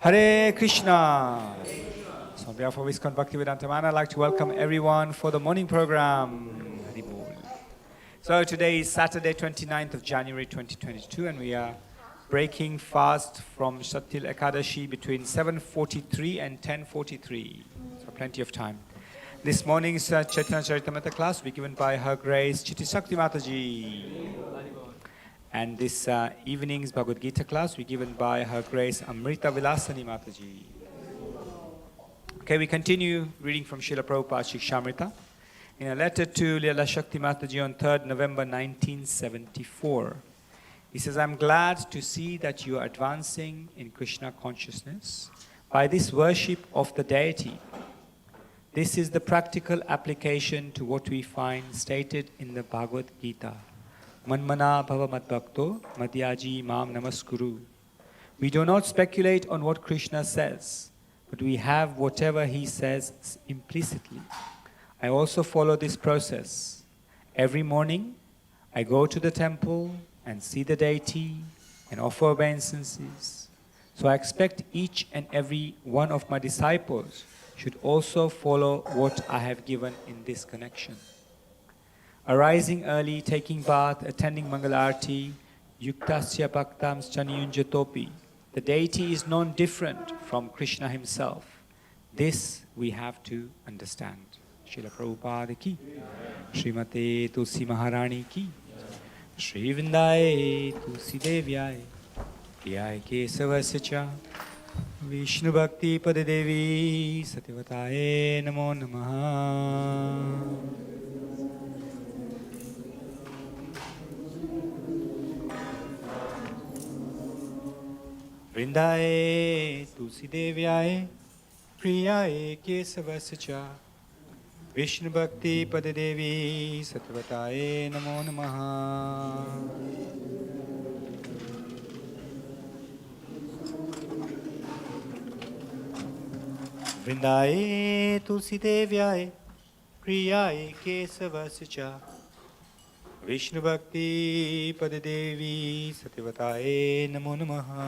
Hare Krishna. So on behalf of ISKCON Bhaktivedanta Manor, I'd like to welcome everyone for the morning program. Hari Bol. So today is Saturday, 29th of January 2022, and we are breaking fast from Shatil Ekadashi between 7:43 and 10:43. So plenty of time. This morning's Chaitanya Charitamrita class will be given by Her Grace Chitti Shakti Mataji. And this evening's Bhagavad Gita class will be given by Her Grace Amrita Vilasani Mataji. Okay, we continue reading from Srila Prabhupada Shikshamrita in a letter to Leela Shakti Mataji on 3rd November 1974. He says, I'm glad to see that you are advancing in Krishna consciousness by this worship of the deity. This is the practical application to what we find stated in the Bhagavad Gita. Manmana bhava madbhakto madhyaji mam namaskuru. We do not speculate on what Krishna says, but we have whatever he says implicitly. I also follow this process. Every morning, I go to the temple and see the deity and offer obeisances. So I expect each and every one of my disciples should also follow what I have given in this connection. Arising early, taking bath, attending Mangalarti, Yuktasya Bhaktam Chaniyunjatopi. The deity is non-different from Krishna himself. This we have to understand. Srila Prabhupada ki, Srimate Tulsi Maharani ki, Shri Vrindaye Tulsi Devyaye, Priyaye Kesavasya cha, Vishnu Bhakti Padadevi Satyavataye Namo Namaha. Vrindaye Tulsi Devyaye Priyaye Kesavasya cha Vishnu Bhakti Padadevi Satyavataye Namo Namaha. Vrindaye Tulsi Devyaye Priyaye Kesavasya cha Vishnu Bhakti Padadevi Satyavataye Namo Namaha.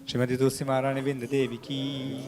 Srimati Tulsi Maharani Vrinda Devi ki.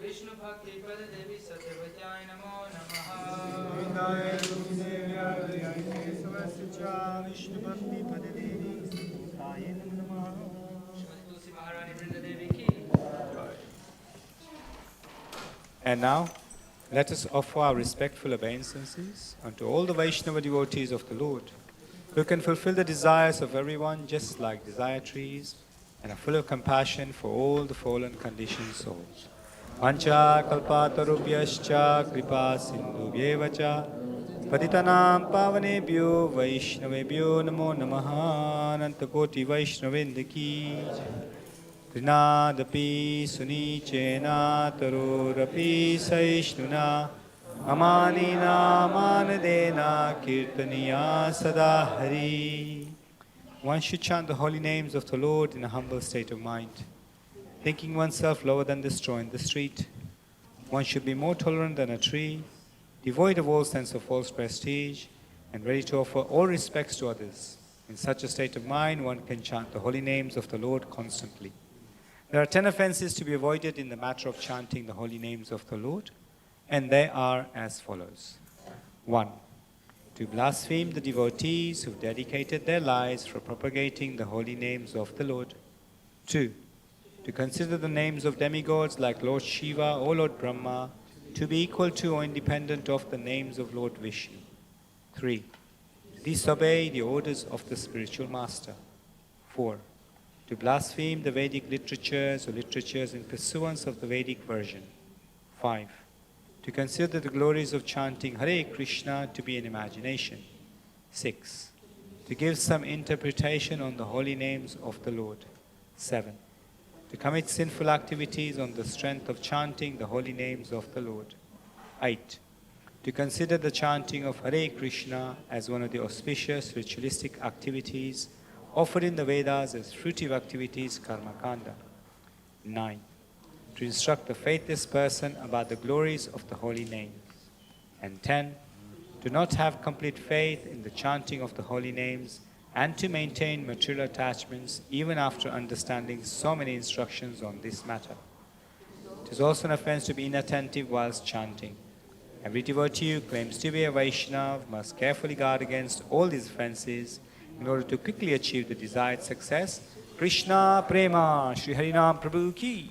Vishnu Bhakti Pada Devi Satyavatya Namo Namaha. Vishnu Bhakti Pada Devi Satyavatya Namo Namaha. Shrimati Tulsi Maharani Vrinda Devi ki. And now, let us offer our respectful obeisances unto all the Vaishnava devotees of the Lord, who can fulfill the desires of everyone just like desire trees, and are full of compassion for all the fallen conditioned souls. Pancha kalpatarubhyascha kripa sindhubhyeva cha patitanam pavanebhyo vaishnavebhyo namo namaha. Anantakoti Vaishnavinda ki Trinadapi sunichena tarorapi saishnuna amanina manadena kirtaniya sada hari. One should chant the holy names of the Lord in a humble state of mind, thinking oneself lower than the straw in the street. One should be more tolerant than a tree, devoid of all sense of false prestige, and ready to offer all respects to others. In such a state of mind, one can chant the holy names of the Lord constantly. There are 10 offenses to be avoided in the matter of chanting the holy names of the Lord, and they are as follows. 1. To blaspheme the devotees who dedicated their lives for propagating the holy names of the Lord. 2. To consider the names of demigods like Lord Shiva or Lord Brahma to be equal to or independent of the names of Lord Vishnu. 3. To disobey the orders of the spiritual master. 4. To blaspheme the Vedic literatures or literatures in pursuance of the Vedic version. 5. To consider the glories of chanting Hare Krishna to be an imagination. 6. To give some interpretation on the holy names of the Lord. 7. To commit sinful activities on the strength of chanting the holy names of the Lord. 8. To consider the chanting of Hare Krishna as one of the auspicious ritualistic activities offered in the Vedas as fruitive activities, karma kanda. 9. To instruct the faithless person about the glories of the holy names. And 10. To not have complete faith in the chanting of the holy names and to maintain material attachments even after understanding so many instructions on this matter. It is also an offense to be inattentive whilst chanting. Every devotee who claims to be a Vaishnava must carefully guard against all these offenses in order to quickly achieve the desired success. Krishna Prema Shri Harinam Prabhu Ki.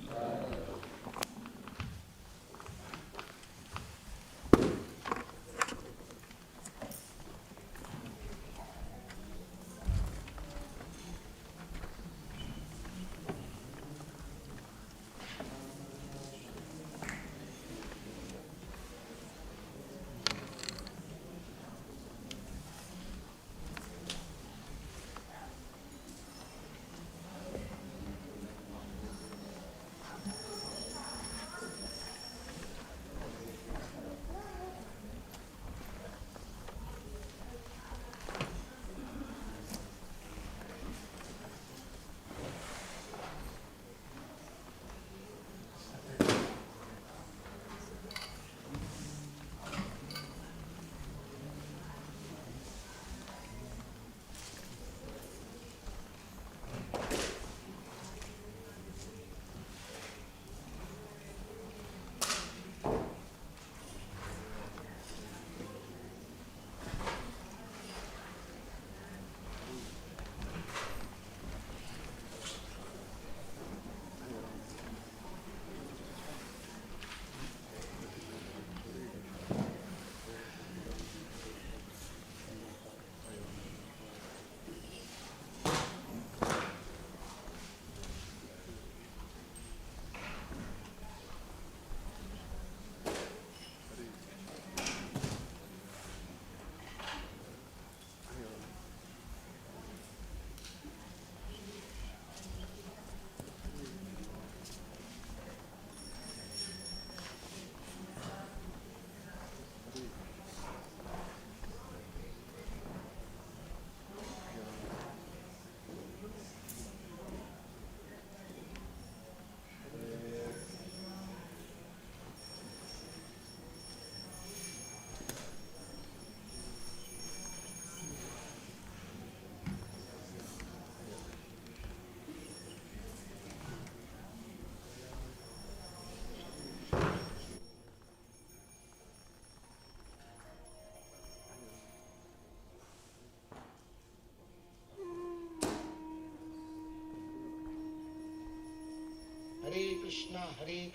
Hare Krishna Krishna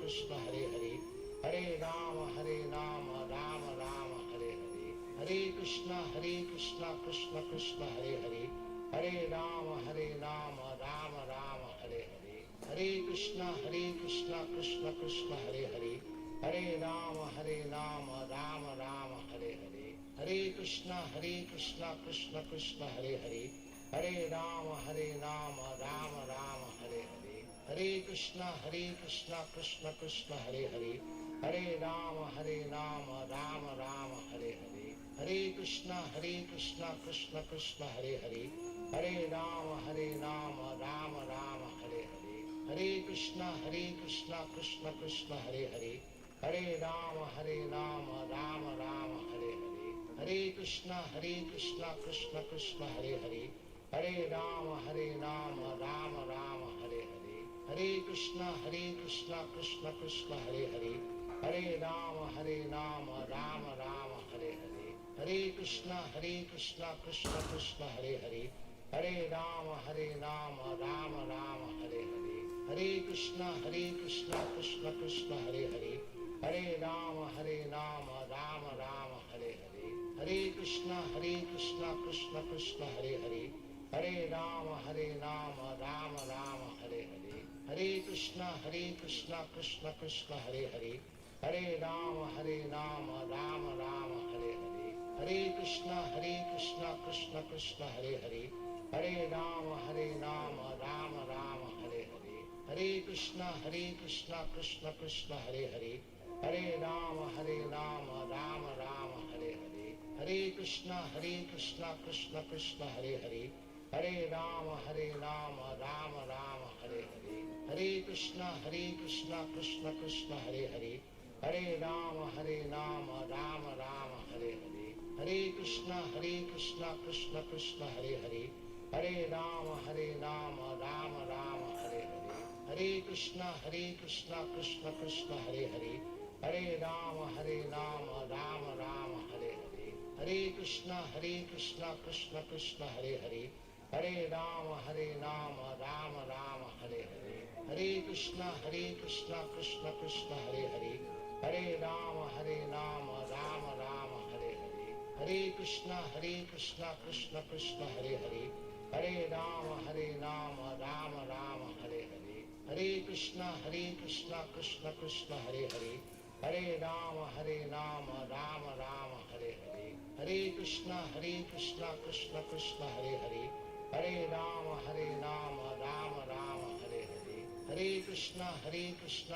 Krishna Hare Hare, Hare Rama Rama Rama Hare Hare, Hare Krishna Krishna Krishna Hare Hare, Hare Rama Rama Rama Hare Hare, Hare Krishna Krishna Krishna Hare Hare, Hare Rama Rama Rama Hare Hare, Hare Krishna Krishna Krishna Hare Hare, Hare Rama Rama Rama Hare Hare, Hare Krishna Krishna Krishna Hare Hare, Hare Rama Rama Rama Hare Hare, Hare Krishna Krishna Krishna Hare Hare, Hare Rama Rama Rama Hare Hare, Hare Krishna Krishna Krishna Hare Hare, Hare Rama Rama Rama Hare Hare, Hare Krishna Krishna Krishna Hare Hare, Hare Rama Rama Rama Hare Hare, Hare Krishna Krishna Krishna Hare Hare, Hare Rama Rama Rama Hare Hare, Hare Krishna Krishna Krishna Hare Hare, Hare Rama Rama Rama Hare Hare, Hare Krishna Krishna Krishna Hare Hare, Hare Rama Rama Rama Hare Hare, Hare Krishna Krishna Krishna Hare Hare, Hare Rama Rama Rama Hare Hare, Hare Krishna Krishna Krishna Hare Hare, Hare Rama Rama Rama Hare Hare, Hare Krishna Krishna Krishna Hare Hare, Hare Rama Rama Rama Hare Hare, Hare Krishna Krishna Krishna Hare Hare, Hare Rama Rama Rama Hare Hare, Hare Krishna Krishna Krishna Hare Hare, Hare Rama Rama Rama Hare Hare, Hare Krishna Krishna Krishna Hare Hare, Hare Rama Rama Rama Hare Hare, Hare Krishna Krishna Krishna Hare Hare, Hare Rama Rama Rama Hare Hare, Hare Krishna Krishna Krishna Hare Hare, Hare Rama Rama Rama Hare Hare, Hare Krishna Krishna Krishna Hare Hare, Hare Rama Rama Rama Hare Hare, Hare Krishna Krishna Krishna Hare Hare, Hare Rama Rama Rama Hare Hare, Hare Krishna Krishna Krishna Hare Hare, Hare Rama Rama Rama Hare Hare, Hare Krishna Krishna Krishna Hare Hare, Hare Rama Rama Rama Hare Hare, Hare Krishna Krishna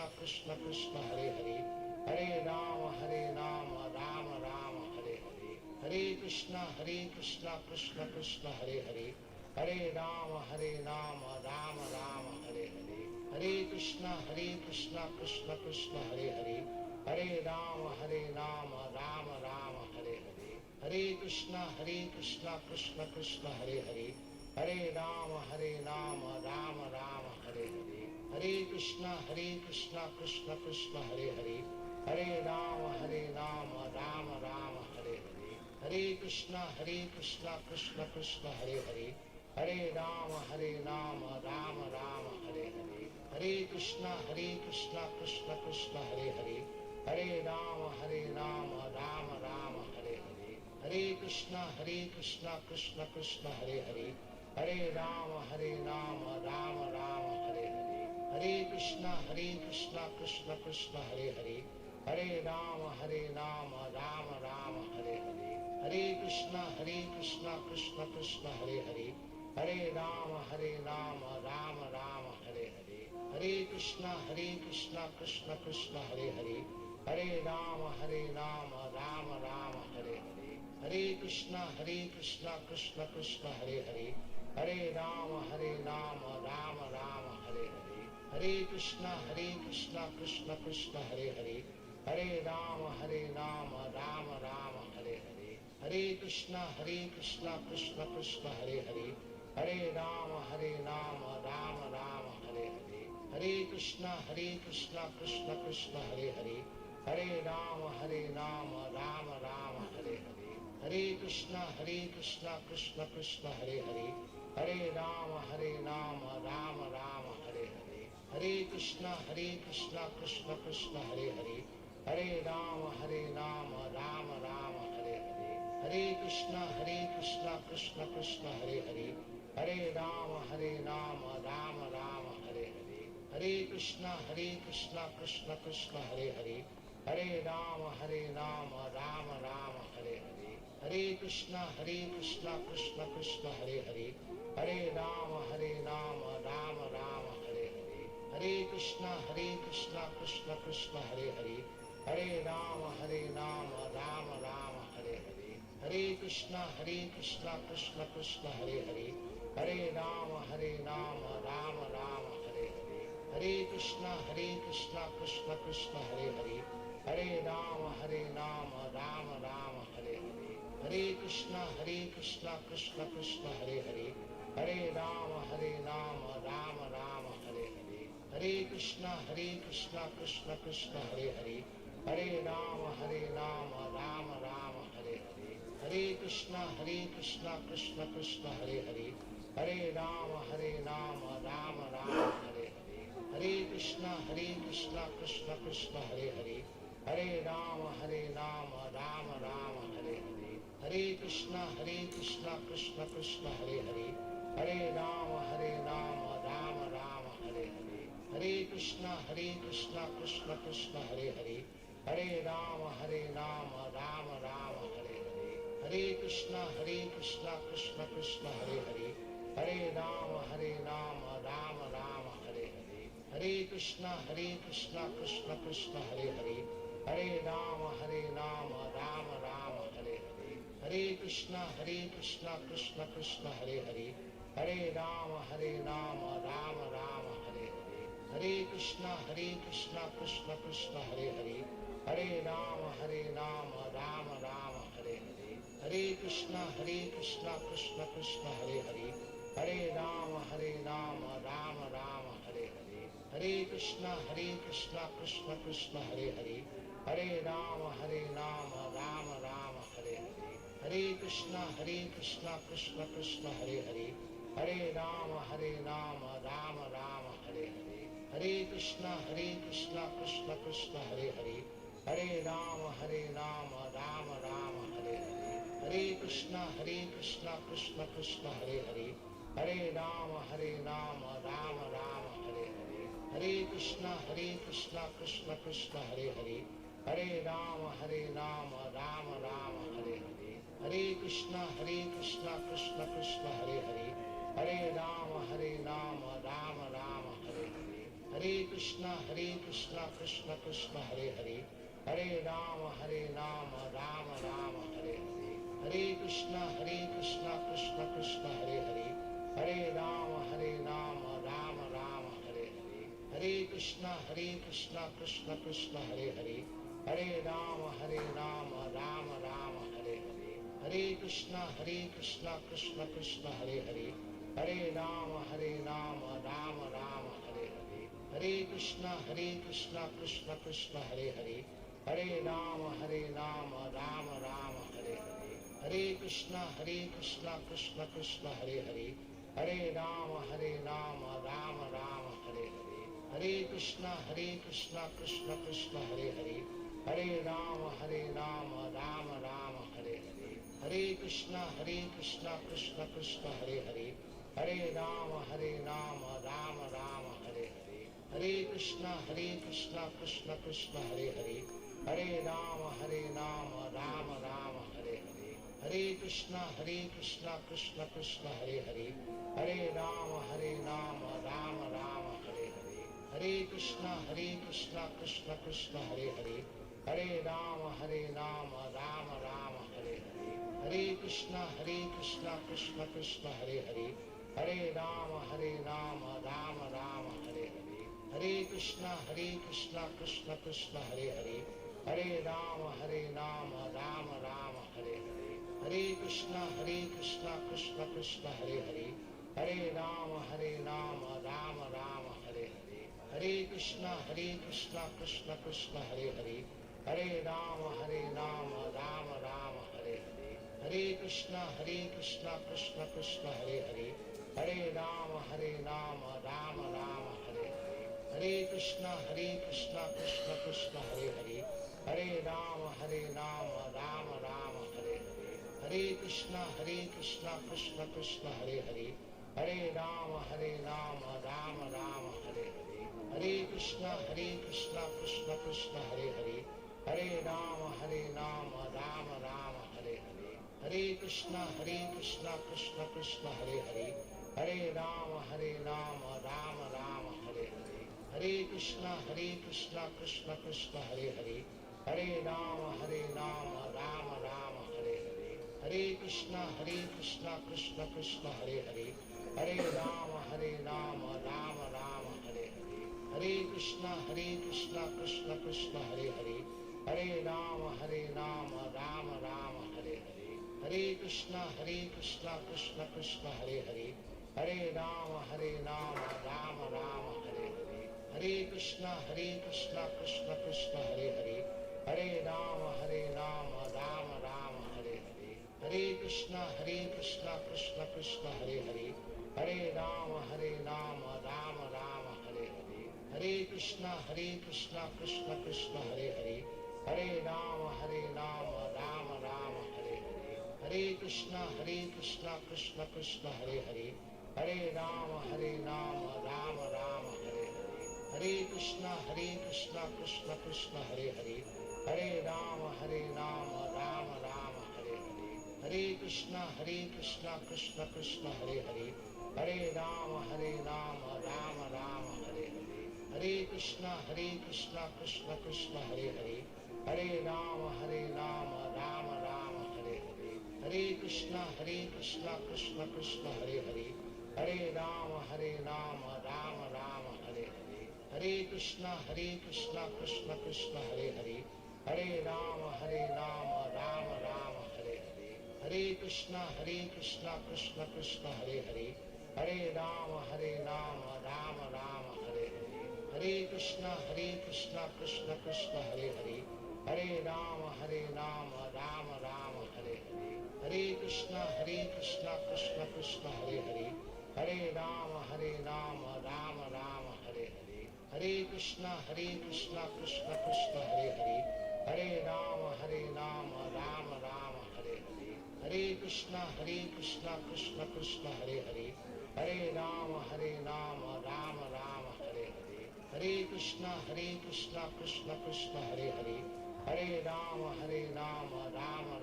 Krishna Hare Hare, Hare Rama Rama Rama Hare Hare, Hare Krishna Krishna Krishna Hare Hare, Hare Rama Rama Rama Hare Hare, Hare Krishna Krishna Krishna Hare Hare, Hare Rama Rama Rama Hare Hare, Hare Krishna Krishna Krishna Hare Hare, Hare Rama Rama Rama Hare Hare, Hare Krishna Krishna Krishna Hare Hare, Hare Rama Rama Rama Hare Hare, Hare Krishna Krishna Krishna Hare Hare, Hare Rama Rama Rama Hare Hare, Hare Krishna Krishna Krishna Hare Hare, Hare Rama Rama Rama Hare Hare, Hare Krishna Krishna Krishna Hare Hare, Hare Rama Rama Rama Hare Hare, Hare Krishna Krishna Krishna Hare Hare, Hare Rama Rama Rama Hare Hare, Hare Krishna Krishna Krishna Hare Hare, Hare Rama Rama Rama Hare Hare, Hare Krishna Krishna Krishna Hare Hare, Hare Rama Rama Rama Hare Hare, Hare Krishna Krishna Krishna Hare Hare, Hare Rama Rama Rama Hare Hare, Hare Krishna Krishna Krishna Hare Hare, Hare Rama Rama Rama Hare Hare, Hare Krishna Krishna Krishna Hare Hare, Hare Rama Rama Rama Hare Hare, Hare Krishna Krishna Krishna Hare Hare, Hare Rama Rama Rama Hare Hare, Hare Krishna Krishna Krishna Hare Hare, Hare Rama Rama Rama Hare Hare, Hare Krishna Krishna Krishna Hare Hare, Hare Rama Rama Rama Hare Hare, Krishna Krishna Krishna Hare Hare, Hare Rama Rama Rama Hare Hare, Hare Krishna Krishna Krishna Hare Hare, Hare Rama Rama Rama Hare Hare, Hare Krishna Krishna Krishna Hare Hare, Hare Rama Rama Rama Hare Hare, Hare Krishna Krishna Krishna Hare Hare, Hare Rama Rama Rama Hare Hare, Hare Krishna Krishna Krishna Hare Hare, Hare Rama Rama Rama Hare Hare, Hare Krishna Krishna Krishna Hare Hare, Hare Rama Rama Rama Hare Hare, Hare Krishna Krishna Krishna Hare Hare, Hare Rama Rama Rama Hare Hare, Hare Krishna Krishna Krishna Hare Hare, Hare Rama Rama Rama Hare Hare, Hare Krishna Krishna Krishna Hare Hare, Hare Rama Rama Rama Hare Hare, Hare Krishna Krishna Krishna Hare Hare, Hare Rama Rama Rama Hare Hare, Hare Krishna Krishna Krishna Hare Hare, Hare Rama Rama Rama Hare Hare, Hare Krishna Krishna Krishna Hare Hare, Hare Rama Rama Rama Hare Hare, Hare Krishna Krishna Krishna Hare Hare, Hare Rama Rama Rama Hare Hare, Hare Krishna Krishna Krishna Hare Hare, Hare Rama Rama Rama Hare Hare, Hare Krishna Krishna Krishna Hare Hare, Hare Rama Rama Rama Hare Hare, Hare Krishna Krishna Krishna Hare Hare, Hare Rama Rama Rama Hare Hare, Hare Krishna Krishna Krishna Hare Hare, Hare Rama Rama Rama Hare Hare, Hare Krishna Krishna Krishna Hare Hare, Hare Rama Rama Rama Hare Hare, Hare Krishna Krishna Krishna Hare Hare, Hare Rama Rama Rama Hare Hare, Hare Krishna Krishna Krishna Hare Hare, Hare Rama Rama Rama Hare Hare, Hare Krishna Krishna Krishna Hare Hare, Hare Rama Rama Rama Hare Hare, Hare Krishna Krishna Krishna Hare Hare, Hare Rama Rama Rama Hare Hare, Hare Krishna Krishna Krishna Hare Hare, Hare Rama Rama Rama Hare Hare, Hare Krishna Krishna Krishna Hare Hare, Hare Rama Rama Rama Hare Hare, Hare Krishna Krishna Krishna Hare Hare, Hare Rama Rama Rama Hare Hare, Hare Krishna Krishna Krishna Hare Hare, Hare Rama Rama Rama Hare Hare, Hare Krishna Krishna Krishna Hare Hare, Hare Rama Rama Rama Hare Hare, Hare Krishna Krishna Krishna Hare Hare, Hare Rama Rama Rama Hare Hare, Hare Krishna Krishna Krishna Hare Hare, Hare Rama Rama Rama Hare Hare, Hare Krishna Krishna Krishna Hare Hare, Hare Rama Rama Rama Hare Hare, Hare Krishna Krishna Krishna Hare Hare, Hare Rama Rama Rama Hare Hare, Hare Krishna Krishna Krishna Hare Hare, Hare Rama Rama Rama Hare Hare, Hare Krishna Krishna Krishna Hare Hare, Hare Rama Rama Rama Hare Hare, Hare Krishna Krishna Krishna Hare Hare, Hare Rama Rama Rama Hare Hare, Hare Krishna Krishna Krishna Hare Hare, Hare Rama Rama Rama Hare Hare, Hare Krishna Krishna Krishna Hare Hare, Hare Rama Rama Rama Hare Hare, Hare Krishna Krishna Krishna Hare Hare, Hare Rama Rama Rama Hare Hare, Hare Krishna Krishna Krishna Hare Hare, Hare Rama Rama Rama Hare Hare, Hare Krishna Krishna Krishna Hare Hare, Hare Rama Rama Rama Hare Hare, Hare Krishna Krishna Krishna Hare Hare, Hare Rama Rama Rama Hare Hare, Hare Hare Krishna Krishna Krishna Hare Hare, Hare Rama Rama Rama Hare Hare, Hare Krishna Krishna Krishna Hare Hare, Hare Rama Rama Rama Hare Hare, Hare Krishna Krishna Krishna Hare Hare, Hare Rama Rama Rama Hare Hare, Hare Krishna Krishna Krishna Hare Hare, Hare Rama Rama Rama Hare Hare, Hare Krishna Krishna Krishna Hare Hare, Hare Rama Rama Rama Hare Hare, Hare Krishna Krishna Krishna Hare Hare, Hare Rama Rama Rama Hare Hare, Hare Krishna Krishna Krishna Hare Hare, Hare Rama Rama Rama Hare Hare, Hare Krishna Krishna Krishna Hare Hare, Hare Rama Rama Rama Hare Hare, Hare Krishna Krishna Krishna Hare Hare, Hare Rama Rama Rama Hare Hare, Hare Krishna Krishna Krishna Hare Hare, Hare Rama Rama Rama Hare Hare, Hare Krishna Krishna Krishna Hare Hare, Hare Rama Rama Rama Hare Hare, Hare Krishna Krishna Krishna Hare Hare, Hare Rama Rama Rama Hare Hare, Hare Krishna Krishna Krishna Hare Hare, Hare Rama Rama Rama Hare Hare, Hare Krishna Krishna Krishna Hare Hare, Hare Rama Rama Rama Hare Hare, Hare Krishna Krishna Krishna Hare Hare, Hare Rama Rama Rama Hare Hare, Hare Krishna Krishna Krishna Hare Hare, Hare Rama Rama Rama Hare Hare, Hare Krishna Krishna Krishna Hare Hare, Hare Rama Rama Rama Hare Hare, Hare Krishna Krishna Krishna Hare Hare, Hare Rama Rama Rama Hare Hare, Hare Krishna Krishna Krishna Hare Hare, Hare Rama Rama Rama Hare Hare, Hare Krishna Krishna Krishna Hare Hare, Hare Rama Rama Rama Hare Hare, Hare Krishna Krishna Krishna Hare Hare, Hare Rama Rama Rama Hare Hare, Hare Krishna Krishna Krishna Hare Hare, Hare Rama Rama Rama Hare Hare, Hare Krishna Krishna Krishna Hare Hare, Hare Rama Rama Rama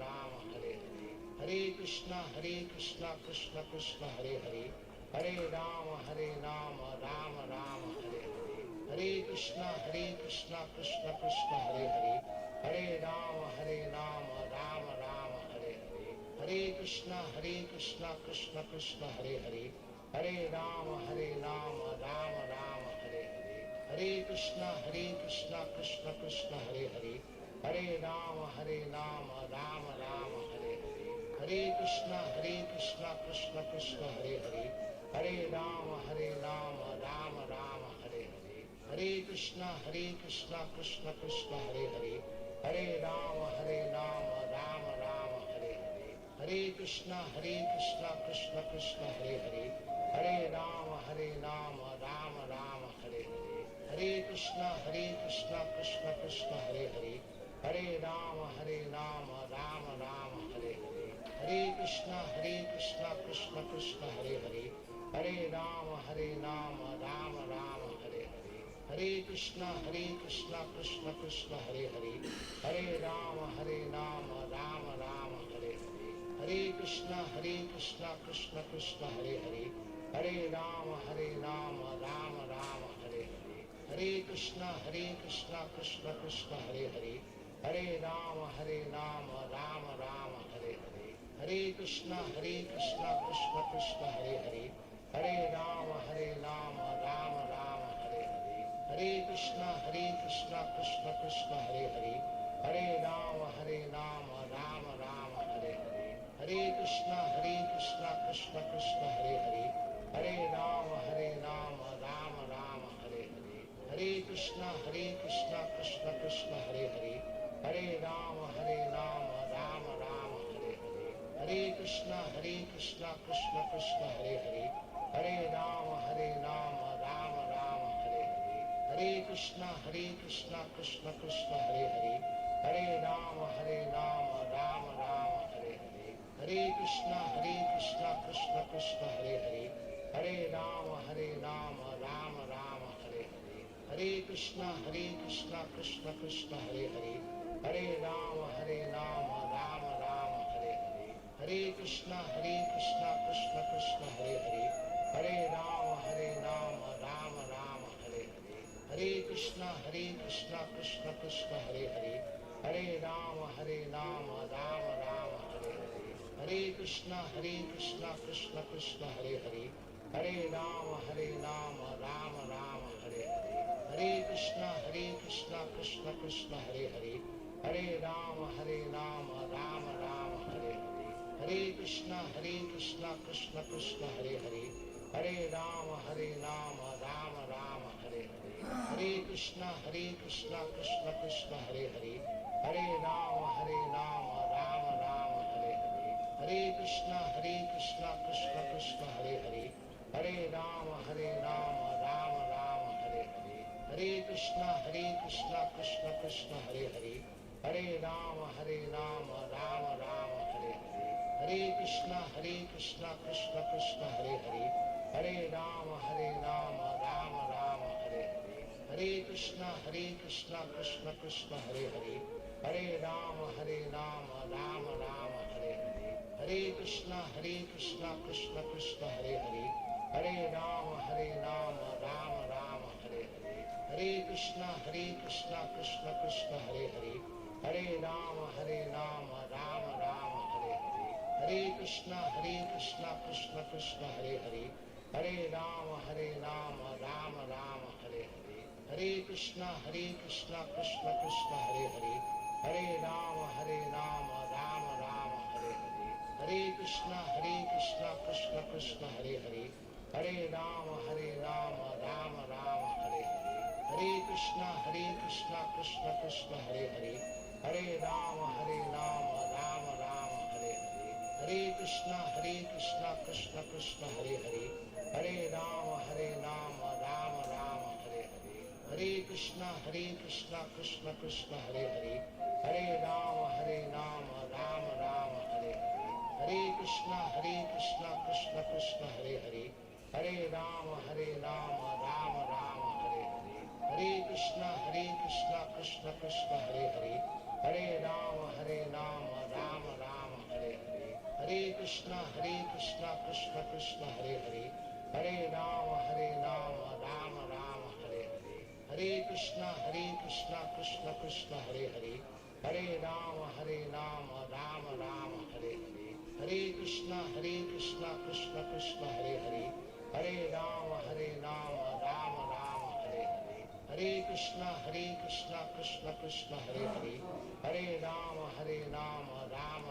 Hare Hare, Hare Krishna Krishna Krishna Hare Hare, Hare Rama Rama Rama Hare Hare, Hare Krishna Krishna Krishna Hare Hare, Hare Rama Rama Rama Hare Hare, Hare Krishna Krishna Krishna Hare Hare, Hare Rama Rama Rama Hare Hare, Hare Krishna Krishna Krishna Hare Hare, Hare Rama Rama Rama Hare Hare, Hare Krishna Krishna Krishna Hare Hare, Hare Rama Rama Rama Hare Hare, Hare Krishna Krishna Krishna Hare Hare, Hare Rama Rama Rama Hare Hare, Hare Krishna Krishna Krishna Hare Hare, Hare Rama Rama Rama Hare Hare, Hare Krishna Krishna Krishna Hare Hare, Hare Rama Rama Rama Hare Hare, Hare Krishna Krishna Krishna Hare Hare, Hare Rama Rama Rama Hare Hare, Hare Krishna Krishna Krishna Hare Hare, Hare Rama Rama Rama Hare Hare, Hare Krishna Krishna Krishna Hare Hare, Hare Rama Rama Rama Hare Hare, Hare Krishna Krishna Krishna Hare Hare, Hare Rama Rama Rama Hare Hare, Hare Krishna Krishna Krishna Hare Hare, Hare Rama Rama Rama Hare Hare, Hare Krishna Krishna Krishna Hare Hare, Hare Rama Rama Rama Hare Hare, Hare Krishna Krishna Krishna Hare Hare, Hare Rama Rama Rama Hare Hare, Hare Krishna Krishna Krishna Hare Hare, Hare Rama Rama Rama Hare Hare, Hare Krishna Krishna Krishna Hare Hare, Hare Rama Rama Rama Hare Hare, Hare Krishna Krishna Krishna Hare Hare, Hare Rama Rama Rama Hare Hare, Hare Krishna Krishna Krishna Hare Hare, Hare Rama Rama Rama Hare Hare, Hare Krishna Krishna Krishna Hare Hare, Hare Rama Rama Rama Hare Hare, Hare Krishna Krishna Krishna Hare Hare, Hare Rama Rama Rama Hare Hare, Hare Krishna Krishna Krishna Hare Hare, Hare Rama Rama Rama Hare Hare, Hare Krishna Krishna Krishna Hare Hare, Hare Rama Rama Rama Hare Hare, Hare Krishna Krishna Krishna Hare Hare, Hare Rama Rama Rama Hare Hare, Hare Krishna Krishna Krishna Hare Hare, Hare Rama Rama Rama Hare Hare, Hare Krishna Krishna Krishna Hare Hare, Hare Rama Rama Rama Hare Hare, Hare Krishna Krishna Krishna Hare Hare, Hare Rama Rama Rama Hare Hare, Hare Krishna Krishna Krishna Hare Hare, Hare Rama Rama Rama Hare Hare, Hare Krishna Krishna Krishna Hare Hare, Hare Rama Rama Rama Hare Hare, Hare Krishna Krishna Krishna Hare Hare, Hare Rama Rama Rama Hare Hare, Hare Krishna Krishna Krishna Hare Hare, Hare Rama Rama Rama Hare Hare, Hare Krishna Krishna Krishna Hare Hare, Hare Rama Rama Rama Hare Hare, Hare Krishna Krishna Krishna Hare Hare, Hare Rama Rama Rama Hare Hare, Hare Krishna Krishna Krishna Hare Hare, Hare Rama Rama Rama Hare Hare, Hare Krishna Krishna Krishna Hare Hare, Hare Rama Rama Rama Hare Hare, Hare Krishna Krishna Krishna Hare Hare, Hare Rama Rama Rama Hare Hare, Hare Krishna Krishna Krishna Hare Hare, Hare Rama Rama Rama Hare Hare, Hare Krishna Krishna Krishna Hare Hare, Hare Rama Rama Rama Hare Hare, Hare Krishna Krishna Krishna Hare Hare, Hare Rama Rama Rama Hare Hare, Hare Krishna Krishna Krishna Hare Hare, Hare Rama Rama Rama Hare Hare, Hare Krishna Krishna Krishna Hare Hare, Hare Rama Rama Rama Hare Hare, Hare Krishna Krishna Krishna Hare Hare, Hare Rama Rama Rama Hare Hare, Hare Krishna Krishna Krishna Hare Hare, Hare Rama Rama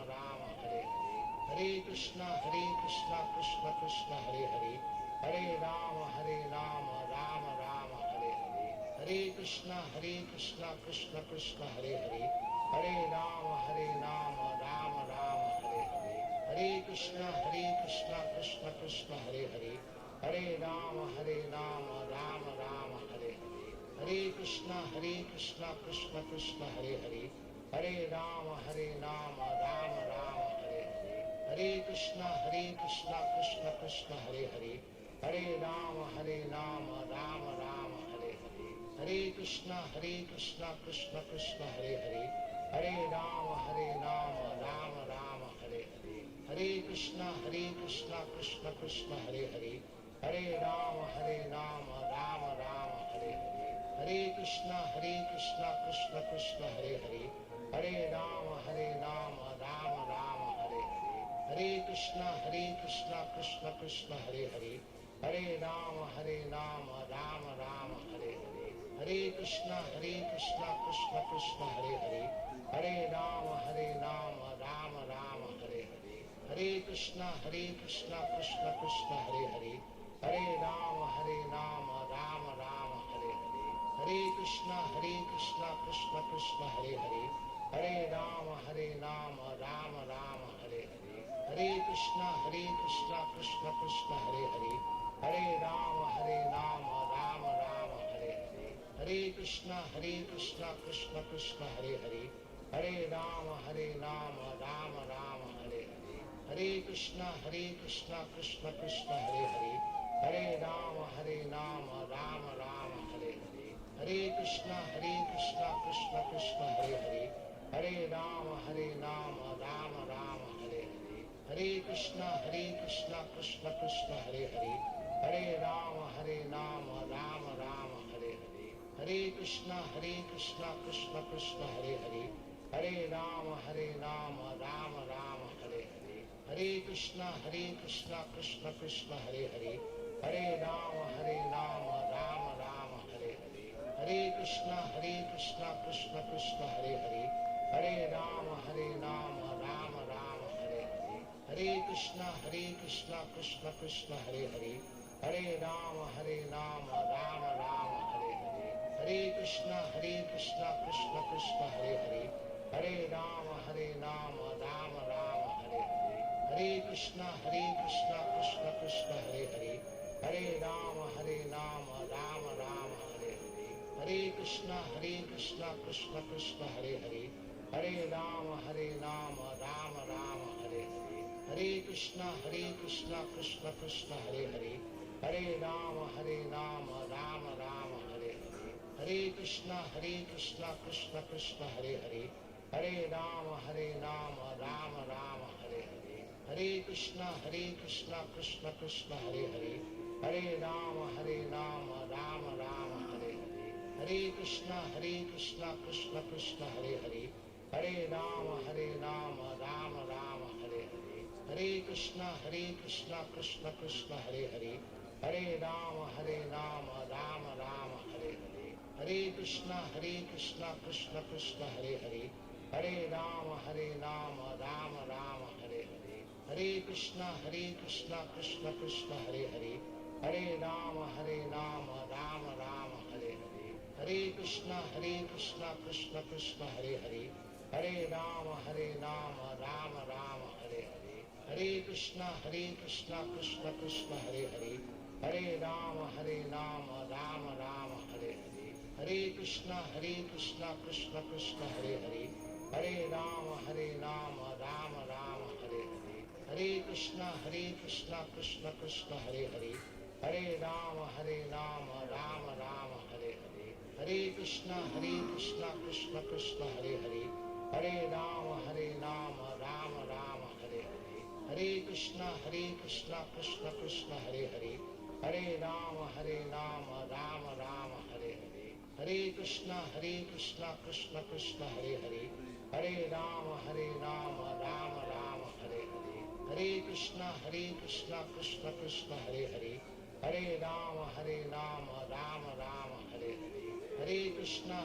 Rama Hare Hare, Hare Krishna Krishna Krishna Hare Hare, Hare Rama Rama Rama Hare Hare, Hare Krishna Krishna Krishna Hare Hare, Hare Rama Rama Rama Hare Hare, Hare Krishna Krishna Krishna Hare Hare, Hare Rama Rama Rama Hare Hare, Hare Krishna Krishna Krishna Hare Hare, Hare Rama Rama Rama Hare Hare, Hare Krishna Krishna Krishna Hare Hare, Hare Rama Rama Rama Hare Hare, Hare Krishna Krishna Krishna Hare Hare, Hare Rama Rama Rama Hare Hare, Hare Krishna Krishna Krishna Hare Hare, Hare Rama Rama Rama Hare Hare, Hare Krishna Krishna Krishna Hare Hare, Hare Rama Rama Rama Hare Hare, Hare Krishna Krishna Krishna Hare Hare, Hare Rama Rama Rama Hare Hare, Hare Krishna Krishna Krishna Hare Hare, Hare Rama Rama Rama Hare Hare, Hare Krishna Krishna Krishna Hare Hare, Hare Rama Rama Rama Hare Hare, Hare Krishna Krishna Krishna Hare Hare, Hare Rama Rama Rama Hare Hare, Hare Krishna Krishna Krishna Hare Hare, Hare Rama Rama Rama Hare Hare, Hare Krishna Krishna Krishna Hare Hare, Hare Rama Rama Rama Hare Hare, Hare Krishna Krishna Krishna Hare Hare, Hare Rama Rama Rama Hare Hare, Hare Krishna Krishna Krishna Hare Hare, Hare Rama Rama Rama Hare Hare, Hare Krishna Krishna Krishna Hare Hare, Hare Rama Rama Rama Hare Hare, Hare Krishna Krishna Krishna Hare Hare, Hare Rama Rama Rama Hare Hare, Hare Krishna Krishna Krishna Hare Hare, Hare Rama Rama Rama Hare Hare, Hare Krishna Krishna Krishna Hare Hare, Hare Rama Rama Rama Hare Hare, Hare Krishna Krishna Krishna Hare Hare, Hare Rama Rama Rama Hare Hare, Hare Krishna Krishna Krishna Hare Hare, Hare Rama Rama Rama Hare Hare, Hare Krishna Krishna Krishna Hare Hare, Hare Rama Rama Rama Hare Hare, Hare Krishna Krishna Krishna Hare Hare, Hare Rama Rama Rama Hare Hare, Hare Krishna Krishna Krishna Hare Hare, Hare Rama Rama Rama Hare Hare, Hare Krishna Krishna Krishna Hare Hare, Hare Rama Rama Rama Hare Hare, Hare Krishna Krishna Krishna Hare Hare, Hare Rama Rama Rama Hare Hare, Hare Krishna Krishna Krishna Hare Hare, Hare Rama Rama Rama Hare Hare, Hare Krishna Krishna Krishna Hare Hare, Hare Rama Rama Rama Hare Hare, Hare Krishna Krishna Krishna Hare Hare, Hare Rama Rama Rama Hare Hare, Hare Krishna Krishna Krishna Hare Hare, Hare Rama Rama Rama Hare Hare, Hare Krishna Krishna Krishna Hare Hare, Hare Rama Rama Rama Hare Hare, Hare Krishna Krishna Krishna Hare Hare, Hare Rama Rama Rama Hare Hare, Hare Krishna Krishna Krishna Hare Hare, Hare Rama Rama Rama Hare Hare, Hare Krishna Krishna Krishna Hare Hare, Hare Rama Rama Rama Hare Hare, Hare Krishna Krishna Krishna Hare Hare, Hare Rama Rama Rama Hare Hare, Hare Krishna Krishna Krishna Hare Hare, Hare Rama Rama Rama Hare Hare, Hare Krishna Krishna Krishna Hare Hare, Hare Rama Rama Rama Hare Hare, Hare Krishna Krishna Krishna Hare Hare, Hare Rama Rama Rama Hare Hare, Hare Krishna Krishna Krishna Hare Hare, Hare Rama Rama Rama Hare Hare, Hare Krishna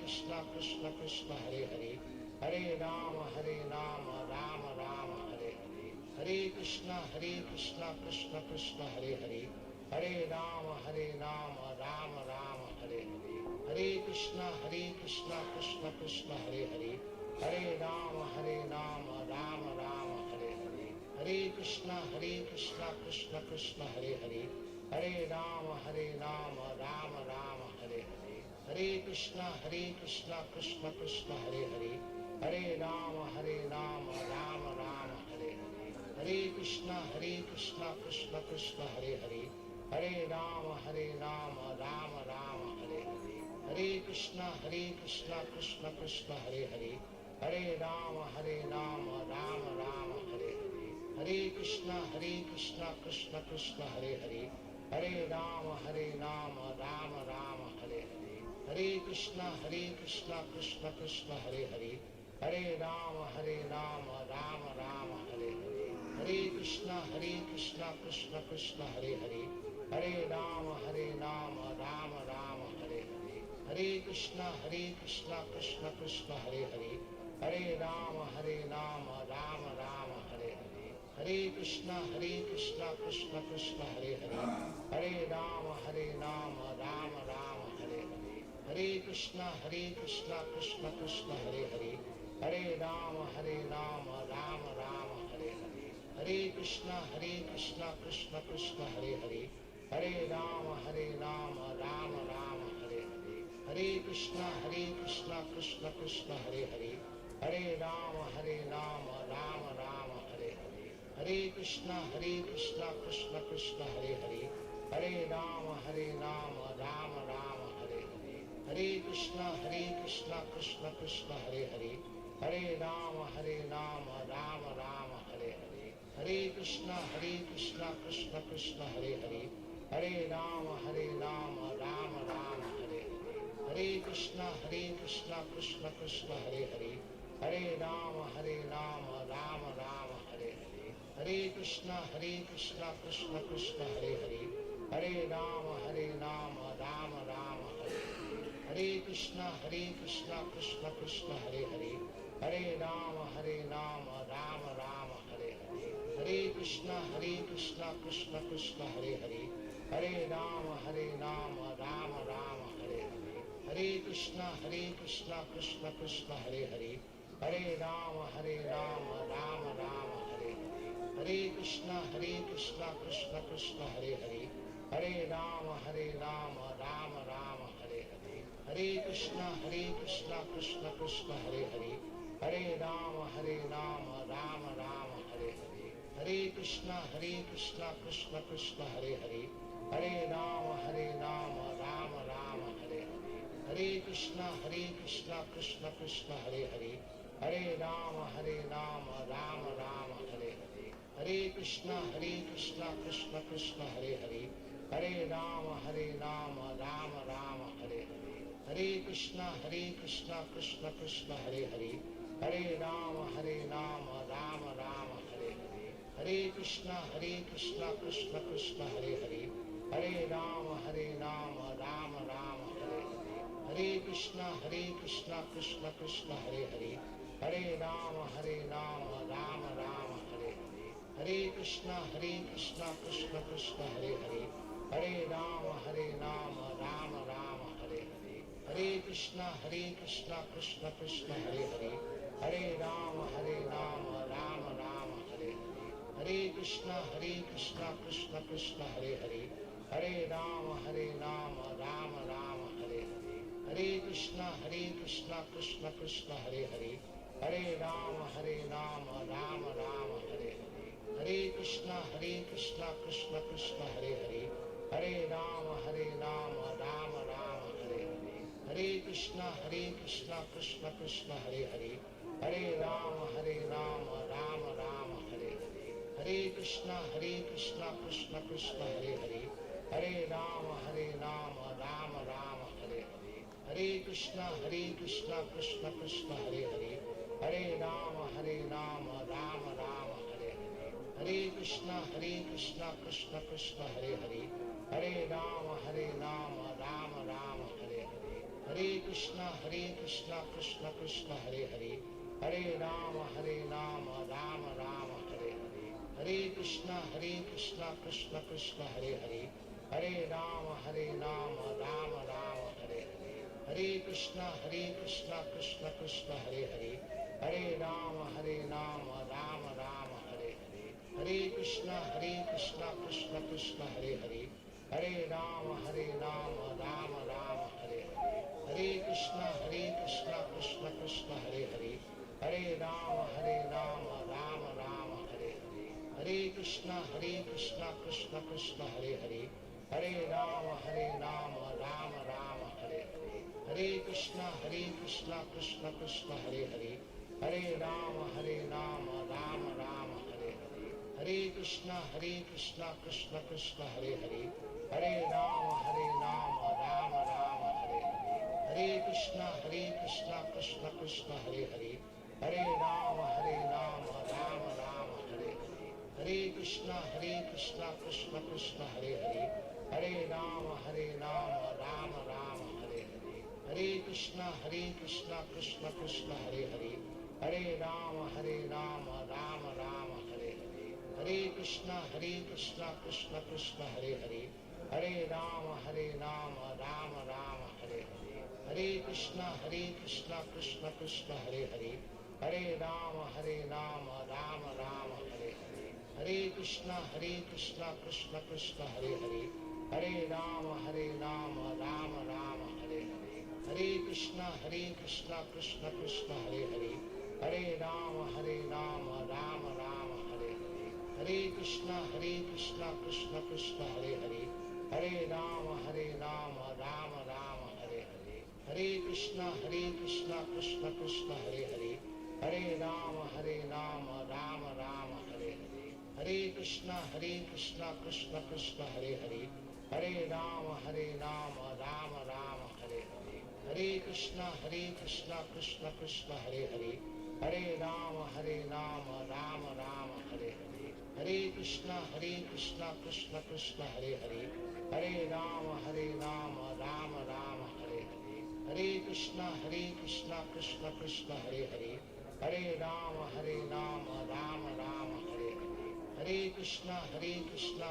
Krishna Krishna Hare Hare, Hare Rama Rama Rama Hare Hare, Hare Krishna Krishna Krishna Hare Hare, Hare Rama Rama Rama Hare Hare, Hare Krishna Krishna Krishna Hare Hare, Hare Rama Rama Rama Hare Hare, Hare Krishna Krishna Krishna Hare Hare, Hare Rama Rama Rama Hare Hare, Hare Krishna Krishna Krishna Hare Hare, Hare Rama Rama Rama Hare Hare, Hare Krishna Krishna Krishna Hare Hare, Hare Rama Rama Rama Hare Hare, Hare Krishna Krishna Krishna Hare Hare, Hare Rama Rama Rama Hare Hare, Hare Krishna Krishna Krishna Hare Hare, Hare Rama Rama Rama Hare Hare, Hare Krishna Krishna Krishna Hare Hare, Hare Rama Rama Rama Hare Hare, Hare Krishna Krishna Krishna Hare Hare, Hare Rama Rama Rama Hare Hare, Hare Krishna Krishna Krishna Hare Hare, Hare Rama Rama Rama Hare Hare, Hare Krishna Krishna Krishna Hare Hare, Hare Rama Rama Rama Hare Hare, Hare Krishna Krishna Krishna Hare Hare, Hare Rama Rama Rama Hare Hare, Hare Krishna Krishna Krishna Hare Hare, Hare Rama Rama Rama Hare Hare, Hare Krishna Krishna Krishna Hare Hare, Hare Rama Rama Rama Hare Hare, Hare Krishna Krishna Krishna Hare Hare, Hare Rama Rama Rama Hare Hare, Hare Krishna Krishna Krishna Hare Hare, Hare Rama Rama Rama Hare Hare, Hare Krishna Krishna Krishna Hare Hare, Hare Rama Rama Rama Hare Hare, Hare Krishna Krishna Krishna Hare Hare, Hare Rama Rama Rama Hare Hare, Hare Krishna Krishna Krishna Hare Hare, Hare Rama Rama Rama Hare Hare, Hare Krishna Krishna Krishna Hare Hare, Hare Rama Rama Rama Hare Hare, Hare Krishna Krishna Krishna Hare Hare, Hare Rama Rama Rama Hare Hare, Hare Krishna Krishna Krishna Hare Hare, Hare Rama Rama Rama Hare Hare, Hare Krishna Krishna Krishna Hare Hare, Hare Rama Rama Rama Hare Hare, Hare Krishna Krishna Krishna Hare Hare, Hare Rama Rama Rama Hare Hare, Hare Krishna Krishna Krishna Hare Hare, Hare Rama Rama Rama Hare Hare, Hare Krishna Krishna Krishna Hare Hare, Hare Rama Rama Rama Hare Hare, Hare Krishna Krishna Krishna Hare Hare, Hare Rama Rama Rama Hare Hare, Hare Krishna Krishna Krishna Hare Hare, Hare Rama Rama Rama Hare Hare, Hare Krishna Krishna Krishna Hare Hare, Hare Rama Rama Rama Hare Hare, Hare Krishna Krishna Krishna Hare Hare, Hare Rama Rama Rama Hare Hare, Hare Krishna Krishna Krishna Hare Hare, Hare Rama Rama Rama Hare Hare, Hare Krishna Krishna Krishna Hare Hare, Hare Rama Rama Rama Hare Hare, Hare Krishna Krishna Krishna Hare Hare, Hare Rama Rama Rama Hare Hare, Hare Krishna Krishna Krishna Hare Hare, Hare Rama Rama Rama Hare Hare, Hare Krishna Krishna Krishna Hare Hare, Hare Rama Rama Rama Hare Hare, Hare Krishna Krishna Krishna Hare Hare, Hare Rama Rama Rama Hare Hare, Hare Krishna Krishna Krishna Hare Hare, Hare Rama Rama Rama Hare Hare, Hare Krishna Krishna Krishna Hare Hare, Hare Rama Rama Rama Hare Hare, Hare Krishna Krishna Krishna Hare Hare, Hare Rama Rama Rama Hare Hare, Hare Krishna Krishna Krishna Hare Hare, Hare Rama Rama Rama Hare Hare, Hare Krishna Krishna Krishna Hare Hare, Hare Rama Rama Rama Hare Hare, Hare Krishna Krishna Krishna Hare Hare, Hare Rama Rama Rama Hare Hare, Hare Krishna Krishna Krishna Hare Hare, Hare Rama Rama Rama Hare Hare, Hare Krishna Krishna Krishna Hare Hare, Hare Rama Rama Rama Hare Hare, Hare Krishna Krishna Krishna Hare Hare, Hare Rama Rama Rama Hare Hare, Hare Krishna Krishna Krishna Hare Hare, Hare Rama Rama Rama Hare Hare, Hare Krishna Krishna Krishna Hare Hare, Hare Rama Rama Rama Hare Hare, Hare Krishna Krishna Krishna Hare Hare, Hare Rama Rama Rama Hare Hare, Hare Krishna Krishna Krishna Hare Hare, Hare Rama Rama Rama Hare Hare, Hare Krishna Krishna Krishna Hare Hare, Hare Rama Rama Rama Hare Hare, Hare Krishna Krishna Krishna Hare Hare, Hare Rama Rama Rama Hare Hare, Hare Krishna Krishna Krishna Hare Hare, Hare Rama Rama Rama Hare Hare, Hare Krishna Krishna Krishna Hare Hare, Hare Rama Rama Rama Hare Hare, Hare Krishna Krishna Krishna Hare Hare, Hare Rama Rama Rama Hare Hare, Hare Krishna Krishna Krishna Hare Hare, Hare Rama Rama Rama Hare Hare, Hare Krishna Krishna Krishna Hare Hare, Hare Rama Rama Rama Hare Hare, Hare Krishna Krishna Krishna Hare Hare, Hare Rama Rama Rama Hare Hare, Hare Krishna Krishna Krishna Hare Hare, Hare Rama Rama Rama Hare Hare, Hare Krishna Krishna Krishna Hare Hare, Hare Rama Rama Rama Hare Hare, Hare Krishna Krishna Krishna Hare Hare, Hare Rama Rama Rama Hare Hare, Hare Krishna Krishna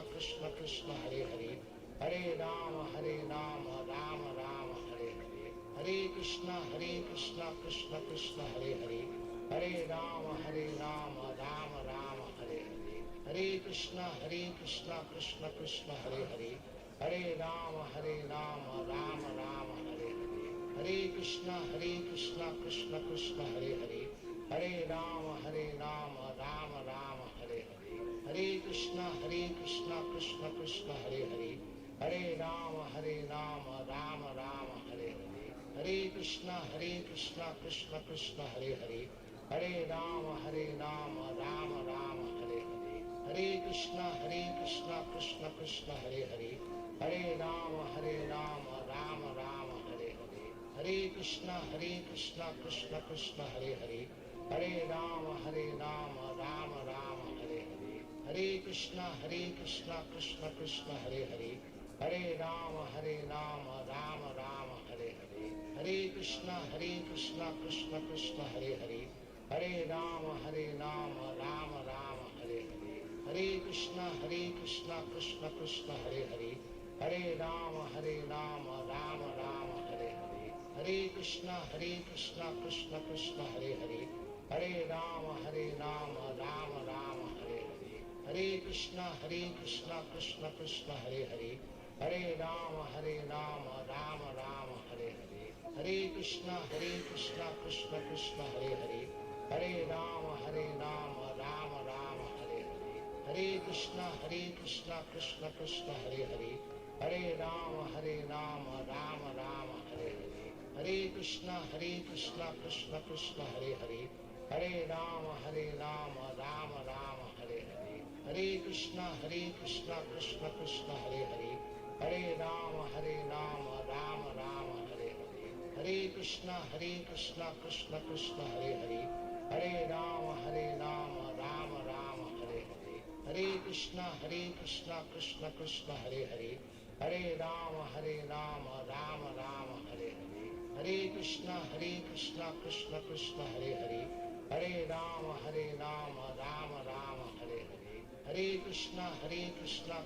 Krishna Hare Hare, Hare Rama Rama Rama Hare Hare, Hare Krishna Krishna Krishna Hare Hare, Hare Rama Rama Rama Hare Hare, Hare Krishna Krishna Krishna Hare Hare, Hare Rama Rama Rama Hare Hare, Hare Krishna Krishna Krishna Hare Hare, Hare Rama Rama Rama Hare Hare, Hare Krishna Krishna Krishna Hare Hare, Hare Rama Rama Rama Hare Hare, Hare Krishna Krishna Krishna Hare Hare, Hare Rama Rama Rama Hare Hare, Hare Krishna Krishna Krishna Hare Hare, Hare Rama Rama Rama Hare Hare, Hare Krishna Krishna Krishna Hare Hare, Hare Rama Rama Rama Hare Hare, Hare Krishna Krishna Krishna Hare Hare, Hare Rama Rama Rama Hare Hare, Hare Krishna Krishna Krishna Hare Hare, Hare Rama Rama Rama Hare Hare, Hare Krishna Krishna Krishna Hare Hare, Hare Rama Rama Rama Hare Hare, Hare Krishna Krishna Krishna Hare Hare, Hare Rama Rama Rama Hare Hare, Hare Krishna Krishna Krishna Hare Hare, Hare Rama Rama Rama Hare Hare, Hare Krishna Krishna Krishna Hare Hare, Hare Rama Rama Rama Hare Hare, Hare Krishna Krishna Krishna Hare Hare, Hare Rama Rama Rama Hare Hare, Hare Krishna Krishna Krishna Hare Hare, Hare Rama Rama Rama Hare Hare, Hare Krishna Krishna Krishna Hare Hare, Hare Rama Rama Rama Hare Hare, Hare Krishna Krishna Krishna Hare Hare, Hare Rama Rama Rama Hare Hare, Hare Krishna Krishna Krishna Hare Hare, Hare Rama Rama Rama Hare Hare, Hare Krishna Krishna Krishna Hare Hare, Hare Rama Rama Rama Hare Hare, Hare Krishna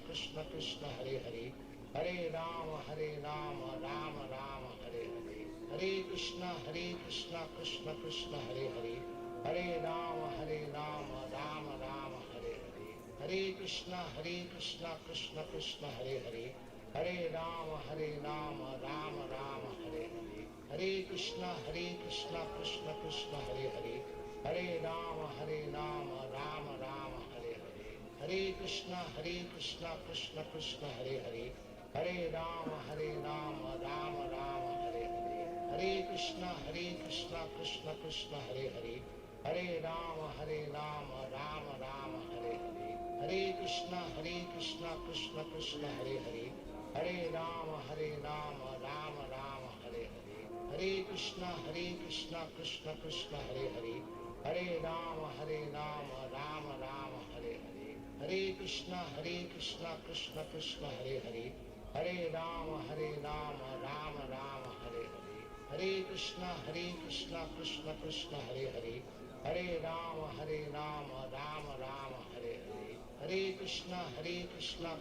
Krishna Krishna Hare Hare, Hare Rama Rama Rama Hare Hare, Hare Krishna Krishna Krishna Hare Hare, Hare Rama Rama Rama Hare Hare, Hare Krishna Krishna Krishna Hare Hare, Hare Rama Rama Rama Hare Hare, Hare Krishna Krishna Krishna Hare Hare, Hare Rama Rama Rama Hare Hare, Hare Krishna Krishna Krishna Hare Hare, Hare Rama Rama Rama Hare Hare, Hare Krishna Krishna Krishna Hare Hare, Hare Rama Rama Rama Hare Hare, Hare Krishna Krishna Krishna Hare Hare, Hare Rama Rama Rama Hare Hare, Hare Krishna Krishna Krishna Hare Hare, Hare Rama Rama Rama Hare Hare, Hare Krishna Krishna Krishna Hare Hare, Hare Rama Rama Rama Hare Hare, Hare Krishna Krishna Krishna Hare Hare, Hare Rama Rama Rama Hare Hare, Hare Krishna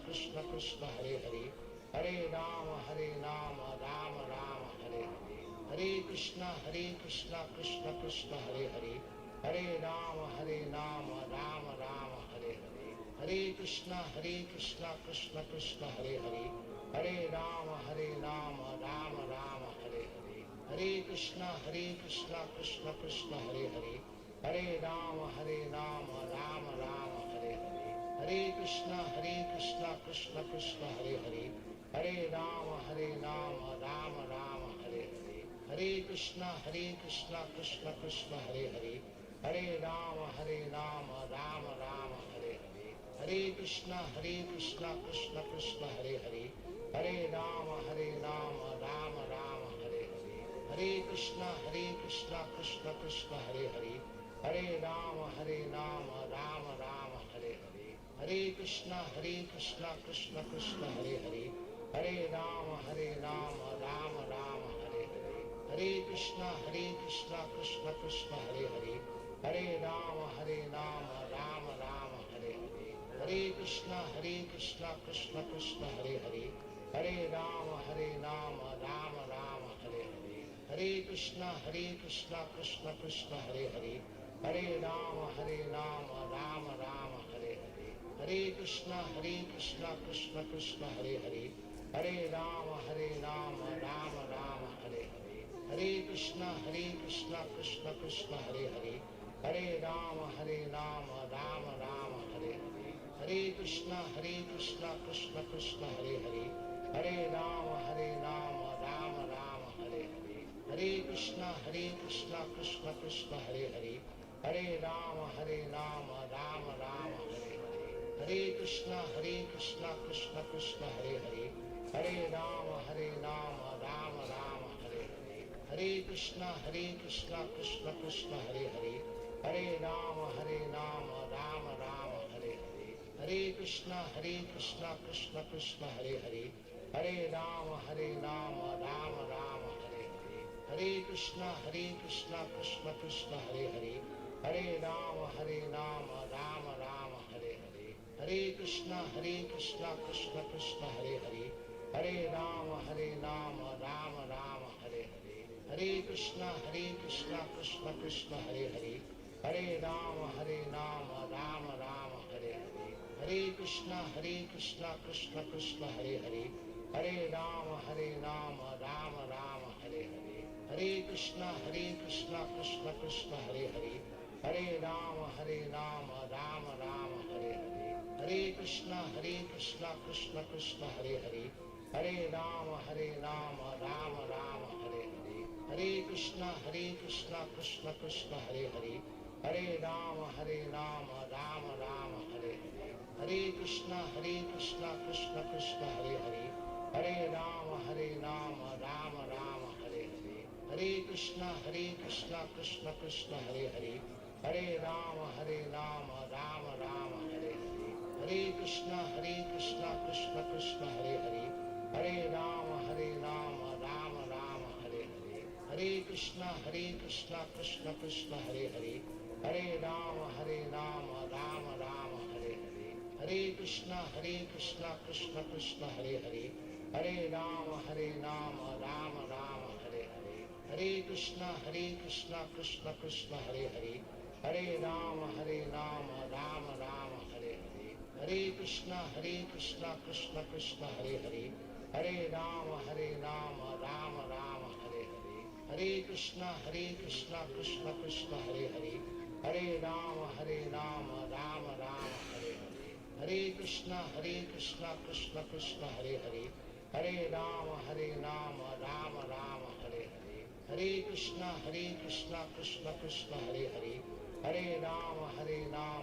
Krishna Krishna Hare Hare, Hare Rama Rama Rama Hare Hare, Hare Krishna Krishna Krishna Hare Hare, Hare Rama Rama Rama Hare Hare, Hare Krishna Krishna Krishna Hare Hare, Hare Rama Rama Rama Hare Hare, Hare Krishna Hare Krishna Krishna Krishna Hare Hare Hare Rama Rama Rama Hare Hare Hare Krishna Krishna Krishna Hare Hare Hare Rama Rama Rama Hare Hare Hare Krishna Krishna Krishna Hare Hare Hare Rama Rama Rama Hare Hare Hare Krishna Krishna Krishna Hare Hare Hare Rama Rama Rama Hare Hare Hare Krishna Krishna Krishna Hare Hare Hare Rama Rama Rama Hare Hare Hare Krishna Krishna Krishna Hare Hare Hare Rama Rama Rama Hare Hare Hare Krishna Krishna Krishna Hare Hare Hare Rama Rama Rama Hare Hare Hare Krishna Krishna Krishna Hare Hare Hare Rama Rama Rama Hare Hare Hare Krishna Krishna Krishna Hare Hare Hare Rama Rama Rama Hare Hare Hare Krishna Krishna Krishna Hare Hare Hare Rama Rama Rama Hare Hare Hare Krishna Krishna Krishna Hare Hare Hare Rama Rama Rama Hare Hare Hare Krishna Krishna Krishna Hare Hare Hare Rama Rama Rama Hare Hare Hare Krishna Krishna Krishna Hare Hare Hare Rama Rama Rama Hare Hare Hare Krishna Krishna Krishna Hare Hare Hare Rama Rama Rama Hare Hare Hare Krishna Krishna Krishna Hare Hare Hare Rama Rama Rama Hare Hare Hare Krishna Krishna Krishna Hare Hare Hare Rama Rama Rama Hare Hare Hare Krishna Krishna Krishna Hare Hare Hare Rama Rama Rama Hare Hare Hare Krishna Krishna Krishna Hare Hare Hare Rama Rama Rama Hare Hare Hare Krishna Krishna Krishna Hare Hare Hare Rama Rama Rama Hare Hare Hare Krishna Krishna Krishna Hare Hare Hare Rama Rama Rama Hare Hare Hare Krishna Krishna Krishna Hare Hare Hare Rama Rama Rama Hare Hare Hare Krishna Krishna Krishna Hare Hare Hare Rama Rama Rama Hare Hare Hare Krishna Krishna Krishna Hare Hare Hare Rama Rama Rama Hare Hare Hare Krishna Krishna Krishna Hare Hare Hare Rama Rama Rama Hare Hare Hare Krishna Krishna Krishna Hare Hare Hare Rama Rama Rama Hare Hare Hare Krishna Krishna Krishna Hare Hare Hare Rama Rama Rama Hare Hare Hare Krishna Krishna Krishna Hare Hare Hare Rama Rama Rama Hare Hare Hare Krishna Krishna Krishna Hare Hare Hare Rama Rama Rama Hare Hare Hare Krishna Krishna Krishna Hare Hare Hare Rama Rama Rama Hare Hare Hare Krishna Krishna Krishna Hare Hare Hare Rama Rama Rama Hare Hare Hare Krishna Krishna Krishna Hare Hare Hare Rama Rama Rama Hare Hare Hare Krishna Krishna Krishna Hare Hare Hare Rama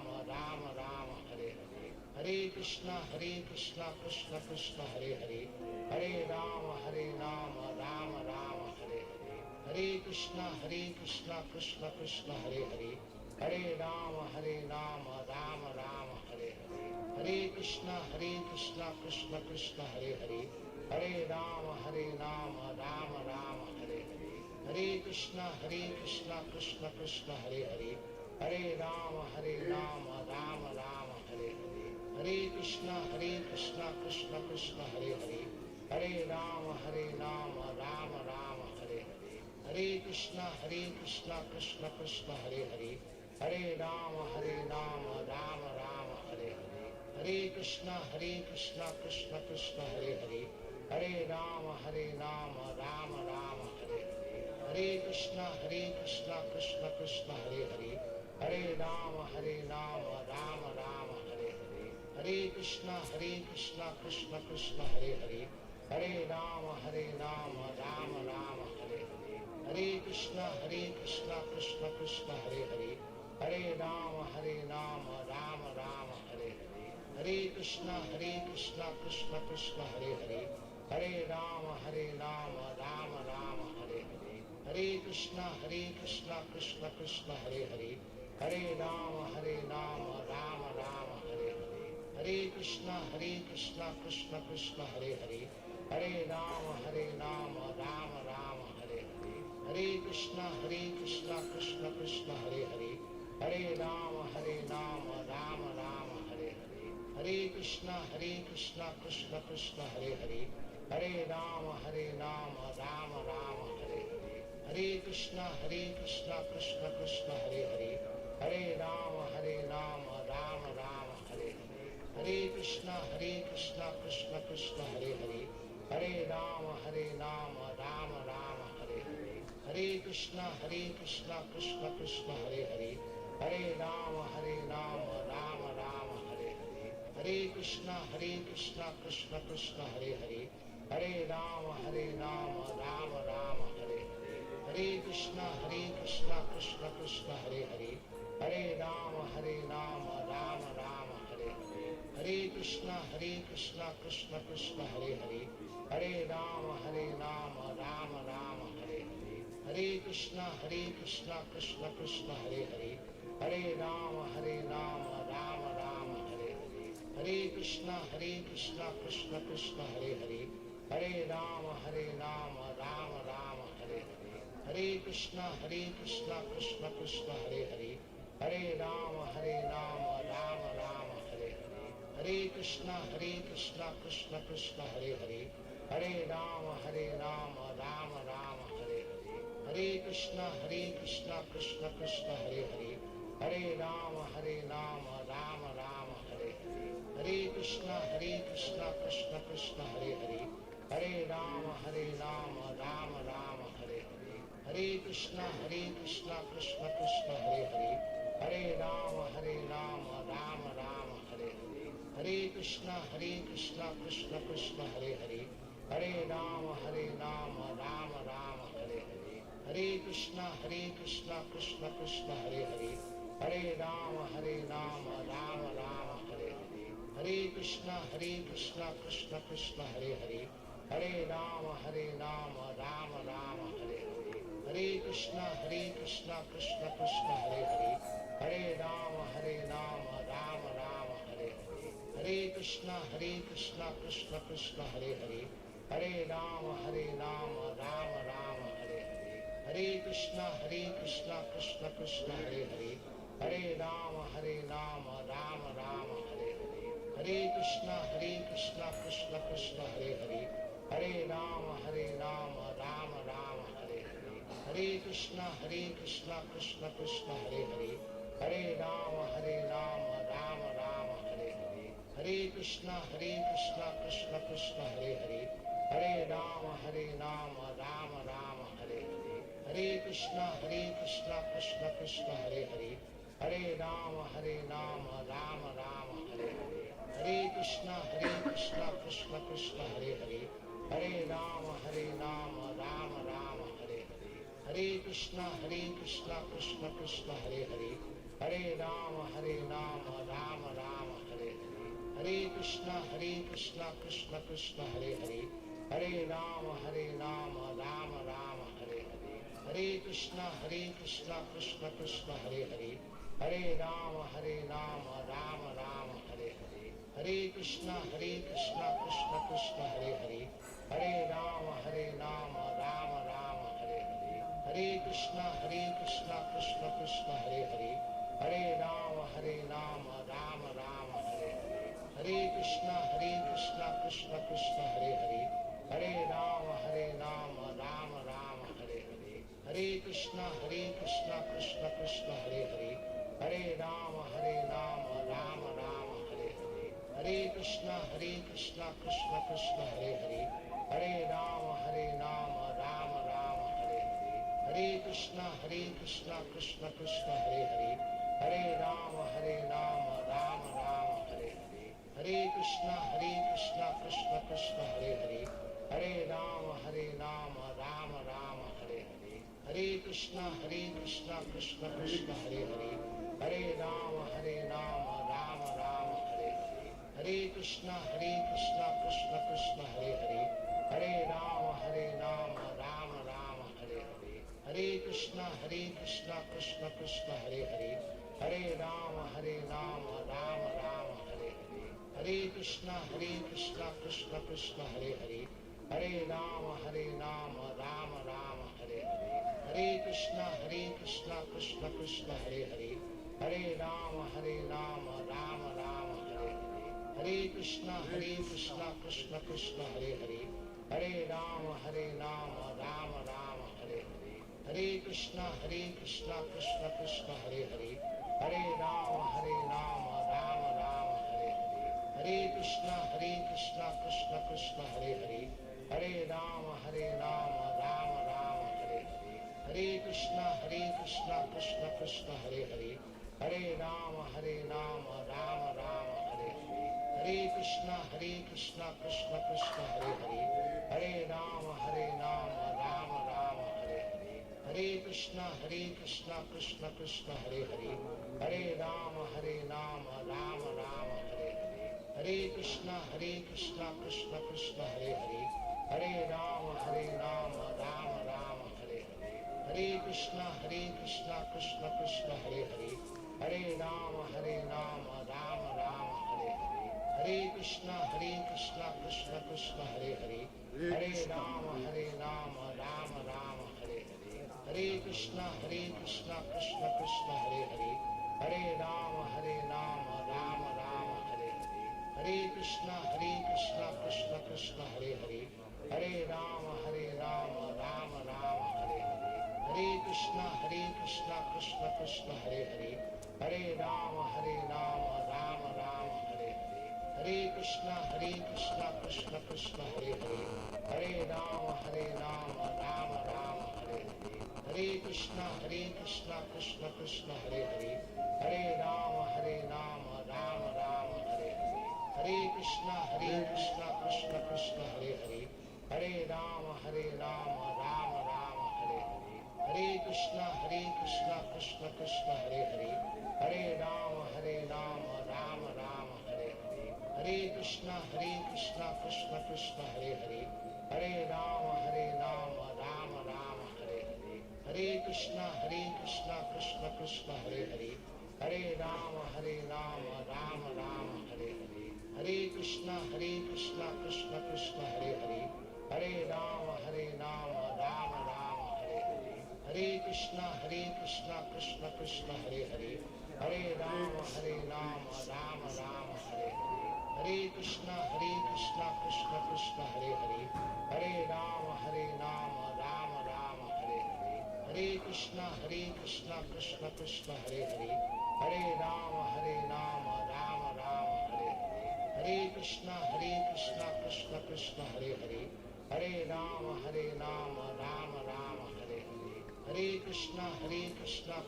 Rama Rama Hare Hare Hare Krishna Krishna Krishna Hare Hare Hare Rama Rama Rama Hare Hare Hare Krishna Krishna Krishna Hare Hare Hare Rama Rama Rama Hare Hare Hare Krishna Krishna Krishna Hare Hare Hare Rama Rama Rama Hare Hare Hare Krishna Krishna Krishna Hare Hare Hare Rama Rama Rama Hare Hare Hare Krishna Krishna Krishna Hare Hare Hare Rama Rama Rama Hare Hare Hare Krishna Krishna Krishna Hare Hare Hare Rama Rama Rama Hare Hare Hare Krishna Krishna Krishna Hare Hare Hare Rama Rama Rama Hare Hare Hare Krishna Krishna Krishna Hare Hare Hare Rama Rama Rama Hare Hare Hare Krishna Krishna Krishna Hare Hare, Hare Rama Rama Rama Hare Hare, Hare Krishna Krishna Krishna Hare Hare, Hare Rama Rama Rama Hare Hare, Hare Krishna Krishna Krishna Hare Hare, Hare Rama Rama Rama Hare Hare, Hare Krishna Krishna Krishna Hare Hare, Hare Rama Rama Rama Hare Hare, Hare Krishna Krishna Krishna Hare Hare, Hare Rama Rama Rama Hare Hare, Hare Krishna Krishna Krishna Hare Hare, Hare Rama Rama Rama Hare Hare, Hare Krishna Krishna Krishna Hare Hare, Hare Rama Rama Rama Hare Hare, Hare Krishna Krishna Krishna Hare Hare, Hare Rama Rama Rama Hare Hare, Hare Krishna Krishna Krishna Hare Hare, Hare Rama Rama Rama Hare Hare, Hare Krishna Krishna Krishna Hare Hare, Hare Rama Rama Rama Hare Hare, Hare Krishna Krishna Krishna Hare Hare, Hare Rama Rama Rama Hare Hare, Hare Krishna Krishna Krishna Hare Hare, Hare Rama Rama Rama Hare Hare, Hare Krishna Krishna Krishna Hare Hare, Hare Rama Rama Rama Hare Hare, Hare Krishna Krishna Krishna Hare Hare, Hare Rama Rama Rama Hare Hare, Hare Krishna Krishna Krishna Hare Hare, Hare Rama Rama Rama Hare Hare, Hare Krishna Krishna Krishna Hare Hare, Hare Rama Rama Rama Hare Hare, Hare Krishna Krishna Krishna Hare Hare, Hare Rama Rama Rama Hare Hare, Hare Krishna Krishna Krishna Hare Hare, Hare Rama Rama Rama Hare Hare, Hare Krishna Krishna Krishna Hare Hare, Hare Rama Rama Rama Hare Hare, Hare Krishna Krishna Krishna Hare Hare, Hare Rama Rama Rama Hare Hare, Hare Krishna Krishna Krishna Hare Hare, Hare Rama Rama Rama Hare Hare, Hare Krishna Krishna Krishna Hare Hare, Hare Rama Rama Rama Hare Hare, Hare Krishna Krishna Krishna Hare Hare, Hare Rama Rama Rama Hare Hare, Hare Krishna Krishna Krishna Hare Hare, Hare Rama Rama Rama Hare Hare, Hare Krishna Krishna Krishna Hare Hare, Hare Rama Rama Rama Hare Hare, Hare Krishna Krishna Krishna Hare Hare, Hare Rama Rama Rama Hare Hare, Hare Krishna Krishna Krishna Hare Hare, Hare Rama Rama Rama Hare Hare, Hare Krishna Krishna Krishna Hare Hare, Hare Rama Rama Rama Hare Hare, Hare Krishna Krishna Krishna Hare Hare, Hare Rama Rama Rama Hare Hare, Hare Krishna Krishna Krishna Hare Hare, Hare Rama Rama Rama Hare Hare, Hare Krishna Krishna Krishna Hare Hare, Hare Rama Rama Rama Hare Hare, Hare Krishna Krishna Krishna Hare Hare, Hare Rama Rama Rama Hare Hare, Hare Krishna Krishna Krishna Hare Hare, Hare Rama Rama Rama Hare Hare, Hare Krishna Krishna Krishna Hare Hare, Hare Rama Rama Rama Hare Hare, Hare Krishna Krishna Krishna Hare Hare, Hare Rama Rama Rama Hare Hare, Hare Krishna Krishna Krishna Hare Hare, Hare Rama Rama Rama Hare Hare, Hare Krishna Krishna Krishna Hare Hare, Hare Rama Rama Rama Hare Hare, Hare Krishna Krishna Krishna Hare Hare, Hare Rama Rama Rama Hare Hare, Hare Krishna Krishna Krishna Hare Hare, Hare Rama Rama Rama Hare Hare, Hare Krishna Krishna Krishna Hare Hare, Hare Rama Rama Rama Hare Hare, Hare Krishna Krishna Krishna Hare Hare Hare Rama Rama Rama Hare Hare Hare Krishna Krishna Krishna Hare Hare Hare Rama Rama Rama Hare Hare Hare Krishna Krishna Krishna Hare Hare Hare Rama Rama Rama Hare Hare Hare Krishna Krishna Krishna Hare Hare Hare Rama Rama Rama Hare Hare Hare Krishna Krishna Krishna Hare Hare Hare Rama Rama Rama Hare Hare Hare Krishna Krishna Krishna Hare Hare Hare Rama Rama Rama Hare Hare Hare Krishna Krishna Krishna Hare Hare Hare Rama Rama Rama Hare Hare Hare Krishna Krishna Krishna Hare Hare Hare Rama Rama Rama Hare Hare Hare Krishna Krishna Krishna Hare Hare Hare Rama Rama Rama Hare Hare Hare Krishna Krishna Krishna Hare Hare Hare Rama Rama Rama Hare Hare Hare Krishna Krishna Krishna Hare Hare Hare Rama Rama Rama Hare Hare Hare Krishna Krishna Krishna Hare Hare Hare Rama Rama Rama Hare Hare Hare Krishna Krishna Krishna Hare Hare Hare Rama Rama Rama Hare Hare Hare Krishna Krishna Krishna Hare Hare Hare Rama Rama Rama Hare Hare Hare Krishna Krishna Krishna Hare Hare Hare Rama Rama Rama Hare Hare Hare Krishna Krishna Krishna Hare Hare Hare Rama Rama Rama Hare Hare Hare Krishna Krishna Krishna Hare Hare Hare Rama Rama Rama Hare Hare Hare Krishna Krishna Krishna Hare Hare Hare Rama Rama Rama Hare Hare Hare Krishna Krishna Krishna Hare Hare Hare Rama Rama Rama Hare Hare Hare Krishna Krishna Krishna Hare Hare Hare Rama Rama Rama Hare Hare Hare Krishna Krishna Krishna Hare Hare Hare Rama Rama Rama Hare Hare Hare Krishna Krishna Krishna Hare Hare Hare Rama Rama Rama Hare Hare Hare Krishna Krishna Krishna Hare Hare Hare Rama Rama Rama Hare Hare Hare Krishna Krishna Krishna Hare Hare Hare Rama Rama Rama Hare Hare Hare Krishna Krishna Krishna Hare Hare Hare Rama Rama Rama Hare Hare Hare Krishna Krishna Krishna Hare Hare Hare Rama Rama Rama Hare Hare Hare Krishna Krishna Krishna Hare Hare Hare Rama Rama Rama Hare Hare Hare Krishna Krishna Krishna Hare Hare Hare Rama Rama Rama Hare Hare Hare Krishna Krishna Krishna Hare Hare Hare Rama Rama Rama Hare Hare Hare Krishna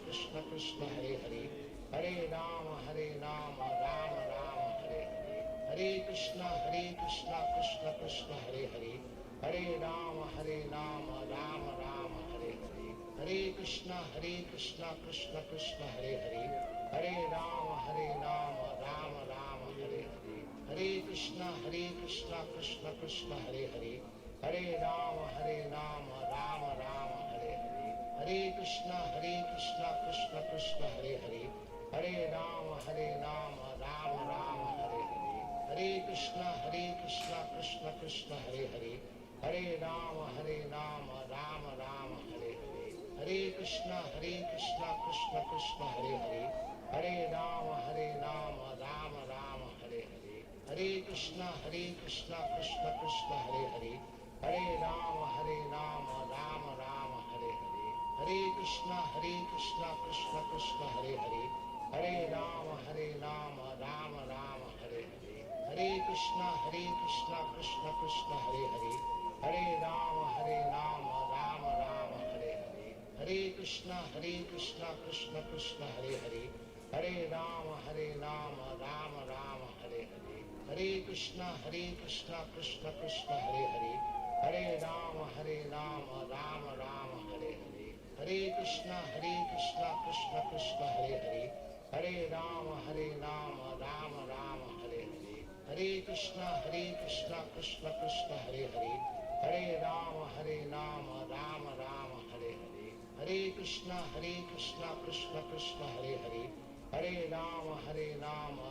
Krishna Krishna Hare Hare Hare Rama Rama Rama Hare Hare Hare Krishna Krishna Krishna Hare Hare Hare Rama Rama Rama Hare Hare Hare Krishna Krishna Krishna Hare Hare Hare Rama Rama Rama Hare Hare Hare Krishna Krishna Krishna Hare Hare Hare Rama Rama Rama Hare Hare Hare Krishna Krishna Krishna Hare Hare Hare Rama Rama Rama Hare Hare Hare Krishna Krishna Krishna Hare Hare Hare Rama Rama Rama Hare Hare Hare Krishna Krishna Krishna Hare Hare Hare Rama Rama Rama Hare Hare Hare Krishna Krishna Krishna Hare Hare Hare Rama Rama Rama Hare Hare Hare Krishna Krishna Krishna Hare Hare Hare Rama Rama Rama Hare Hare Hare Krishna Krishna Krishna Hare Hare Hare Rama Rama Rama Hare Hare Hare Krishna Krishna Krishna Hare Hare Hare Rama Rama Rama Hare Hare Hare Krishna Krishna Krishna Krishna Hare Hare, Hare Rama Rama Rama Hare Hare, Hare Krishna Krishna Krishna Hare Hare, Hare Rama Rama Rama Hare Hare, Hare Krishna Krishna Krishna Hare Hare, Hare Rama Rama Rama Hare Hare, Hare Krishna Krishna Krishna Hare Hare, Hare Rama Rama Rama Hare Hare, Hare Krishna Krishna Krishna Hare Hare, Hare Rama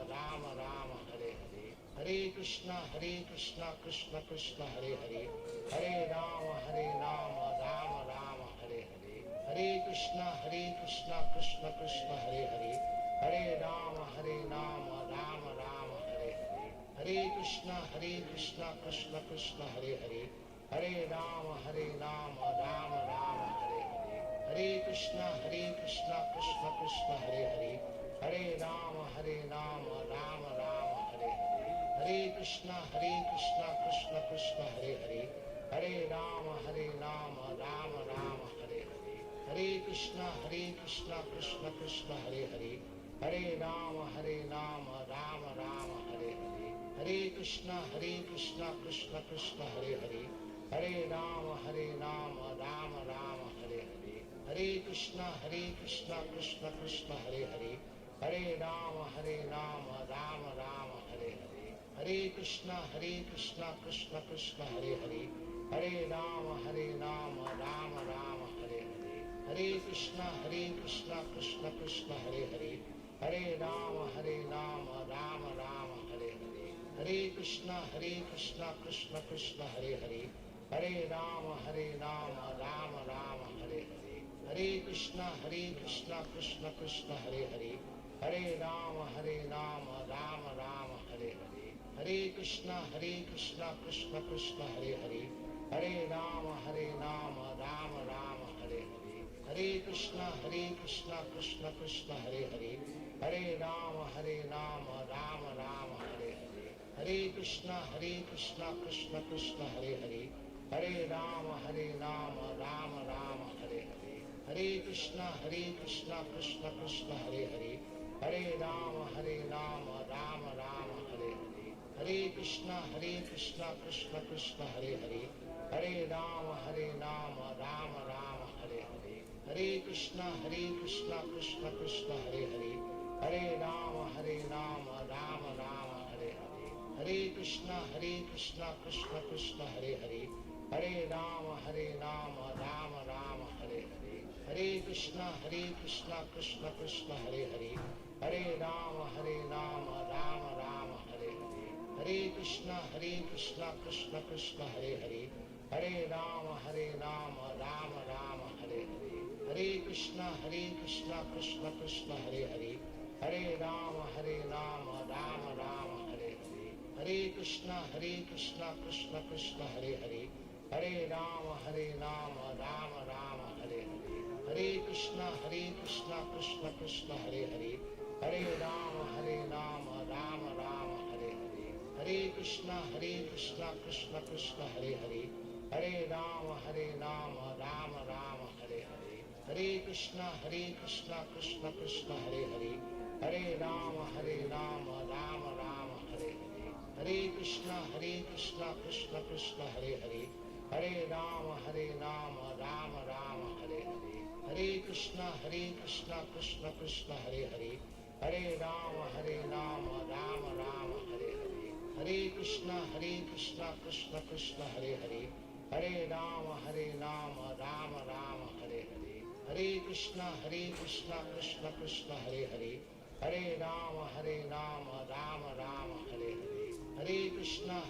Rama Rama Hare Hare, Hare Krishna Krishna Krishna Hare Hare, Hare Rama Rama Rama Hare Hare, Hare Krishna Krishna Krishna Hare Hare, Hare Rama Rama Rama Hare Hare, Hare Krishna Krishna Krishna Hare Hare, Hare Rama Rama Rama Hare Hare, Hare Krishna Krishna Krishna Hare Hare, Hare Rama Rama Rama Hare Hare, Hare Krishna Krishna Krishna Hare Hare, Hare Rama Rama Rama Hare Hare, Hare Krishna Krishna Krishna Hare Hare, Hare Rama Rama Rama Hare Hare, Hare Krishna Krishna Krishna Hare Hare, Hare Rama Rama Rama Hare Hare, Hare Krishna Krishna Krishna Hare Hare, Hare Rama Rama Rama Hare Hare, Hare Krishna Krishna Krishna Hare Hare, Hare Rama Rama Rama Hare Hare, Hare Krishna Krishna Krishna Hare Hare, Hare Rama Rama Rama Hare Hare, Hare Krishna Krishna Krishna Hare Hare, Hare Rama Rama Rama Hare Hare, Hare Krishna Krishna Krishna Hare Hare, Hare Rama Rama Rama Hare Hare, Hare Krishna Krishna Krishna Hare Hare, Hare Rama Rama Rama Hare Hare, Hare Krishna Krishna Krishna Hare Hare, Hare Rama Rama Rama Hare Hare, Hare Krishna Krishna Krishna Hare Hare, Hare Rama Rama Rama Hare Hare, Hare Krishna Krishna Krishna Hare Hare, Hare Rama Rama Rama Hare Hare, Hare Krishna Krishna Krishna Hare Hare, Hare Rama Rama Rama Hare Hare, Hare Krishna Krishna Krishna Hare Hare, Hare Rama Rama Rama Hare Hare, Hare Krishna Krishna Krishna Hare Hare, Hare Rama Rama Rama Hare Hare, Hare Krishna Krishna Krishna Hare Hare, Hare Rama Rama Rama Hare Hare, Hare Krishna Krishna Krishna Hare Hare, Hare Rama Rama Rama Hare Hare, Hare Krishna Krishna Krishna Hare Hare, Hare Rama Rama Rama Hare Hare, Hare Krishna Krishna Krishna Hare Hare, Hare Rama Rama Rama Hare Hare, Hare Krishna Krishna Krishna Hare Hare, Hare Rama Rama Rama Hare Hare, Hare Krishna Krishna Krishna Hare Hare, Hare Rama Rama Rama Hare Hare, Hare Krishna Krishna Krishna Hare Hare, Hare Rama Rama Rama Hare Hare, Hare Krishna Krishna Krishna Hare Hare, Hare Rama Rama Rama Hare Hare, Hare Krishna Krishna Krishna Hare Hare, Hare Rama Rama Rama Hare Hare, Hare Krishna Krishna Krishna Hare Hare, Hare Rama Rama Rama Hare Hare, Hare Krishna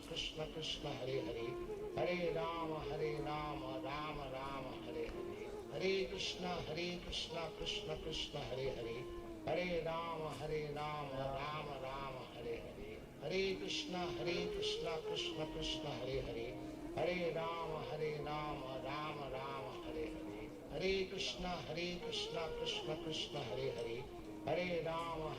Krishna Krishna Hare Hare, Hare Rama Rama Rama Hare Hare, Hare Krishna Krishna Krishna Hare Hare, Hare Rama Rama Rama Hare Hare, Hare Krishna Krishna Krishna Hare Hare, Hare Rama Rama Rama Hare Hare, Hare Krishna Krishna Krishna Hare Hare, Hare Rama Rama Rama Hare Hare, Hare Krishna Krishna Krishna Hare Hare, Hare Rama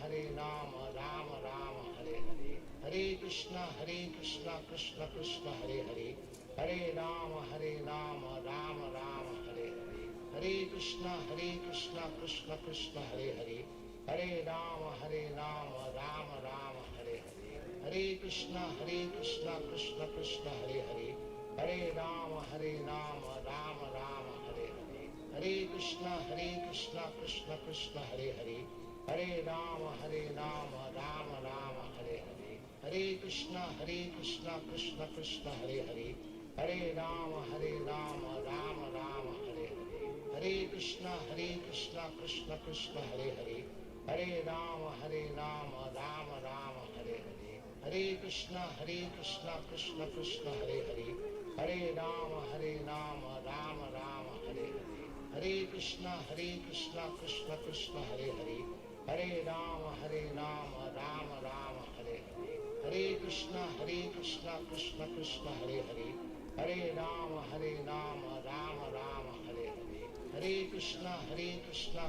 Rama Rama Hare Hare, Hare Krishna Krishna Krishna Hare Hare, Hare Rama Rama Rama Hare Hare, Hare Krishna Krishna Krishna Hare Hare, Hare Rama Rama Rama Hare Hare, Hare Krishna Krishna Krishna Hare Hare, Hare Rama Rama Rama Hare Hare, Hare Krishna Krishna Krishna Hare Hare, Hare Rama Rama Rama Hare Hare, Hare Krishna Krishna Krishna Hare Hare, Hare Rama Rama Rama Hare Hare, Hare Krishna Krishna Krishna Hare Hare, Hare Rama Rama Rama Hare Hare, Hare Krishna Krishna Krishna Hare Hare, Hare Rama Rama Rama Hare Hare, Hare Krishna Krishna Krishna Hare Hare, Hare Rama Rama Rama Hare Hare, Hare Krishna Krishna Krishna Hare Hare, Hare Rama Rama Rama Hare Hare, Hare Krishna Krishna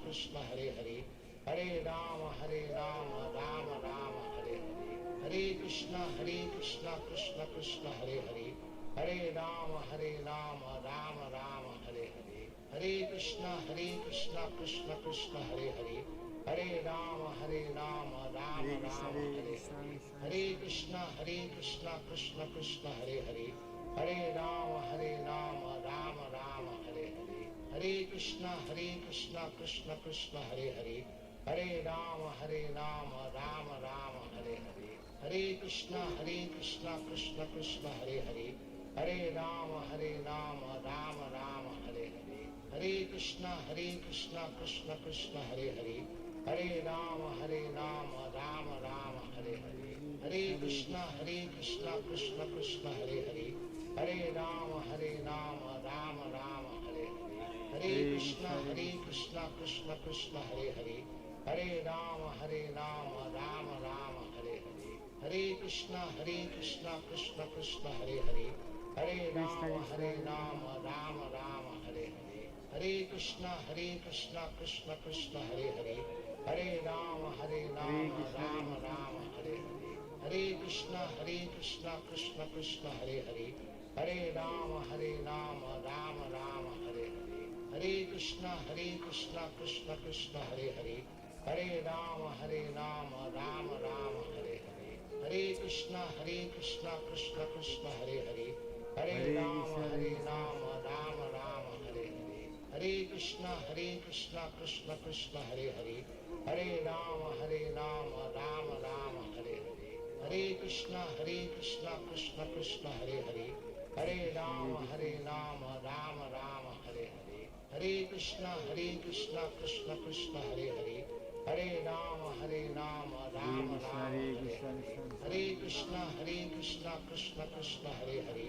Krishna Hare Hare, Hare Rama Rama Rama Hare Hare, Hare Krishna Krishna Krishna Hare Hare, Hare Rama Rama Rama Hare Hare, Hare Krishna Krishna Krishna Hare Hare, Hare Rama Rama Rama Hare Hare, Hare Krishna Krishna Krishna Hare Hare, Hare Rama Rama Rama Hare Hare, Hare Krishna Krishna Krishna Hare Hare, Hare Rama Rama Rama Hare Hare, Hare Krishna Krishna Krishna Hare Hare, Hare Rama Rama Rama Hare Hare, Hare Krishna Krishna Krishna Hare Hare, Hare Rama Rama Rama Hare Hare, Hare Krishna Krishna Krishna Hare Hare, Hare Rama Rama Rama Hare Hare, Hare Krishna Krishna Krishna Hare Hare, Hare Rama Rama Rama Hare Hare, Hare Krishna Krishna Krishna Hare Hare, Hare Rama Rama Rama Hare Hare, Hare Krishna Krishna Krishna Hare Hare, Hare Rama Rama Rama Hare Hare, Hare Krishna Krishna Krishna Hare Hare, Hare Rama Rama Rama Hare Hare, Hare Krishna Krishna Krishna Hare Hare, Hare Rama Rama Rama Hare Hare, Hare Krishna Krishna Krishna Hare Hare, Hare Rama Rama Rama Hare Hare, Hare Krishna Krishna Krishna Hare Hare, Hare Rama Rama Rama Hare Hare, Hare Krishna Krishna Krishna Hare Hare, Hare Rama Rama Rama Hare Hare, Hare Krishna Krishna Krishna Hare Hare,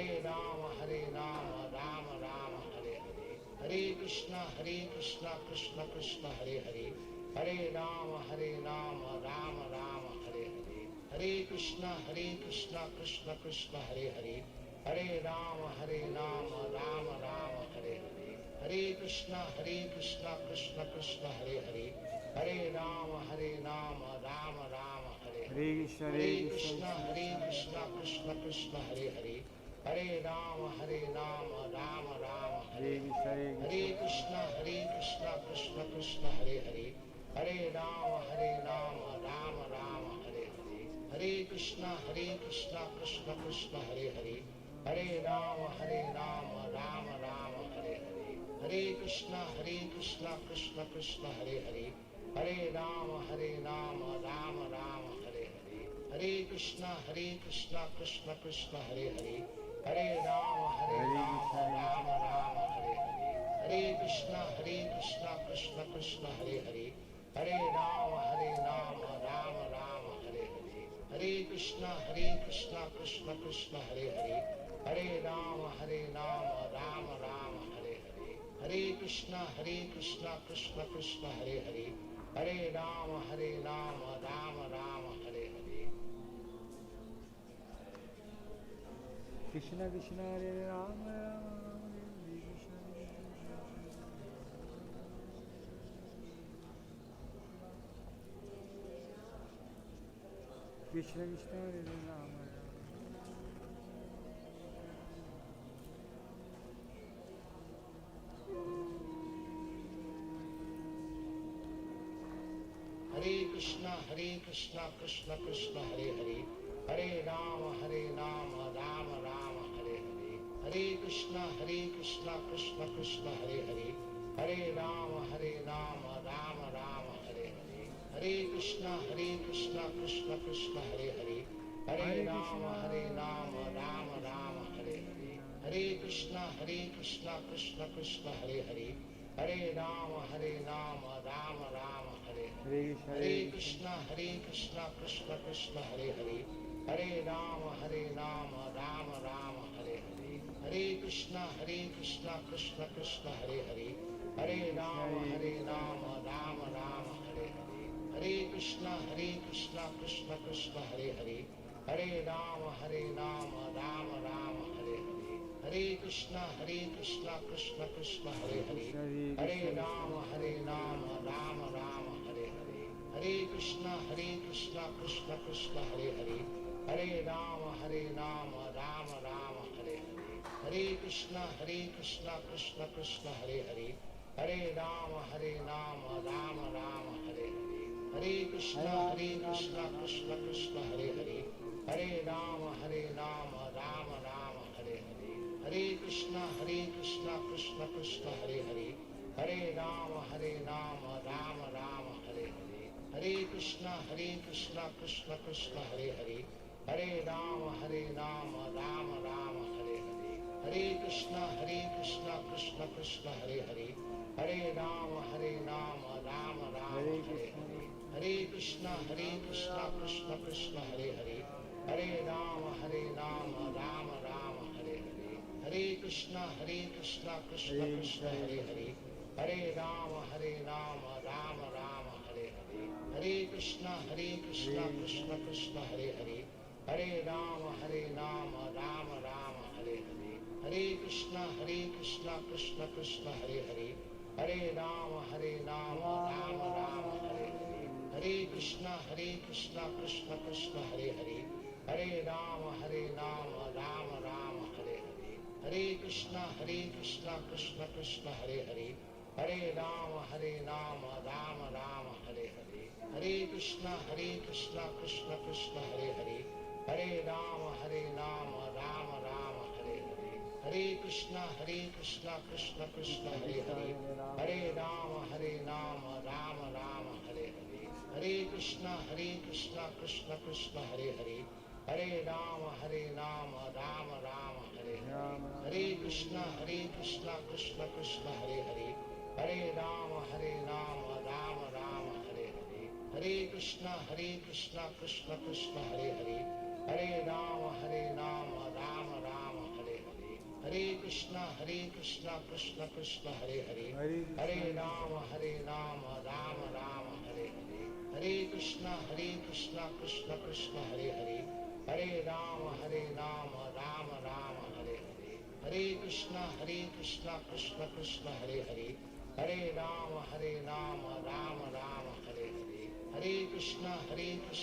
Hare Rama Rama Rama Hare Hare, Hare Krishna Krishna Krishna Hare Hare, Hare Rama Rama Rama Hare Hare, Hare Krishna Krishna Krishna Hare Hare, Hare Rama Rama Rama Hare Hare, Hare Krishna Krishna Krishna Hare Hare, Hare Rama Rama Rama Hare Hare, Hare Krishna Krishna Krishna Hare Hare, Hare Rama Rama Rama Hare Hare, Hare Krishna Krishna Krishna Hare Hare, Hare Rama Rama Rama Hare Hare, Hare Krishna Krishna Hare Hare, Hare Rama Rama Rama Hare Hare, Hare Krishna Krishna Hare Hare, Hare Rama Rama Rama Hare Hare, Hare Krishna Krishna Hare Hare, Hare Rama Rama Rama Hare Hare, Hare Krishna Krishna Hare Hare, Hare Rama Rama Rama Hare Hare, Hare Krishna Krishna Hare Hare, Hare Rama Rama Rama Hare Hare, Hare Krishna Krishna Hare Hare, Hare Rama Rama Rama Hare Hare, Hare Krishna Krishna Hare Hare, Hare Rama Rama Rama Hare Hare. Krishna Krishna Hare Rama Rama Hare Krishna. Krishna Krishna Hare Rama Rama. Hare Krishna Krishna Krishna Hare Hare, Hare Rama Rama Rama Hare Hare, Hare Krishna Krishna Krishna Hare Hare, Hare Rama Rama Rama Hare Hare, Hare Krishna Krishna Krishna Hare Hare, Hare Rama Rama Rama Hare Hare, Hare Krishna Krishna Krishna Hare Hare, Hare Rama Rama Rama Hare Hare, Hare Krishna Krishna Krishna Hare Hare, Hare Rama Rama Rama Hare Hare, Hare Krishna Krishna Krishna Hare Hare, Hare Rama Rama Rama Hare Hare, Hare Krishna Krishna Krishna Hare Hare, Hare Rama Rama Rama Hare Hare, Hare Krishna Krishna Krishna Hare Hare, Hare Rama Rama Rama Hare Hare, Hare Krishna Krishna Krishna Hare Hare, Hare Rama Rama Rama Hare Hare, Hare Krishna Krishna Krishna Hare Hare, Hare Rama Rama Rama Hare Hare, Hare Krishna Krishna Krishna Hare Hare, Hare Rama Rama Rama Hare Hare, Hare Krishna Krishna Krishna Hare Hare, Hare Rama Rama Rama Hare Hare, Hare Krishna Krishna Krishna Hare Hare, Hare Rama Rama Rama Hare Hare, Hare Krishna Krishna Krishna Hare Hare, Hare Rama Rama Rama Hare Hare, Hare Krishna Krishna Krishna Hare Hare, Hare Rama Rama Rama Hare Hare, Hare Krishna Krishna Krishna Hare Hare, Hare Rama Rama Rama Hare Hare, Hare Krishna Krishna Krishna Hare Hare, Hare Rama Rama Rama Hare Hare, Hare Krishna Krishna Krishna Hare Hare, Hare Rama Rama Rama Hare Hare, Hare Krishna Krishna Krishna Hare Hare, Hare Rama Rama Rama Hare Hare, Hare Krishna Krishna Krishna Hare Hare, Hare Rama Rama Rama Hare Hare, Hare Krishna Krishna Krishna Hare Hare, Hare Rama Rama Rama Hare Hare, Hare Krishna Krishna Krishna Hare Hare, Hare Rama Rama Rama Hare Hare, Hare Krishna Krishna Krishna Hare Hare, Hare Rama Rama Rama Hare Hare, Hare Krishna Krishna Krishna Hare Hare, Hare Rama Rama Rama Hare Hare, Hare Krishna Krishna Krishna Hare Hare, Hare Rama Rama Rama Hare Hare, Hare Krishna Krishna Krishna Hare Hare, Hare Rama Rama Rama Hare Hare, Hare Krishna Krishna Krishna Hare Hare, Hare Rama Rama Rama Hare Hare, Hare Krishna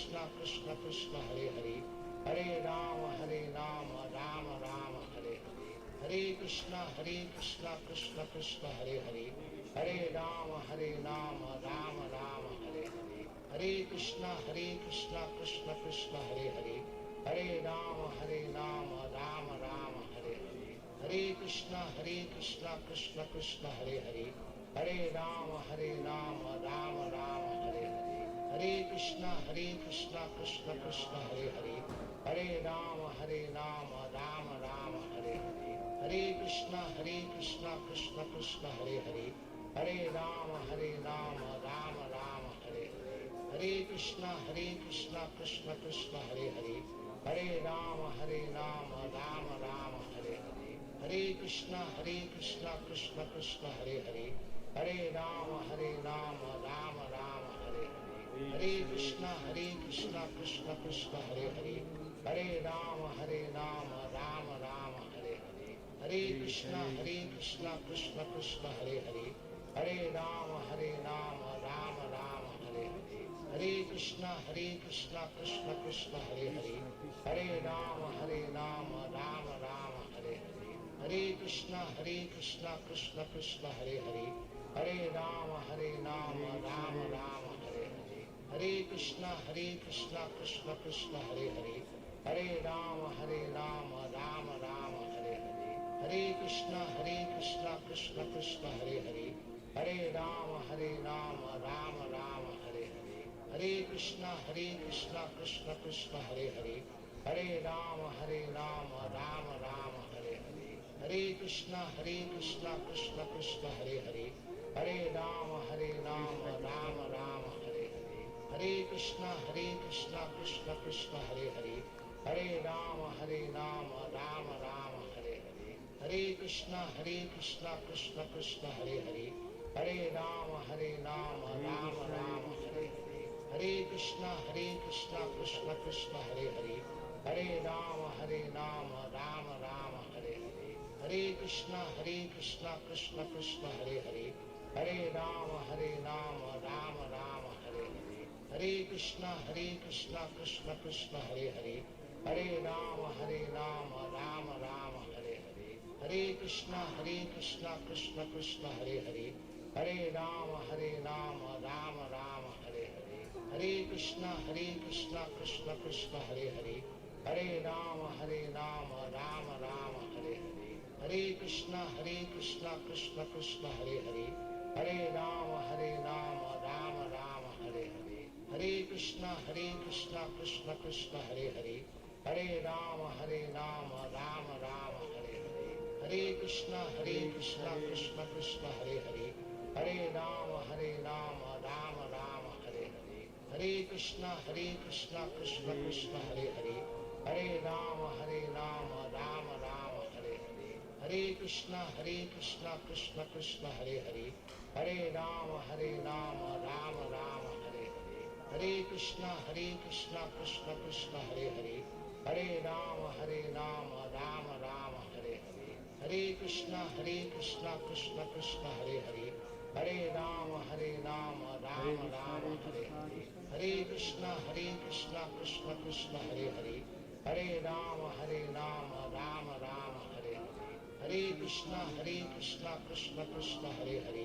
Krishna Krishna Hare Hare, Hare Rama Rama Rama Hare Hare, Hare Krishna Krishna Krishna Hare Hare, Hare Rama Rama Rama Hare Hare, Hare Krishna Krishna Krishna Hare Hare, Hare Rama Rama Rama Hare Hare, Hare Krishna Krishna Krishna Hare Hare, Hare Rama Rama Rama Hare Hare, Hare Krishna Krishna Krishna Hare Hare, Hare Rama Rama Rama Hare Hare, Hare Krishna Krishna Krishna Hare Hare, Hare Rama Rama Rama Hare Hare, Hare Krishna Krishna Krishna Hare Hare, Hare Rama Rama Rama Hare Hare, Hare Krishna Krishna Krishna Hare Hare, Hare Rama Rama Rama Hare Hare, Hare Krishna Krishna Krishna Hare Hare, Hare Rama Rama Rama Hare Hare, Hare Krishna Krishna Krishna Hare Hare, Hare Rama Rama Rama Hare Hare, Hare Krishna Krishna Krishna Hare Hare, Hare Rama Rama Rama Hare Hare, Hare Krishna Krishna Krishna Hare Hare, Hare Rama Rama Rama Hare Hare, Hare Krishna Krishna Krishna Hare Hare, Hare Rama Rama Rama Hare Hare, Hare Krishna Krishna Krishna Hare Hare, Hare Rama Rama Rama Hare Hare, Hare Krishna Krishna Krishna Hare Hare, Hare Rama Rama Rama Hare Hare, Hare Krishna Krishna Krishna Hare Hare, Hare Rama Rama Rama Hare Hare, Hare Krishna Krishna Krishna Hare Hare, Hare Rama Rama Rama Hare Hare, Hare Krishna Krishna Krishna Hare Hare, Hare Rama Rama Rama Hare Hare, Hare Krishna Krishna Krishna Hare Hare, Hare Rama Rama Rama Hare Hare, Hare Krishna Krishna Krishna Hare Hare, Hare Rama Rama Rama Hare Hare, Hare Krishna Krishna Krishna Hare Hare, Hare Rama Rama Rama Hare Hare, Hare Krishna Krishna Krishna Hare Hare, Hare Rama Rama Rama Hare Hare, Hare Krishna Krishna Krishna Hare Hare, Hare Rama Rama Rama Hare Hare, Hare Krishna Krishna Krishna Hare Hare, Hare Rama Rama Rama Hare Hare, Hare Krishna Krishna Krishna Hare Hare, Hare Rama Rama Rama Hare Hare, Hare Krishna Krishna Krishna Hare Hare, Hare Rama Rama Rama Hare Hare, Hare Krishna Krishna Krishna Hare Hare, Hare Rama Rama Rama Hare Hare, Hare Krishna Krishna Krishna Hare Hare, Hare Rama Rama Rama Hare Hare, Hare Krishna Krishna Krishna Hare Hare, Hare Rama Rama Rama Hare Hare, Hare Krishna Krishna Krishna Hare Hare, Hare Rama Rama Rama Hare Hare, Hare Krishna Krishna Krishna Hare Hare, Hare Rama Rama Rama Hare Hare, Hare Krishna Krishna Krishna Hare Hare, Hare Rama Rama Rama Hare Hare, Hare Krishna Krishna Krishna Hare Hare,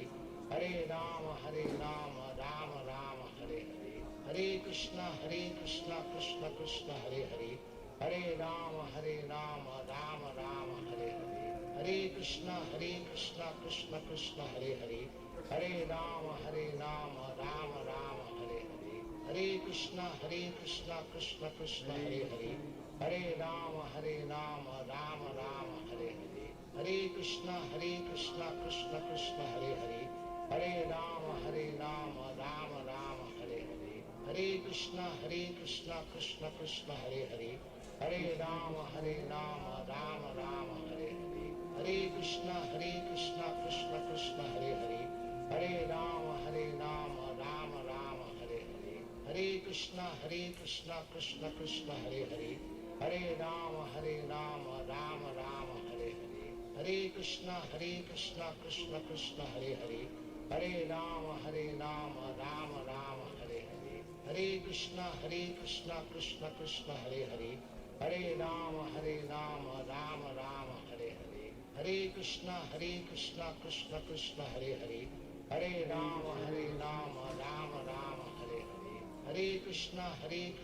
Hare Rama Rama Rama Hare Hare, Hare Krishna Krishna Krishna Hare Hare, Hare Rama Rama Rama Hare Hare, Hare Krishna Krishna Krishna Hare Hare, Hare Rama Rama Rama Hare Hare, Hare Krishna Krishna Krishna Hare Hare, Hare Rama Rama Rama Hare Hare, Hare Krishna Krishna Krishna Hare Hare, Hare Rama Rama Rama Hare Hare, Hare Krishna Krishna Krishna Hare Hare, Hare Rama Rama Rama Hare Hare, Hare Krishna Krishna Krishna Hare Hare, Hare Rama Rama Rama Hare Hare, Hare Krishna Krishna Krishna Hare Hare, Hare Rama Rama Rama Hare Hare, Hare Krishna Krishna Krishna Hare Hare, Hare Rama Rama Rama Hare Hare, Hare Krishna Krishna Krishna Hare Hare, Hare Rama Rama Rama Hare Hare, Hare Krishna Krishna Krishna Hare Hare, Hare Rama Rama Rama Hare Hare, Hare Krishna Krishna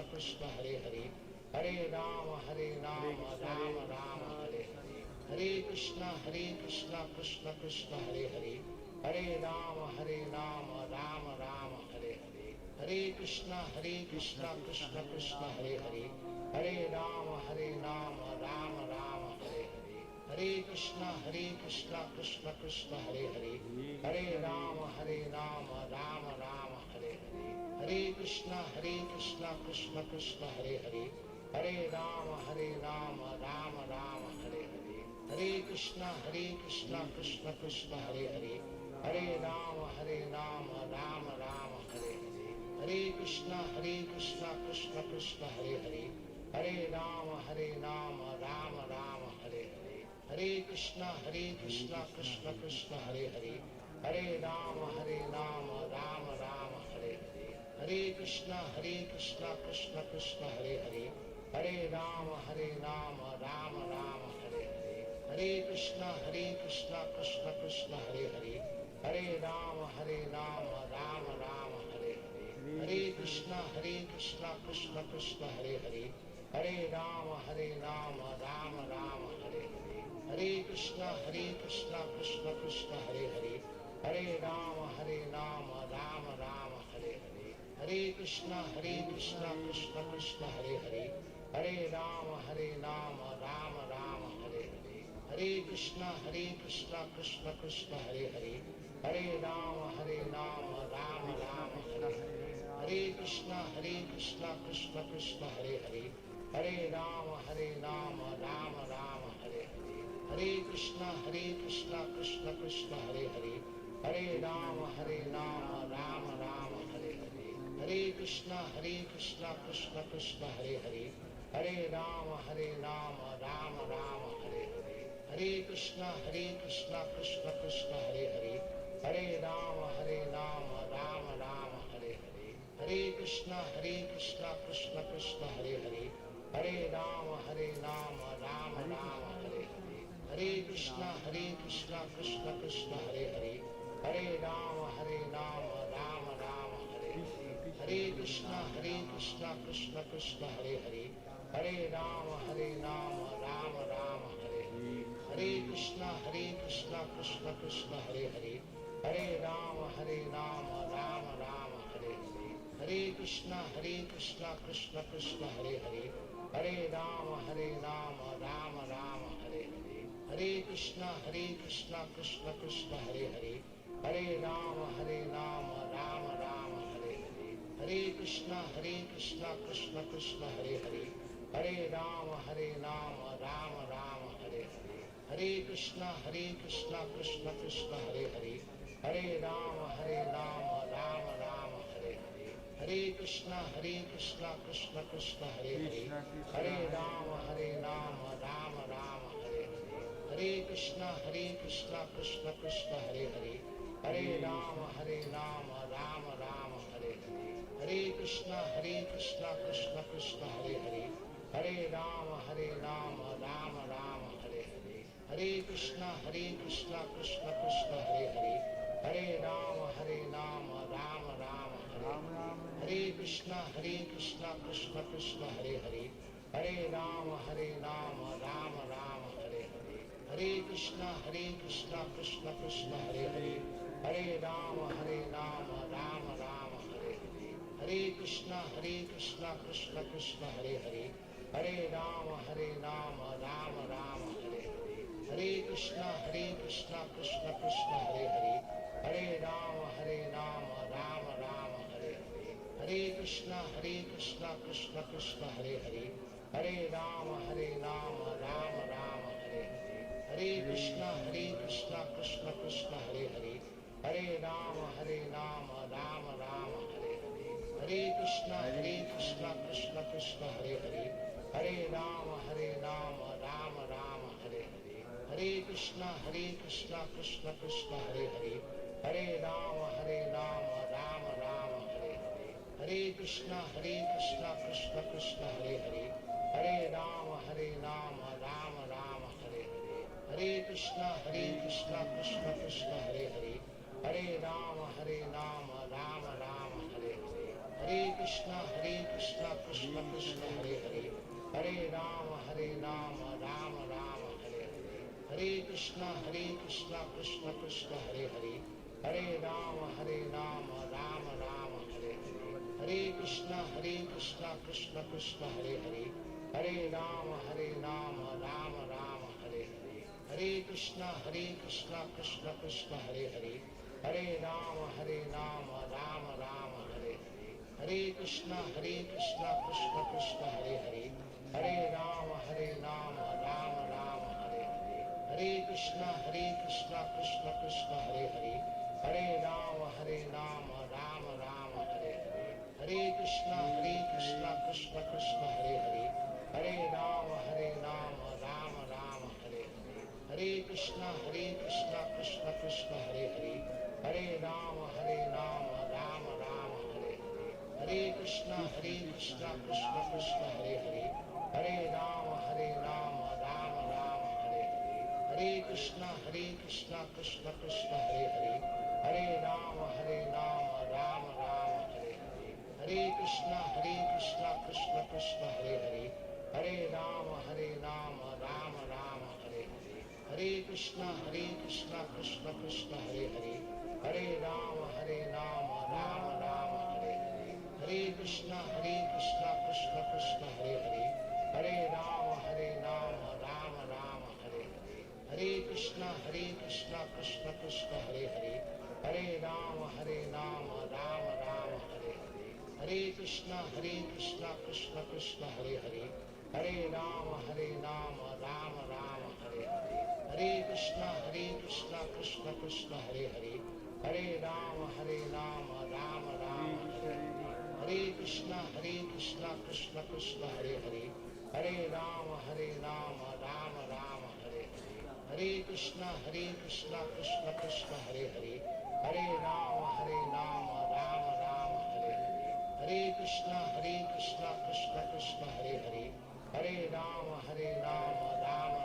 Krishna Hare Hare, Hare Rama Rama Rama Hare Hare, Hare Krishna Krishna Krishna Hare Hare, Hare Rama Rama Rama Hare Hare, Hare Krishna Krishna Krishna Hare Hare, Hare Rama Rama Rama Hare Hare, Hare Krishna Krishna Krishna Hare Hare, Hare Rama Rama Rama Hare Hare, Hare Krishna Krishna Krishna Hare Hare, Hare Rama Rama Rama Hare Hare, Hare Krishna Krishna Krishna Hare Hare, Hare Rama Rama Rama Hare Hare, Hare Krishna Krishna Krishna Hare Hare, Hare Rama Rama Rama Hare Hare, Hare Krishna Krishna Krishna Hare Hare, Hare Rama Rama Rama Hare Hare, Hare Krishna Krishna Krishna Hare Hare, Hare Rama Rama Rama Hare Hare, Hare Krishna Krishna Krishna Hare Hare, Hare Rama Rama Rama Hare Hare, Hare Krishna Krishna Krishna Hare Hare, Hare Rama Rama Rama Hare Hare, Hare Krishna Krishna Krishna Hare Hare, Hare Rama Rama Rama Hare Hare, Hare Krishna Krishna Krishna Hare Hare, Hare Rama Rama Rama Hare Hare, Hare Krishna Krishna Krishna Hare Hare, Hare Rama Rama Rama Hare Hare, Hare Krishna Krishna Krishna Hare Hare, Hare Rama Rama Rama Hare Hare, Hare Krishna Krishna Krishna Hare Hare, Hare Rama Rama Rama Hare Hare, Hare Krishna Krishna Krishna Hare Hare, Hare Rama Rama Rama Hare Hare, Hare Krishna Krishna Krishna Hare Hare, Hare Rama Rama Rama Hare Hare, Hare Krishna Krishna Krishna Hare Hare, Hare Rama Rama Rama Hare Hare, Hare Krishna Krishna Krishna Hare Hare, Hare Rama Rama Rama Hare Hare, Hare Krishna Krishna Krishna Hare Hare, Hare Rama Rama Rama Hare Hare, Hare Krishna Krishna Krishna Hare Hare, Hare Rama Rama Rama Hare Hare, Hare Krishna Krishna Krishna Hare Hare, Hare Rama Rama Rama Hare Hare, Hare Krishna Krishna Krishna Hare Hare, Hare Rama Rama Rama Hare Hare, Hare Krishna Krishna Krishna Hare Hare, Hare Rama Rama Rama Hare Hare, Hare Krishna Krishna Krishna Hare Hare, Hare Rama Rama Rama Hare Hare, Hare Krishna Krishna Krishna Hare Hare, Hare Rama Rama Rama Hare Hare, Hare Krishna Krishna Krishna Hare Hare, Hare Rama Rama Rama Hare Hare, Hare Krishna Krishna Krishna Hare Hare, Hare Rama Rama Rama Hare Hare, Hare Krishna Krishna Krishna Hare Hare, Hare Rama Rama Rama Hare Hare, Hare Krishna Krishna Krishna Hare Hare, Hare Rama Rama Rama Hare Hare, Hare Krishna Krishna Krishna Hare Hare, Hare Rama Rama Rama Hare Hare, Hare Krishna Krishna Krishna Hare Hare, Hare Rama Rama Rama Hare Hare, Hare Krishna Krishna Krishna Hare Hare, Hare Rama Rama Rama Hare Hare, Hare Krishna Krishna Krishna Hare Hare, Hare Rama Rama Rama Hare Hare, Hare Krishna Krishna Krishna Hare Hare, Hare Rama Rama Rama Hare Hare, Hare Krishna Krishna Krishna Hare Hare, Hare Rama Rama Rama Hare Hare, Hare Krishna Krishna Krishna Hare Hare, Hare Rama Rama Rama Hare Hare, Hare Krishna Krishna Krishna Hare Hare, Hare Rama Rama Rama Hare Hare, Hare Krishna Krishna Krishna Hare Hare, Hare Rama Rama Rama Hare Hare, Hare Krishna Krishna Krishna Hare Hare, Hare Rama Rama Rama Hare Hare, Hare Krishna Krishna Krishna Hare Hare, Hare Rama Rama Rama Hare Hare, Hare Krishna Krishna Krishna Hare Hare, Hare Rama Rama Rama Hare Hare, Hare Krishna Krishna Krishna Hare Hare, Hare Rama Rama Rama Hare Hare, Hare Krishna Krishna Krishna Hare Hare, Hare Rama Rama Rama Hare Hare, Hare Krishna Krishna Krishna Hare Hare, Hare Rama Rama Rama Hare Hare, Hare Krishna Krishna Krishna Hare Hare, Hare Rama Rama Rama Hare Hare, Hare Krishna Krishna Krishna Hare Hare, Hare Rama Rama Rama Hare Hare, Hare Krishna Krishna Hare Hare, Hare Rama Rama Rama Hare Hare, Hare Krishna Krishna Krishna Hare Hare, Hare Rama Rama Rama Hare Hare, Hare Krishna Krishna Krishna Hare Hare, Hare Rama Rama Rama Hare Hare, Hare Krishna Krishna Krishna Hare Hare, Hare Rama Rama Rama Hare Hare, Hare Krishna Krishna Krishna Hare Hare, Hare Rama Rama Rama Hare Hare, Hare Krishna Krishna Krishna Hare Hare, Hare Rama Rama Rama Hare Hare, Hare Krishna Krishna Krishna Hare Hare, Hare Rama Rama Rama Hare Hare, Hare Krishna Krishna Krishna Hare Hare, Hare Rama Rama Rama Hare Hare, Hare Krishna Krishna Krishna Hare Hare, Hare Rama Rama Rama Hare Hare, Hare Krishna Krishna Krishna Hare Hare, Hare Rama Rama Rama Hare Hare, Hare Krishna Krishna Krishna Hare Hare, Hare Rama Rama Rama Hare Hare, Hare Krishna Krishna Krishna Hare Hare, Hare Rama Rama Rama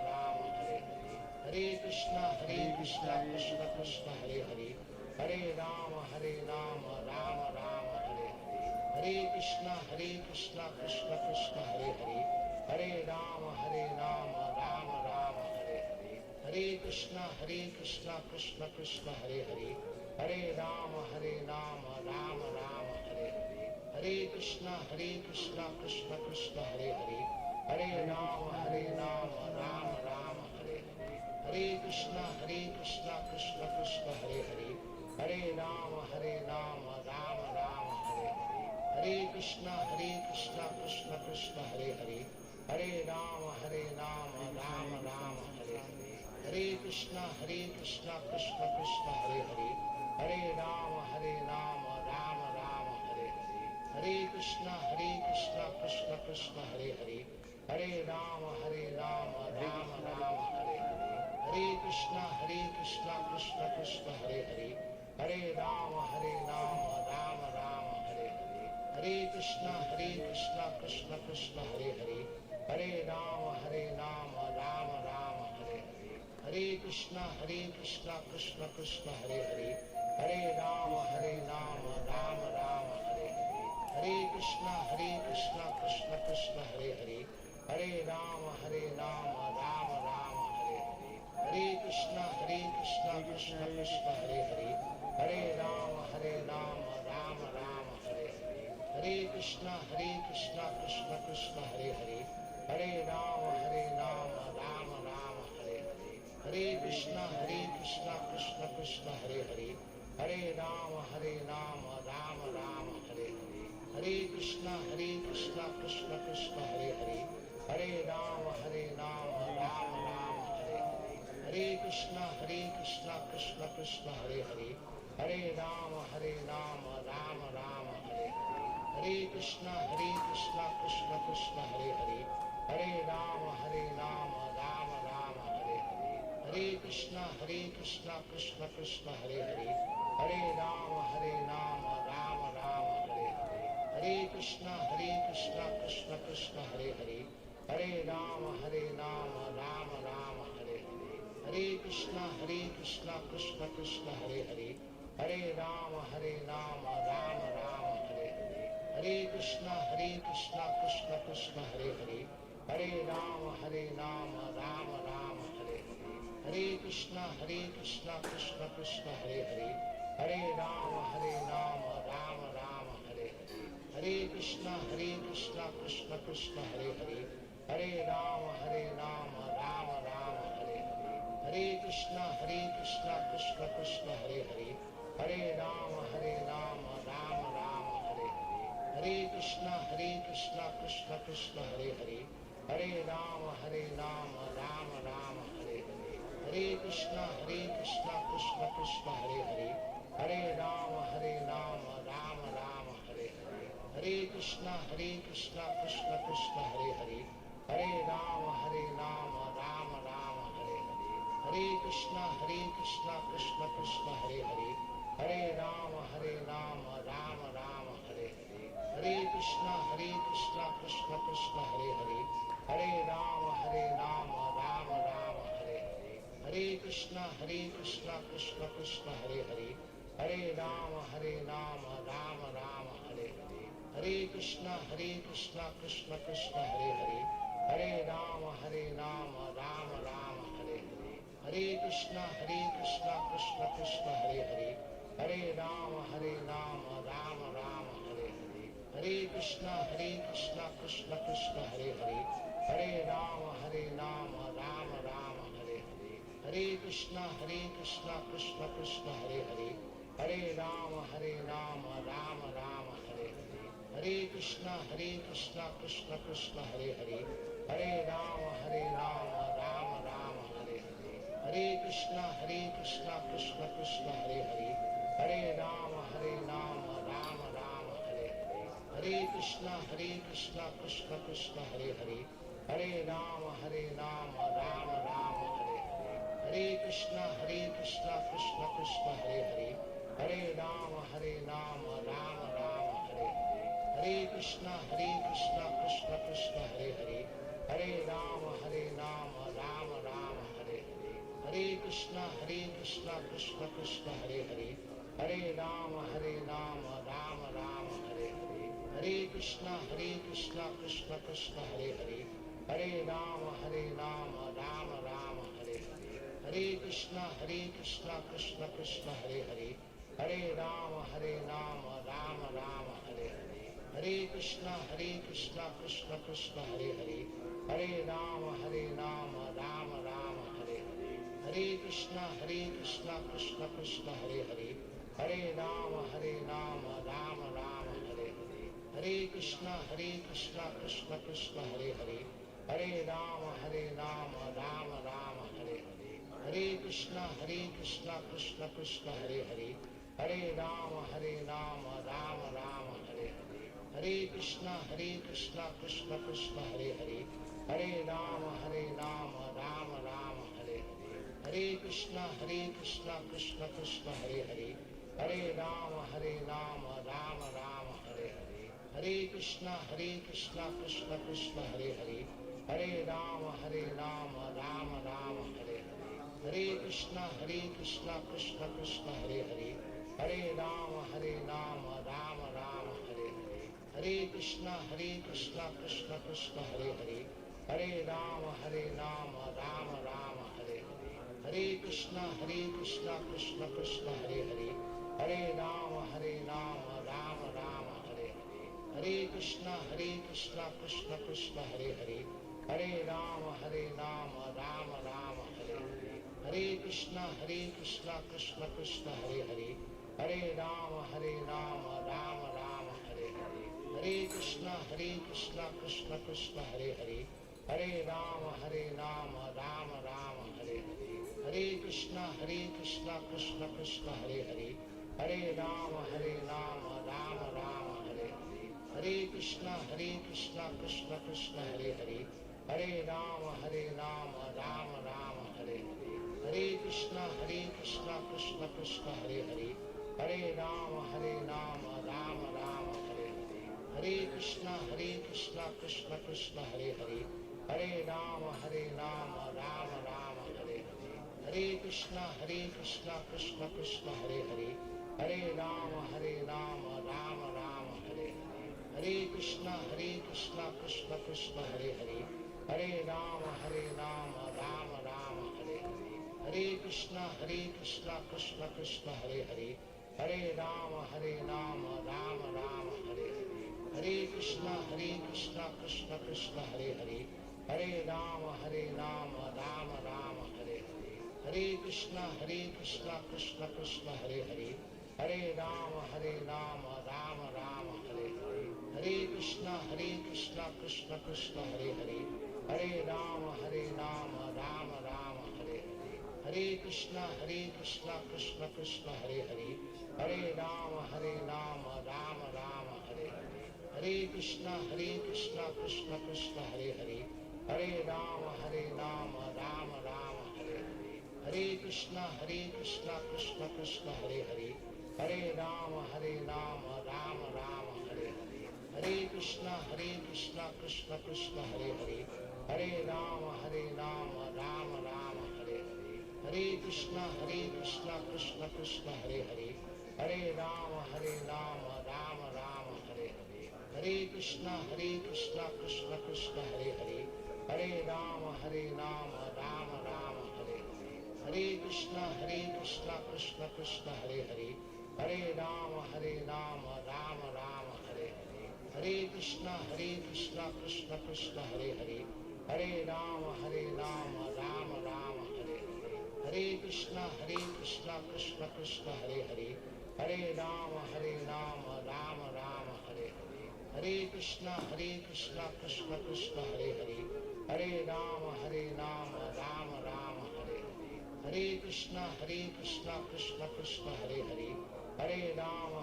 Hare Hare, Hare Krishna Krishna Krishna Hare Hare, Hare Rama Rama Rama Hare Hare, Hare Krishna Krishna Krishna Hare Hare, Hare Rama Rama Rama Hare Hare, Hare Krishna Krishna Krishna Hare Hare, Hare Rama Rama Rama Hare Hare, Hare Krishna Krishna Krishna Hare Hare, Hare Rama Rama Rama Hare Hare, Hare Krishna Krishna Krishna Hare Hare, Hare Rama Rama Rama Hare Hare, Hare Krishna Krishna Krishna Hare Hare, Hare Rama Rama Rama Hare Hare, Hare Krishna Krishna Krishna Hare Hare, Hare Rama Rama Rama Hare Hare, Hare Krishna Krishna Krishna Hare Hare, Hare Rama Rama Rama Hare Hare, Hare Krishna Krishna Krishna Hare Hare, Hare Rama Rama Rama Hare Hare, Hare Krishna Krishna Krishna Hare Hare, Hare Rama Rama Rama Hare Hare, Hare Krishna Krishna Krishna Hare Hare, Hare Rama Rama Rama Hare Hare, Hare Krishna Krishna Krishna Hare Hare, Hare Rama Rama Rama Hare Hare, Hare Krishna Krishna Krishna Hare Hare, Hare Rama Rama Rama Hare Hare, Hare Krishna Krishna Krishna Hare Hare, Hare Rama Rama Rama Hare Hare, Hare Krishna Krishna Krishna Hare Hare, Hare Rama Rama Rama Hare Hare, Hare Krishna Krishna Krishna Hare Hare, Hare Rama Rama Rama Hare Hare, Hare Krishna Krishna Krishna Hare Hare, Hare Rama Rama Rama Hare Hare, Hare Krishna Krishna Krishna Hare Hare, Hare Rama Rama Rama Hare Hare, Hare Krishna Krishna Krishna Hare Hare, Hare Rama Rama Rama Hare Hare, Hare Krishna Krishna Krishna Hare Hare, Hare Rama Rama Rama Hare Hare, Hare Krishna Krishna Krishna Hare Hare, Hare Rama Rama Rama Hare Hare, Hare Krishna Krishna Krishna Hare Hare, Hare Rama Rama Rama Hare Hare, Hare Krishna Krishna Krishna Hare Hare, Hare Rama Rama Rama Hare Hare, Hare Krishna Krishna Krishna Hare Hare, Hare Rama Rama Rama Hare Hare, Hare Krishna Krishna Krishna Hare Hare, Hare Rama Rama Rama Hare Hare, Hare Krishna Krishna Krishna Hare Hare, Hare Rama Rama Rama Hare Hare, Hare Krishna Krishna Krishna Hare Hare, Hare Rama Rama Rama Hare Hare, Hare Krishna Krishna Krishna Hare Hare, Hare Rama Rama Rama Hare Hare, Hare Krishna Krishna Krishna Hare Hare, Hare Rama Rama Rama Hare Hare, Hare Krishna Krishna Krishna Hare Hare, Hare Rama Rama Rama Hare Hare, Hare Krishna Krishna Krishna Hare Hare, Hare Rama Rama Rama Hare Hare, Hare Krishna Krishna Krishna Hare Hare, Hare Rama Rama Rama Hare Hare, Hare Krishna Krishna Krishna Hare Hare, Hare Rama Rama Rama Hare Hare, Hare Krishna Krishna Krishna Hare Hare, Hare Rama Rama Rama Hare Hare, Hare Krishna Krishna Krishna Hare Hare, Hare Rama Rama Rama Hare Hare, Hare Krishna Krishna Krishna Hare Hare, Hare Rama Rama Rama Hare Hare, Hare Krishna Krishna Krishna Hare Hare, Hare Rama Rama Rama Hare Hare, Hare Krishna Krishna Krishna Hare Hare, Hare Rama Rama Rama Hare Hare, Hare Krishna Krishna Krishna Hare Hare, Hare Rama Rama Rama Hare Hare, Hare Krishna Krishna Krishna Hare Hare, Hare Rama Rama Rama Hare Hare, Hare Krishna Krishna Krishna Hare Hare, Hare Rama Rama Rama Hare Hare, Hare Krishna Krishna Krishna Hare Hare, Hare Rama Rama Rama Hare Hare, Hare Krishna Krishna Krishna Hare Hare, Hare Rama Rama Rama Hare Hare, Hare Krishna Krishna Krishna Hare Hare, Hare Rama Rama Rama Hare Hare, Hare Krishna Krishna Krishna Hare Hare, Hare Rama Rama Rama Hare Hare, Hare Krishna Krishna Krishna Hare Hare, Hare Rama Rama Rama Hare Hare, Hare Krishna Krishna Krishna Hare Hare, Hare Rama Rama Rama Hare Hare, Hare Krishna Krishna Krishna Hare Hare, Hare Rama Rama Rama Hare Hare, Hare Krishna Krishna Krishna Hare Hare, Hare Rama Rama Rama Hare Hare, Hare Krishna Krishna Krishna Hare Hare, Hare Rama Rama Rama Hare Hare, Hare Krishna Krishna Krishna Hare Hare, Hare Rama Rama Rama Hare Hare, Hare Krishna Krishna Krishna Hare Hare, Hare Rama Rama Rama Hare Hare, Hare Krishna Krishna Krishna Hare Hare, Hare Rama Rama Rama Hare Hare, Hare Krishna Krishna Krishna Hare Hare, Hare Rama Rama Rama Hare Hare, Hare Krishna Krishna Krishna Hare Hare, Hare Rama Rama Rama Hare Hare, Hare Krishna Krishna Krishna Hare Hare, Hare Rama Rama Rama Hare Hare, Hare Krishna Krishna Krishna Hare Hare, Hare Rama Rama Rama Hare Hare, Hare Krishna Krishna Krishna Hare Hare, Hare Rama Rama Rama Hare Hare, Hare Krishna Krishna Krishna Hare Hare, Hare Rama Rama Rama Hare Hare, Hare Krishna Krishna Krishna Hare Hare, Hare Rama Rama Rama Hare Hare, Hare Krishna Krishna Krishna Hare Hare, Hare Rama Rama Rama Hare Hare, Hare Krishna Krishna Krishna Hare Hare, Hare Rama Rama Rama Hare Hare, Hare Krishna Krishna Krishna Hare Hare, Hare Rama Rama Rama Hare Hare, Hare Krishna Krishna Krishna Hare Hare, Hare Rama Rama Rama Hare Hare, Hare Krishna Krishna Krishna Hare Hare, Hare Rama Rama Rama Hare Hare, Hare Krishna Krishna Krishna Hare Hare, Hare Rama Rama Rama Hare Hare, Hare Krishna Krishna Krishna Hare Hare, Hare Rama Rama Rama Hare Hare, Hare Krishna Krishna Krishna Hare Hare, Hare Rama Rama Rama Hare Hare, Hare Krishna Krishna Krishna Hare Hare, Hare Rama Rama Rama Hare Hare, Hare Krishna Krishna Krishna Hare Hare, Hare Rama Rama Rama Hare Hare, Hare Krishna Krishna Krishna Hare Hare, Hare Rama Rama Rama Hare Hare, Hare Krishna Krishna Krishna Hare Hare, Hare Rama Rama Rama Hare Hare, Hare Krishna Krishna Krishna Hare Hare, Hare Rama Rama Rama Hare Hare, Hare Krishna Krishna Krishna Hare Hare, Hare Rama Rama Rama Hare Hare, Hare Krishna Krishna Krishna Hare Hare, Hare Rama Rama Rama Hare Hare, Hare Krishna Krishna Krishna Hare Hare, Hare Rama Rama Rama Hare Hare, Hare Krishna Krishna Krishna Hare Hare, Hare Rama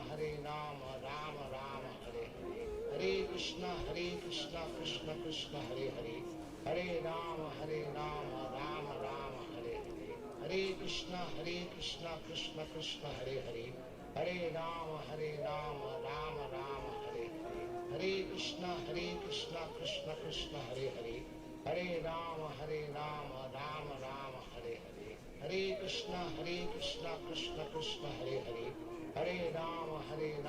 Rama Rama Hare Hare, Hare Krishna Krishna Krishna Hare Hare, Hare Rama Rama Rama Hare Hare, Hare Krishna Krishna Krishna Hare Hare, Hare Rama Rama Rama Hare Hare, Hare Krishna Krishna Krishna Hare Hare, Hare Rama Rama Rama Hare Hare, Hare Krishna Krishna Krishna Hare Hare, Hare Rama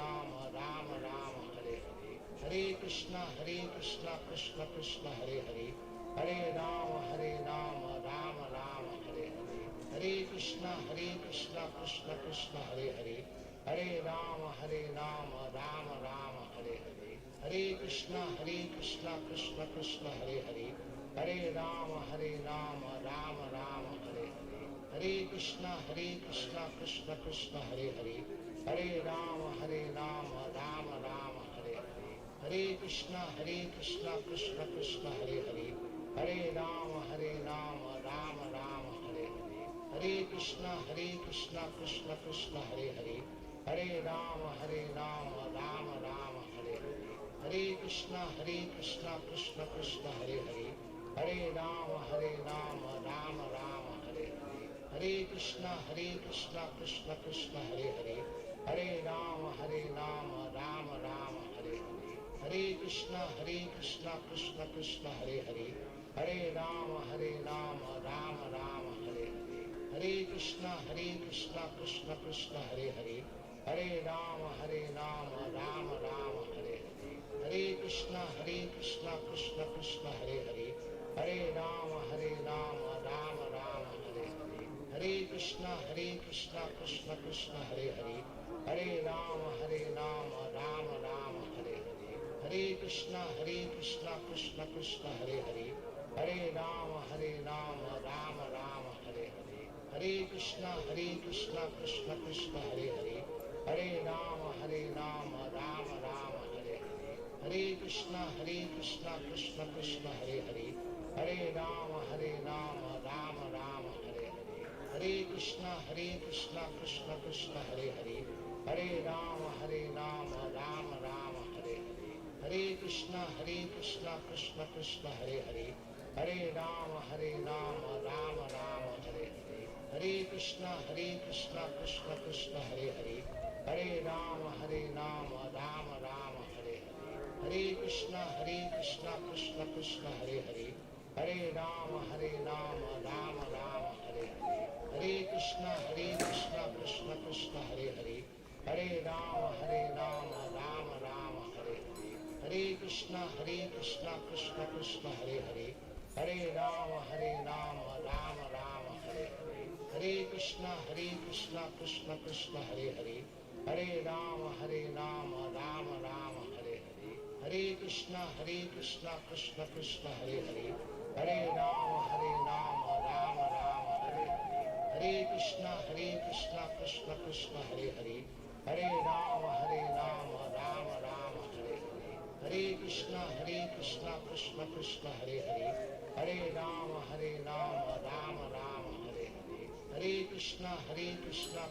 Rama Rama Hare Hare, Hare Krishna Krishna Krishna Hare Hare, Hare Rama Rama Rama Hare Hare, Hare Krishna Krishna Krishna Hare Hare, Hare Rama Rama Rama Hare Hare, Hare Krishna Krishna Krishna Hare Hare, Hare Rama Rama Rama Hare Hare, Hare Krishna Krishna Krishna Hare Hare, Hare Rama Rama Rama Hare Hare, Hare Krishna Krishna Krishna Hare Hare, Hare Rama Rama Rama Hare Hare, Hare Krishna Krishna Krishna Hare Hare, Hare Rama Rama Rama Hare Hare, Hare Krishna Krishna Krishna Hare Hare, Hare Rama Rama Rama Hare Hare, Hare Krishna Krishna Krishna Hare Hare, Hare Rama Rama Rama Hare Hare, Hare Krishna Krishna Krishna Hare Hare, Hare Rama Rama Rama Hare Hare, Hare Krishna Krishna Krishna Hare Hare, Hare Rama Rama Rama Hare Hare, Hare Krishna Krishna Krishna Hare Hare, Hare Rama Rama Rama Hare Hare, Hare Krishna Krishna Krishna Hare Hare, Hare Rama Rama Rama Hare Hare, Hare Krishna Krishna Krishna Hare Hare, Hare Rama Rama Rama Hare Hare, Hare Krishna Krishna Krishna Hare Hare, Hare Rama Rama Rama Hare Hare, Hare Krishna Krishna Krishna Hare Hare, Hare Rama Rama Rama Hare Hare, Hare Krishna Krishna Krishna Hare Hare, Hare Rama Rama Rama Hare Hare, Hare Krishna Krishna Krishna Hare Hare, Hare Rama Rama Rama Hare Hare, Hare Krishna Krishna Krishna Hare Hare, Hare Rama Rama Rama Hare Hare, Hare Krishna Krishna Krishna Hare Hare, Hare Rama Rama Rama Hare Hare, Hare Krishna Krishna Krishna Hare Hare, Hare Rama Rama Rama Hare Hare, Hare Krishna Krishna Krishna Hare Hare, Hare Rama Rama Rama Hare Hare, Hare Krishna Krishna Krishna Hare Hare, Hare Rama Rama Rama Hare Hare, Hare Krishna Krishna Krishna Hare Hare, Hare Rama Rama Rama Hare Hare, Hare Krishna Krishna Krishna Hare Hare, Hare Rama Rama Rama Hare Hare, Hare Krishna Krishna Krishna Hare Hare, Hare Rama Rama Rama Hare Hare, Hare Krishna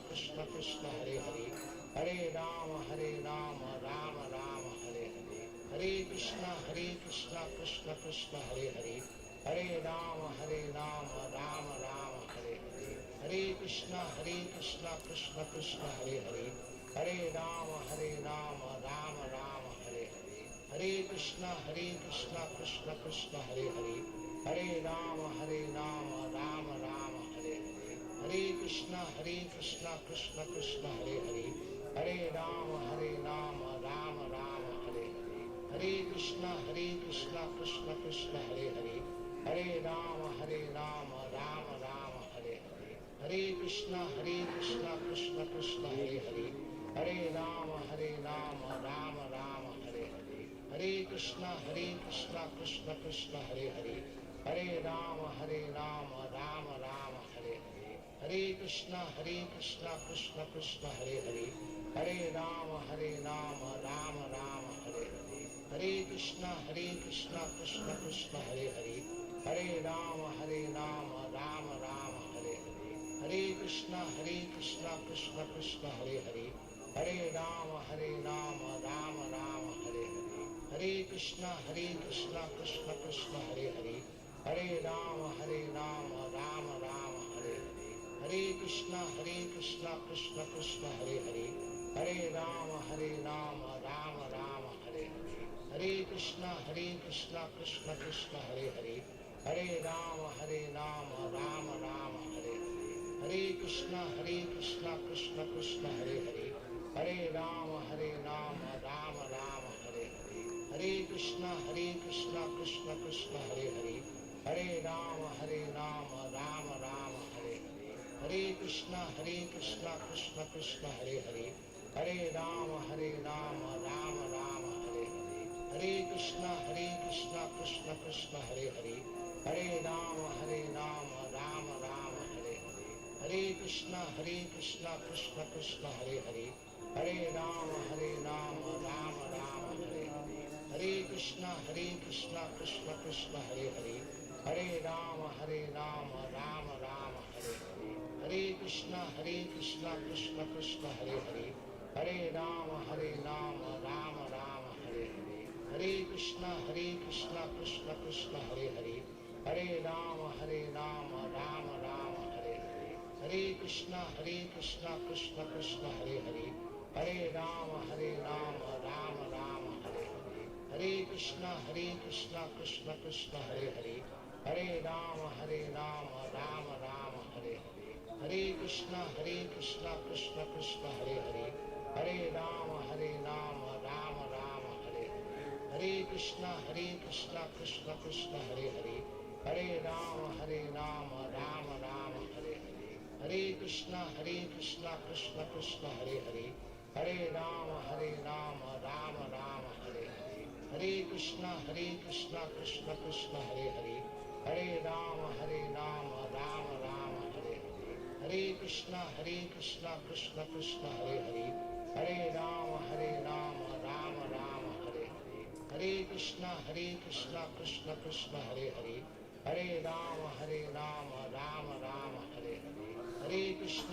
Krishna Krishna Hare Hare, Hare Rama Rama Rama Hare Hare, Hare Krishna Krishna Krishna Hare Hare, Hare Rama Rama Rama Hare Hare, Hare Krishna Krishna Krishna Hare Hare, Hare Rama Rama Rama Hare Hare, Hare Krishna Krishna Krishna Hare Hare, Hare Rama Rama Rama Hare Hare, Hare Krishna Krishna Krishna Hare Hare, Hare Rama Rama Rama Hare Hare, Hare Krishna Krishna Krishna Hare Hare, Hare Rama Rama Rama Hare Hare, Hare Krishna Krishna Krishna Hare Hare, Hare Rama Rama Rama Hare Hare, Hare Krishna Krishna Krishna Hare Hare, Hare Rama Rama Rama Hare Hare, Hare Krishna Krishna Krishna Hare Hare, Hare Rama Rama Rama Hare Hare, Hare Krishna Krishna Krishna Hare Hare, Hare Rama Rama Rama Hare Hare, Hare Krishna Krishna Krishna Hare Hare, Hare Rama Rama Rama Hare Hare, Hare Krishna Krishna Krishna Hare Hare, Hare Rama Rama Rama Hare Hare, Hare Krishna Krishna Krishna Hare Hare, Hare Rama Rama Rama Hare Hare, Hare Krishna Krishna Krishna Hare Hare, Hare Rama Rama Rama Hare Hare, Hare Krishna Krishna Krishna Hare Hare, Hare Rama Rama Rama Hare Hare, Hare Krishna Krishna Krishna Hare Hare, Hare Rama Rama Rama Hare Hare, Hare Krishna Krishna Krishna Hare Hare, Hare Rama Rama Rama Hare Hare, Hare Krishna Krishna Krishna Hare Hare, Hare Rama Rama Rama Hare Hare, Hare Krishna Krishna Krishna Hare Hare, Hare Rama Rama Rama Hare Hare, Hare Krishna Krishna Krishna Hare Hare, Hare Rama Rama Rama Hare Hare, Hare Krishna Krishna Krishna Hare Hare, Hare Rama Rama Rama Hare Hare, Hare Krishna Krishna Krishna Hare Hare, Hare Rama Rama Rama Hare Hare, Hare Krishna Krishna Krishna Hare Hare, Hare Rama Rama Rama Hare Hare, Hare Krishna Krishna Krishna Hare Hare, Hare Rama Rama Rama Hare Hare, Hare Krishna Krishna Krishna Hare Hare, Hare Rama Rama Rama Hare Hare, Hare Krishna Krishna Krishna Hare Hare, Hare Rama Rama Rama Hare Hare, Hare Krishna Krishna Krishna Hare Hare, Hare Rama Rama Rama Hare Hare, Hare Krishna Krishna Krishna Hare Hare, Hare Rama Rama Rama Hare Hare, Hare Krishna Krishna Krishna Hare Hare, Hare Rama Rama Rama Hare Hare, Hare Krishna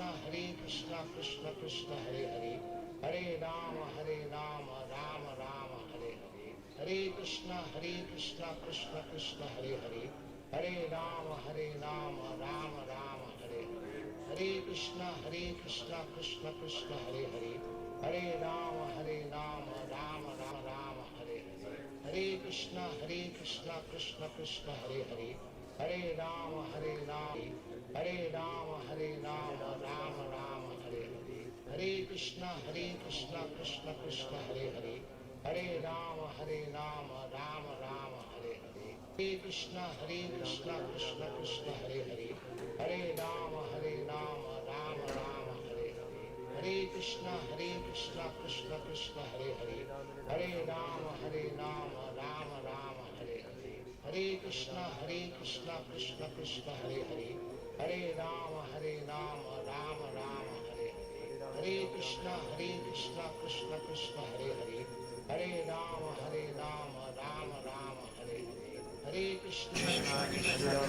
Krishna Krishna Hare Hare, Hare Rama Rama Rama Hare Hare, Hare Krishna Krishna Krishna Hare Hare, Hare Rama Rama Rama Hare Hare, Hare Krishna Krishna Krishna Hare Hare, Hare Rama Rama Rama Hare Hare, Hare Krishna Krishna Krishna Hare Hare, Hare Rama Rama Rama Hare Hare, Hare Krishna Krishna Krishna Hare Hare, Hare Rama Hare Rama Rama Rama Hare Hare, Hare Krishna Krishna Krishna Hare Hare, Hare Rama Rama Rama Hare Hare, Hare Krishna Krishna Krishna Hare Hare, Hare Rama Rama Rama Hare Hare, Hare Krishna Krishna Krishna Hare Hare, Hare Rama Rama Rama Hare Hare, Hare Krishna Krishna Krishna Hare Hare, Hare Rama Rama Rama Hare Hare, Hare Krishna Krishna Krishna Hare Hare, Hare Rama Rama Rama Hare Hare, Hare Krishna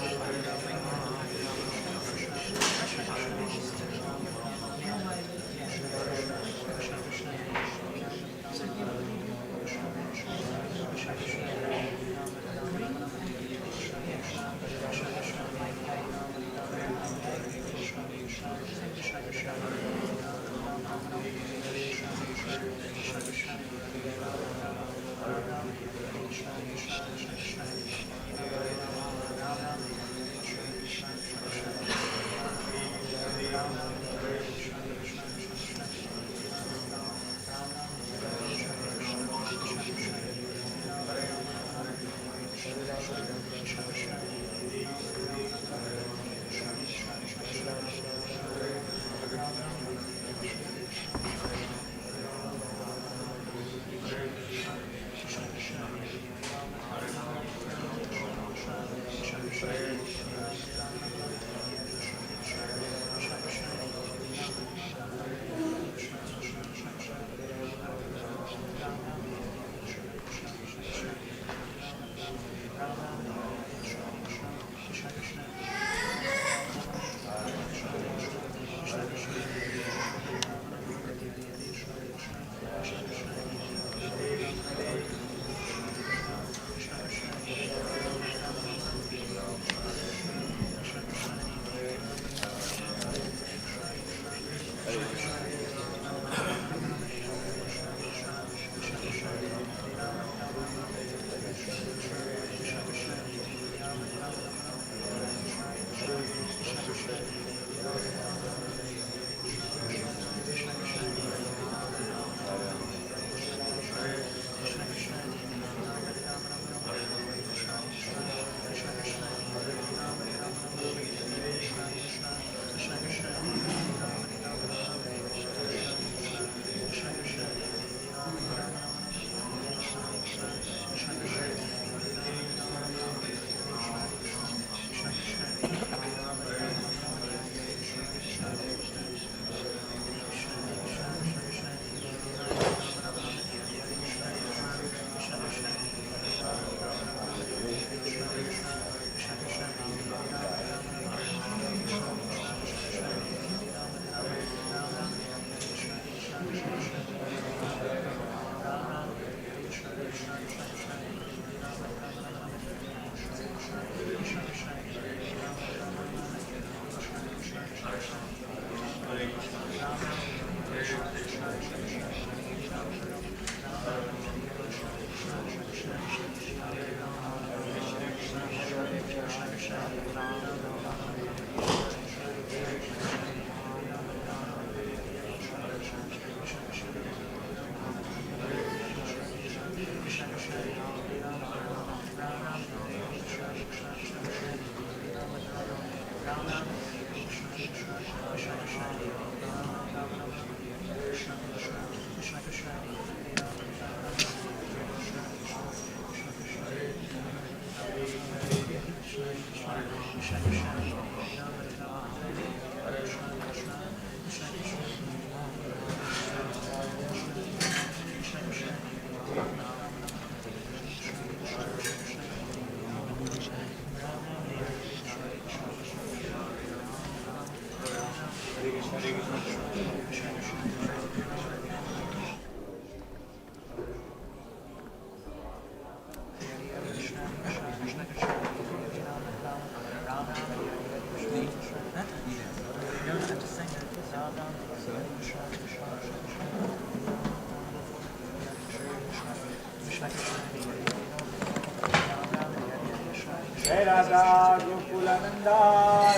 Jai Radha Gokulananda,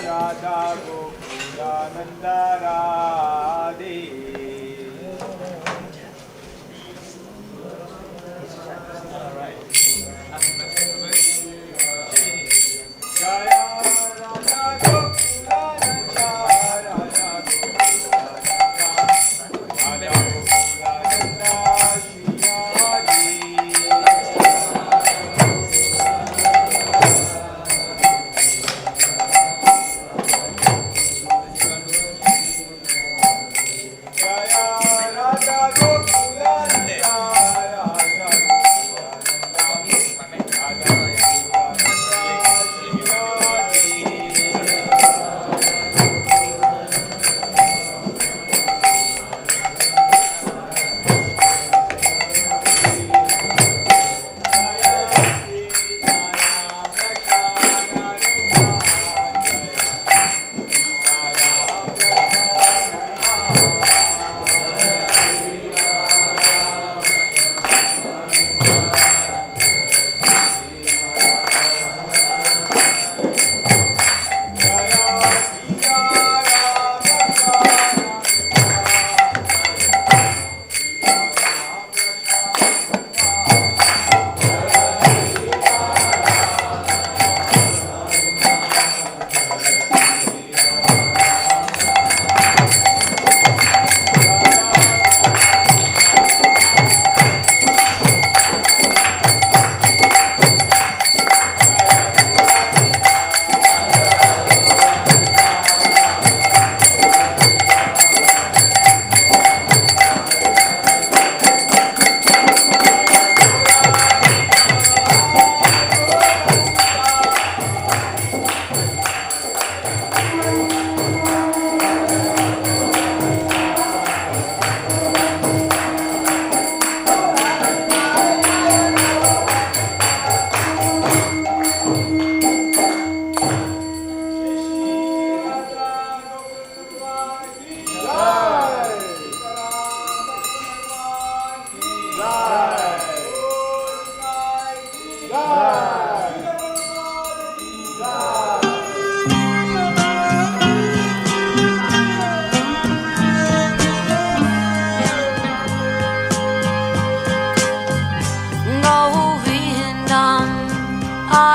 Radha Gokulananda Radhe. Jaya Radha Gokulananda, Radha Gokulananda, Radha Gokulananda Shri Radhe.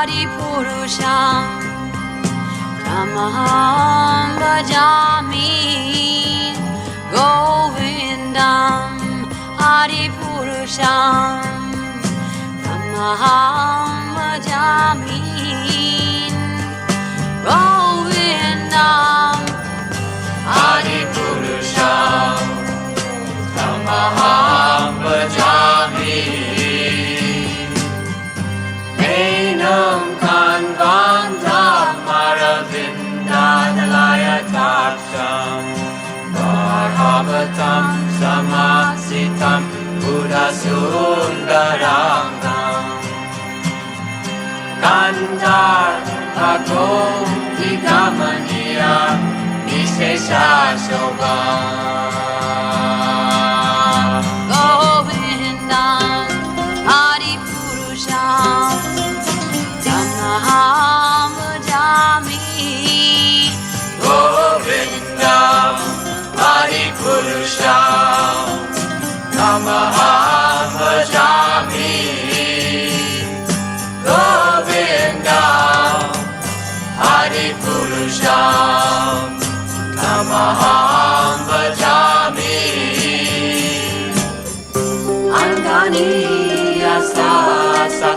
Adipurusham Tamaham Bhajami Govindam Adipurusham Tamaham Bhajami Govindam Adipurusham Tamaham Bhajami Enam Kanvantam Aravindanalaya Taksham Bhagavatam Samasitam Buddha Sundarangam Kandar Bhagom Vigamaniya Nishesha Shobha Govindam Adipurusham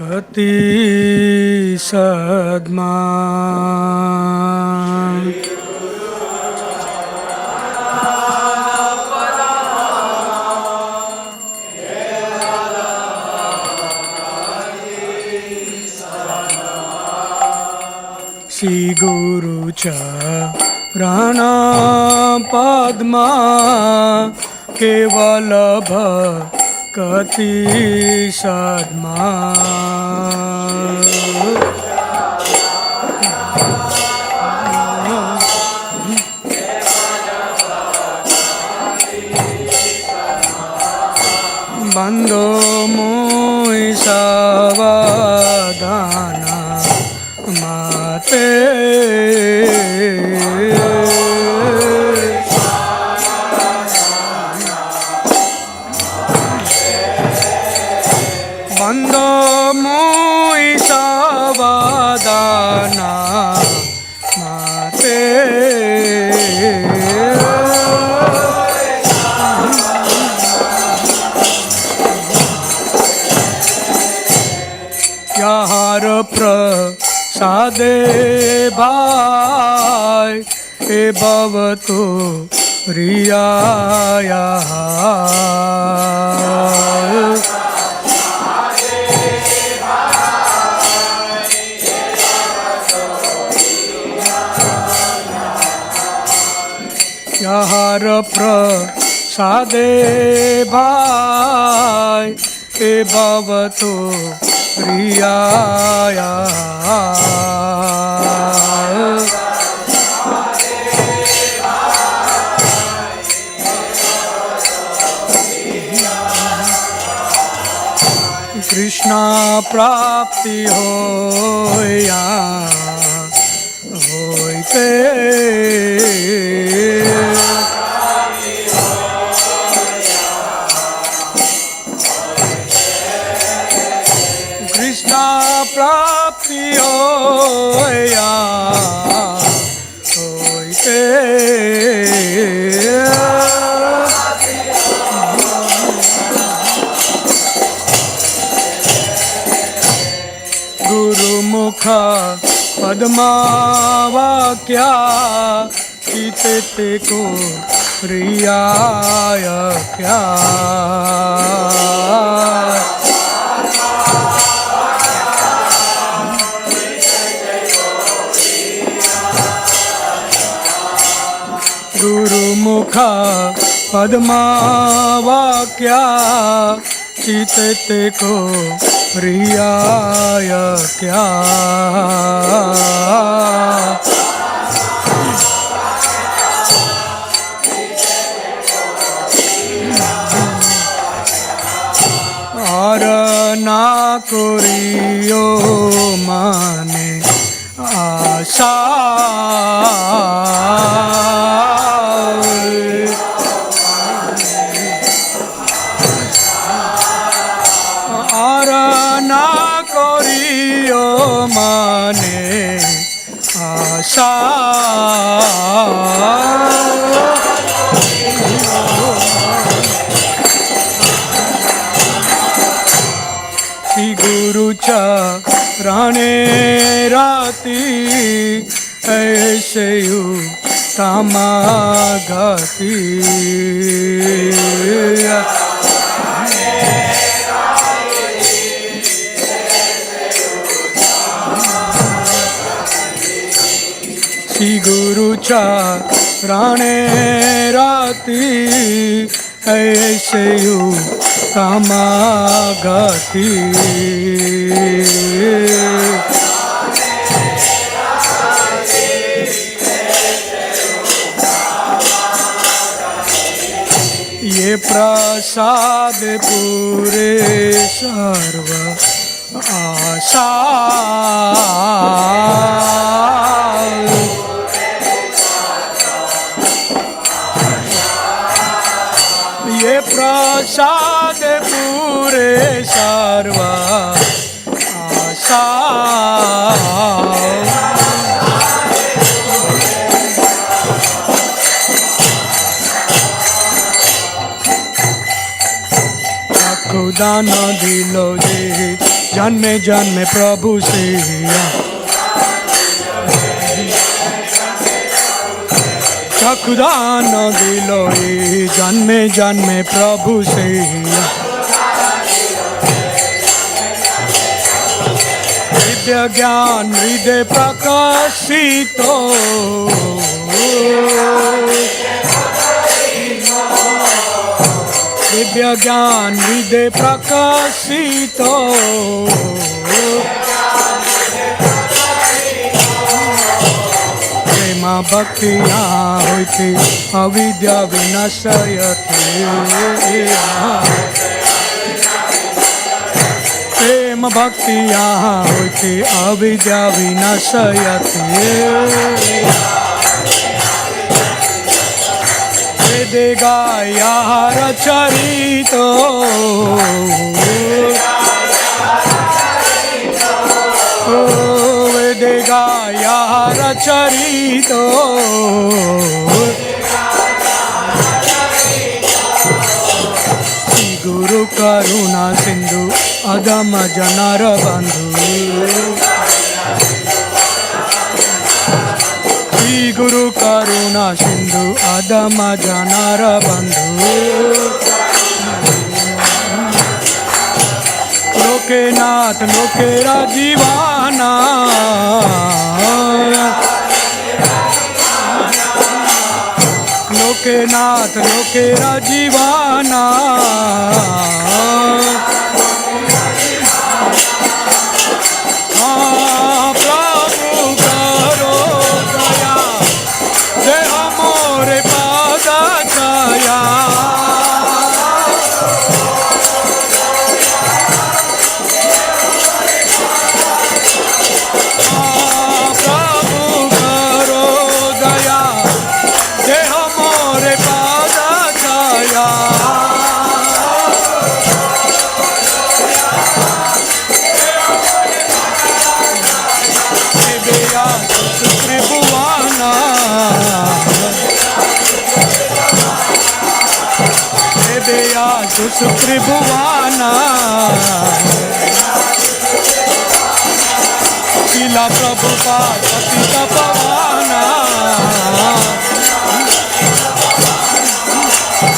कति सद्मा श्री गुरु चरण पद्मा केवल भक्ति सद्मा बंदो मोहि सावधान माते बंदो मोहि सावधान माते यार प्रसादे भाई ए भवतो रियाया यार प्रसादे भाई ए भवतो प्रियाया कृष्ण प्राप्ति होया होइते प्राप्ति होया होइते गुरुमुख पद्मा वाक्या चिते को रियाय क्या गुरुमुख पद्मा वाक्या चिते को रियाय क्या और ना करियो माने आशा माने आशा श्री गुरु चरणे राती ऐसे यू तमागती श्री गुरु चरणे राती ऐसे यू तमागती ये प्रसाद पूरे सर्व आशा ये प्रसाद पूरे सर्व आशा खुदा न दिलो जे जन्मे जन्मे प्रभु से चक्षुदान दिलो ये जन्मे जन्मे प्रभु से दिव्य ज्ञान हृदय प्रकाशित दिव्य ज्ञान हृदय प्रकाशित प्रेम भक्तिया होते अविद्या विनाशयते प्रेम भक्तिया होते अविद्या विनाशयते वेदे गाया रचरितो वेदे गाया रचरितो श्री गुरु करुणा सिंधु अधम जनर बंधु श्री गुरु करुणा सिंधु अधम जनर बंधु लोके नाथ लोकेरा जीवाना लोके नाथ लोकेरा जीवाना प्रभु करो दया देह मोरे पाद छाया सुत्रिभुवाना शिला प्रभुपाद पतित पवाना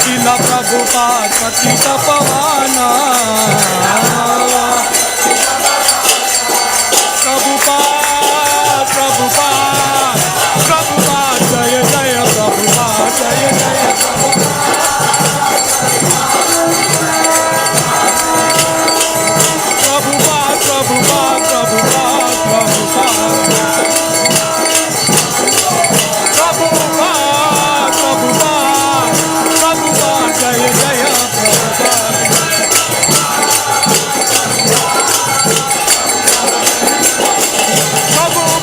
शिला प्रभुपाद पतित पवाना प्रभुपाद प्रभुपाद प्रभुपाद जय जय प्रभुपाद जय जय प्रभुपाद प्रभुपाद प्रभुपाद प्रभुपाद प्रभुपाद प्रभुपाद जय जय प्रभुपाद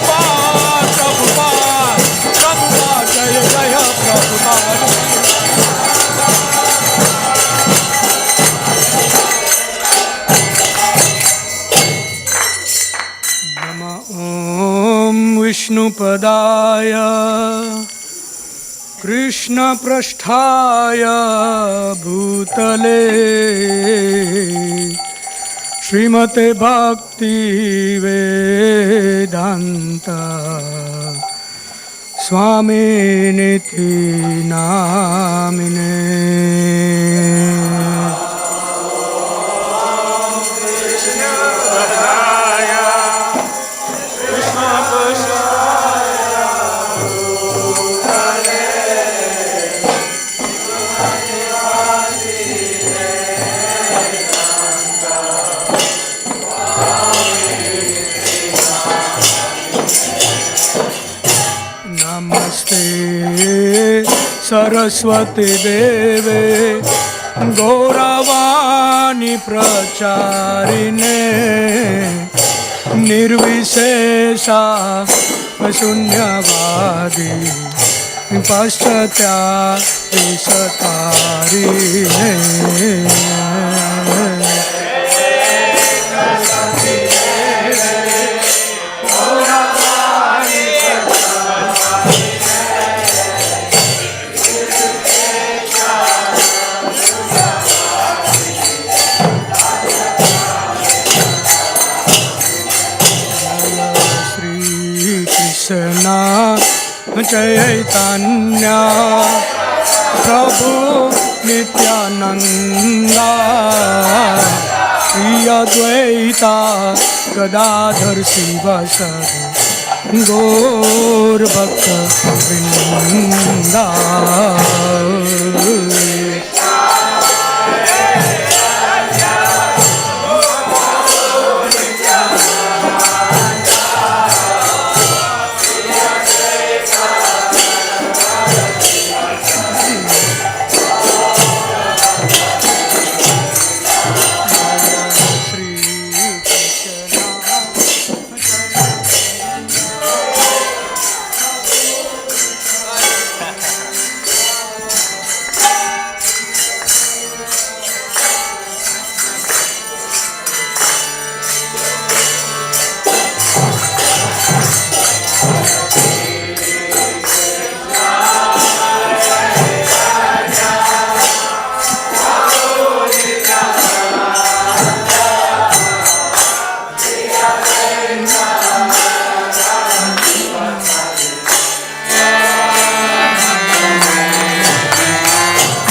प्रभुपाद प्रभुपाद प्रभुपाद जय जय प्रभुपाद विष्णुपदाय कृष्णपृष्ठाय भूतले श्रीमते भक्तिवेदान्त स्वामिनिति नामिने सरस्वती देवे गौरवाणी प्रचारिणे निर्विशेषा शून्यवादी पश्चात्या विसतारिणे Krishna Chaitanya Prabhu Nityananda Shri Advaita Gadadhar Sivasadi Gaur Bhakta Vrinda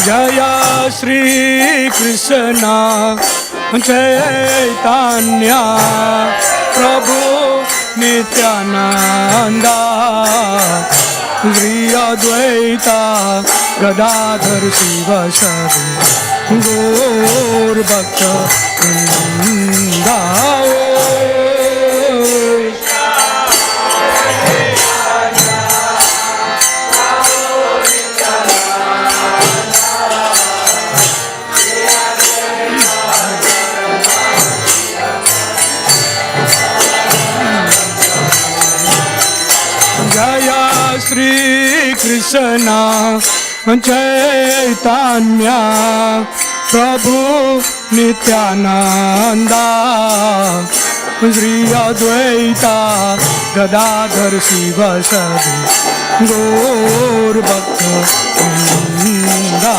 Jaya Shri Krishna Chaitanya Prabhu Nityananda Shri Advaita Gadadhar Sivasadi Gaur Bhakta Vrinda Jaya Shri Krishna Chaitanya Prabhu Nityananda Shri Advaita Gadadhar Sivasadi Gaur Bhakta Vrinda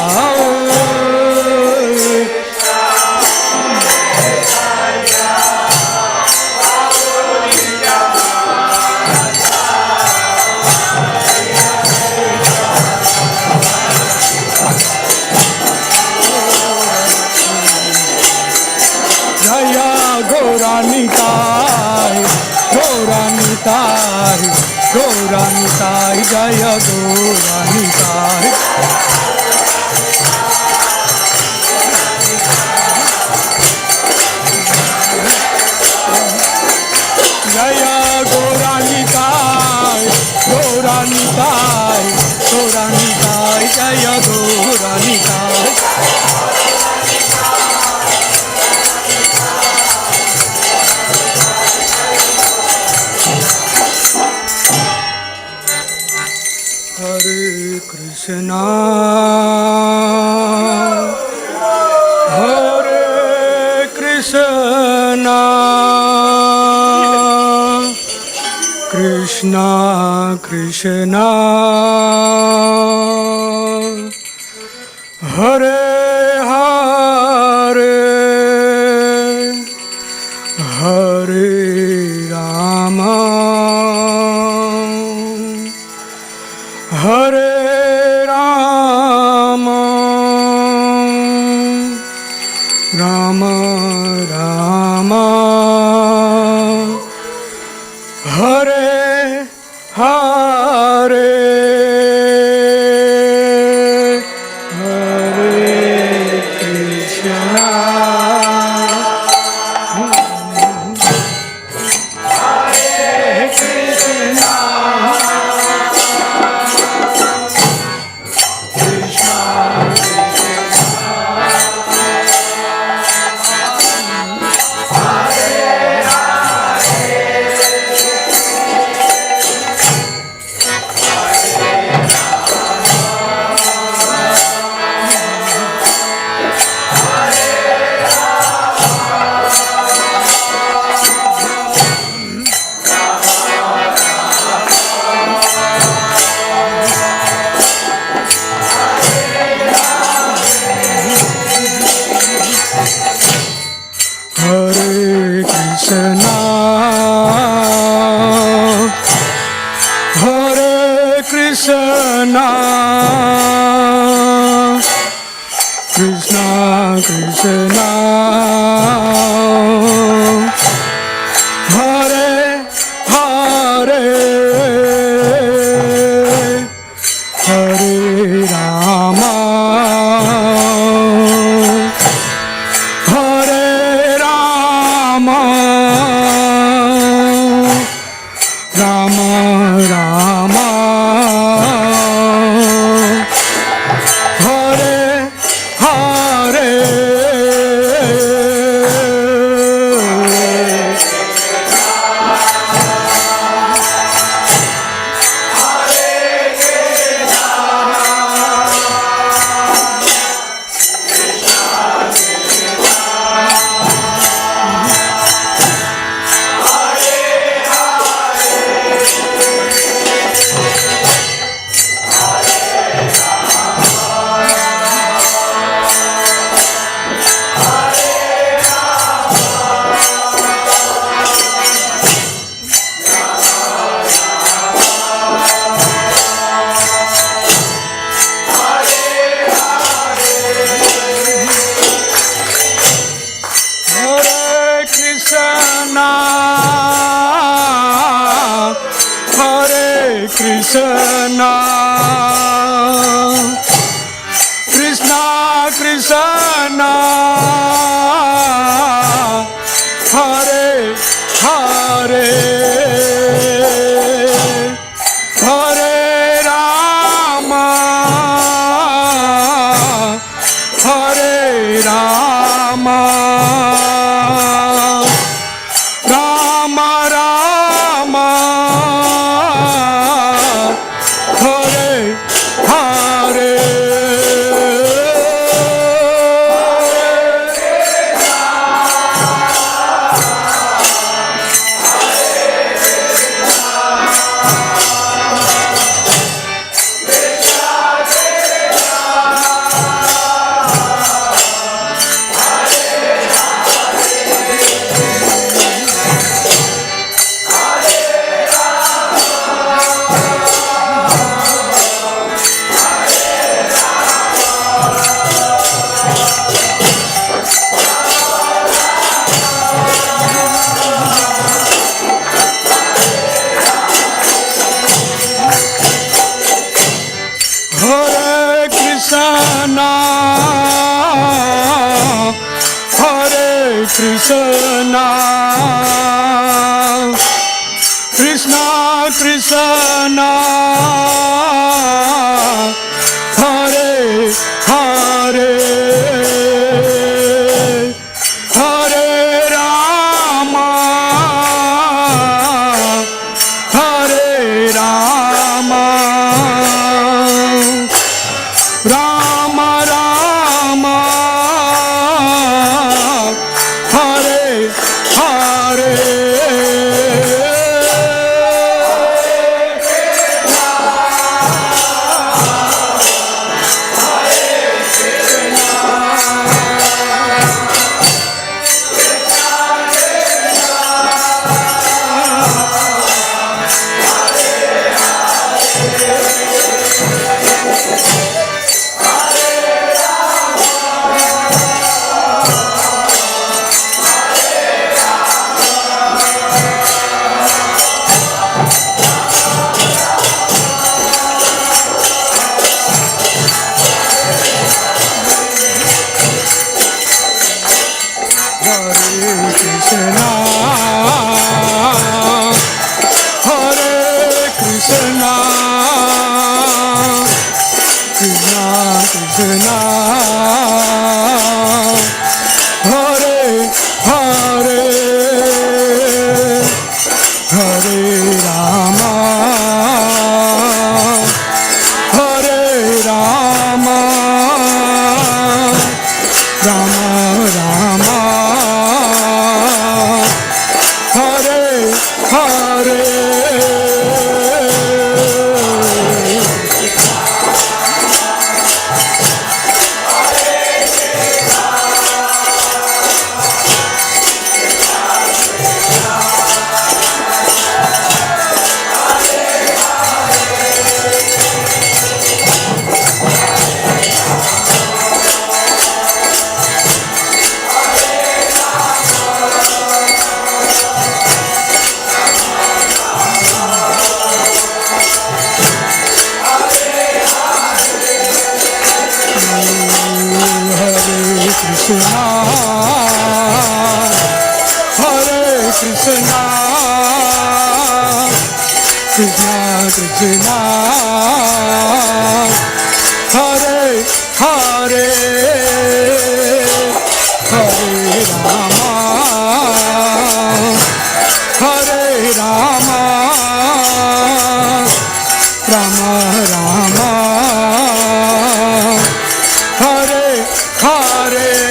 Gauranitai, Gauranitai, Gauranitai, Jaya Gauranitai. Jaya Gauranitai, Gauranitai, Gauranitai, Jaya Gauranitai. Hare Krishna, Hare Krishna, Krishna Krishna, Hare Hare, Hare Rama, Hare Rama, Rama Rama, Hare Hare. Hare Krishna, Krishna Krishna, Hare Hare, Hare Rama, Hare Rama, Rama Rama, Hare Hare. Hare Krishna, Hare Krishna, Krishna Krishna, Hare Hare, Hare Rama, Hare Rama, Rama Rama, Hare Hare. Hare Krishna, Hare Krishna, Krishna Krishna, Hare Hare, Hare Rama, Hare Rama, Rama Rama, Hare Hare. Krishna Krishna Hare Hare Hare Rama Hare Rama Rama Rama Hare Hare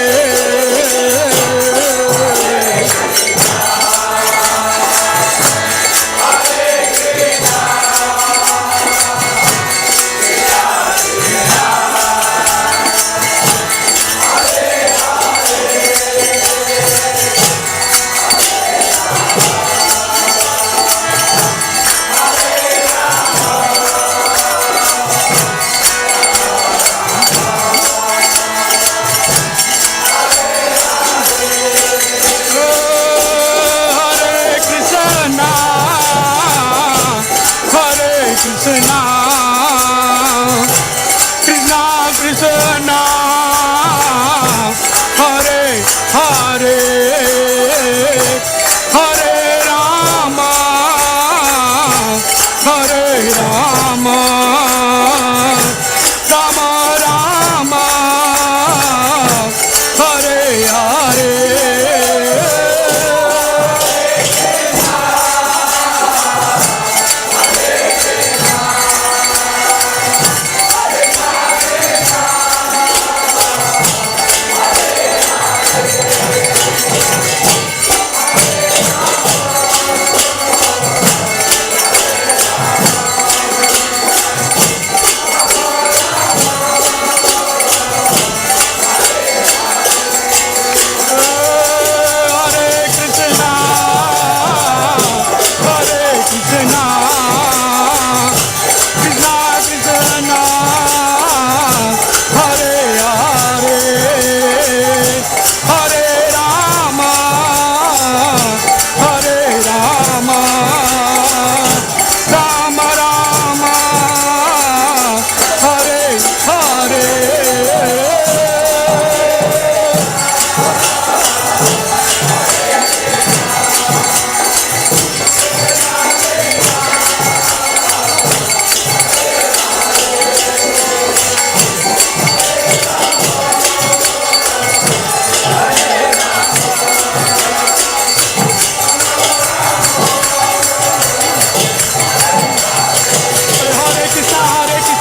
Krishna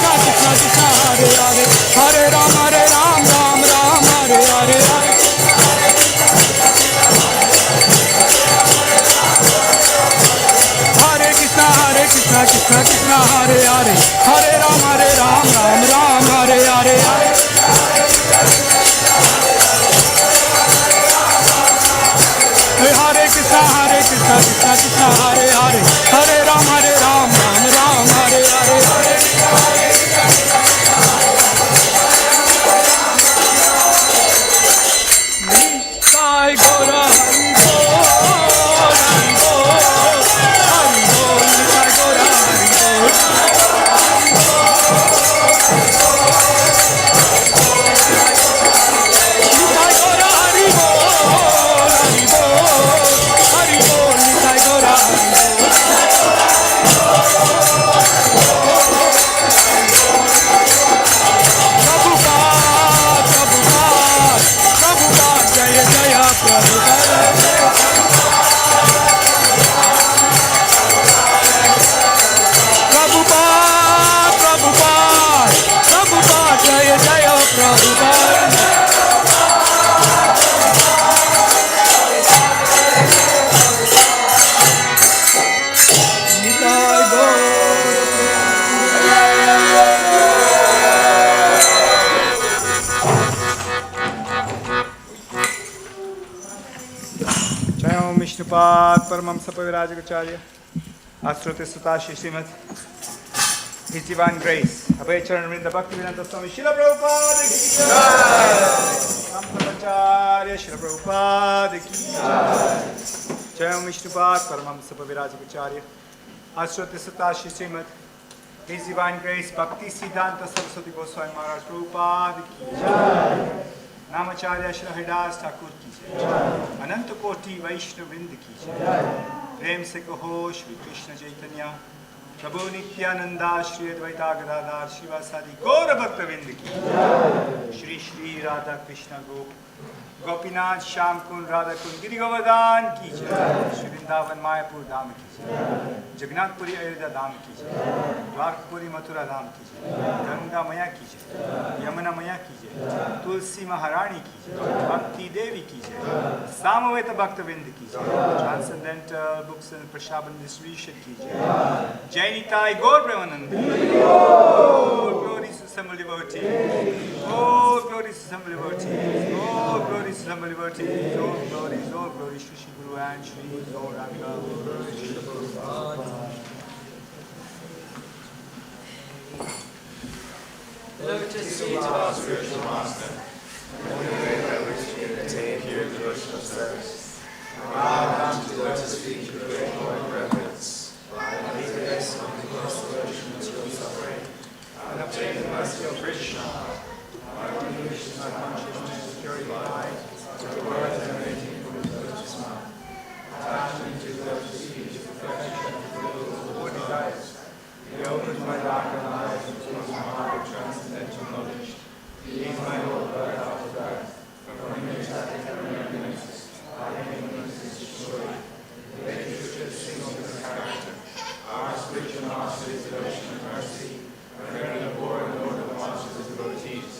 Krishna Krishna Hare Hare Hare Rama Hare Rama Rama Rama Hare Hare Krishna Krishna Hare Hare Hare Ram Ram Ram Hare Hare Hare Hare Krishna Krishna Krishna Hare Hare Hare Ram Ram Ram Hare Hare Hare Nitai Gora Vishnupat Paramam Sapavirajacharya Asruti Sutashi Srimad His Divine Grace Abhay Charan Vrinda Bhaktivedanta Swami Srila Prabhupada Ki Jai Sampradacharya Srila Prabhupada Ki Jai Jai Vishnupat Paramam Sapavirajacharya Asruti Sutashi Srimad His Divine Grace Bhaktivedanta Saraswati Goswami Maharaj Prabhupada Ki Jai Namacharya Shri Haridas Thakur ki jai, Ananta Koti Vaishnav Vrinda ki jai, Prem se kaho Shri Krishna Chaitanya, प्रभु नित्यानंदा श्री अद्वैता गदाधर श्रीवासादि गौर भक्तवृंद की श्री श्री राधा कृष्ण गोपीनाथ श्याम कुंड राधा कुंड गिरि गोवर्धन की जय, श्री वृंदावन मायापुर धाम की जय, जगन्नाथपुरी अयोध्या धाम की जय, द्वारकपुरी मथुरा धाम की जय, गंगा मैया की जय, यमुना मैया की जय, तुलसी महारानी की जय, भक्ति देवी की जय, सामवेद भक्तवृंद की जय, transcendental books and Prasad distribution की जय, जय निताई गौर Premanand, glories to some devotees, oh glories to some devotees, oh glories to some devotees, oh glories to Shri Guru and Shri Gauranga. Lotus feet of our spiritual master, in the way by which we attain here the devotional service. Bow down to the lotus feet with great awe and reverence, and lead us on the consolation of material suffering, and obtain the mercy of Krishna. My one wish is my consciousness is purified, to the words emanating from his lotus mouth. Attachment to the lotus feet is perfection and fulfills all desires. He opens my darkened eyes and fills my heart with transcendental knowledge. He is my Lord, birth after birth. From him is that eternal happiness. By him ignorance is destroyed. The literature sings of his character. Our spiritual master is devotion and mercy. Wherein the poor and Lord of the masters is devotees.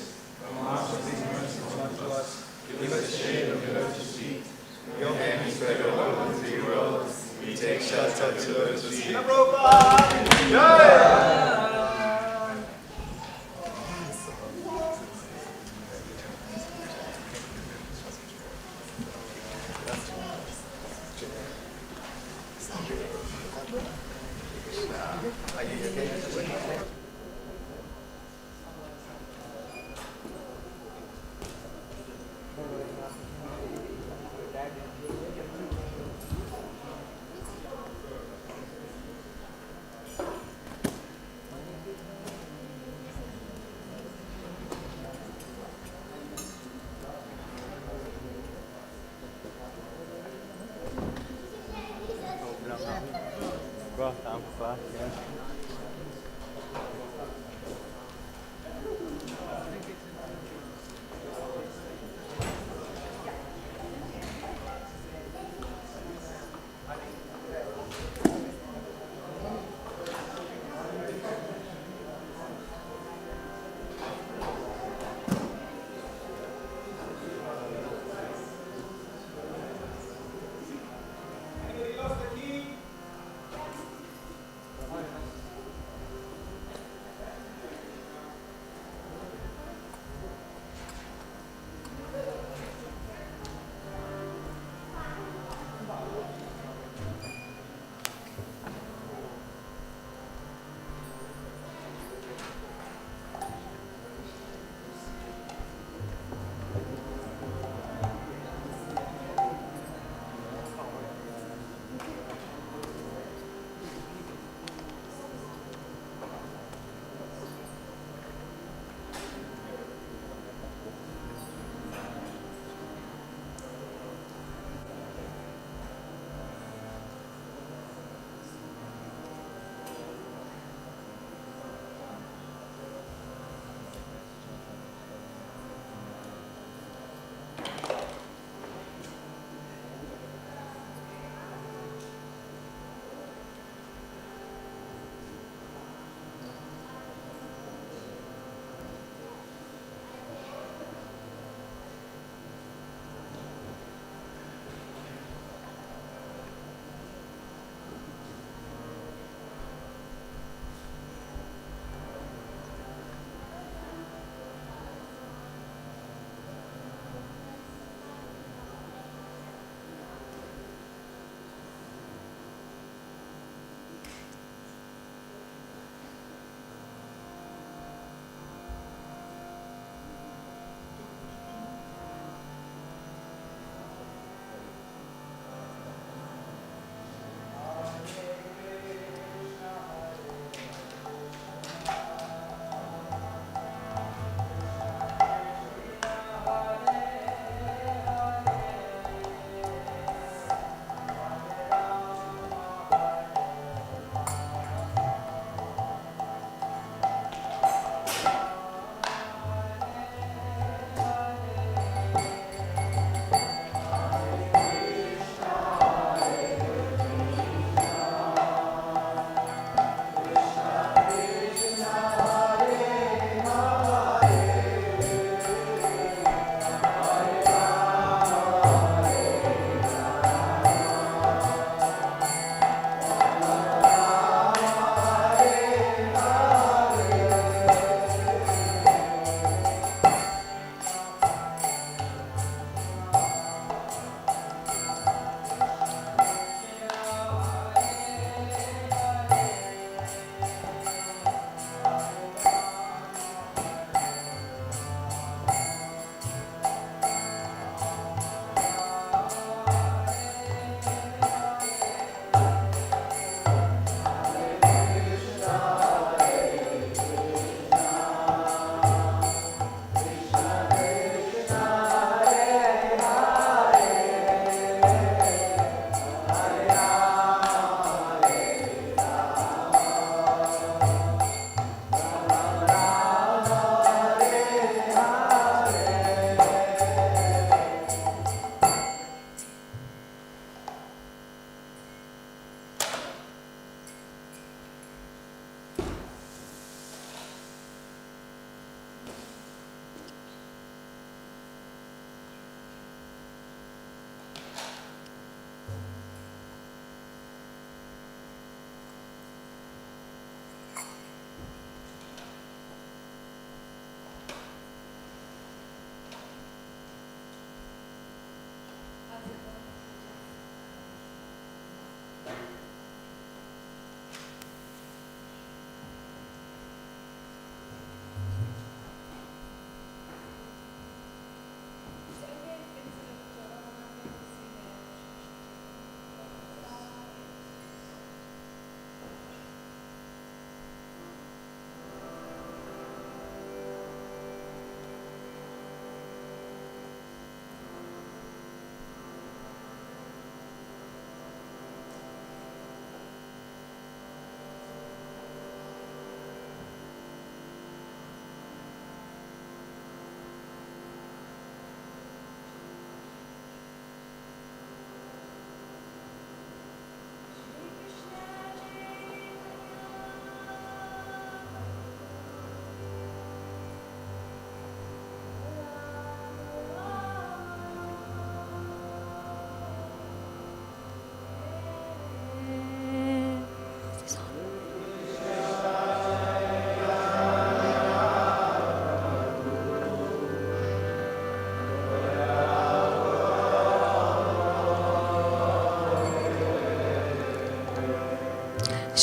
O master, please mercy unto us. Give us the shade of your lotus feet. Your name is spread all over the 3 worlds. We take shelter at your lotus feet.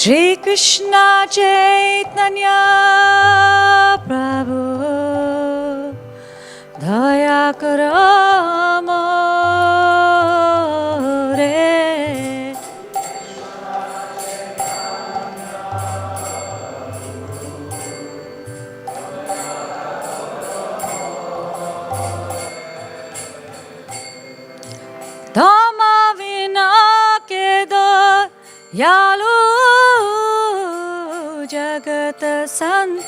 Shri Krishna Chaitanya Prabhu Daya karo more Tama vina ke dayalu jagat sansare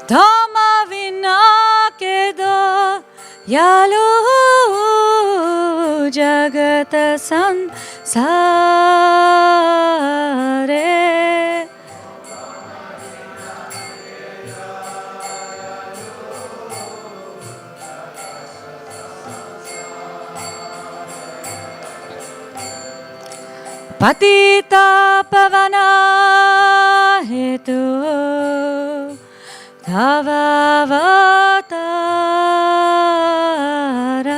Tama vina ke dayalu jagat sansare Patita pavana hetu Tavavatara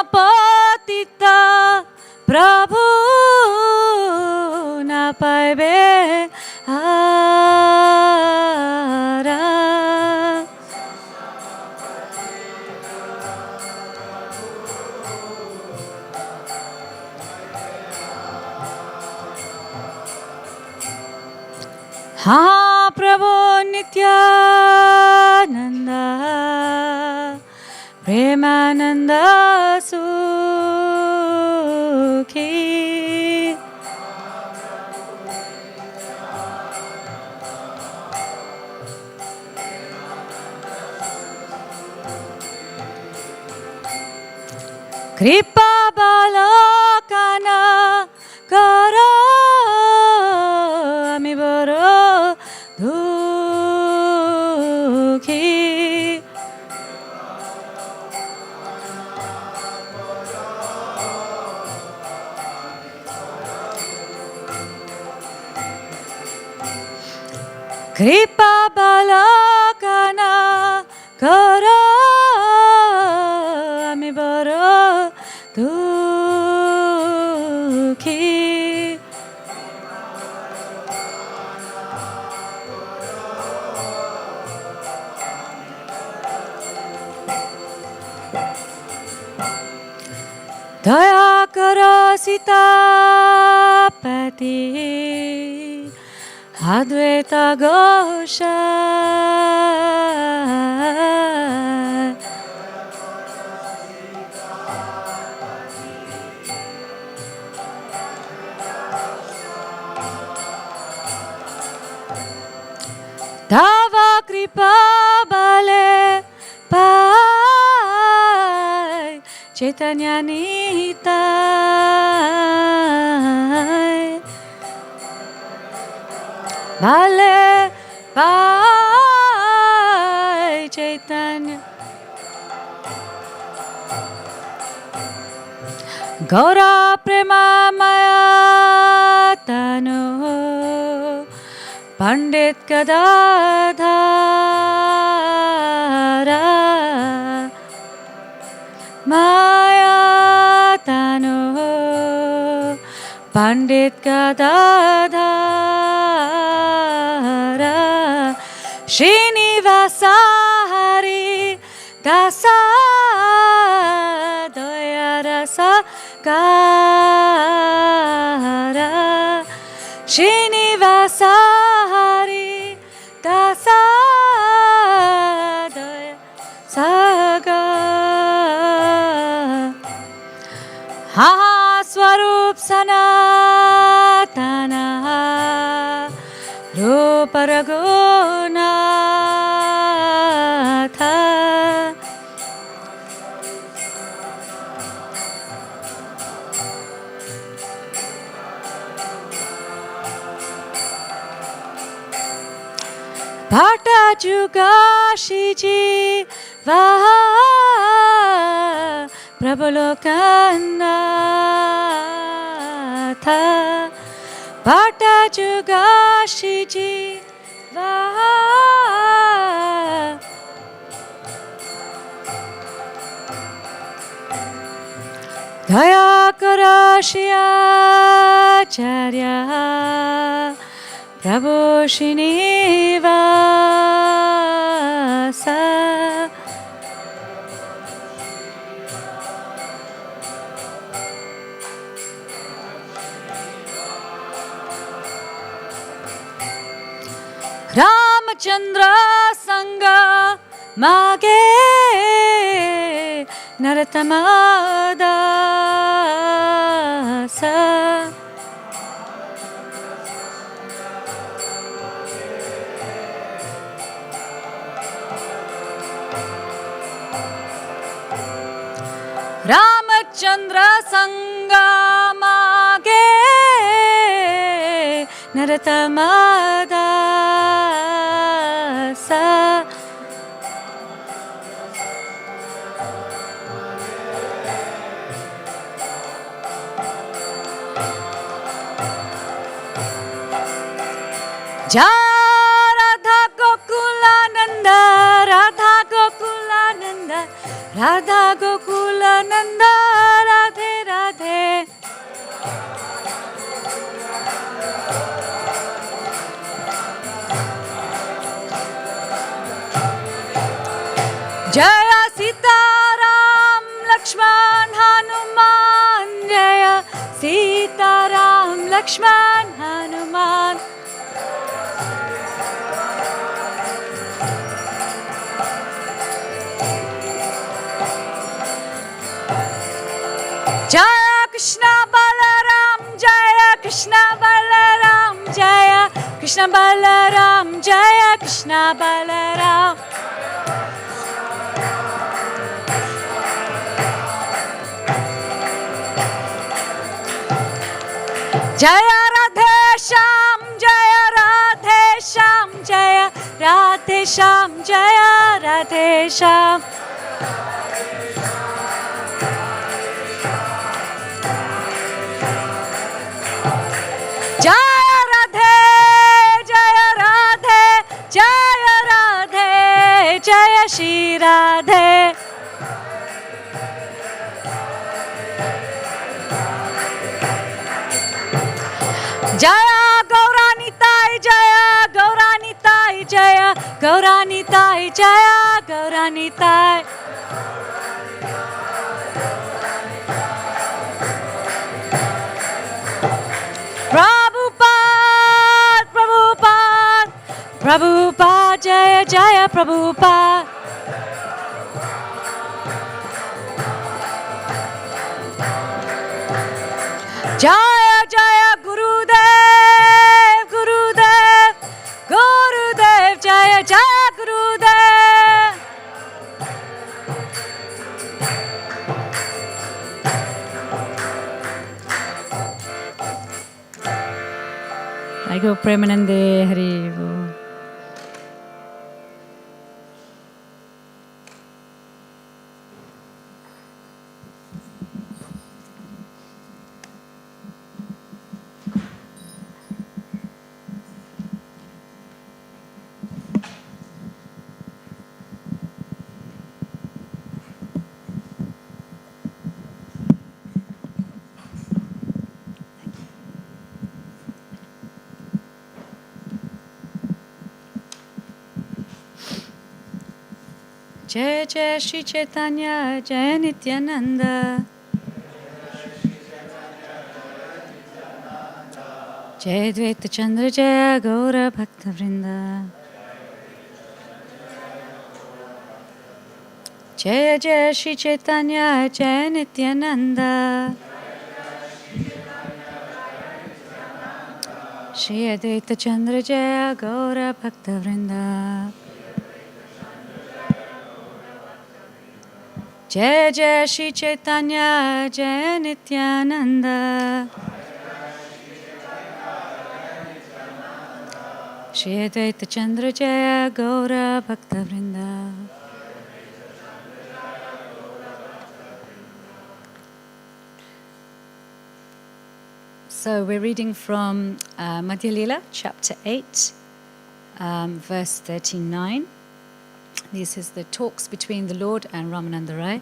Mosamapatita Prabhu na paibe ara Ha Prabhu Nityananda Premananda Sukhi Kripa balakana karo ami boro dukhi Kripa balakana karo ami boro dukhi Daya karo Sitapati Advaita Gosha Tava kripa bale pai Chaitanya Nitai Bale pai Chaitanya Gaura prema maya tanu Pandit Gadadhara Maya tanu Pandit Gadadhara Srinivasa Hari Dasa Dayarasa Kara Srinivasa Hari Dasa Saga Ha Swarup Sanatana Rupa Raghunatha juga Shijiva Prabhulokanatha Bhakta juga Shijiva Daya Karashya Charya Prabhu Srinivasa Ramachandra Sangha Mage Naratamada Ramachandra Sangamage Naratamada Radha Gokulananda, Radha Gokulananda, Radha Gokulananda, Radhe Radhe. Jaya Sitaram Lakshman Hanuman, Jaya Sitaram Lakshman Hanuman. Jaya Krishna Balaram, Jaya Krishna Balaram, Jaya Krishna Balaram, Jaya Krishna Balaram. Jaya Radhe Sham, Jaya Radhe Sham, Jaya Radhe Sham, Jaya Radhe Sham. Jaya Radhe, Jaya Radhe, Jaya Radhe, Jaya Shri Radhe. Jaya Gauranitai, Jaya Gauranitai, Jaya Gauranitai, Jaya Gauranitai. Prabhupada, Prabhupada, Prabhupada, Jaya Jaya Prabhupada. Jaya Jaya Gurudev, Gurudev, Gurudev, Jaya Jaya Gurudev. I go Premanande Hari. Jai Jai Shri Chaitanya, Jai Nityananda. Jai Dvaita Chandra, Jai Gaura Bhaktivinoda. Jai Jai Shri Chaitanya, Jai Nityananda. Shri Advaita Chandra, Jai Gaura Bhaktivinoda. Jai Jai Shri Chaitanya, Jai Nityananda. Shri Advaita Chandra Jaya Gaura Bhaktavrinda. So we're reading from Madhya Lila, chapter 8, verse 39. This is the talks between the Lord and Ramananda Rai.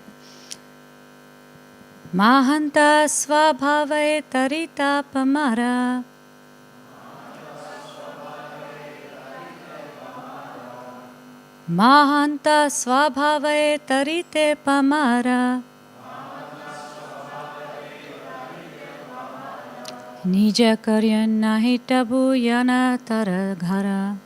Mahanta svabhave tarita pamara. Mahanta svabhave tarite pamara. Nija karya nahi tabu yana tara ghara.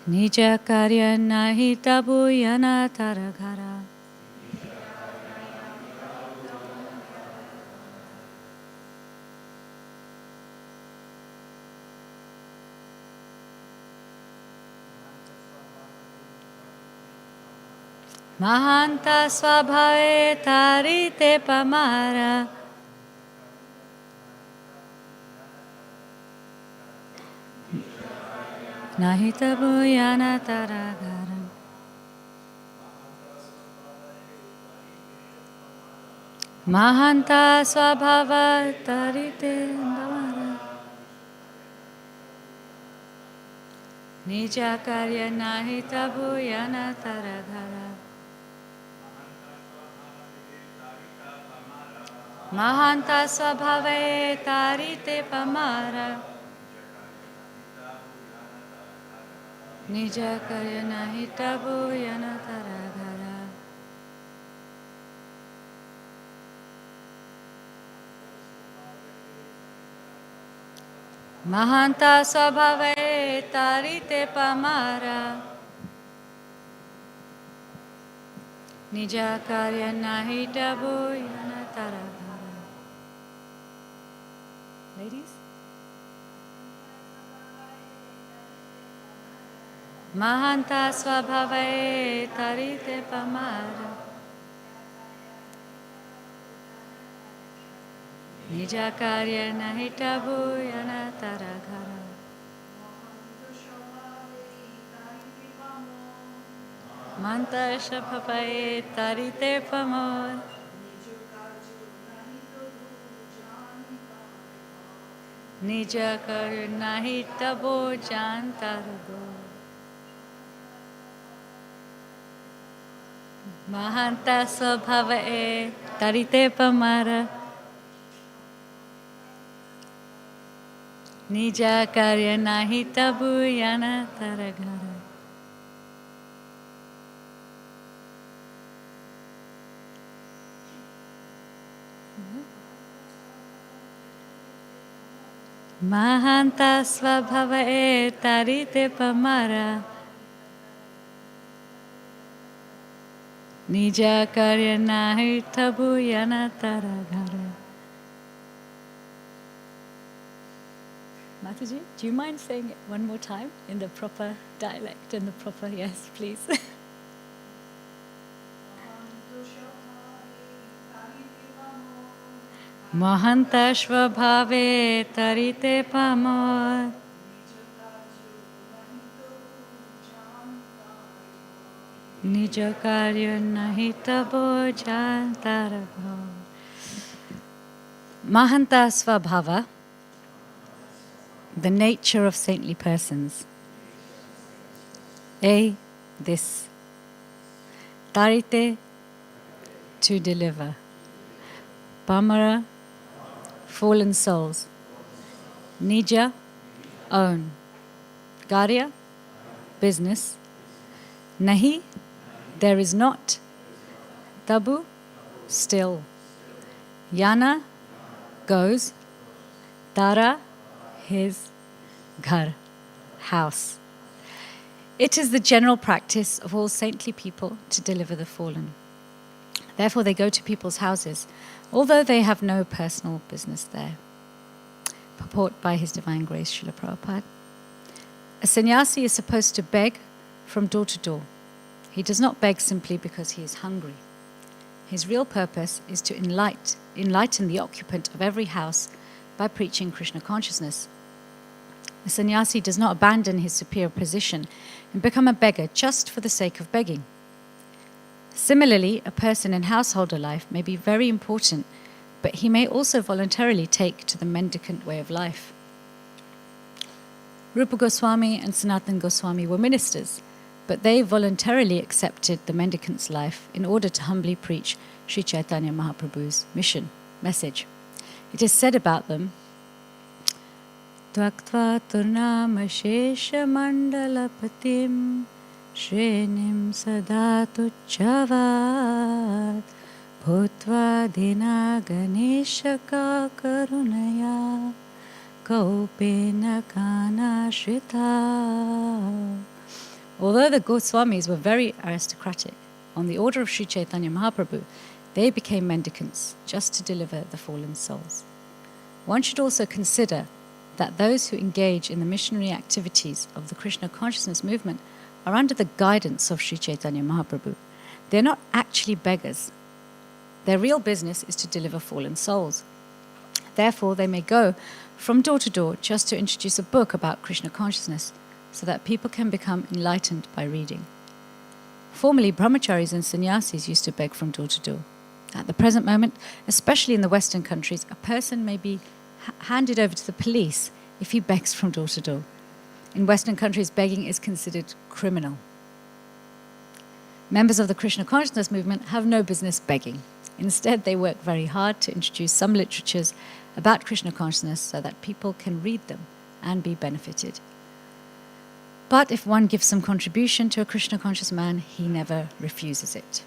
Nija karya nahi tabu yana tara ghara. Mahanta svabhave tarite pamara. Nahi tabu yana tara ghara. Mahanta svabhava tarite pamara. Nija karya nahi tabu yana tara ghara. Mahanta svabhave tarite pamara. Nija karya nahi tabu yana tara ghara. Mahanta svabhave tarite pamara. Nija karya nahi tabu yana tara ghara. Ladies? Mahanta svabhave tarite pamara. Nija karya nahi tabu yana tara ghara. Manta svabhave tarite pamara. Nija karya nahi tabu jantar go. Mahanta svabhave tarite pamara. Nija karya nahi tabu yana tara ghara. Mahanta svabhave tarite pamara. Nija karya nahi tabu yana tara ghara. Mataji, do you mind saying it one more time in the proper dialect and the proper, yes, please. Mahanta svabhave tarite pamar. Nija karya nahi tabo jantar bhav. Mahanta svabhava, the nature of saintly persons. This. Tarite, to deliver. Pamara, fallen souls. Nija, own. Garya, business. Nahi, there is not. Tabu, still. Yana, goes. Tara, his. Ghar, house. It is the general practice of all saintly people to deliver the fallen. Therefore, they go to people's houses, although they have no personal business there. Purport by His Divine Grace, Srila Prabhupada. A sannyasi is supposed to beg from door to door. He does not beg simply because he is hungry. His real purpose is to enlighten the occupant of every house by preaching Krishna consciousness. A sannyasi does not abandon his superior position and become a beggar just for the sake of begging. Similarly, a person in householder life may be very important, but he may also voluntarily take to the mendicant way of life. Rupa Goswami and Sanatana Goswami were ministers, but they voluntarily accepted the mendicant's life in order to humbly preach Sri Chaitanya Mahaprabhu's message. It is said about them, Tvaktva turnama shesha mandalapatim shrenim sadatu chavat bhutva dina ganeshaka karunaya kaupena kana shrita. Although the Goswamis were very aristocratic, on the order of Sri Chaitanya Mahaprabhu, they became mendicants just to deliver the fallen souls. One should also consider that those who engage in the missionary activities of the Krishna consciousness movement are under the guidance of Sri Chaitanya Mahaprabhu. They're not actually beggars. Their real business is to deliver fallen souls. Therefore, they may go from door to door just to introduce a book about Krishna consciousness so that people can become enlightened by reading. Formerly, brahmacharis and sannyasis used to beg from door to door. At the present moment, especially in the Western countries, a person may be handed over to the police if he begs from door to door. In Western countries, begging is considered criminal. Members of the Krishna consciousness movement have no business begging. Instead, they work very hard to introduce some literatures about Krishna consciousness so that people can read them and be benefited. But if one gives some contribution to a Krishna conscious man, he never refuses it.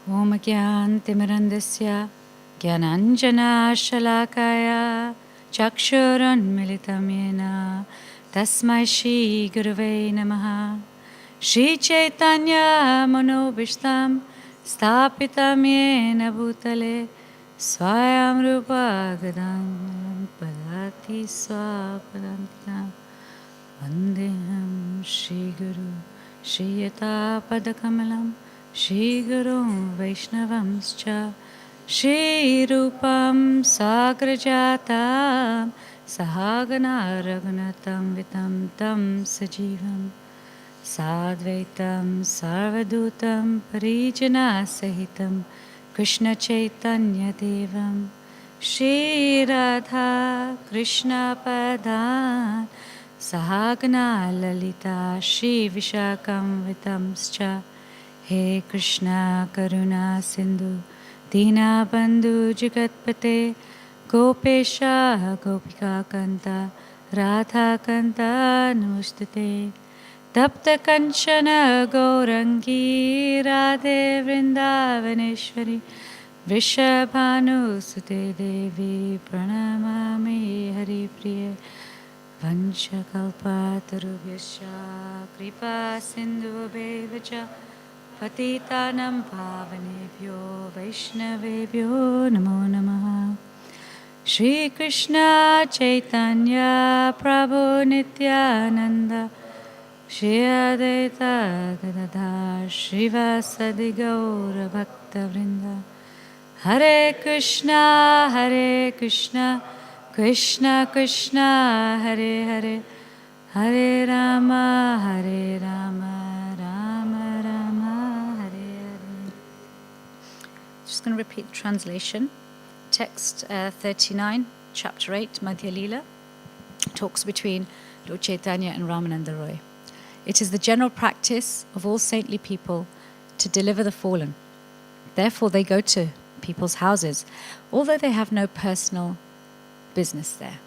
Om Gyan Timirandasya Gyananjana Shalakaya Chakshuran Militam Yena Tasmai Shri Gurave Namaha Shri Chaitanya Manobishtam Stapitam Yena Bhutale Swayam Rupa Gadam Padati Swapadantam Vandeham Shri Guru Shri Yata Padakamalam Shri Guru Vaishnavamscha Shri Rupam Sagrajatam Sahagana Raghunatam Vitam Tam Sajivam Sadvaitam Sarvadutam Parijana Sahitam Krishna Chaitanya Devam Shri Radha Krishna Padan Sahagana Lalita Shri Vishakam Vitamscha He Krishna Karuna Sindhu Dina Bandhu Jagatpate Gopesha Gopika Kanta Radha Kanta Namustate Tapta Kanchana Gaurangi Radhe Vrindavaneshwari Vrishabhanu Sute Devi Pranamami Hari Priya Vanchakalpatarubhyascha Kripa Sindhu Bevacha Patitanam Pavanebhyo Vaishnavebhyo Namo Namaha Shri Krishna Chaitanya Prabhu Nityananda Shri Advaita Gadadhar Shrivasadi Gaura Bhakta Vrinda Hare Krishna Krishna Krishna Hare Hare Hare Rama Rama Rama Hare Hare. Just going to repeat the translation. Text 39, chapter 8, Madhya Lila, talks between Lord Chaitanya and Ramananda Roy. It is the general practice of all saintly people to deliver the fallen. Therefore, they go to people's houses, although they have no personal business there.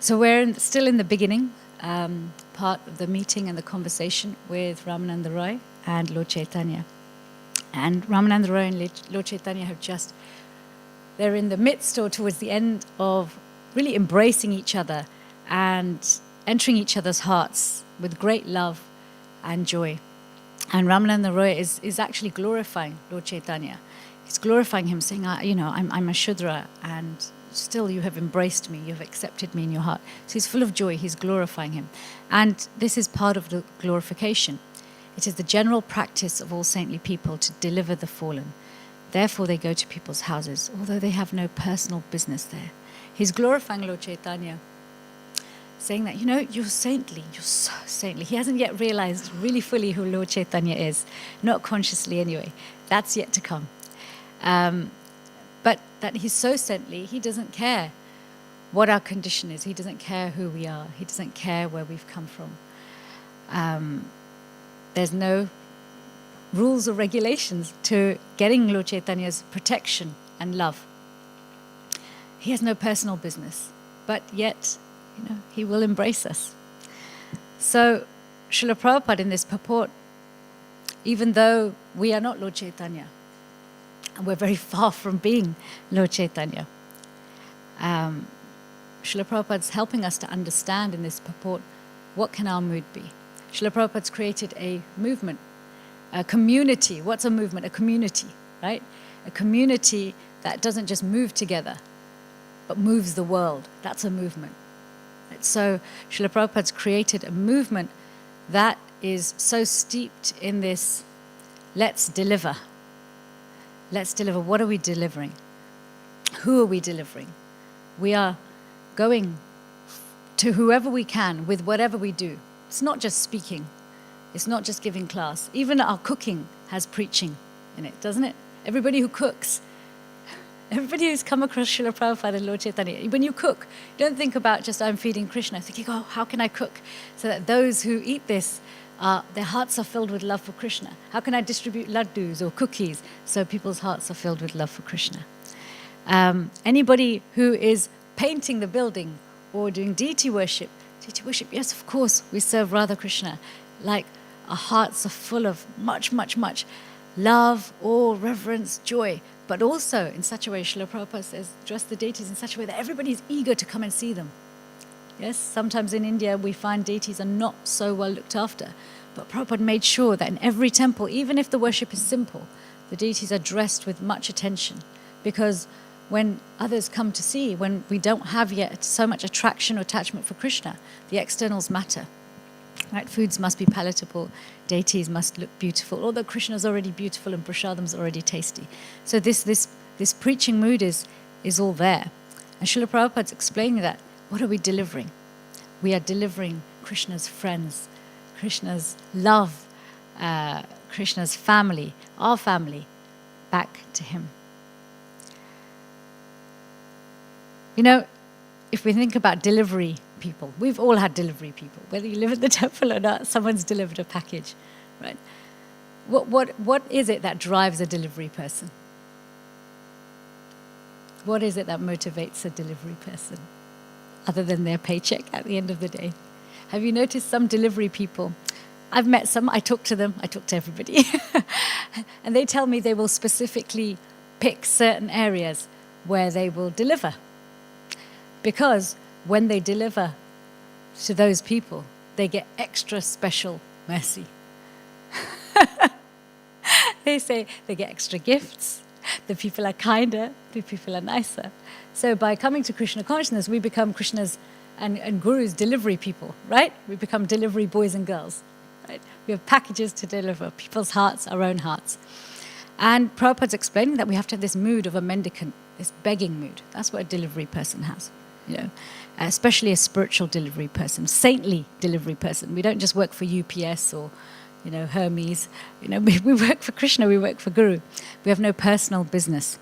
So we're still in the beginning part of the meeting and the conversation with Ramananda Roy and Lord Chaitanya. And Ramananda Roy and Lord Chaitanya they're in the midst or towards the end of really embracing each other and entering each other's hearts with great love and joy. And Ramananda Roy is actually glorifying Lord Chaitanya. He's glorifying him, saying, I'm a Shudra, and still you have embraced me, you have accepted me in your heart. So he's full of joy, he's glorifying him. And this is part of the glorification. It is the general practice of all saintly people to deliver the fallen. Therefore, they go to people's houses, although they have no personal business there. He's glorifying Lord Chaitanya, saying that, you're saintly, you're so saintly. He hasn't yet realized really fully who Lord Chaitanya is, not consciously anyway. That's yet to come. But that he's so saintly, he doesn't care what our condition is. He doesn't care who we are. He doesn't care where we've come from. There's no rules or regulations to getting Lord Chaitanya's protection and love. He has no personal business, but yet, he will embrace us. So, Srila Prabhupada in this purport, even though we are not Lord Chaitanya, and we're very far from being Lord Chaitanya, Srila Prabhupada's helping us to understand in this purport, what can our mood be? Srila Prabhupada's created a movement, a community. What's a movement? A community, right? A community that doesn't just move together, but moves the world. That's a movement. Right? So Srila Prabhupada's created a movement that is so steeped in this, let's deliver. Let's deliver. What are we delivering? Who are we delivering? We are going to whoever we can with whatever we do. It's not just speaking. It's not just giving class. Even our cooking has preaching in it, doesn't it? Everybody who cooks, everybody who's come across Srila Prabhupada and Lord Chaitanya, when you cook, don't think about just I'm feeding Krishna, thinking, how can I cook so that those who eat this, their hearts are filled with love for Krishna? How can I distribute laddus or cookies so people's hearts are filled with love for Krishna? Anybody who is painting the building or doing deity worship, yes, of course, we serve Radha Krishna. Like, our hearts are full of much, much, much love, awe, reverence, joy, but also in such a way, Srila Prabhupada says, dress the deities in such a way that everybody is eager to come and see them. Yes, sometimes in India we find deities are not so well looked after, but Prabhupada made sure that in every temple, even if the worship is simple, the deities are dressed with much attention, because when others come to see, when we don't have yet so much attraction or attachment for Krishna, the externals matter. Right? Foods must be palatable, deities must look beautiful, although Krishna is already beautiful and prasadam's already tasty. So this preaching mood is all there. And Srila Prabhupada's explaining that, what are we delivering? We are delivering Krishna's friends, Krishna's love, Krishna's family, our family, back to him. If we think about delivery people, we've all had delivery people. Whether you live in the temple or not, someone's delivered a package, right? What is it that drives a delivery person? What is it that motivates a delivery person, other than their paycheck at the end of the day? Have you noticed some delivery people? I've met some, I talk to them, I talk to everybody. And they tell me they will specifically pick certain areas where they will deliver. Because when they deliver to those people, they get extra special mercy. They say they get extra gifts, the people are kinder, the people are nicer. So by coming to Krishna consciousness, we become Krishna's and Guru's delivery people, right? We become delivery boys and girls, right? We have packages to deliver, people's hearts, our own hearts. And Prabhupada's explaining that we have to have this mood of a mendicant, this begging mood. That's what a delivery person has. Especially a spiritual delivery person, saintly delivery person. We don't just work for UPS or, Hermes. We work for Krishna, we work for Guru. We have no personal business.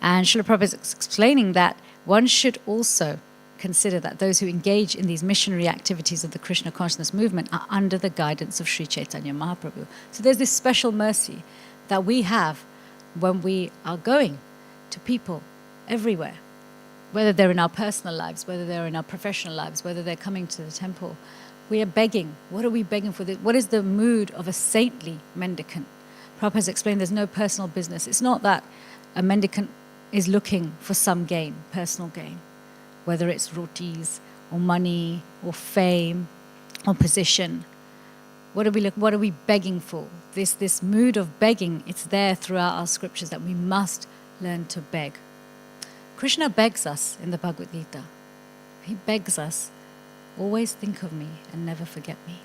And Srila Prabhupada is explaining that one should also consider that those who engage in these missionary activities of the Krishna consciousness movement are under the guidance of Sri Chaitanya Mahaprabhu. So there's this special mercy that we have when we are going to people everywhere. Whether they're in our personal lives, whether they're in our professional lives, whether they're coming to the temple, we are begging. What are we begging for? What is the mood of a saintly mendicant? Prabhupada has explained there's no personal business. It's not that a mendicant is looking for some gain, personal gain, whether it's rotis or money or fame or position. What are we begging for? This mood of begging, it's there throughout our scriptures that we must learn to beg. Krishna begs us in the Bhagavad Gita. He begs us, always think of me and never forget me.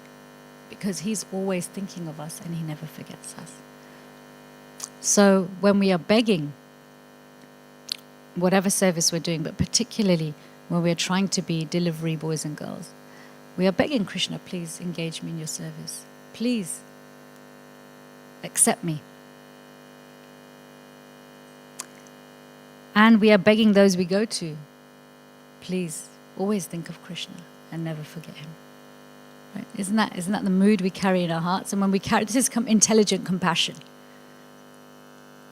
Because he's always thinking of us and he never forgets us. So when we are begging, whatever service we're doing, but particularly when we're trying to be delivery boys and girls, we are begging Krishna, please engage me in your service. Please accept me. And we are begging those we go to, please always think of Krishna and never forget him. Right? Isn't that the mood we carry in our hearts? And when we carry, this is intelligent compassion.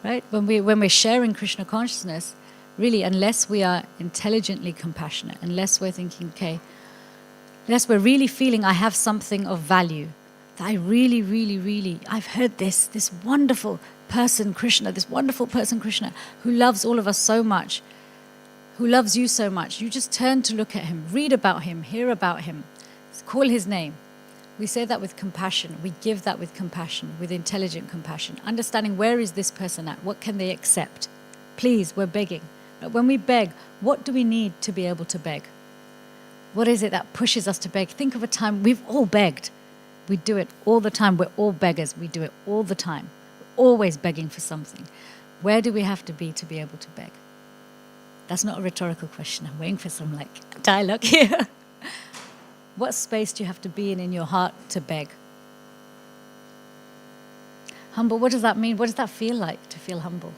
Right? When we're sharing Krishna consciousness, really, unless we are intelligently compassionate, unless we're thinking, okay, unless we're really feeling I have something of value, that I really, really, really, I've heard this wonderful person, Krishna, who loves all of us so much, who loves you so much. You just turn to look at him, read about him, hear about him, call his name. We say that with compassion. We give that with compassion, with intelligent compassion, understanding where is this person at? What can they accept? Please, we're begging. When we beg, what do we need to be able to beg? What is it that pushes us to beg? Think of a time we've all begged. We do it all the time. We're all beggars. We do it all the time. We're always begging for something. Where do we have to be able to beg? That's not a rhetorical question. I'm waiting for some dialogue here. What space do you have to be in your heart to beg? Humble, what does that mean? What does that feel like, to feel humble?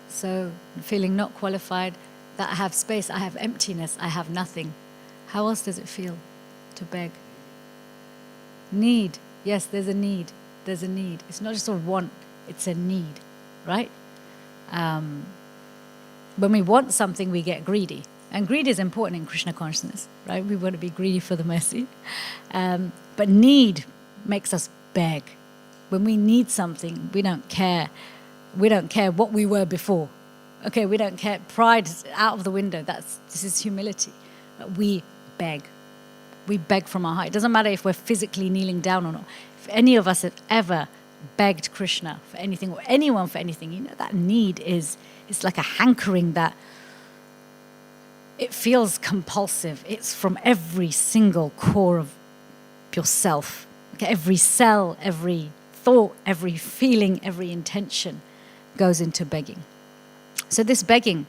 So, feeling not qualified, that I have space, I have emptiness, I have nothing. How else does it feel to beg? Need. Yes, there's a need. There's a need. It's not just a want, it's a need, right? When we want something, we get greedy. And greed is important in Krishna consciousness, right? We want to be greedy for the mercy. But need makes us beg. When we need something, we don't care. We don't care what we were before. Okay, we don't care. Pride is out of the window. This is humility. We beg. We beg from our heart. It doesn't matter if we're physically kneeling down or not. If any of us have ever begged Krishna for anything or anyone for anything, you know that need it's like a hankering that it feels compulsive. It's from every single core of yourself. Okay, every cell, every thought, every feeling, every intention goes into begging. So this begging,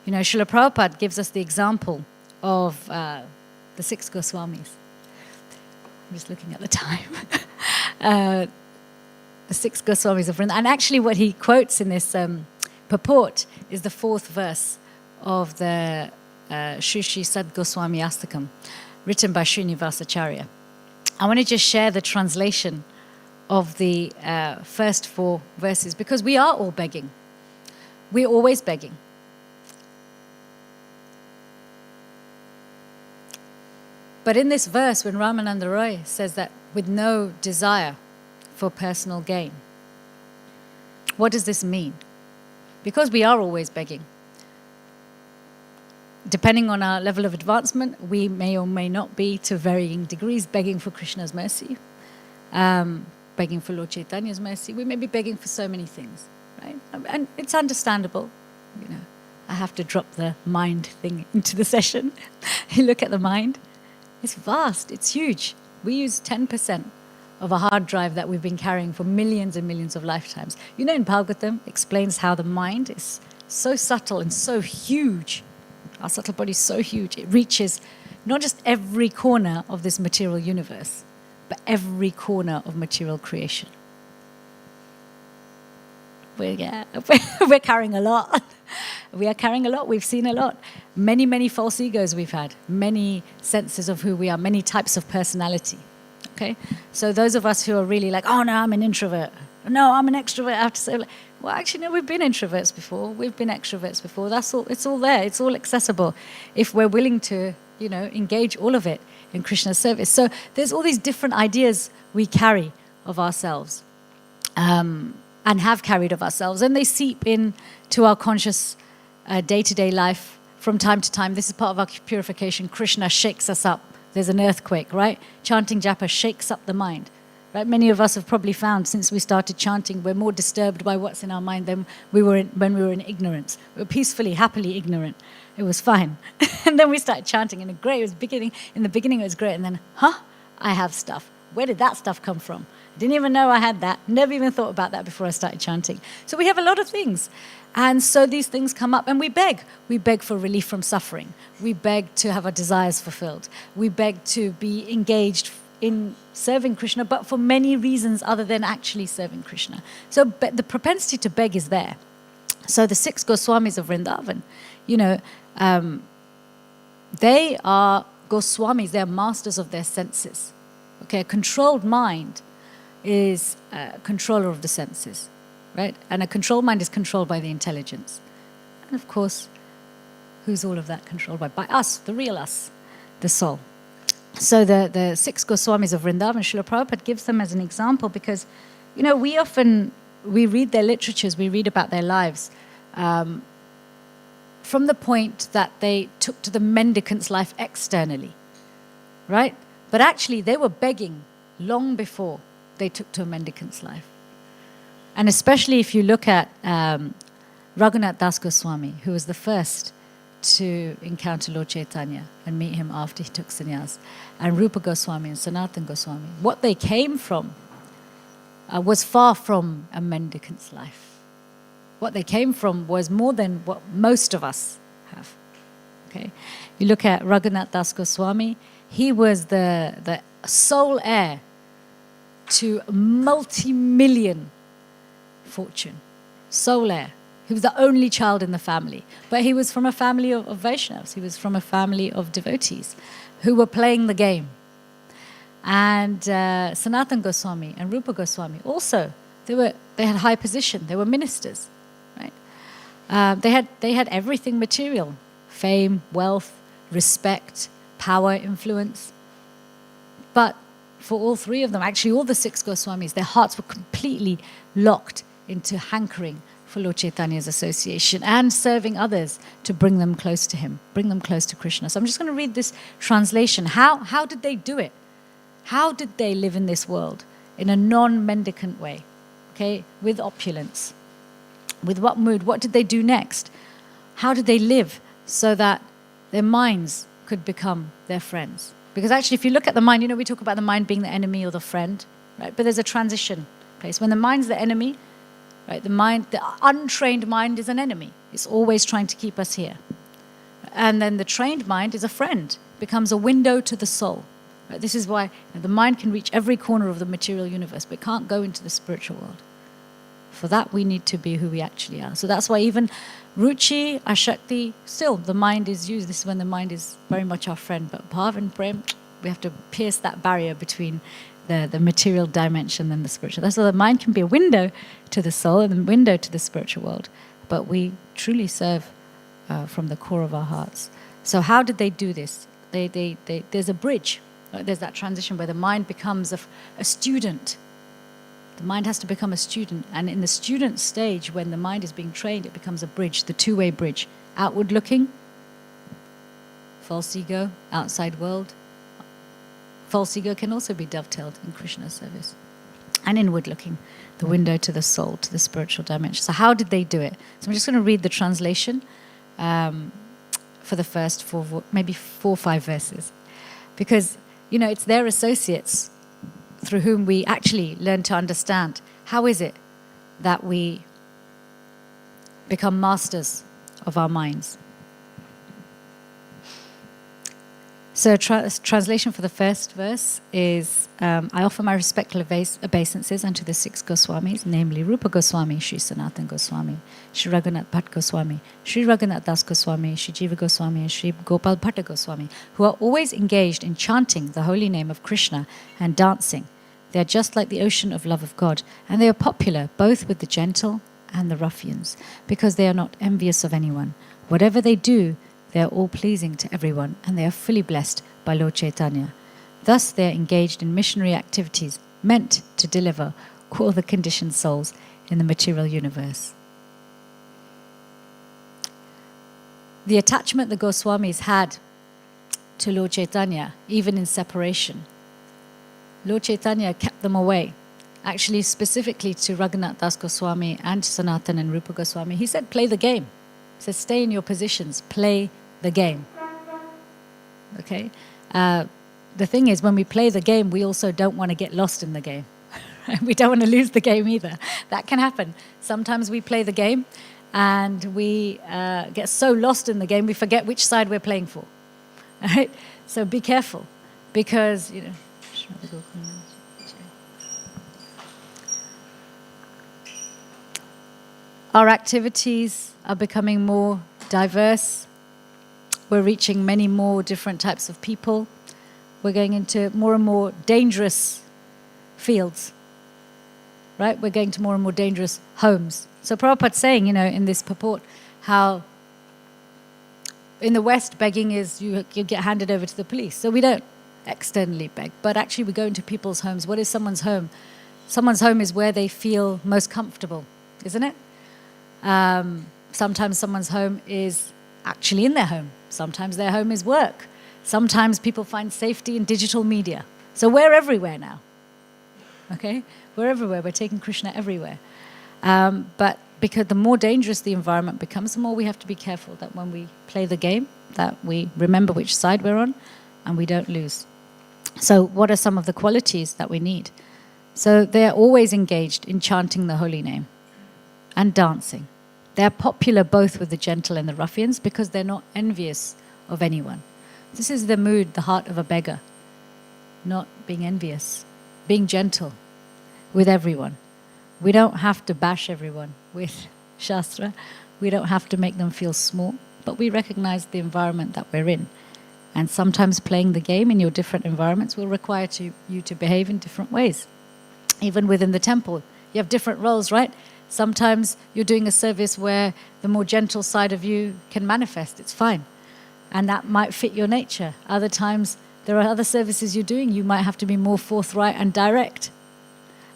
Srila Prabhupada gives us the example of the 6 Goswamis. I'm just looking at the time. The 6 Goswamis of Vrindavan. And actually what he quotes in this purport is the 4th verse of the Shri Shri Sad Goswami Astakam, written by Srinivasacharya. I want to just share the translation of the first 4 verses, because we are all begging. We're always begging. But in this verse, when Ramananda Roy says that with no desire for personal gain, what does this mean? Because we are always begging. Depending on our level of advancement, we may or may not be, to varying degrees, begging for Krishna's mercy, begging for Lord Chaitanya's mercy. We may be begging for so many things, right? And it's understandable. I have to drop the mind thing into the session. You look at the mind. It's vast, it's huge. We use 10% of a hard drive that we've been carrying for millions and millions of lifetimes. In Bhagavatam explains how the mind is so subtle and so huge. Our subtle body is so huge. It reaches not just every corner of this material universe, but every corner of material creation. We're carrying a lot. We are carrying a lot. We've seen a lot. Many, many false egos we've had. Many senses of who we are. Many types of personality. Okay? So those of us who are really like, oh no, I'm an introvert. No, I'm an extrovert. I have to say, well, actually, no, we've been introverts before. We've been extroverts before. That's all. It's all there. It's all accessible if we're willing to, engage all of it in Krishna's service. So there's all these different ideas we carry of ourselves. And have carried of ourselves, and they seep into our conscious day-to-day life from time to time. This is part of our purification. Krishna shakes us up. There's an earthquake, right? Chanting japa shakes up the mind, right? Many of us have probably found since we started chanting, we're more disturbed by what's in our mind than we were when we were in ignorance. We're peacefully, happily ignorant, It was fine. And then we started chanting, and it was great. In the beginning it was great, and then, I have stuff. Where did that stuff come from? I didn't even know I had that. Never even thought about that before I started chanting. So we have a lot of things. And so these things come up, and we beg. We beg for relief from suffering. We beg to have our desires fulfilled. We beg to be engaged in serving Krishna, but for many reasons other than actually serving Krishna. So the propensity to beg is there. So the 6 Goswamis of Vrindavan, they are Goswamis, they're masters of their senses. Okay, a controlled mind is a controller of the senses, right? And a controlled mind is controlled by the intelligence. And of course, who's all of that controlled by? By us, the real us, the soul. So the 6 Goswamis of Vrindavan, Srila Prabhupada gives them as an example because, we read their literatures, we read about their lives from the point that they took to the mendicant's life externally, right? But actually, they were begging long before they took to a mendicant's life. And especially if you look at Raghunath Das Goswami, who was the first to encounter Lord Chaitanya and meet him after he took sannyas, and Rupa Goswami and Sanatana Goswami, what they came from was far from a mendicant's life. What they came from was more than what most of us have. Okay, you look at Raghunath Das Goswami, he was the sole heir to a multi-million fortune. Sole heir. He was the only child in the family. But he was from a family of Vaishnavas. He was from a family of devotees who were playing the game. And Sanatana Goswami and Rupa Goswami also, they had high position. They were ministers, right? They had everything material: fame, wealth, respect, power, influence. But for all 3 of them, actually all the 6 Goswamis, their hearts were completely locked into hankering for Lord Chaitanya's association and serving others to bring them close to him, bring them close to Krishna. So I'm just going to read this translation. How did they do it? How did they live in this world in a non-mendicant way, okay, with opulence? With what mood? What did they do next? How did they live so that their minds could become their friends? Because actually, if you look at the mind, we talk about the mind being the enemy or the friend, right? But there's a transition place. When the mind's the enemy, right? The untrained mind is an enemy. It's always trying to keep us here. And then the trained mind is a friend, becomes a window to the soul. Right? This is why the mind can reach every corner of the material universe, but can't go into the spiritual world. For that, we need to be who we actually are. So that's why even Ruchi, Ashakti, still the mind is used. This is when the mind is very much our friend. But Bhav and Prem, we have to pierce that barrier between the material dimension and the spiritual. That's why the mind can be a window to the soul and a window to the spiritual world. But we truly serve from the core of our hearts. So how did they do this? There's a bridge. There's that transition where the mind becomes a student. The mind has to become a student. And in the student stage, when the mind is being trained, it becomes a bridge, the 2-way bridge. Outward looking, false ego, outside world. False ego can also be dovetailed in Krishna's service. And inward looking, the window to the soul, to the spiritual dimension. So how did they do it? So I'm just going to read the translation for the first 4 or 5 verses. Because, it's their associates through whom we actually learn to understand how is it that we become masters of our minds. So translation for the first verse is, I offer my respectful obeisances unto the 6 Goswamis, namely Rupa Goswami, Sri Sanatana Goswami, Sri Raghunath Bhatt Goswami, Sri Raghunath Das Goswami, Sri Jiva Goswami, and Sri Gopal Bhatta Goswami, who are always engaged in chanting the holy name of Krishna and dancing. They are just like the ocean of love of God, and they are popular both with the gentle and the ruffians, because they are not envious of anyone. Whatever they do, they are all pleasing to everyone, and they are fully blessed by Lord Chaitanya. Thus, they are engaged in missionary activities meant to deliver all the conditioned souls in the material universe. The attachment the Goswamis had to Lord Chaitanya, even in separation, Lord Chaitanya kept them away. Actually, specifically to Raghunath Das Goswami and Sanatana and Rupa Goswami, he said, play the game. He said, stay in your positions, play the game. Okay? The thing is, when we play the game, we also don't want to get lost in the game. We don't want to lose the game either. That can happen. Sometimes we play the game and we get so lost in the game, we forget which side we're playing for. All right? So be careful, because, you know, our activities are becoming more diverse. We're reaching many more different types of people. We're going into more and more dangerous fields, right? We're going to more and more dangerous homes. So Prabhupada's saying, you know, in this purport, how in the West, begging is you get handed over to the police. So we don't externally beg, but actually we go into people's homes. What is someone's home? Someone's home is where they feel most comfortable, isn't it? Sometimes someone's home is actually in their home. Sometimes their home is work. Sometimes people find safety in digital media. So we're everywhere now. Okay? We're everywhere. We're taking Krishna everywhere. But because the more dangerous the environment becomes, the more we have to be careful that when we play the game, that we remember which side we're on and we don't lose. So what are some of the qualities that we need? So they're always engaged in chanting the holy name and dancing. They're popular both with the gentle and the ruffians because they're not envious of anyone. This is the mood, the heart of a beggar. Not being envious, being gentle with everyone. We don't have to bash everyone with Shastra. We don't have to make them feel small, but we recognize the environment that we're in. And sometimes playing the game in your different environments will require you to behave in different ways. Even within the temple, you have different roles, right? Sometimes you're doing a service where the more gentle side of you can manifest. It's fine. And that might fit your nature. Other times, there are other services you're doing, you might have to be more forthright and direct.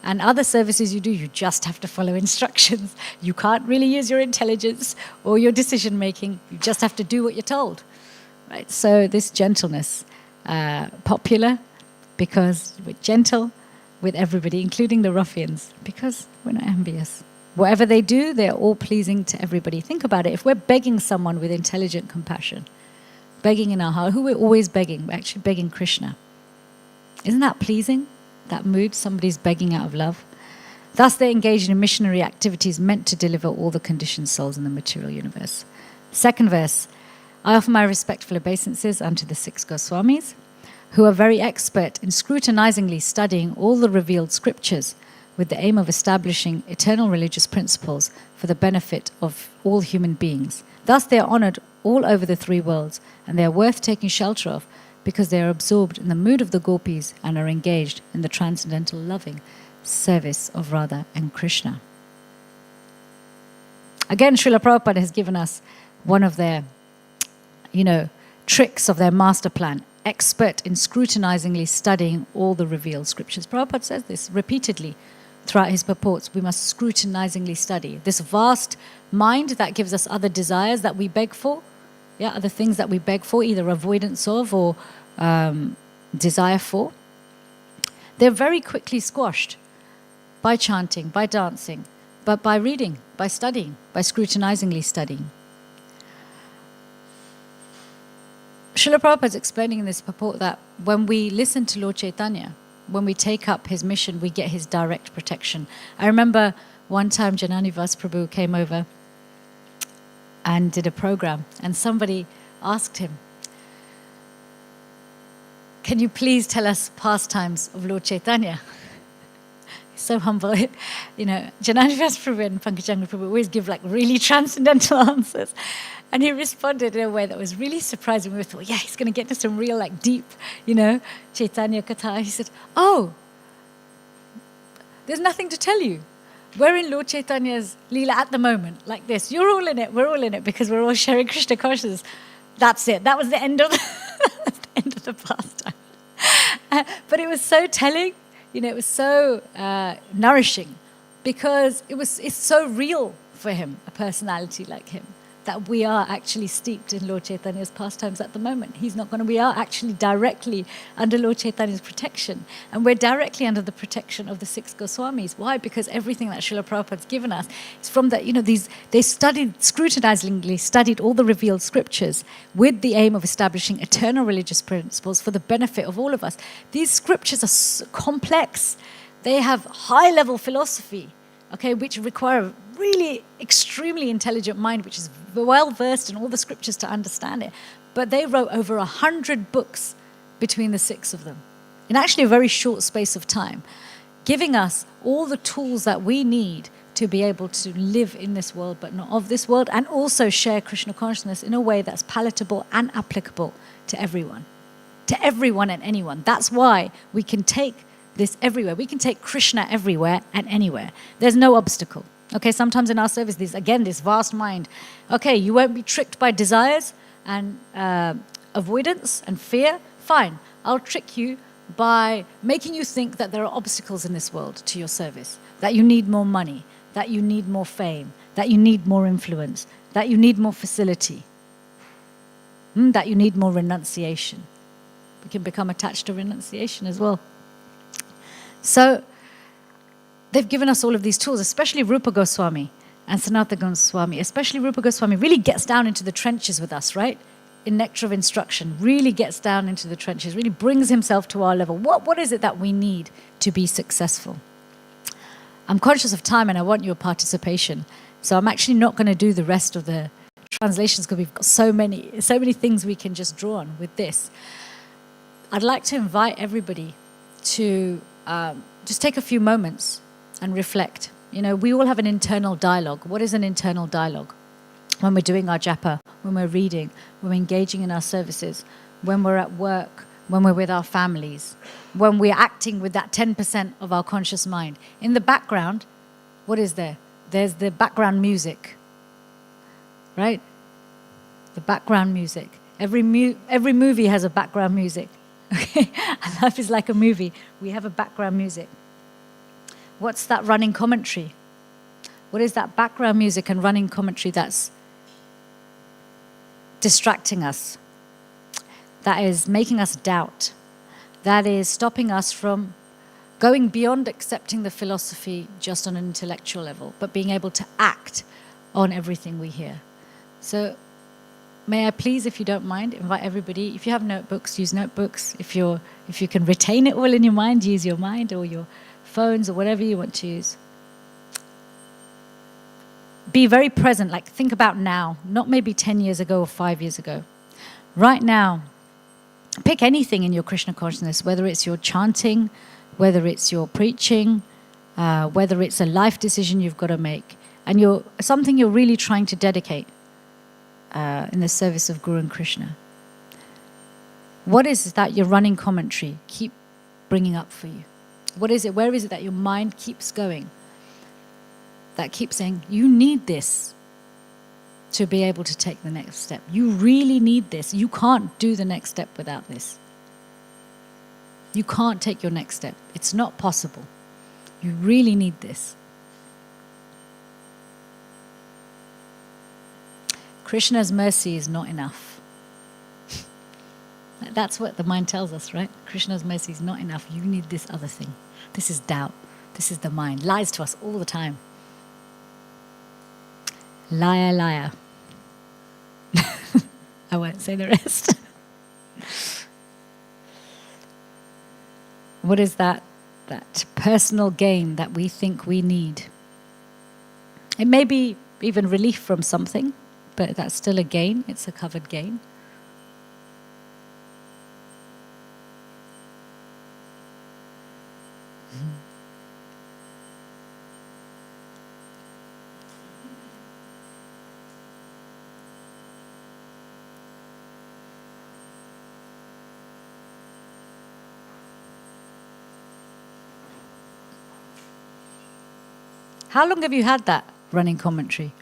And other services you do, you just have to follow instructions. You can't really use your intelligence or your decision making. You just have to do what you're told. Right? So this gentleness, popular because we're gentle with everybody, including the ruffians, because we're not envious. Whatever they do, they're all pleasing to everybody. Think about it. If we're begging someone with intelligent compassion, begging in our heart, who we're always begging, we're actually begging Krishna. Isn't that pleasing? That mood, somebody's begging out of love. Thus they engage in missionary activities meant to deliver all the conditioned souls in the material universe. Second verse, I offer my respectful obeisances unto the 6 Goswamis, who are very expert in scrutinizingly studying all the revealed scriptures with the aim of establishing eternal religious principles for the benefit of all human beings. Thus they are honored all over the 3 worlds, and they are worth taking shelter of, because they are absorbed in the mood of the gopis and are engaged in the transcendental loving service of Radha and Krishna. Again, Srila Prabhupada has given us one of their, tricks of their master plan, expert in scrutinizingly studying all the revealed scriptures. Prabhupada says this repeatedly throughout his purports. We must scrutinizingly study. This vast mind that gives us other desires that we beg for, other things that we beg for, either avoidance of or desire for, they're very quickly squashed by chanting, by dancing, but by reading, by studying, by scrutinizingly studying. Srila Prabhupada is explaining in this purport that when we listen to Lord Chaitanya, when we take up his mission, we get his direct protection. I remember one time Jananivas Prabhu came over and did a program, and somebody asked him, can you please tell us pastimes of Lord Chaitanya? He's so humble. Jananivas Prabhu and Pankajanga Prabhu always give like really transcendental answers. And he responded in a way that was really surprising. We thought, he's going to get into some real like deep, Chaitanya Katha. He said, there's nothing to tell you. We're in Lord Chaitanya's Leela at the moment, like this. You're all in it, we're all in it, because we're all sharing Krishna consciousness. That's it. That was the end of the pastime. But it was so telling, it was so nourishing, because it's so real for him, a personality like him. that we are actually steeped in Lord Chaitanya's pastimes at the moment. We are actually directly under Lord Chaitanya's protection. And we're directly under the protection of the 6 Goswamis. Why? Because everything that Srila Prabhupada's given us is from they scrutinizingly studied all the revealed scriptures with the aim of establishing eternal religious principles for the benefit of all of us. These scriptures are complex. They have high-level philosophy, which require a really extremely intelligent mind, which is well-versed in all the scriptures to understand it. But they wrote over 100 books between the 6 of them, in actually a very short space of time, giving us all the tools that we need to be able to live in this world, but not of this world, and also share Krishna consciousness in a way that's palatable and applicable to everyone and anyone. That's why we can take this everywhere. We can take Krishna everywhere and anywhere. There's no obstacle. Sometimes in our service, this vast mind. You won't be tricked by desires and avoidance and fear. Fine, I'll trick you by making you think that there are obstacles in this world to your service, that you need more money, that you need more fame, that you need more influence, that you need more facility, that you need more renunciation. We can become attached to renunciation as well. So they've given us all of these tools, especially Rupa Goswami and Sanatana Goswami. Especially Rupa Goswami really gets down into the trenches with us, right? In Nectar of Instruction, really gets down into the trenches, really brings himself to our level. What is it that we need to be successful? I'm conscious of time and I want your participation. So I'm actually not going to do the rest of the translations because we've got so many things we can just draw on with this. I'd like to invite everybody to just take a few moments and reflect. We all have an internal dialogue. What is an internal dialogue? When we're doing our japa, when we're reading, when we're engaging in our services, when we're at work, when we're with our families, when we're acting with that 10% of our conscious mind. In the background, what is there? There's the background music, right? The background music. Every movie has a background music. Life is like a movie. We have a background music. What's that running commentary? What is that background music and running commentary that's distracting us? That is making us doubt. That is stopping us from going beyond accepting the philosophy just on an intellectual level, but being able to act on everything we hear. So may I please, if you don't mind, invite everybody, if you have notebooks, use notebooks. If you can retain it all in your mind, use your mind or your phones or whatever you want to use. Be very present, think about now, not maybe 10 years ago or 5 years ago. Right now, pick anything in your Krishna consciousness, whether it's your chanting, whether it's your preaching, whether it's a life decision you've got to make, and something you're really trying to dedicate in the service of Guru and Krishna. What is that your running commentary keep bringing up for you? What is it? Where is it that your mind keeps going? That keeps saying, you need this to be able to take the next step. You really need this. You can't do the next step without this. You can't take your next step. It's not possible. You really need this. Krishna's mercy is not enough. That's what the mind tells us, right? Krishna's mercy is not enough. You need this other thing. This is doubt. This is the mind. Lies to us all the time. Liar, liar. I won't say the rest. What is that personal gain that we think we need? It may be even relief from something, but that's still a gain. It's a covered gain. How long have you had that running commentary?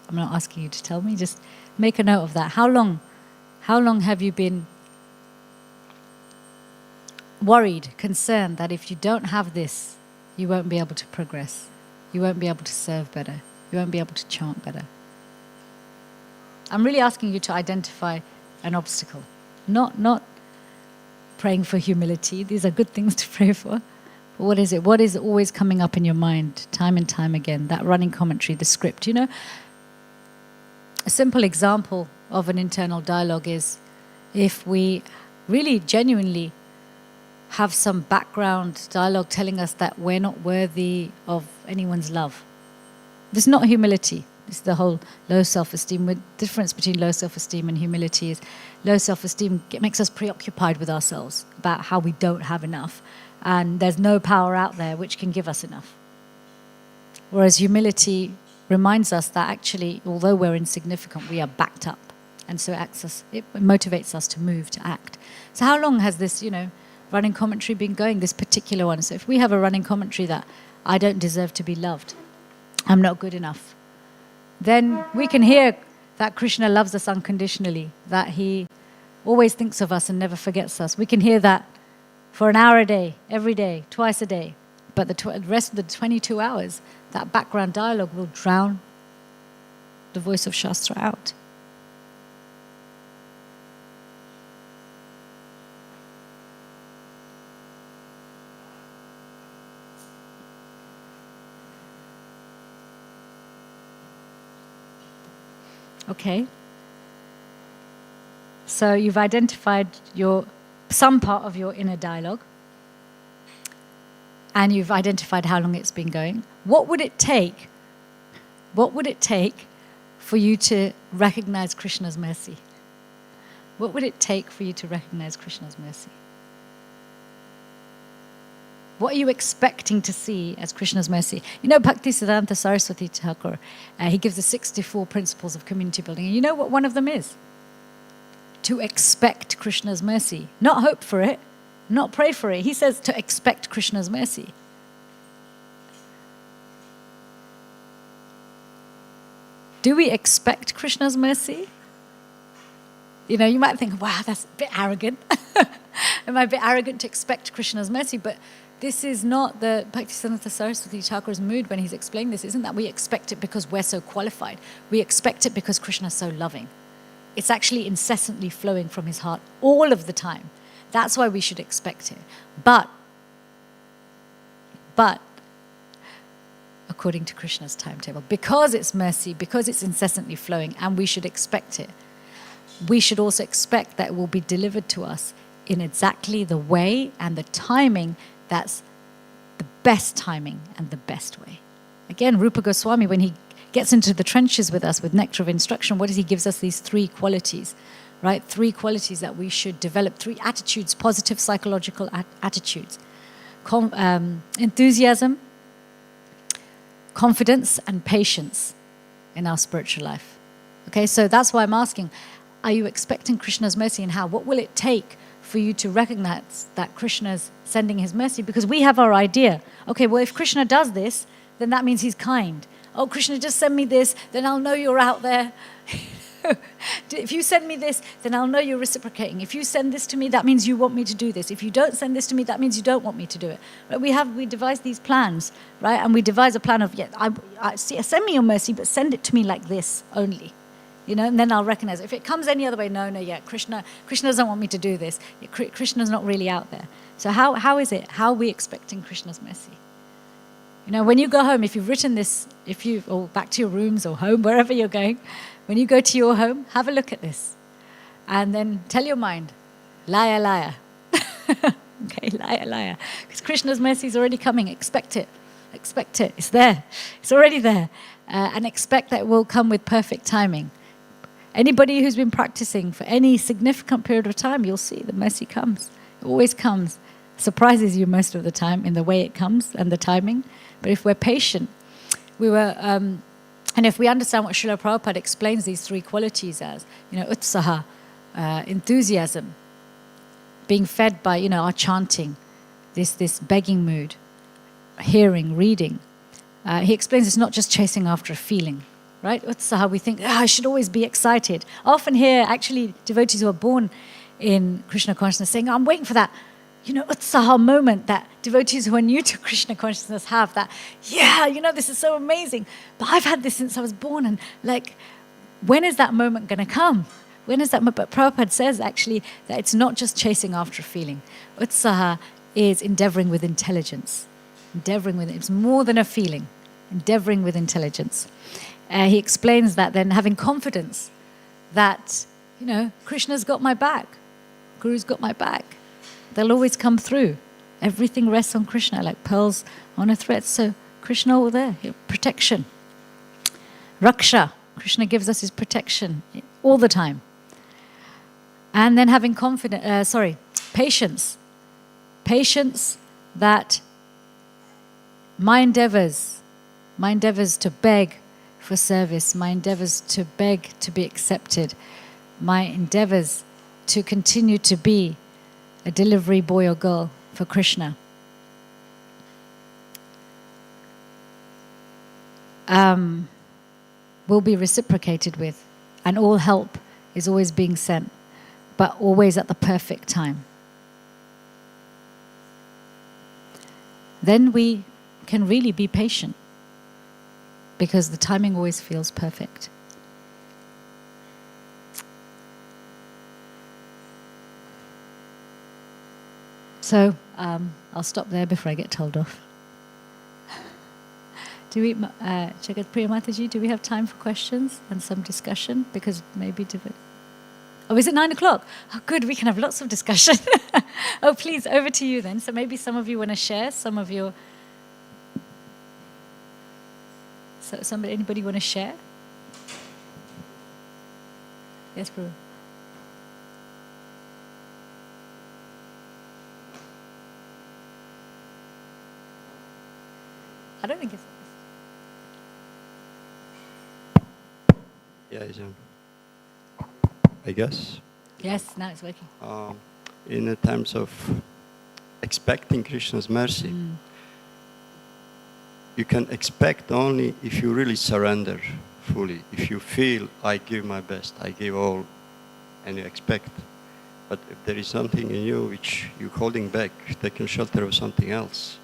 I'm not asking you to tell me, just make a note of that. How long have you been worried, concerned that if you don't have this, you won't be able to progress? You won't be able to serve better. You won't be able to chant better. I'm really asking you to identify an obstacle. Not praying for humility. These are good things to pray for. But what is it? What is always coming up in your mind time and time again? That running commentary, the script. You know, a simple example of an internal dialogue is if we really genuinely have some background dialogue telling us that we're not worthy of anyone's love. This is not humility. This is the whole low self-esteem. The difference between low self-esteem and humility is low self-esteem makes us preoccupied with ourselves about how we don't have enough, and there's no power out there which can give us enough. Whereas humility reminds us that actually, although we're insignificant, we are backed up. And so it motivates us to move, to act. So how long has this, running commentary been going, this particular one? So if we have a running commentary that I don't deserve to be loved, I'm not good enough, then we can hear that Krishna loves us unconditionally, that he always thinks of us and never forgets us. We can hear that for an hour a day, every day, twice a day. But the rest of the 22 hours, that background dialogue will drown the voice of Shastra out. Okay. So you've identified some part of your inner dialogue, and you've identified how long it's been going. What would it take for you to recognize Krishna's mercy? What would it take for you to recognize Krishna's mercy? What are you expecting to see as Krishna's mercy? Bhaktivedanta Saraswati Thakur, he gives the 64 principles of community building. And you know what one of them is? To expect Krishna's mercy. Not hope for it, not pray for it. He says to expect Krishna's mercy. Do we expect Krishna's mercy? You might think, wow, that's a bit arrogant. Am I a bit arrogant to expect Krishna's mercy? But this is not the Bhaktivedanta Saraswati Thakur's mood when he's explaining this. Isn't that we expect it because we're so qualified? We expect it because Krishna is so loving. It's actually incessantly flowing from his heart all of the time. That's why we should expect it. But according to Krishna's timetable, because it's mercy, because it's incessantly flowing, and we should expect it, we should also expect that it will be delivered to us in exactly the way and the timing that's the best timing and the best way. Again, Rupa Goswami, when he gets into the trenches with us with Nectar of Instruction, what does he gives us? These 3 qualities, right? 3 qualities that we should develop, 3 attitudes, positive psychological attitudes. Enthusiasm, confidence, and patience in our spiritual life. Okay, so that's why I'm asking, are you expecting Krishna's mercy, and how? What will it take for you to recognize that Krishna's sending his mercy? Because we have our idea. Okay, well, if Krishna does this, then that means he's kind. Oh, Krishna, just send me this, then I'll know you're out there. If you send me this, then I'll know you're reciprocating. If you send this to me, that means you want me to do this. If you don't send this to me, that means you don't want me to do it. But we devise these plans, right? And we devise a plan of, send me your mercy, but send it to me like this only. And then I'll recognize it. If it comes any other way, no, Krishna doesn't want me to do this. Krishna's not really out there. So how is it? How are we expecting Krishna's mercy? When you go home, if you've written this, or back to your rooms or home, wherever you're going, when you go to your home, have a look at this. And then tell your mind, liar, liar. Okay, liar, liar. Because Krishna's mercy is already coming. Expect it. Expect it. It's there. It's already there. And expect that it will come with perfect timing. Anybody who's been practicing for any significant period of time, you'll see the mercy comes. It always comes. Surprises you most of the time in the way it comes and the timing. But if we're patient, and if we understand what Srila Prabhupada explains these 3 qualities as, utsaha, enthusiasm, being fed by, our chanting, this begging mood, hearing, reading. He explains it's not just chasing after a feeling, right? Utsaha, we think, I should always be excited. I often hear actually devotees who are born in Krishna consciousness saying, I'm waiting for that, utsaha moment that devotees who are new to Krishna consciousness have, that, this is so amazing. But I've had this since I was born, and when is that moment going to come? When is that moment? But Prabhupada says actually that it's not just chasing after a feeling. Utsaha is endeavoring with intelligence. It's more than a feeling. Endeavoring with intelligence. He explains that then having confidence that, Krishna's got my back. Guru's got my back. They'll always come through. Everything rests on Krishna like pearls on a thread. So Krishna all there, protection. Raksha, Krishna gives us his protection all the time. And then having patience. Patience that my endeavors to beg for service, my endeavors to beg to be accepted, my endeavors to continue to be a delivery boy or girl for Krishna. Will be reciprocated with, and all help is always being sent, but always at the perfect time. Then we can really be patient, because the timing always feels perfect. So I'll stop there before I get told off. Do we, Jagat Priya Mataji, do we have time for questions and some discussion? Because maybe oh, is it 9 o'clock? Oh, good, we can have lots of discussion. Oh, please, over to you then. So maybe some of you want to share some of your... So anybody want to share? Yes, Prabhu. I don't think it's... Yeah, I guess. Yes, now it's working. In the terms of expecting Krishna's mercy, you can expect only if you really surrender fully. If you feel, I give my best, I give all, and you expect. But if there is something in you which you're holding back, taking shelter of something else,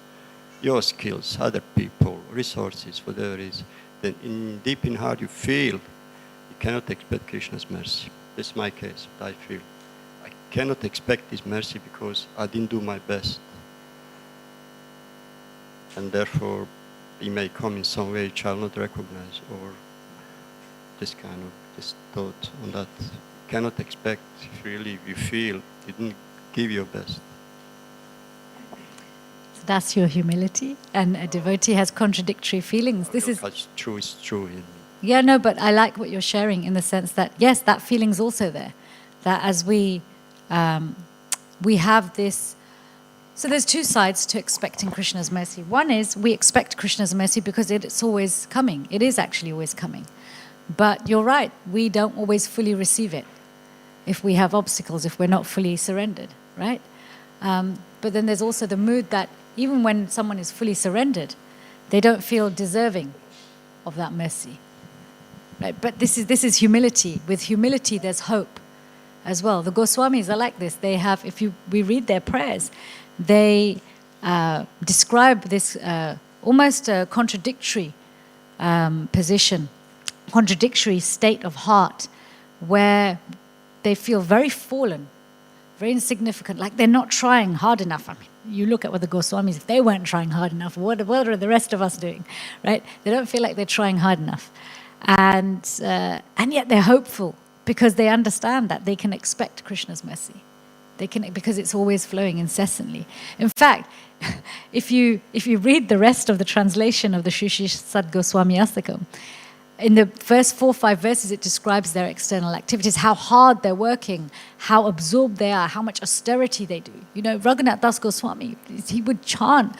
your skills, other people, resources, whatever it is, then deep in heart you feel you cannot expect Krishna's mercy. This is my case. I feel I cannot expect His mercy because I didn't do my best. And therefore, He may come in some way which I will not recognize, or this thought on that. You cannot expect if really you feel you didn't give your best. So that's your humility, and a devotee has contradictory feelings. This is true. It's true in me. Yeah, no, but I like what you're sharing in the sense that, yes, that feeling's also there. That as we have this... So there's two sides to expecting Krishna's mercy. One is we expect Krishna's mercy because it's always coming. It is actually always coming. But you're right, we don't always fully receive it if we have obstacles, if we're not fully surrendered, right? But then there's also the mood that even when someone is fully surrendered, they don't feel deserving of that mercy. Right? But this is humility. With humility, there's hope as well. The Goswamis are like this. They have, we read their prayers, they describe this almost a contradictory position, contradictory state of heart, where they feel very fallen, very insignificant, like they're not trying hard enough. I mean, you look at what the Goswamis, if they weren't trying hard enough, what are the rest of us doing, right? They don't feel like they're trying hard enough. And yet they're hopeful because they understand that they can expect Krishna's mercy. They can, because it's always flowing incessantly. In fact, if you read the rest of the translation of the Shri Sad Goswami Astakam, in the first 4 or 5 verses, it describes their external activities, how hard they're working, how absorbed they are, how much austerity they do. You know, Raghunath Das Goswami, he would chant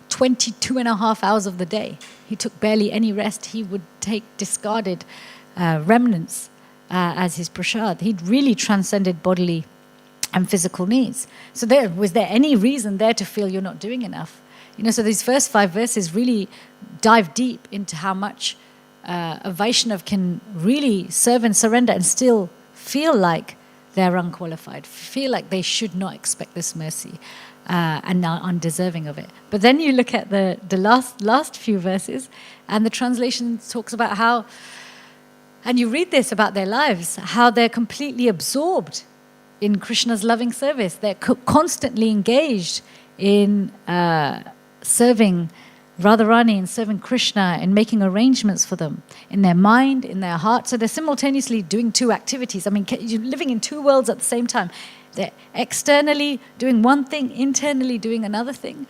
22.5 hours of the day. He took barely any rest. He would take discarded remnants as his prasad. He'd really transcended bodily and physical needs. So was there any reason there to feel you're not doing enough? You know, so these first 5 verses really dive deep into how much a Vaishnav can really serve and surrender and still feel like they're unqualified, feel like they should not expect this mercy and are undeserving of it. But then you look at the last few verses, and the translation talks about how And you read this about their lives, how they're completely absorbed in Krishna's loving service. They're constantly engaged in serving Radharani and serving Krishna and making arrangements for them in their mind, in their heart. So they're simultaneously doing two activities. I mean, you're living in two worlds at the same time. They're externally doing one thing, internally doing another thing.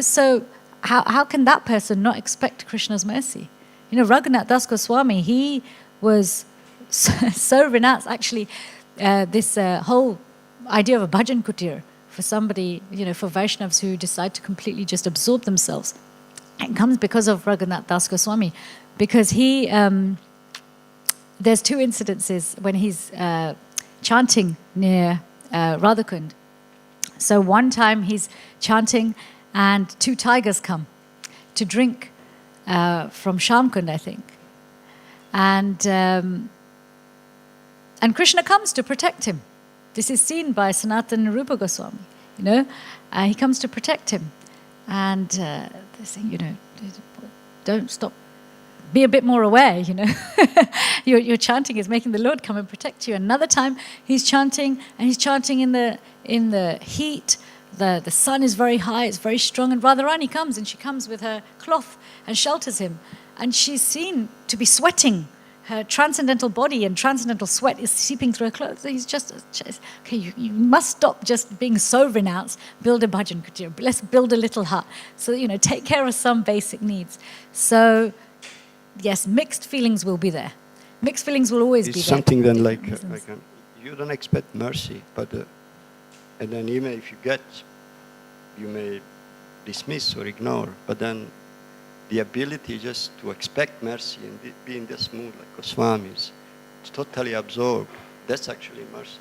So how can that person not expect Krishna's mercy? Raghunath Das Goswami, he was so renounced. Actually, this whole idea of a bhajan kutir for somebody, for Vaishnavas who decide to completely just absorb themselves, it comes because of Raghunath Das Goswami, because he, there's two incidences when he's chanting near Radhakund. So one time he's chanting and two tigers come to drink from Shamkund, I think. And Krishna comes to protect him. This is seen by Sanatana Rupa Goswami, he comes to protect him. And they're saying, don't stop, be a bit more aware, your chanting is making the Lord come and protect you. Another time he's chanting, and he's chanting in the heat. The sun is very high, it's very strong, and Radharani comes, and she comes with her cloth and shelters him. And she's seen to be sweating. Her transcendental body and transcendental sweat is seeping through her clothes. He's just okay, you must stop just being so renounced. Build a bhajan kutir. Let's build a little hut. So, take care of some basic needs. So, yes, mixed feelings will be there. Mixed feelings will always be there. It's something then like you don't expect mercy, but and then even if you get, you may dismiss or ignore, but then the ability just to expect mercy and be in this mood like Goswamis, it's totally absorbed, that's actually mercy.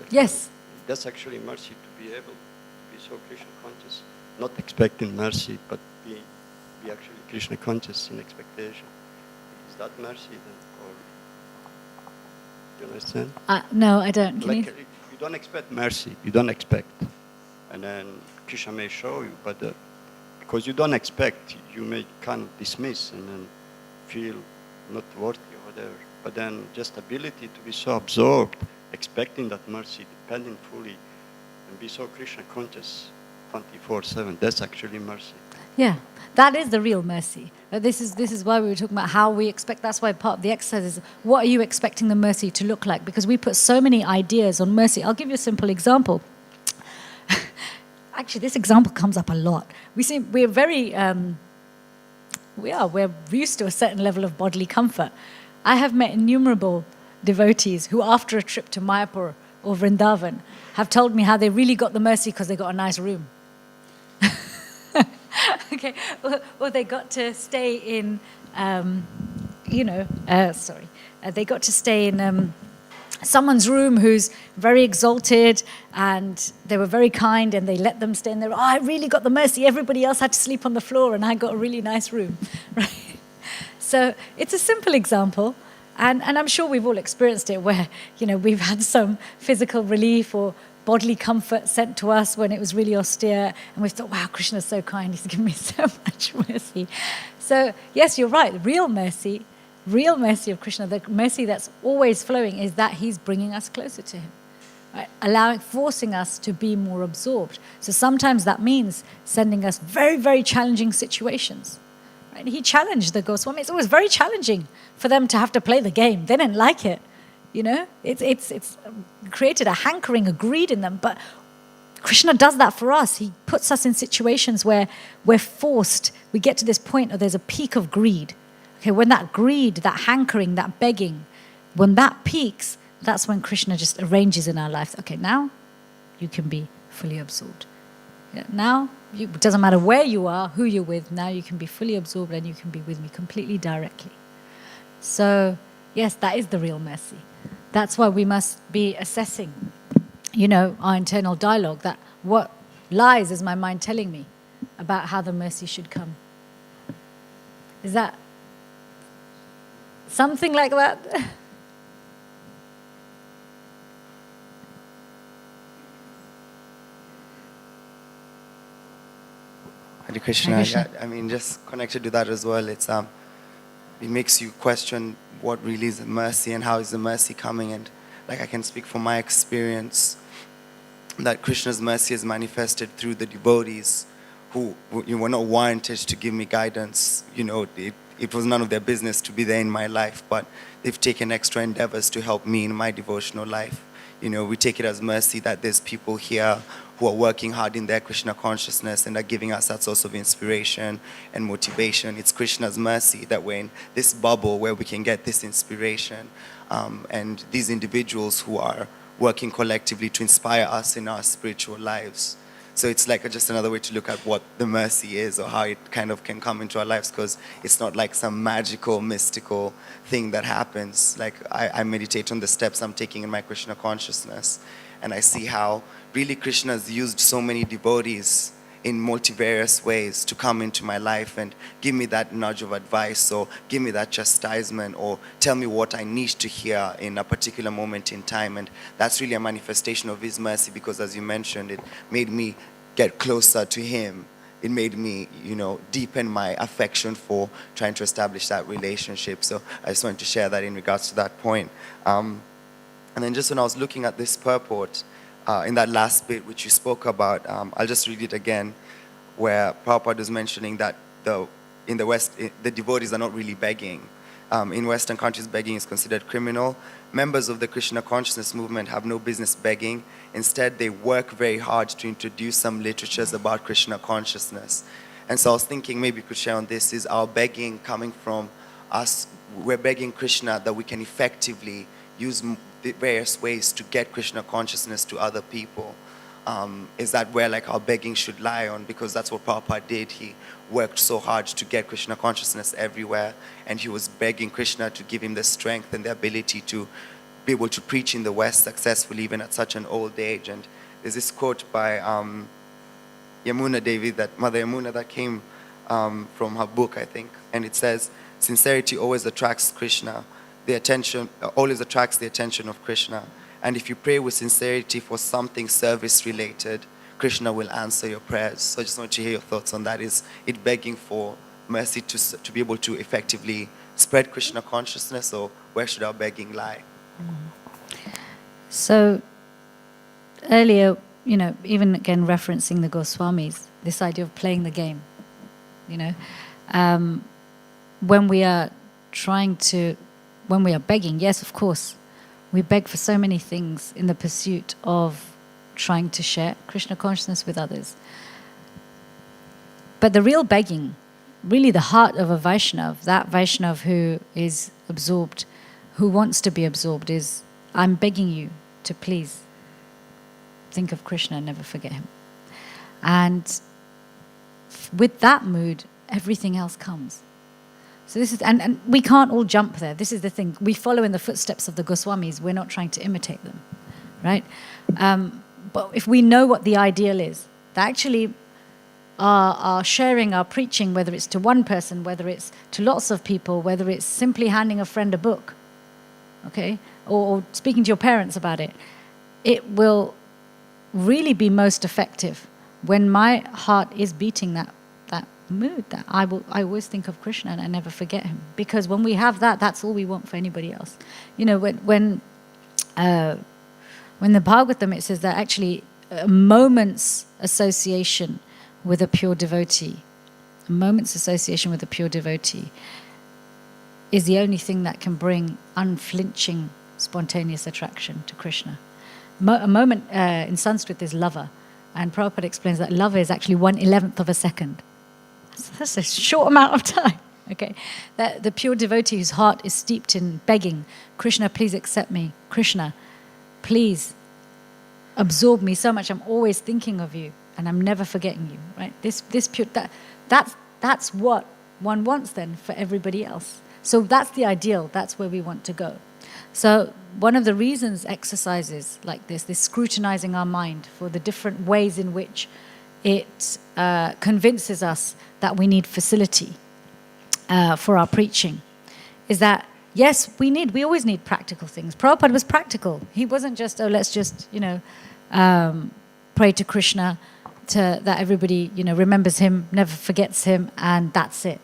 Yes. That's actually mercy, to be able to be so Krishna conscious, not expecting mercy, but be actually Krishna conscious in expectation. Is that mercy then? Or do you understand? No, I don't. You don't expect mercy, you don't expect. And then Krishna may show you, but because you don't expect, you may kind of dismiss and then feel not worthy or whatever. But then just ability to be so absorbed, expecting that mercy, depending fully, and be so Krishna conscious 24/7, that's actually mercy. Yeah, that is the real mercy. This is why we were talking about how we expect. That's why part of the exercise is, what are you expecting the mercy to look like? Because we put so many ideas on mercy. I'll give you a simple example. Actually, this example comes up a lot. We're used to a certain level of bodily comfort. I have met innumerable devotees who, after a trip to Mayapur or Vrindavan, have told me how they really got the mercy because they got a nice room. Okay, or they got to stay in, they got to stay in someone's room who's very exalted, and they were very kind, and they let them stay in there. Oh, I really got the mercy. Everybody else had to sleep on the floor, and I got a really nice room, right? So it's a simple example, and I'm sure we've all experienced it, where we've had some physical relief or bodily comfort sent to us when it was really austere, and we've thought, wow, Krishna's so kind, he's given me so much mercy. So yes, you're right, real mercy of Krishna, the mercy that's always flowing, is that he's bringing us closer to him, right? Forcing us to be more absorbed. So sometimes that means sending us very, very challenging situations. Right? He challenged the Goswamis. It was very challenging for them to have to play the game. They didn't like it. It's created a hankering, a greed in them. But Krishna does that for us. He puts us in situations where we're forced. We get to this point where there's a peak of greed. Okay, when that greed, that hankering, that begging, when that peaks, that's when Krishna just arranges in our lives. Okay, now you can be fully absorbed. Yeah, now, it doesn't matter where you are, who you're with, now you can be fully absorbed and you can be with me completely directly. So, yes, that is the real mercy. That's why we must be assessing, our internal dialogue, that what lies is my mind telling me about how the mercy should come. Is that something like that? Hare Krishna. Hare Krishna. Yeah, just connected to that as well. It's it makes you question what really is the mercy and how is the mercy coming. And like I can speak from my experience that Krishna's mercy is manifested through the devotees who were not warranted to give me guidance. It was none of their business to be there in my life, but they've taken extra endeavors to help me in my devotional life. We take it as mercy that there's people here who are working hard in their Krishna consciousness and are giving us that source of inspiration and motivation. It's Krishna's mercy that we're in this bubble where we can get this inspiration. And these individuals who are working collectively to inspire us in our spiritual lives. So it's like just another way to look at what the mercy is, or how it kind of can come into our lives, because it's not like some magical, mystical thing that happens. Like I meditate on the steps I'm taking in my Krishna consciousness, and I see how really Krishna has used so many devotees in multivarious ways to come into my life and give me that nudge of advice, or give me that chastisement, or tell me what I need to hear in a particular moment in time. And that's really a manifestation of his mercy, because as you mentioned, it made me get closer to him. It made me, deepen my affection for trying to establish that relationship. So I just wanted to share that in regards to that point. And then just when I was looking at this purport, in that last bit which you spoke about, I'll just read it again, where Prabhupada was mentioning that in the West, the devotees are not really begging. In Western countries, begging is considered criminal. Members of the Krishna consciousness movement have no business begging. Instead, they work very hard to introduce some literatures about Krishna consciousness. And so I was thinking maybe you could share on this, is our begging coming from us? We're begging Krishna that we can effectively use the various ways to get Krishna consciousness to other people. Is that where our begging should lie on? Because that's what Prabhupada did. He worked so hard to get Krishna consciousness everywhere, and he was begging Krishna to give him the strength and the ability to be able to preach in the West successfully, even at such an old age. And there's this quote by Yamuna Devi, that Mother Yamuna, that came from her book, I think, and it says, "Sincerity always attracts Krishna. The attention always attracts the attention of Krishna. And if you pray with sincerity for something service-related, Krishna will answer your prayers." So I just want to hear your thoughts on that. Is it begging for mercy to be able to effectively spread Krishna consciousness, or where should our begging lie? So earlier, even again referencing the Goswamis, this idea of playing the game, when we are begging, yes, of course, we beg for so many things in the pursuit of trying to share Krishna consciousness with others. But the real begging, really the heart of a Vaishnav, that Vaishnav who is absorbed, who wants to be absorbed, is, I'm begging you to please think of Krishna and never forget him. And with that mood, everything else comes. So this is, and we can't all jump there. This is the thing. We follow in the footsteps of the Goswamis. We're not trying to imitate them, right? But if we know what the ideal is, that actually our sharing, our preaching, whether it's to one person, whether it's to lots of people, whether it's simply handing a friend a book, okay, or speaking to your parents about it, it will really be most effective when my heart is beating that mood, that I always think of Krishna and I never forget him. Because when we have that, that's all we want for anybody else. When the Bhagavatam, it says that actually a moment's association with a pure devotee, is the only thing that can bring unflinching, spontaneous attraction to Krishna. A moment in Sanskrit is lava, and Prabhupada explains that lava is actually 1/11 of a second. That's a short amount of time. Okay, that the pure devotee whose heart is steeped in begging, Krishna, please accept me. Krishna, please absorb me so much. I'm always thinking of you, and I'm never forgetting you. Right? This pure that's what one wants then for everybody else. So that's the ideal. That's where we want to go. So one of the reasons exercises like this scrutinizing our mind for the different ways in which it convinces us that we need facility for our preaching, is that, yes, we always need practical things. Prabhupada was practical. He wasn't just, let's just, pray to Krishna that everybody, remembers him, never forgets him, and that's it.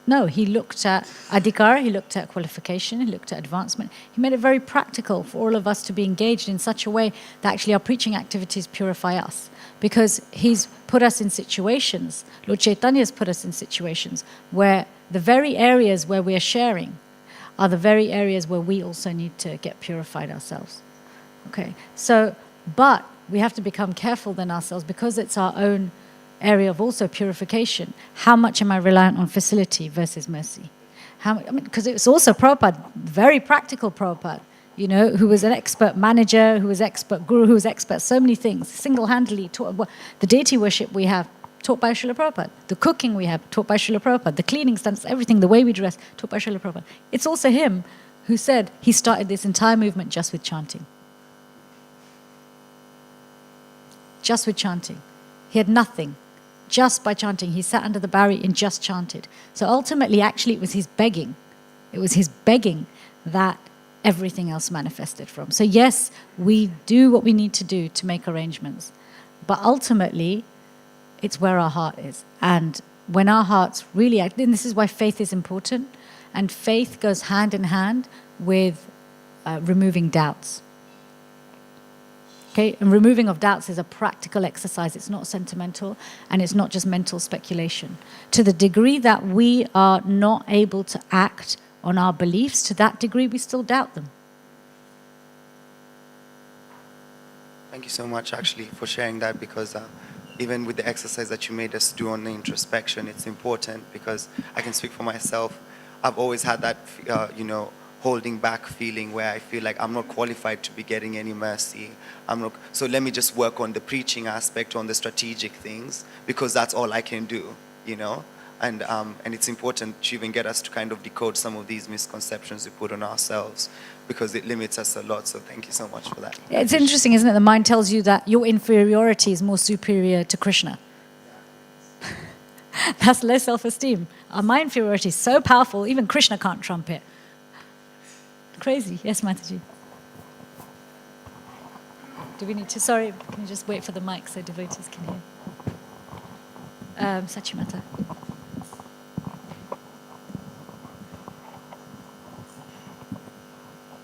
No, he looked at adhikar, he looked at qualification, he looked at advancement. He made it very practical for all of us to be engaged in such a way that actually our preaching activities purify us. Because he's put us in situations, Lord Chaitanya's put us in situations where the very areas where we are sharing are the very areas where we also need to get purified ourselves. Okay, so, but we have to become careful then ourselves because it's our own area of also purification. How much am I reliant on facility versus mercy? Because it's also Prabhupada, very practical Prabhupada, you know, who was an expert manager, who was expert guru, who was expert so many things, single-handedly taught the deity worship we have, taught by Srila Prabhupada. The cooking we have, taught by Srila Prabhupada. The cleaning stands, everything, the way we dress, taught by Srila Prabhupada. It's also him who said he started this entire movement just with chanting. Just with chanting. He had nothing. Just by chanting. He sat under the Barry and just chanted. So ultimately, actually, it was his begging. It was his begging that everything else manifested from. So yes, we do what we need to do to make arrangements. But ultimately, it's where our heart is. And when our hearts really act, and this is why faith is important, and faith goes hand in hand with removing doubts. Okay, and removing of doubts is a practical exercise. It's not sentimental, and it's not just mental speculation. To the degree that we are not able to act on our beliefs, to that degree we still doubt them. Thank you so much, actually, for sharing that, because even with the exercise that you made us do on the introspection, it's important because I can speak for myself. I've always had that, holding back feeling where I feel like I'm not qualified to be getting any mercy. So let me just work on the preaching aspect, on the strategic things, because that's all I can do, you know? And it's important to even get us to kind of decode some of these misconceptions we put on ourselves, because it limits us a lot. So thank you so much for that. It's interesting, isn't it? The mind tells you that your inferiority is more superior to Krishna. That's low self-esteem. My inferiority is so powerful, even Krishna can't trump it. Crazy. Yes, Mataji. Do we need to? Sorry, can you just wait for the mic so devotees can hear? Sachimata.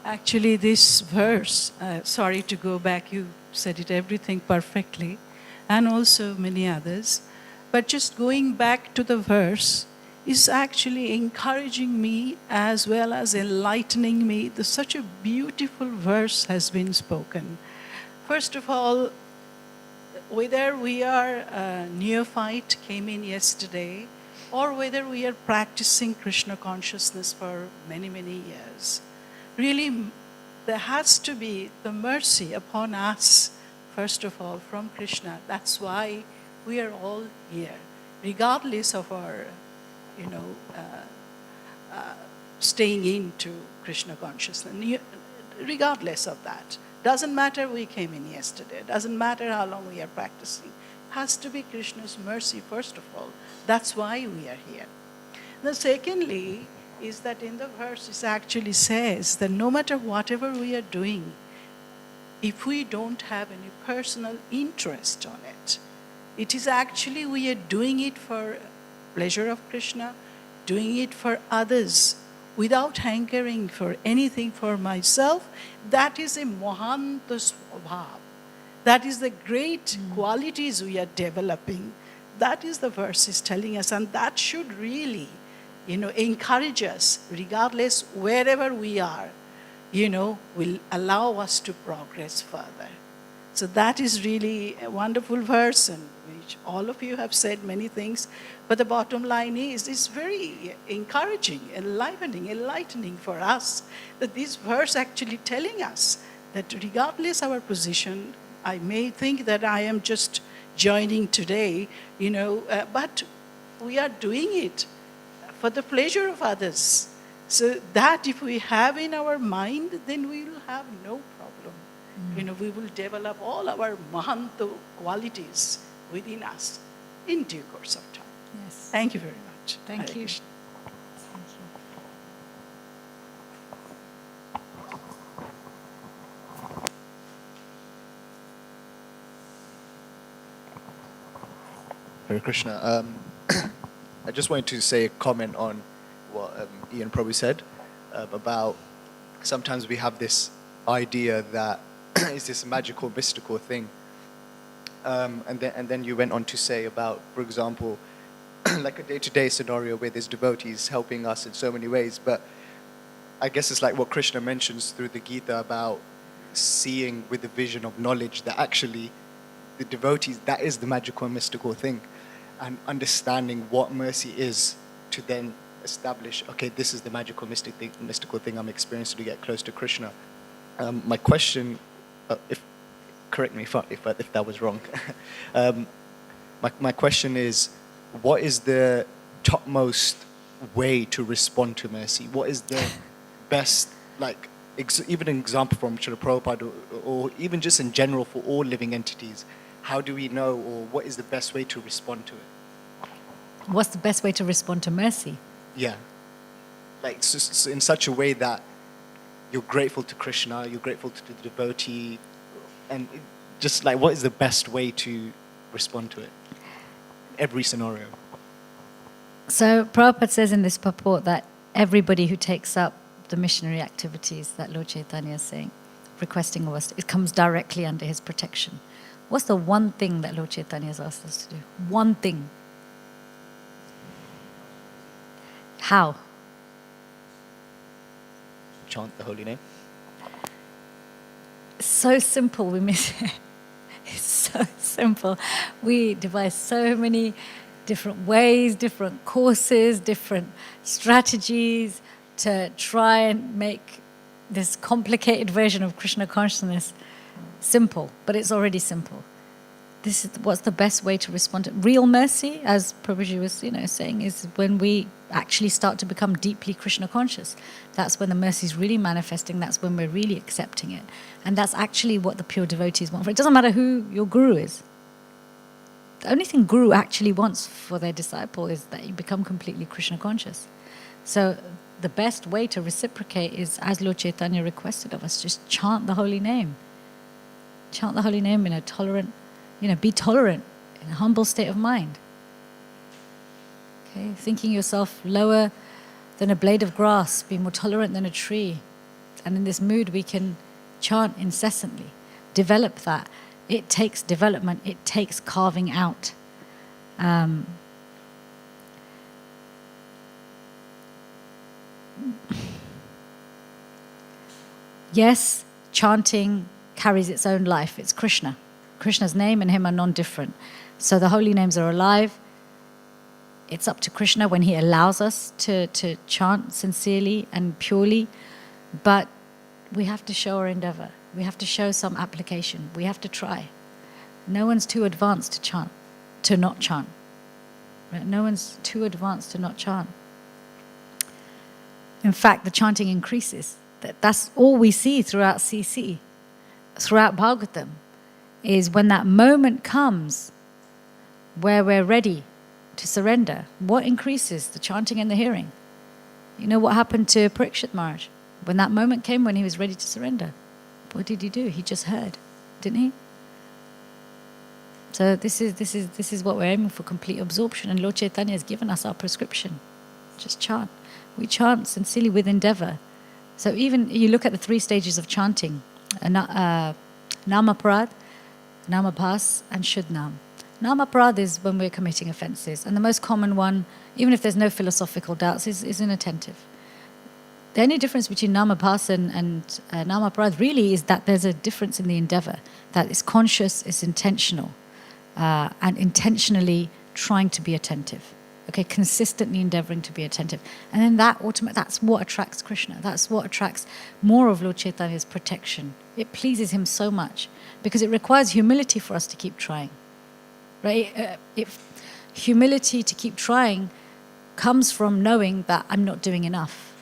Actually, this verse, sorry to go back, you said it everything perfectly, and also many others, but just going back to the verse is actually encouraging me as well as enlightening me. Such a beautiful verse has been spoken. First of all, whether we are a neophyte, came in yesterday, or whether we are practicing Krishna consciousness for many, many years, really, there has to be the mercy upon us, first of all, from Krishna. That's why we are all here, regardless of our, staying into Krishna consciousness. Regardless of that. Doesn't matter we came in yesterday. Doesn't matter how long we are practicing. Has to be Krishna's mercy, first of all. That's why we are here. Now, secondly, is that in the verse it actually says that no matter whatever we are doing, if we don't have any personal interest on it, it is actually we are doing it for pleasure of Krishna, doing it for others, without hankering for anything for myself. That is a mohanta svabhav. That is the great qualities we are developing. That is the verse is telling us, and that should really encourage us, regardless wherever we are, will allow us to progress further. So that is really a wonderful verse, and which all of you have said many things, but the bottom line is, it's very encouraging, enlightening for us, that this verse actually telling us that regardless our position, I may think that I am just joining today, but we are doing it for the pleasure of others. So that if we have in our mind, then we will have no problem. We will develop all our mahanta qualities within us in due course of time. Yes. Thank you very much. Thank Hare you. Krishna. Hare Krishna. I just wanted to say a comment on what Ian probably said about sometimes we have this idea that it's this magical, mystical thing. And then you went on to say about, for example, like a day-to-day scenario where there's devotees helping us in so many ways. But I guess it's like what Krishna mentions through the Gita about seeing with the vision of knowledge that actually the devotees, that is the magical and mystical thing. And understanding what mercy is to then establish, okay, this is the magical, mystical thing I'm experiencing to get close to Krishna. My question, correct me if that was wrong. My question is, what is the topmost way to respond to mercy? What is the best, like, even an example from Srila Prabhupada, or even just in general for all living entities? How do we know, or what is the best way to respond to it? What's the best way to respond to mercy? Yeah. Like, so in such a way that you're grateful to Krishna, you're grateful to the devotee, and just like, what is the best way to respond to it? Every scenario. So Prabhupada says in this purport that everybody who takes up the missionary activities that Lord Chaitanya is saying, requesting of us, it comes directly under his protection. What's the one thing that Lord Chaitanya has asked us to do? One thing. How? Chant the holy name. So simple, we miss it. It's so simple. We devise so many different ways, different courses, different strategies to try and make this complicated version of Krishna consciousness simple, but it's already simple. This is what's the best way to respond to real mercy, as Prabhuji was, saying, is when we actually start to become deeply Krishna conscious. That's when the mercy is really manifesting. That's when we're really accepting it, and that's actually what the pure devotees want. For it doesn't matter who your guru is. The only thing guru actually wants for their disciple is that you become completely Krishna conscious. So the best way to reciprocate is, as Lord Chaitanya requested of us, just chant the holy name. Chant the holy name in a tolerant, be tolerant in a humble state of mind. Okay, thinking yourself lower than a blade of grass, be more tolerant than a tree. And in this mood, we can chant incessantly, develop that. It takes development, it takes carving out. Yes, chanting carries its own life. It's Krishna. Krishna's name and him are non-different. So the holy names are alive. It's up to Krishna when he allows us to chant sincerely and purely. But we have to show our endeavor. We have to show some application. We have to try. No one's too advanced to chant, to not chant. Right? No one's too advanced to not chant. In fact, the chanting increases. That's all we see throughout CC, throughout Bhagavatam, is when that moment comes where we're ready to surrender. What increases? The chanting and the hearing. You know what happened to Parikshit Maharaj? When that moment came when he was ready to surrender, what did he do? He just heard, didn't he? So this is what we're aiming for, complete absorption. And Lord Chaitanya has given us our prescription. Just chant. We chant sincerely with endeavor. So even you look at the 3 stages of chanting, Namaprad, Namabhas, and Shuddhnam. Namaprad is when we're committing offenses. And the most common one, even if there's no philosophical doubts, is inattentive. The only difference between Namabhas and Namaprad really is that there's a difference in the endeavor, that it's conscious, it's intentional, and intentionally trying to be attentive. Okay, consistently endeavoring to be attentive. And then that's what attracts Krishna. That's what attracts more of Lord Chaitanya's protection. It pleases him so much because it requires humility for us to keep trying. Right? Humility to keep trying comes from knowing that I'm not doing enough.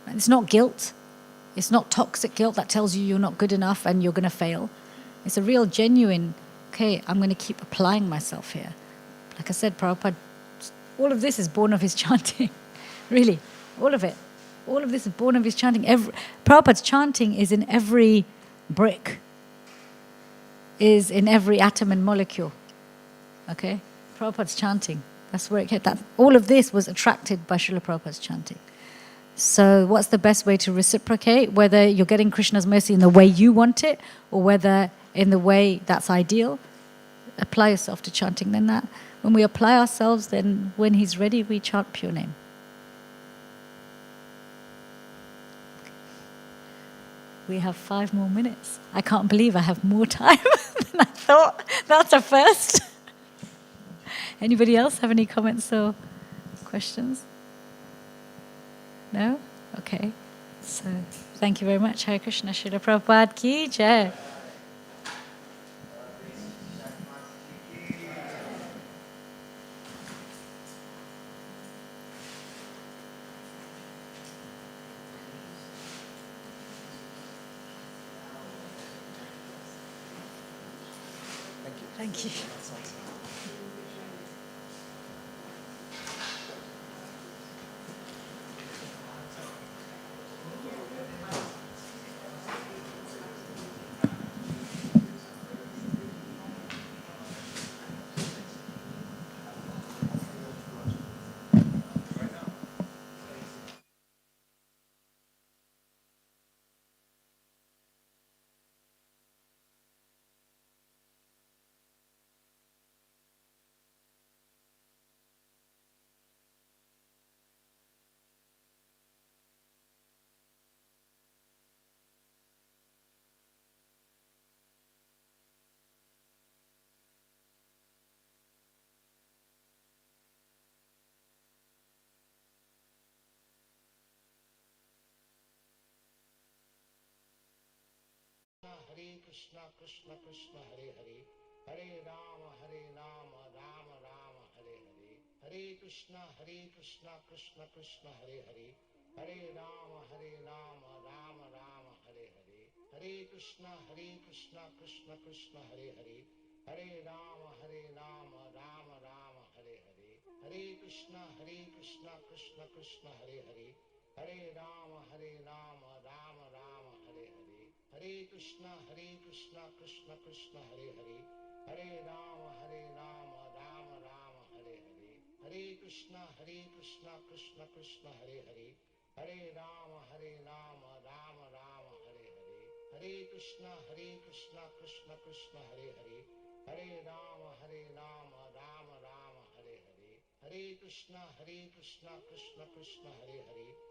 It's not guilt. It's not toxic guilt that tells you you're not good enough and you're going to fail. It's a real genuine, okay, I'm going to keep applying myself here. Like I said, Prabhupada, all of this is born of his chanting. Really, all of it. All of this is born of his chanting. Prabhupada's chanting is in every brick, is in every atom and molecule. Okay? Prabhupada's chanting. That's where it came. All of this was attracted by Srila Prabhupada's chanting. So what's the best way to reciprocate? Whether you're getting Krishna's mercy in the way you want it, or whether in the way that's ideal, apply yourself to chanting. Then that, when we apply ourselves, then when he's ready, we chant pure name. We have 5 more minutes. I can't believe I have more time than I thought. That's a first. Anybody else have any comments or questions? No? Okay. So, thank you very much. Hare Krishna. Srila Prabhupada ki jai. Thank you. Hare Krishna, Krishna Krishna, Hare Hare, Hare Rama, Rama Rama, Hare Hare, Hare Krishna, Krishna Krishna, Hare Hare, Hare Rama, Rama Rama, Hare Hare, Hare Krishna, Krishna Krishna, Hare Hare, Hare Rama, Rama Rama, Hare Hare, Hare Krishna, Krishna Krishna, Hare Hare, Hare Rama, Rama Rama, Hare Hare, Hare Krishna, Krishna Krishna, Hare Hare, Hare Rama, Rama Rama, Hare Hare, Hare Krishna, Krishna Krishna, Hare Hare, Hare Rama, Rama Rama, Hare Hare, Hare Krishna, Krishna Krishna, Hare Hare, Hare Rama, Rama Rama, Hare Hare, Hare Krishna, Krishna Krishna, Hare Hare, Hare Rama, Rama Rama, Hare Hare, Hare Krishna,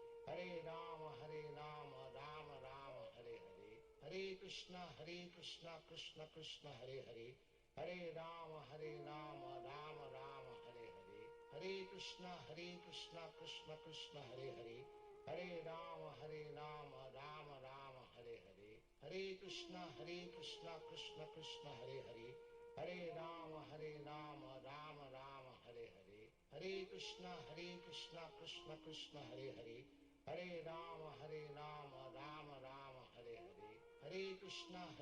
Krishna Krishna, Hare Hare, Hare Rama, Rama Rama, Hare Hare, Hare Krishna, Krishna Krishna, Hare Hare, Hare Rama, Rama Rama, Hare Hare, Hare Krishna, Krishna Krishna, Hare Hare, Hare Rama, Rama Rama, Hare Hare, Hare Krishna,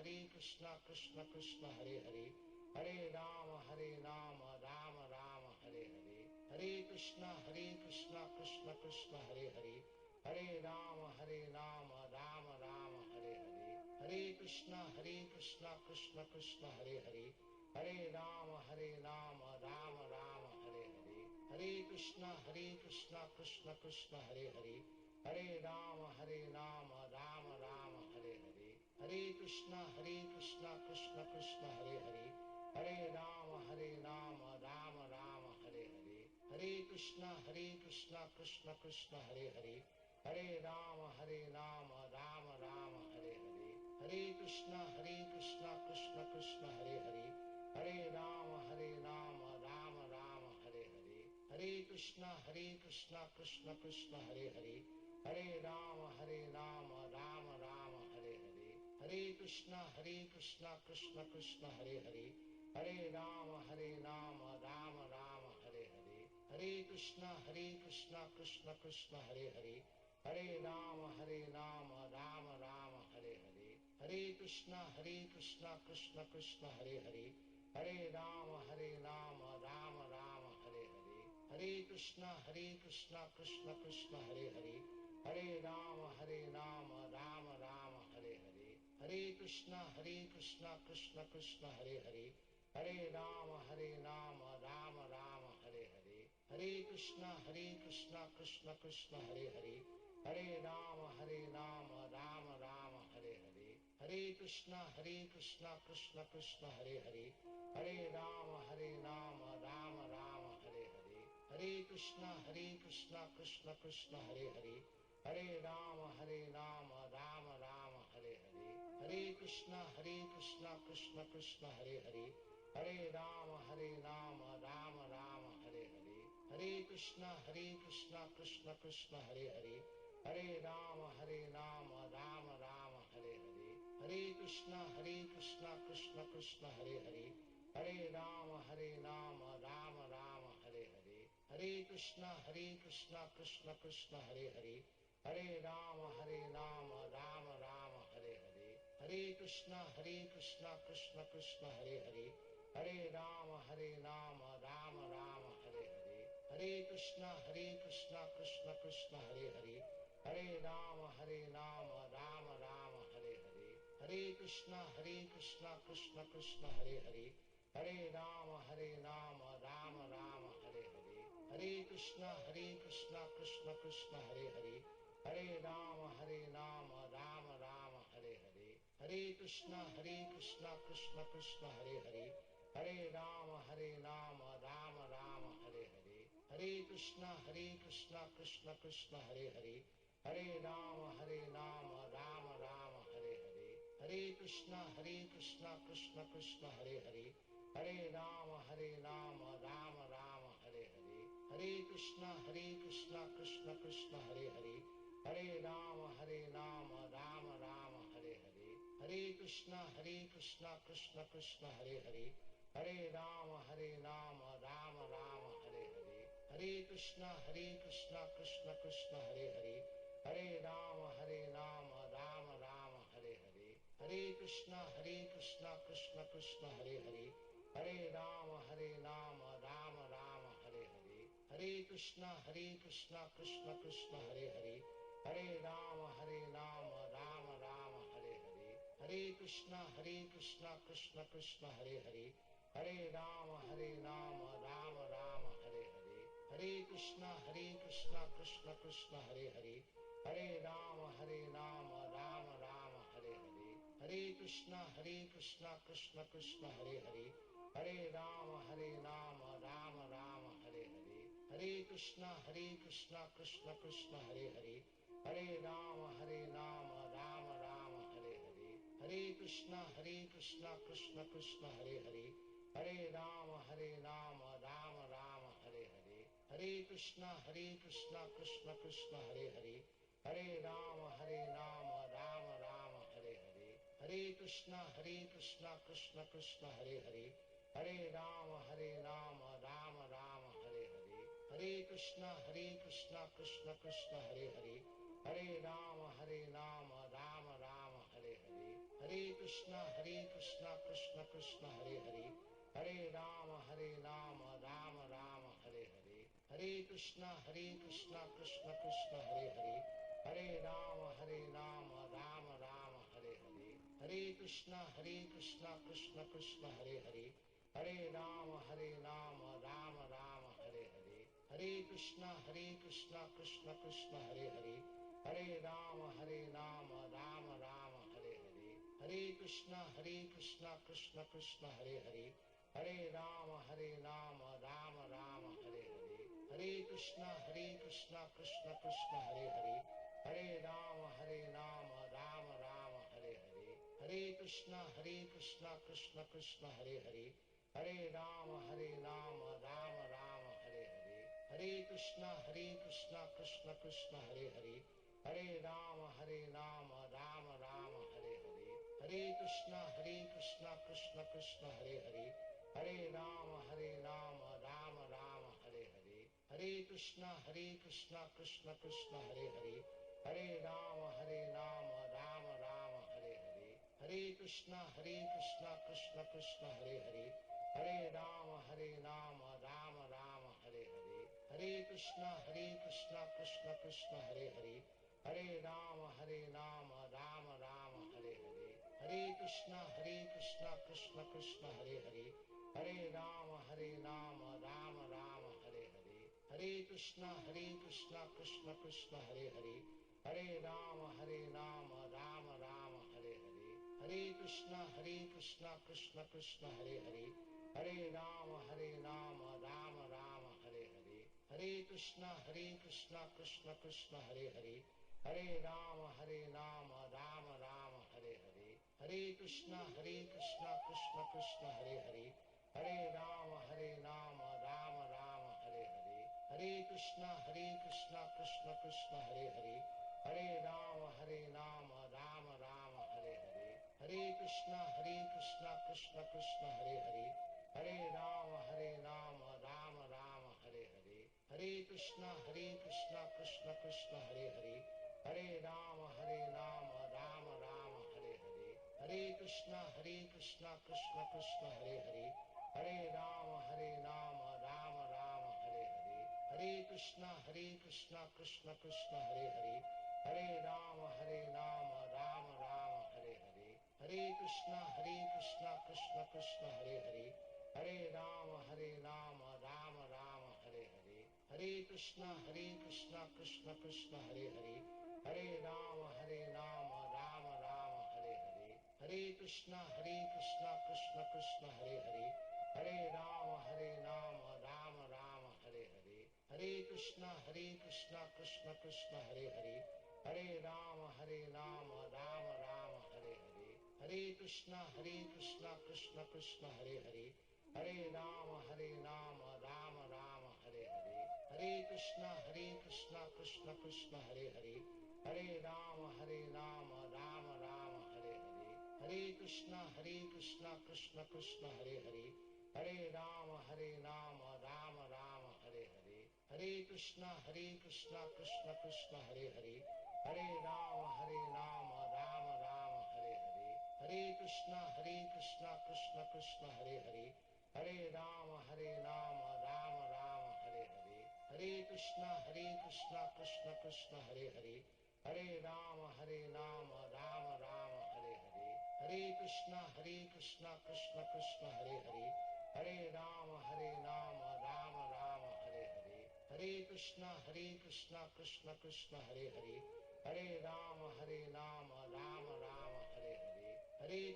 Krishna Krishna, Hare Hare, Hare Rama, Rama Rama, Hare Hare, Hare Krishna, Krishna Krishna, Hare Hare, Hare Rama, Rama Rama, Hare Hare, Hare Krishna, Krishna Krishna, Hare Hare, Hare Rama, Rama Rama, Hare Hare, Hare Krishna, Krishna Krishna, Hare Hare, Hare Rama, Rama Rama, Hare Hare, Hare Krishna, Krishna Krishna, Hare Hare, Hare Rama, Rama Rama, Hare Hare, Hare Krishna, Krishna Krishna, Hare Hare, Hare Rama, Rama Rama, Hare Hare, Hare Krishna, Krishna Krishna, Hare Hare, Hare Rama, Rama Rama, Hare Hare, Hare Krishna, Krishna Krishna, Hare Hare, Hare Rama, Rama Rama, Hare Hare, Hare Krishna, Krishna Krishna, Hare Hare, Hare Rama, Rama Rama, Hare Hare, Hare Krishna, Krishna Krishna, Hare Hare, Hare Rama, Rama Rama, Hare Hare, Hare Krishna, Krishna Krishna, Hare Hare, Hare Rama, Rama Rama, Hare Hare, Hare Krishna, Krishna Krishna, Hare Hare, Hare Rama, Rama Rama, Hare Hare, Hare Krishna, Krishna Krishna, Hare Hare, Hare Rama, Rama Rama, Hare Hare, Hare Krishna, Krishna Krishna, Hare Hare, Hare Rama, Rama Rama, Hare Hare, Hare Krishna, Krishna Krishna, Hare Hare, Hare Rama, Rama Rama, Hare Hare, Hare Krishna, Krishna Krishna, Hare Hare, Hare Rama, Rama Rama, Hare Hare, Hare Krishna, Krishna Krishna, Hare Hare, Hare Rama, Rama Rama, Hare Hare, Hare Krishna, Krishna Krishna, Hare Hare, Hare Rama, Rama Rama, Hare Hare, Hare Krishna, Krishna Krishna, Hare Hare, Hare Rama, Rama Rama, Hare Hare, Hare Krishna, Krishna Krishna, Hare Hare, Hare Rama, Rama Rama, Hare Hare, Hare Krishna, Krishna Krishna, Hare Hare, Hare Rama, Rama Rama, Hare Hare, Hare Krishna, Krishna Krishna, Hare Hare, Hare Rama, Rama Rama, Hare Hare, Hare Krishna, Krishna Krishna, Hare Hare, Hare Rama, Rama Rama, Hare Hare, Hare Krishna, Krishna Krishna, Hare Hare, Hare Rama, Rama Rama, Hare Hare, Hare Krishna, Krishna Krishna, Hare Hare, Hare Rama, Rama Rama, Hare Hare, Hare Krishna, Krishna Krishna, Hare Hare, Hare Rama, Rama Rama, Hare Hare, Hare Krishna, Krishna Krishna, Hare Hare, Hare Rama, Rama Rama, Hare Hare, Hare Krishna, Krishna Krishna, Hare Hare, Hare Rama, Rama Rama, Hare Hare, Hare Krishna, Krishna Krishna, Hare Hare, Hare Rama, Rama Rama, Hare Hare, Hare Krishna, Krishna Krishna, Hare Hare, Hare Rama, Rama Rama, Hare Hare, Hare Krishna, Krishna Krishna, Hare Hare, Hare Rama, Rama Rama, Hare Hare, Hare Krishna, Krishna Krishna, Hare Hare, Hare Rama, Rama Rama, Hare Hare, Hare Krishna, Krishna Krishna, Hare Hare, Hare Rama, Rama Rama, Hare Hare, Hare Krishna, Krishna Krishna, Hare Hare, Hare Rama, Rama Rama, Hare Hare, Hare Krishna, Krishna Krishna, Hare Hare, Hare Rama, Rama Rama, Hare Hare, Hare Krishna, Krishna Krishna, Hare Hare, Hare Rama, Rama Rama, Hare Hare, Hare Krishna, Krishna Krishna, Hare Hare, Hare Rama, Rama Rama, Hare Hare, Hare Krishna, Krishna Krishna, Hare Hare, Hare Rama, Rama Rama, Hare Hare, Hare Krishna, Krishna Krishna, Hare Hare, Hare Rama, Rama Rama, Hare Hare, Hare Krishna, Krishna Krishna, Hare Hare, Hare Rama, Rama Rama, Hare Hare, Hare Krishna, Krishna Krishna, Hare Hare, Hare Rama, Rama Rama, Hare Hare, Hare Krishna, Krishna Krishna, Hare Hare, Hare Rama, Rama Rama, Hare Hare, Hare Krishna, Krishna Krishna, Hare Hare, Hare Rama, Rama Rama, Hare Hare, Hare Krishna, Krishna Krishna, Hare Hare, Hare Rama, Rama Rama, Hare Hare, Hare Krishna, Krishna Krishna, Hare Hare, Hare Rama, Rama Rama, Hare Hare, Hare Krishna, Krishna Krishna, Hare Hare, Hare Rama, Rama Rama, Hare Hare, Hare Krishna, Krishna Krishna, Hare Hare, Hare Rama, Rama Rama, Hare Hare, Hare Krishna, Krishna Krishna, Hare Hare, Hare Rama, Rama Rama, Hare Hare, Hare Krishna, Krishna Krishna, Hare Hare, Hare Rama, Rama Rama, Hare Hare, Hare Krishna, Krishna Krishna, Hare Hare, Hare Rama, Rama Rama, Hare Hare, Hare Krishna, Krishna Krishna, Hare Hare, Hare Rama, Rama Rama, Hare Hare, Hare Krishna, Krishna Krishna, Hare Hare, Hare Rama, Rama Rama, Hare Hare, Hare Krishna, Krishna Krishna, Hare Hare, Hare Rama, Rama Rama, Hare Hare, Hare Krishna, Krishna Krishna, Hare Hare, Hare Rama, Rama Rama, Hare Hare, Hare Krishna Krishna Krishna Hare Hare, Hare Rama Rama Rama Hare Hare, Hare Krishna Krishna Krishna Hare Hare, Hare Rama Rama Rama Hare Hare, Hare Krishna Krishna Krishna Hare Hare, Hare Rama Rama Rama Hare Hare, Hare Krishna Krishna Krishna Hare Hare, Hare Rama Rama Rama Hare Hare, Hare Krishna Krishna Hare Hare, Hare Rama Rama Rama Hare Hare, Hare Krishna Krishna Hare Hare, Hare Rama Rama Rama Hare Hare, Hare Krishna Krishna Hare Hare, Hare Rama Rama Rama Hare Hare, Hare Krishna Krishna Hare Hare, Hare Rama Rama Rama Hare Hare, Hare Krishna Krishna Hare Hare, Hare Rama Rama Rama Hare Hare, Hare Krishna Krishna Hare Hare, Hare Rama Rama Rama Hare Hare, Hare Krishna Krishna Hare Hare, Hare Rama Rama Rama Hare Hare, Hare Krishna Krishna Hare Hare, Hare Rama Rama Rama Hare Hare, Hare Krishna Krishna Hare Hare, Hare Rama Rama Rama Hare Hare, Hare Krishna Krishna Hare Hare, Hare Rama Rama Rama Hare Hare, Hare Krishna Krishna Hare Hare, Hare Rama Rama Rama Hare Hare, Hare Krishna Krishna Hare Hare, Hare Rama Rama Rama Hare Hare, Hare Krishna Krishna Hare Hare, Hare Rama Rama Rama Hare Hare, Hare Krishna Krishna Hare Hare, Hare Rama Rama Rama Hare Hare, Hare Krishna Krishna Hare Hare, Hare Rama Rama Rama Hare Hare, Hare Krishna Krishna Hare Hare, Hare Rama Rama Rama Hare Hare, Hare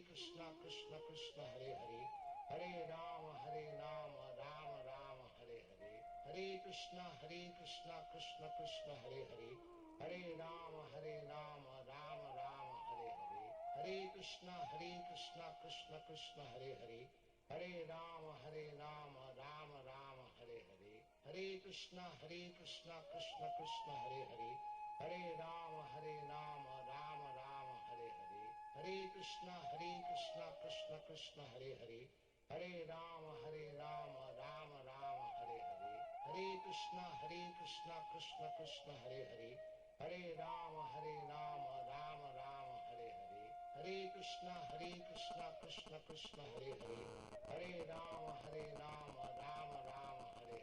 Krishna Krishna Hare Hare, Hare Rama Rama Rama Hare Hare, Hare Krishna Krishna Hare Hare, Hare Rama Rama Rama Hare Hare, Hare Krishna Krishna Hare Hare, Hare Rama Rama Rama Hare Hare, Hare Krishna Krishna Hare Hare, Hare Rama Rama Rama Hare Hare, Hare Krishna Krishna Hare Hare, Hare Rama Rama Rama Hare Hare, Hare Krishna Krishna Hare Hare, Hare Rama Rama Rama Hare Hare, Hare Krishna Krishna Hare Hare, Hare Rama Rama Rama Hare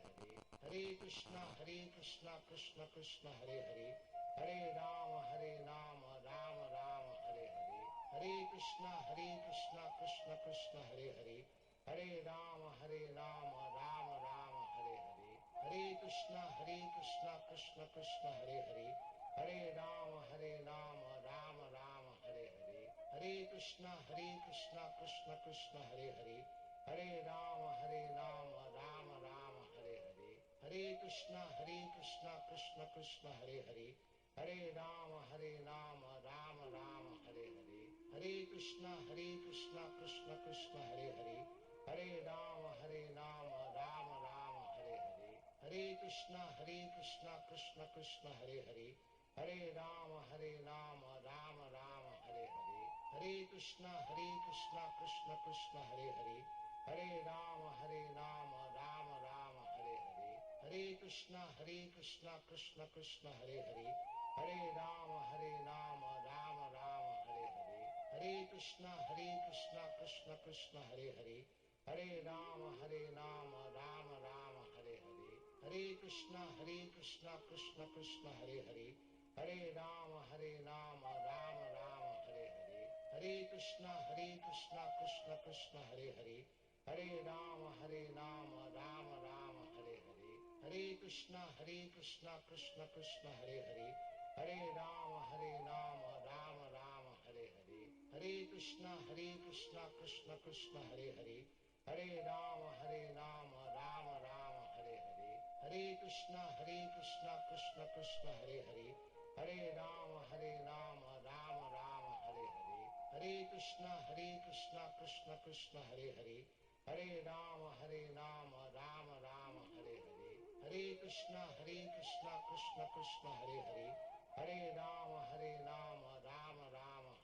Hare, Hare Krishna Krishna Hare Hare, Hare Rama Rama Rama Hare Hare, Hare Krishna Krishna Hare Hare, Hare Rama Rama Rama Hare Hare, Hare Krishna Krishna Hare Hare, Hare Rama Rama Rama Hare Hare, Hare Krishna Krishna Hare Hare, Hare Rama Rama Rama Hare Hare, Hare Krishna Krishna Hare Hare, Hare Rama Rama Rama Hare Hare, Hare Krishna Krishna Hare Hare, Hare Rama Rama Rama Hare Hare, Hare Krishna Krishna Hare Hare, Hare Rama Rama Rama Hare Hare, Hare Krishna Krishna Hare Hare, Hare Rama Rama Rama Hare Hare, Hare Krishna Krishna Hare Hare, Hare Rama Rama Rama Hare Hare, Hare Krishna Krishna Hare Hare, Hare Rama Rama Rama Hare Hare, Hare Krishna Krishna Hare Hare, Hare Rama Rama Rama Hare Hare, Hare Krishna Krishna Hare Hare, Hare Rama Rama Rama Hare Hare, Hare Krishna Krishna Hare Hare, Hare Rama Rama Rama Hare Hare, Hare Krishna Krishna Krishna Hare Hare, Hare Rama Rama Rama Hare Hare, Hare Krishna Krishna Krishna Hare Hare, Hare Rama Rama Rama Hare Hare, Hare Krishna Krishna Krishna Hare Hare, Hare Rama Rama Rama Hare Hare, Hare Krishna Krishna Krishna Hare Hare, Hare Rama Rama Rama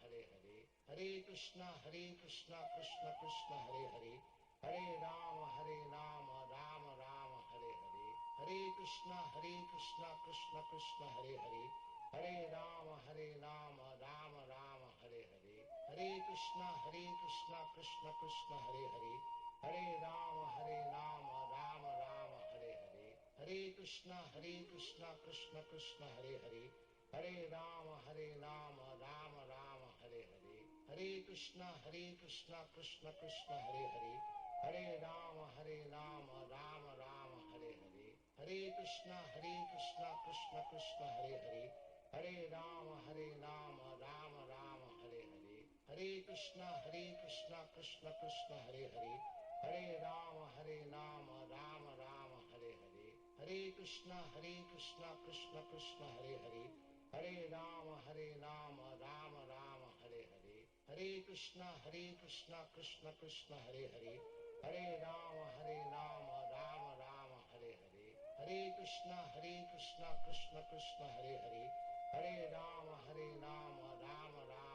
Hare Hare, Hare Krishna Krishna Krishna Hare Hare, Hare Rama Rama Rama Hare Hare, Hare Krishna Krishna Krishna Hare Hare, Hare Rama Rama Rama Hare Hare, Hare Krishna Krishna Krishna Hare Hare, Hare Rama Rama Rama Hare Hare, Hare Krishna Krishna Krishna Hare Hare, Hare Rama Rama Rama Hare Hare, Hare Krishna Krishna Krishna Hare Hare, Hare Rama Rama Rama Hare Hare, Hare Krishna Krishna Krishna Hare Hare, Hare Rama Rama Rama Hare Hare, Hare Krishna Krishna Krishna Hare Hare, Hare Rama Rama Rama Hare Hare, Hare Krishna Krishna Krishna Hare Hare, Hare Rama Rama Rama Hare Hare, Hare Krishna Krishna Krishna Hare Hare, Hare Rama Rama Rama Hare Hare, Hare Krishna Krishna Krishna Hare Hare, Hare Rama Rama Rama Hare Hare, Hare Krishna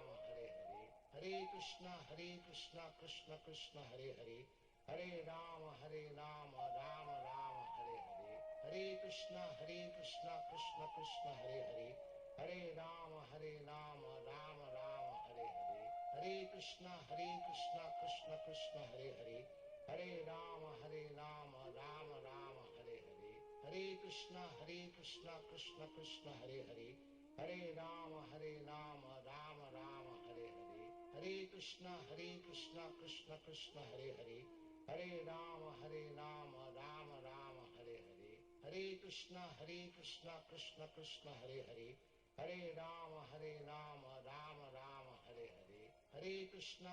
Krishna Krishna Hare Hare, Hare Rama Rama Rama Hare Hare, Hare Krishna Krishna Krishna Hare Hare, Hare Rama Rama Rama Hare Hare, Hare Krishna Krishna Krishna Hare Hare, Hare Rama Rama Rama Hare Hare, Hare Krishna Krishna Krishna Hare Hare, Hare Rama Rama Rama Hare Hare, Hare Krishna Krishna Krishna Hare Hare, Hare Rama Rama Rama Hare Hare, Hare Krishna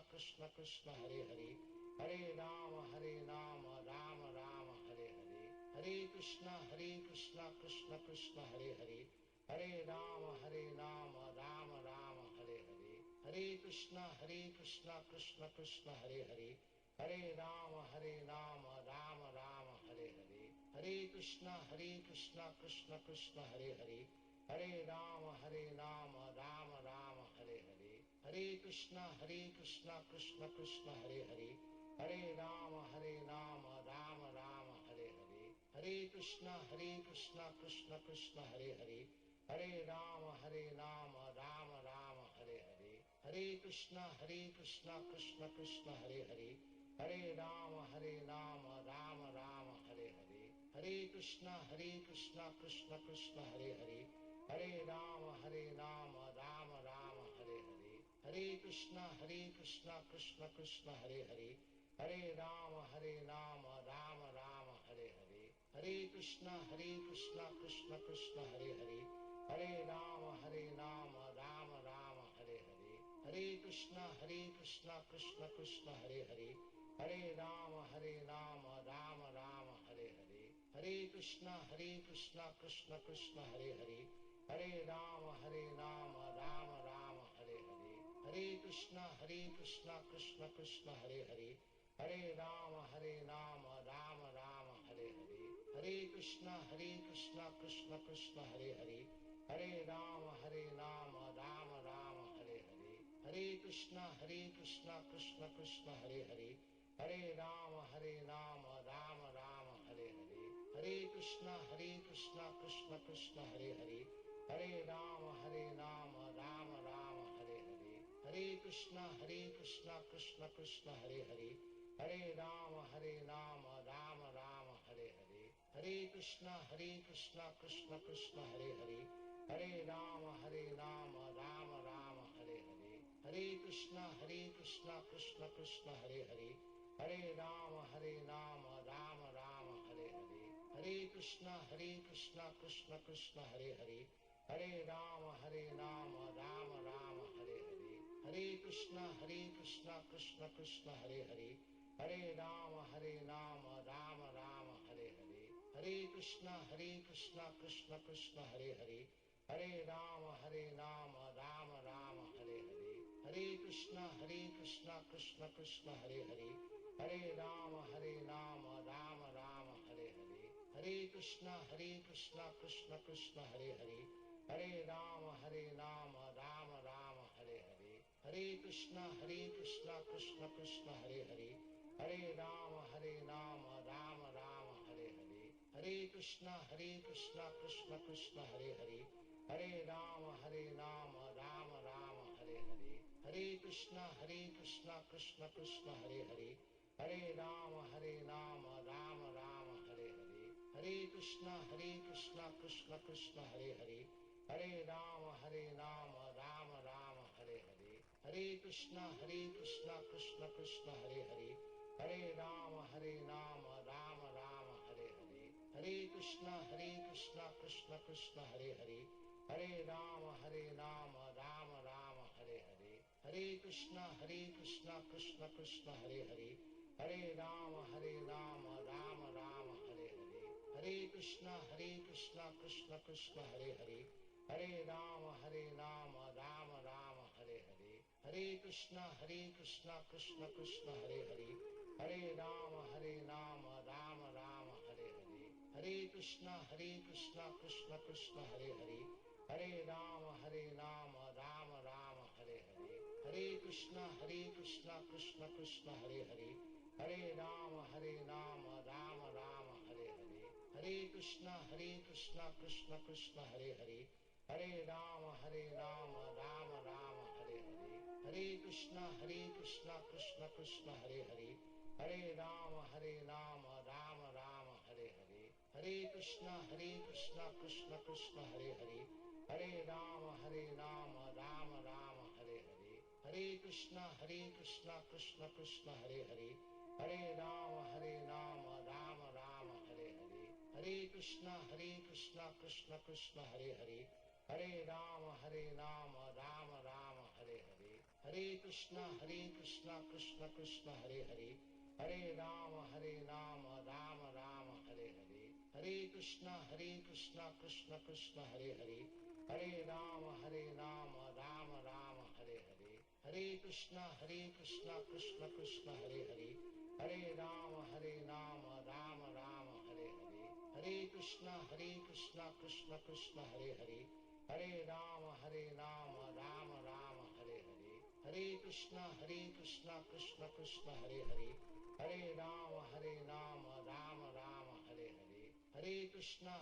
Krishna Krishna Hare Hare, Hare Rama Rama Rama Hare Hare, Hare Krishna Krishna Krishna Hare Hare, Hare Rama Rama Rama Hare Hare, Hare Krishna Krishna Krishna Hare Hare, Hare Rama Rama Rama Hare Hare, Hare Krishna Krishna Krishna Hare Hare, Hare Rama Rama Rama Hare Hare, Hare Krishna Krishna Krishna Hare Hare, Hare Rama Rama Rama Hare Hare, Hare Krishna Krishna Krishna Hare Hare, Hare Rama Rama Rama Hare Hare, Hare Krishna Krishna Krishna Hare Hare, Hare Rama Rama Rama Hare Hare, Hare Krishna Krishna Krishna Hare Hare, Hare Rama Rama Rama Hare Hare, Hare Krishna Krishna Krishna Hare Hare, Hare Rama Rama Rama Hare Hare, Hare Krishna Krishna Krishna Hare Hare, Hare Rama Rama Rama Hare Hare, Hare Krishna Krishna Krishna Hare Hare, Hare Rama Rama Rama Hare Hare, Hare Krishna Krishna Krishna Hare Hare, Hare Rama Rama Rama Hare Hare, Hare Krishna Krishna Krishna Hare Hare, Hare Rama Rama Rama Hare Hare, Hare Krishna Krishna Krishna Hare Hare, Hare Rama Rama Rama Hare Hare, Hare Krishna Krishna Krishna Hare Hare, Hare Rama Rama Rama Hare Hare, Hare Krishna Krishna Krishna Hare Hare, Hare Rama Rama Rama Hare Hare, Hare Krishna Krishna Krishna Hare Hare, Hare Rama Rama Rama Hare Hare, Hare Krishna Krishna Krishna Hare Hare, Hare Rama Rama Rama Hare Hare, Hare Krishna Krishna Krishna Hare Hare, Hare Rama Rama Rama Hare Hare, Hare Krishna Krishna Krishna Hare Hare, Hare Rama Rama Rama Hare Hare, Hare Krishna Krishna Krishna Hare Hare, Hare Rama Rama Rama Hare Hare, Hare Krishna Krishna Krishna Hare Hare, Hare Rama Rama Rama Hare Hare, Hare Krishna Krishna Krishna Hare Hare, Hare Rama Rama Rama Hare Hare, Hare Krishna Krishna Krishna Hare Hare, Hare Rama Rama Rama Hare Hare, Hare Krishna Krishna Krishna Hare Hare, Hare Rama Rama Rama Hare Hare, Hare Krishna Krishna Krishna Hare Hare, Hare Rama Rama Rama Hare Hare, Hare Krishna Krishna Krishna Hare Hare, Hare Rama Rama Rama Hare Hare, Hare Krishna Krishna Krishna Hare Hare, Hare Rama Rama Rama Hare Hare, Hare Krishna Krishna Krishna Hare Hare, Hare Rama Rama Rama Hare Hare, Hare Krishna Krishna Krishna Hare Hare, Hare Rama Rama Rama Hare Hare, Hare Krishna Krishna Krishna Hare Hare, Hare Rama Rama Rama Hare Hare, Hare Krishna Krishna Krishna Hare Hare, Hare Rama Rama Rama Hare Hare, Hare Krishna Krishna Krishna Hare Hare, Hare Rama Rama Rama Hare Hare, Hare Krishna Krishna Krishna Hare Hare, Hare Rama Rama Rama Hare Hare, Hare Krishna Krishna Krishna Hare Hare, Hare Rama Rama Rama Hare Hare, Hare Krishna Krishna Krishna Hare Hare, Hare Rama Rama Rama Hare Hare, Hare Krishna Krishna Krishna Hare Hare, Hare Rama Rama Rama Hare Hare, Hare Krishna Krishna Krishna Hare Hare, Hare Rama Rama Rama Hare Hare, Hare Krishna Krishna Krishna Hare Hare, Hare Rama Rama Rama Hare Hare, Hare Krishna Krishna Krishna Hare Hare, Hare Rama Rama Rama Hare Hare, Hare Krishna Krishna Krishna Hare Hare, Hare Rama Rama Rama Hare Hare, Hare Krishna Krishna Krishna Hare Hare, Hare Rama Rama Rama Hare Hare, Hare Krishna Krishna Krishna Hare Hare, Hare Rama Rama Rama Hare Hare, Hare Krishna Krishna Krishna Hare Hare, Hare Rama Rama Rama Hare Hare, Hare Krishna Krishna Krishna Hare Hare, Hare Rama Rama Rama Hare Hare, Hare Krishna Krishna Krishna Hare Hare, Hare Rama Rama Rama Hare Hare, Hare Krishna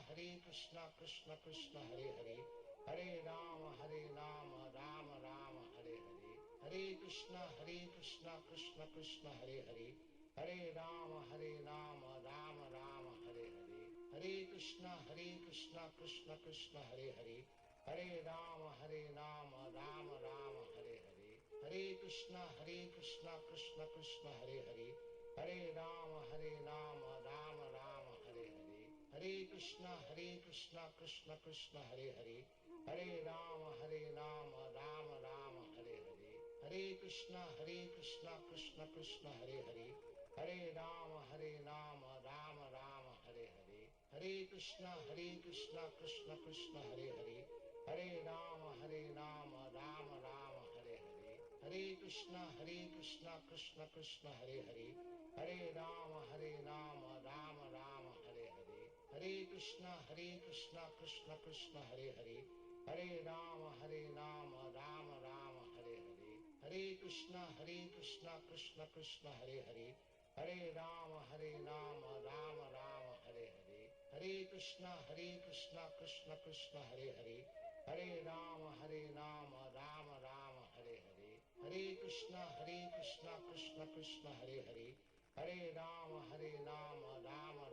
Krishna Krishna Hare Hare, Hare Rama Rama Rama Hare Hare, Hare Krishna Krishna Krishna Hare Hare, Hare Rama Rama Rama Hare Hare, Hare Krishna Krishna Krishna Hare Hare, Hare Rama Rama Rama Hare Hare, Hare Krishna Krishna Krishna Hare Hare, Hare Rama Rama Rama Hare Hare, Hare Krishna Krishna Krishna Hare Hare, Hare Rama Rama Rama Hare Hare, Hare Krishna Krishna Krishna Hare Hare, Hare Rama Rama Rama Hare Hare, Hare Krishna Krishna Krishna Hare Hare, Hare Rama Rama Rama Hare Hare, Hare Krishna Krishna Krishna Hare Hare, Hare Rama Rama Rama Hare Hare, Hare Krishna Krishna Krishna Hare Hare, Hare Rama Rama Rama Hare Hare, Hare Krishna Krishna Krishna Hare Hare, Hare Rama Rama Rama Hare Hare, Hare Krishna Krishna Krishna Hare Hare, Hare Rama Rama Rama Hare Hare, Hare Krishna Krishna Krishna Hare Hare, Hare Rama Rama Rama Hare Hare, Hare Krishna Krishna Krishna Hare Hare, Hare Rama Rama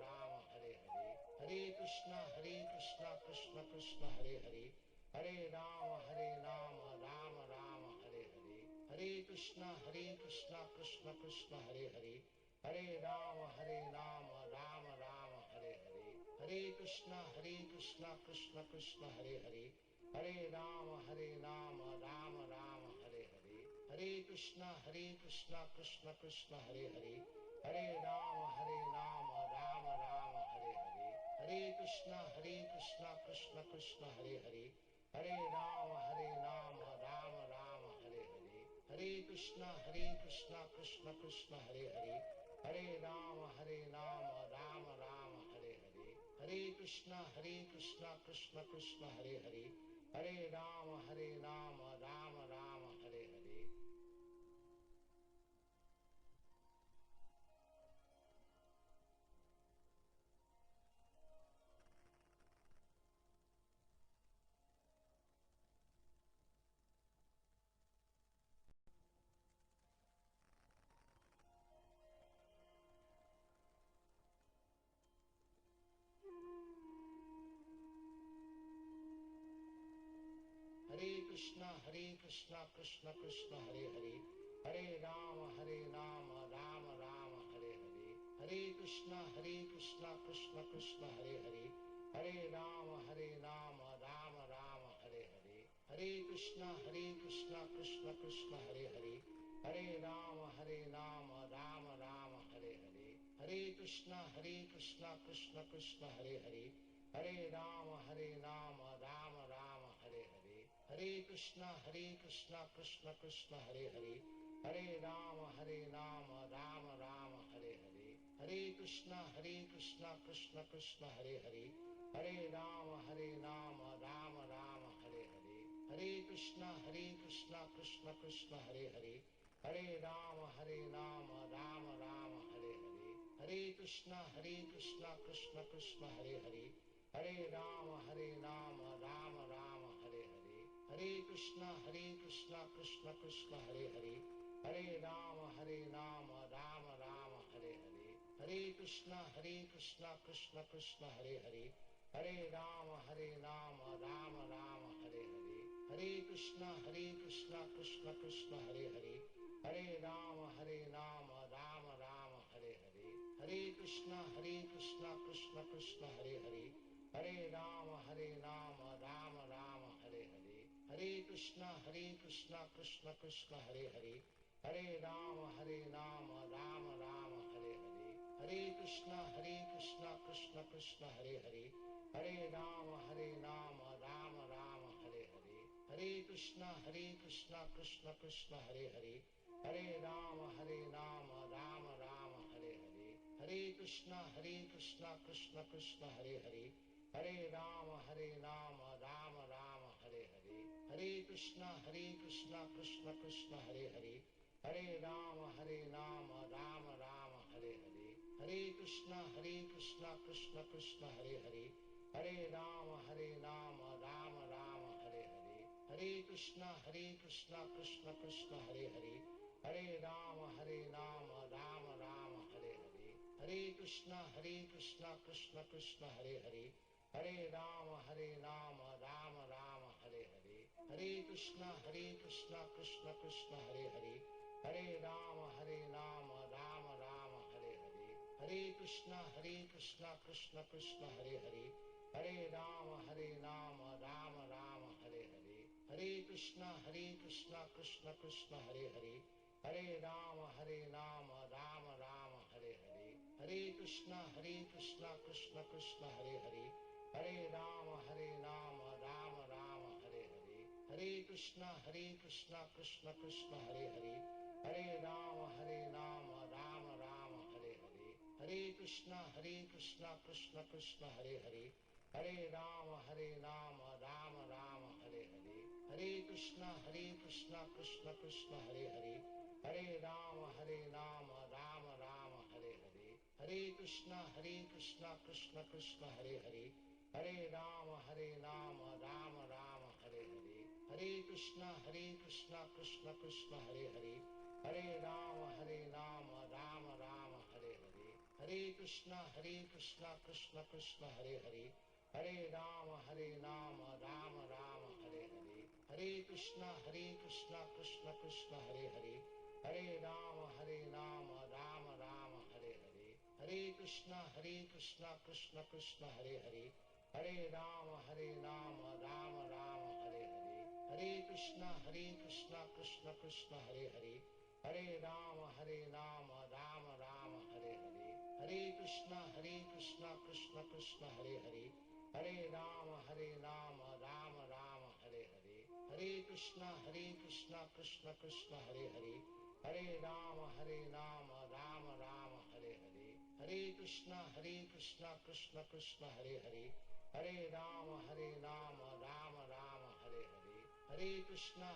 Rama Hare Hare, Hare Krishna Krishna Krishna Hare Hare, Hare Rama Rama Rama Hare Hare, Hare Krishna Krishna Krishna Hare Hare, Hare Rama Rama Rama Hare Hare, Hare Krishna Krishna Krishna Hare Hare, Hare Rama Rama Rama Hare Hare, Hare Krishna Krishna Krishna Hare Hare, Hare Rama Rama Rama Hare Hare, Hare Krishna Krishna Krishna Hare Hare, Hare Rama Rama Rama Hare Hare, Hare Krishna Krishna Krishna Hare Hare, Hare Rama Rama Rama Hare Hare, Hare Krishna Krishna Krishna Hare Hare, Hare Rama Rama Rama Hare Hare. Hare Krishna Krishna Krishna Hare Hare, Hare Rama Rama Rama Hare Hare, Hare Krishna Krishna Krishna Hare Hare, Hare Rama Rama Rama Hare Hare, Hare Krishna Krishna Krishna Hare Hare, Hare Rama Rama Rama Hare Hare, Hare Krishna Krishna Krishna Hare Hare, Hare Rama Rama Rama Hare Hare, Hare Krishna Krishna Krishna Hare Hare, Hare Rama Rama Rama Hare Hare, Hare Krishna Krishna Krishna Hare Hare, Hare Rama Rama Rama Hare Hare, Hare Krishna Krishna Krishna Hare Hare, Hare Rama Rama Rama Hare Hare, Hare Krishna Krishna Krishna Hare Hare, Hare Rama Rama Rama Hare Hare, Hare Krishna Krishna Krishna Hare Hare, Hare Rama Rama Rama Hare Hare, Hare Krishna Krishna Krishna Hare Hare, Hare Rama Rama Rama Hare Hare, Hare Krishna Krishna Krishna Hare Hare, Hare Rama Rama Rama Hare Hare, Hare Krishna Krishna Krishna Hare Hare, Hare Rama Rama Rama Hare Hare, Hare Krishna Krishna Krishna Hare Hare, Hare Rama Rama Rama Hare Hare, Hare Krishna Krishna Krishna Hare Hare, Hare Rama Rama Rama Hare Hare, Hare Krishna Krishna Krishna Hare Hare, Hare Rama Rama Rama Hare Hare, Hare Krishna Krishna Krishna Hare Hare, Hare Rama Rama Rama Hare Hare, Hare Krishna Krishna Krishna Hare Hare, Hare Rama Rama Rama Hare Hare, Hare Krishna Krishna Krishna Hare Hare, Hare Rama Rama Rama Hare Hare, Hare Krishna Krishna Krishna Hare Hare, Hare Rama Rama Rama Hare Hare, Hare Krishna Krishna Krishna Hare Hare, Hare Rama Rama Rama Hare Hare, Hare Krishna Krishna Krishna Hare Hare, Hare Rama Rama Rama Hare Hare, Hare Krishna Krishna Krishna Hare Hare, Hare Rama Rama Rama Hare Hare, Hare Krishna Krishna Krishna Hare Hare, Hare Rama Rama Rama Hare Hare, Hare Krishna Krishna Krishna Hare Hare, Hare Rama Rama Rama Hare Hare, Hare Krishna Krishna Krishna Hare Hare, Hare Rama Rama Rama Hare Hare, Hare Krishna Krishna Krishna Hare Hare, Hare Rama Rama Rama Hare Hare, Hare Krishna Krishna Krishna Hare Hare, Hare Rama Rama Rama Hare Hare, Hare Krishna Krishna Krishna Hare Hare, Hare Rama Rama Rama Hare Hare, Hare Krishna Krishna Krishna Hare Hare, Hare Rama Rama Rama Hare Hare, Hare Krishna Krishna Krishna Hare Hare, Hare Rama Rama Rama Hare Hare, Hare Krishna Krishna Krishna Hare Hare, Hare Rama Rama Rama Hare Hare, Hare Krishna Krishna Krishna Hare Hare, Hare Rama Rama Rama Hare Hare, Hare Krishna Krishna Krishna Hare Hare, Hare Rama Rama Rama Hare Hare, Hare Krishna Krishna Krishna Hare Hare, Hare Rama Rama Rama Hare Hare, Hare Krishna Krishna Krishna Hare Hare, Hare Rama Rama Rama Hare Hare, Hare Krishna Krishna Krishna Hare Hare, Hare Rama Rama Rama Hare Hare, Hare Krishna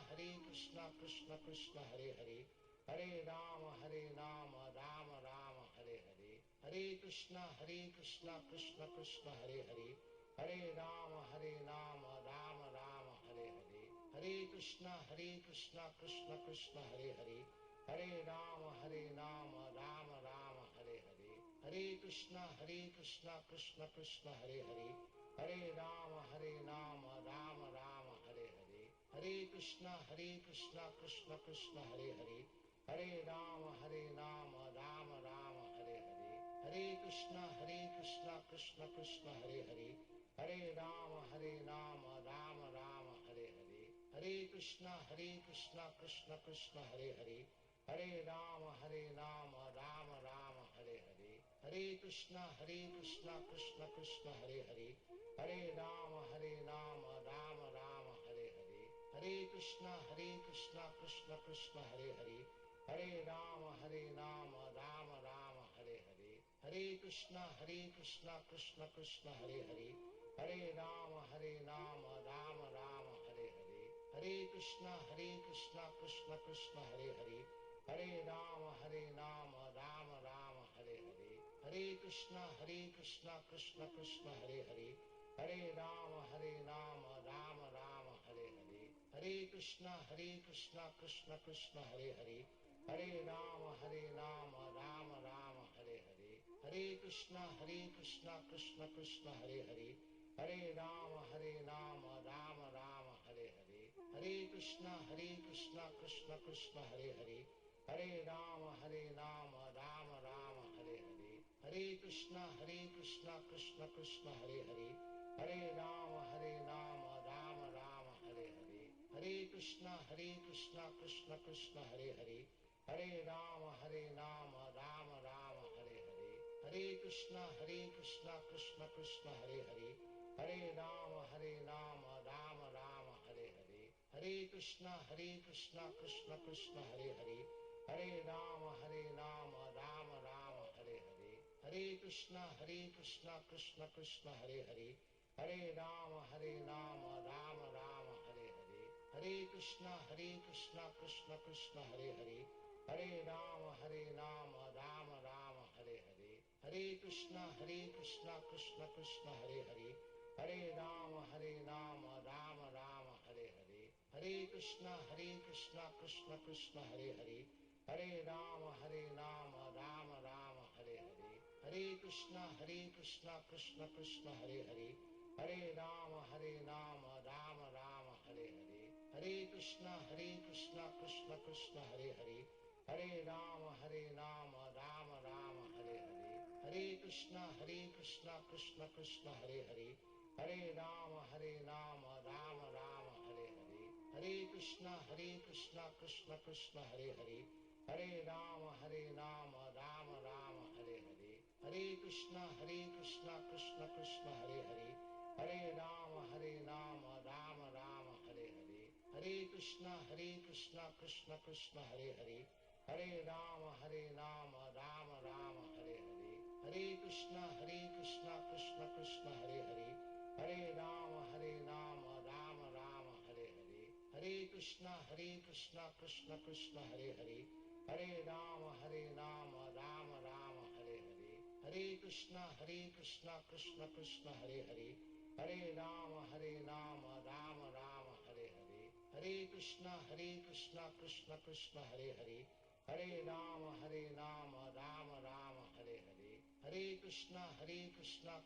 Krishna Krishna Hare Hare, Hare Rama Rama Rama Hare Hare, Hare Krishna Krishna Krishna Hare Hare, Hare Rama Rama Rama Hare Hare, Hare Krishna Krishna Krishna Hare Hare, Hare Rama Rama Rama Hare Hare, Hare Krishna Krishna Krishna Hare Hare, Hare Rama Rama Rama Hare Hare, Hare Krishna Krishna Krishna Hare Hare, Hare Rama Rama Rama Hare Hare, Hare Krishna Krishna Krishna Hare Hare, Hare Rama Rama Rama Hare Hare, Hare Krishna Krishna Krishna Hare Hare, Hare Rama Rama Rama Hare Hare, Hare Krishna Krishna Krishna Hare Hare, Hare Rama Rama Rama Hare Hare, Hare Krishna Krishna Krishna Hare Hare, Hare Rama Rama Rama Hare Hare, Hare Krishna Krishna Krishna Hare Hare, Hare Rama Rama Rama Hare Hare, Hare Krishna Krishna Krishna Hare Hare, Hare Rama Rama Rama Hare Hare, Hare Krishna Krishna Krishna Hare Hare, Hare Rama Rama Rama Hare Hare, Hare Krishna Krishna Krishna Hare Hare, Hare Rama Rama Rama Hare Hare, Hare Krishna Krishna Krishna Hare Hare, Hare Rama Rama Rama Hare Hare, Hare Krishna Krishna Krishna Hare Hare, Hare Rama Rama Rama Hare Hare, Hare Krishna Krishna Krishna Hare Hare, Hare Rama Rama Rama Hare Hare, Hare Krishna Krishna Krishna Hare Hare, Hare Rama Rama Rama Hare Hare, Hare Krishna Krishna Krishna Hare Hare, Hare Rama Rama Rama Hare Hare, Hare Krishna Krishna Krishna Hare Hare, Hare Rama Rama Rama Hare Hare, Hare Krishna Krishna Krishna Hare Hare, Hare Rama Rama Rama Hare Hare, Hare Krishna Krishna Krishna Hare Hare, Hare Rama Rama Rama Hare Hare, Hare Krishna Krishna Krishna Hare Hare, Hare Rama Rama Rama Hare Hare, Hare Krishna Krishna Krishna Hare Hare, Hare Rama Rama Rama Hare Hare, Hare Krishna Krishna Krishna Hare Hare, Hare Rama Rama Rama Hare Hare, Hare Krishna Krishna Krishna Hare Hare, Hare Rama Rama Rama Hare Hare, Hare Krishna Krishna Krishna Hare Hare, Hare Rama Rama Rama Hare Hare, Hare Krishna Krishna Krishna Hare Hare, Hare Rama Rama Rama Hare Hare, Hare Krishna Krishna Krishna Hare Hare, Hare Rama Rama Rama Hare Hare, Hare Krishna Krishna Krishna Hare Hare, Hare Rama Rama Rama Hare Hare, Hare Krishna Krishna Krishna Hare Hare, Hare Rama Rama Rama Hare Hare, Hare Krishna Krishna Krishna Hare Hare, Hare Rama Rama Rama Hare Hare, Hare Krishna Krishna Krishna Hare Hare, Hare Rama Rama Rama Hare Hare, Hare Krishna Krishna Krishna Hare Hare, Hare Rama Rama Rama Hare Hare, Hare Krishna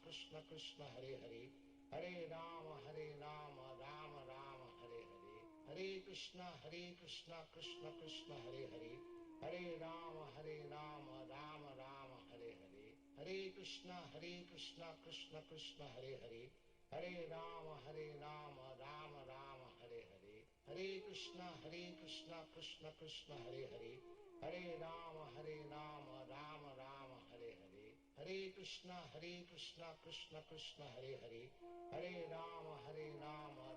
Krishna Krishna Hare Hare, Hare Rama Rama Rama Hare Hare, Hare Krishna Krishna Krishna Hare Hare, Hare Rama Rama Rama Hare Hare, Hare Krishna Krishna Krishna Hare Hare Hare Rama Rama Rama Hare Hare Hare Krishna Krishna Krishna Hare Hare Hare Rama Rama Rama Hare Hare Hare Krishna Krishna Krishna Hare Hare Hare Rama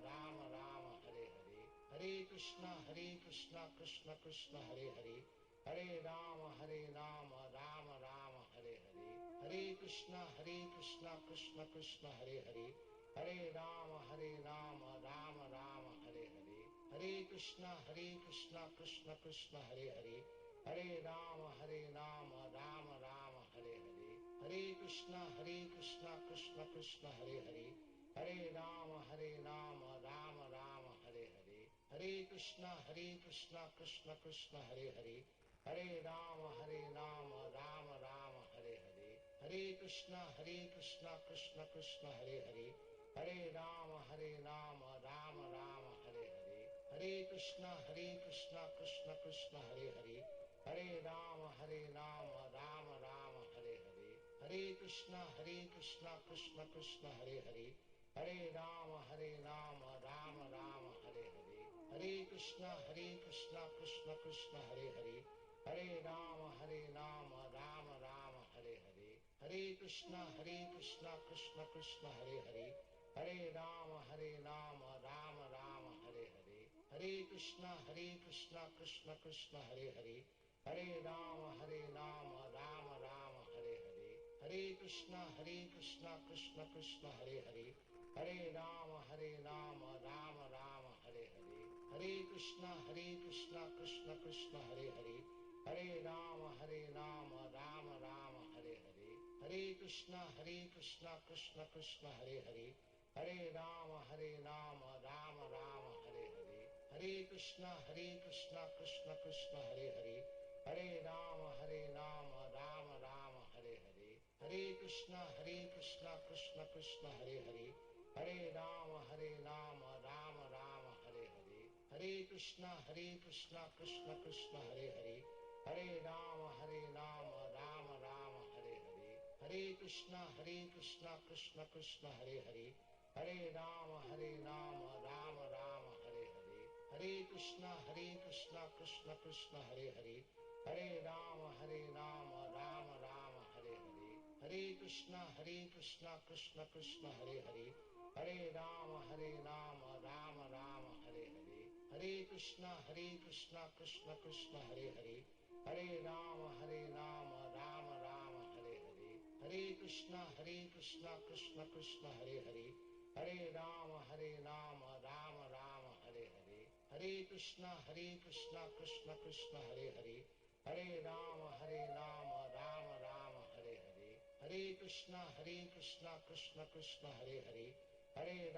Rama Rama Hare Hare Hare Krishna Krishna Krishna Hare Hare Hare Rama Rama Rama Hare Hare Hare Krishna Krishna Krishna Hare Hare Hare Rama Rama Rama Hare Hare Hare Krishna Krishna Krishna Hare Hare Hare Rama Rama Rama Hare Hare Hare Krishna Krishna Krishna Hare Hare Hare Rama Rama Rama Hare Hare Hare Krishna Krishna Krishna Hare Hare Hare Rama Rama Rama Hare Hare Hare Krishna Krishna Krishna Hare Hare Hare Rama Rama Rama Hare Hare Hare Krishna Krishna Krishna Hare Hare Hare Rama Rama Rama Hare Hare Hare Krishna Krishna Krishna Hare Hare Hare Rama Rama Rama Hare Hare Hare Krishna Krishna Krishna Hare Hare Hare Rama Rama Rama Hare Hare Hare Krishna Krishna Krishna Hare Hare Hare Rama Rama Rama Hare Hare Hare Krishna Krishna Krishna Hare Hare Hare Rama Rama Rama Hare Hare Hare Krishna Krishna Krishna Hare Hare Hare Rama Rama Rama Hare Hare Hare Krishna Krishna Krishna Hare Hare Hare Rama Rama Rama Hare Hare Hare Krishna Krishna Krishna Hare Hare Hare Rama Rama Rama Hare Hare Hare Krishna Krishna Krishna Hare Hare Hare Rama Rama Rama Hare Hare Hare Krishna Krishna Krishna Hare Hare Hare Rama Rama Rama Hare Hare Hare Krishna Krishna Krishna Hare Hare Hare Rama Rama Rama Hare Hare Hare Krishna Krishna Krishna Hare Hare Hare Rama Rama Rama Hare Hare Hare Krishna Krishna Krishna Hare Hare Hare Rama Rama Rama Hare Hare Hare Krishna Krishna Krishna Hare Hare Hare Rama Rama Rama Hare Hare Hare Krishna Krishna Krishna Hare Hare Hare Rama Rama Rama Hare Hare Hare Krishna Krishna Krishna Hare Hare Hare Rama Rama Rama Hare Hare Hare Krishna Krishna Krishna Hare Hare Hare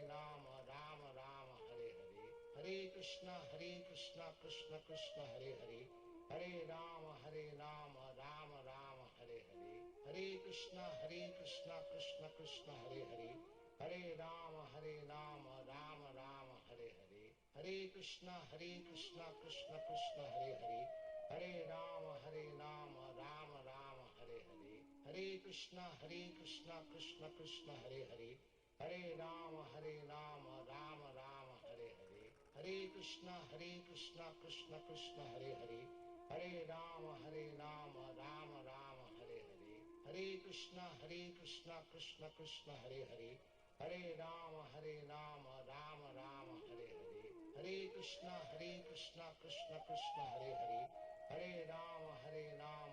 Rama Rama Rama Hare Hare Hare Krishna Krishna Krishna Hare Hare Hare Rama Rama Rama Hare Hare Hare Krishna Krishna Krishna Hare Hare Hare Rama Rama Rama Hare Hare Hare Krishna Krishna Krishna Hare Hare Hare Rama Rama Rama Hare Hare Hare Krishna Krishna Krishna Hare Hare Hare Rama Rama Rama Hare Hare Hare Krishna Krishna Krishna Hare Hare Hare Rama Rama Rama Hare Hare Hare Krishna Krishna Krishna Hare Hare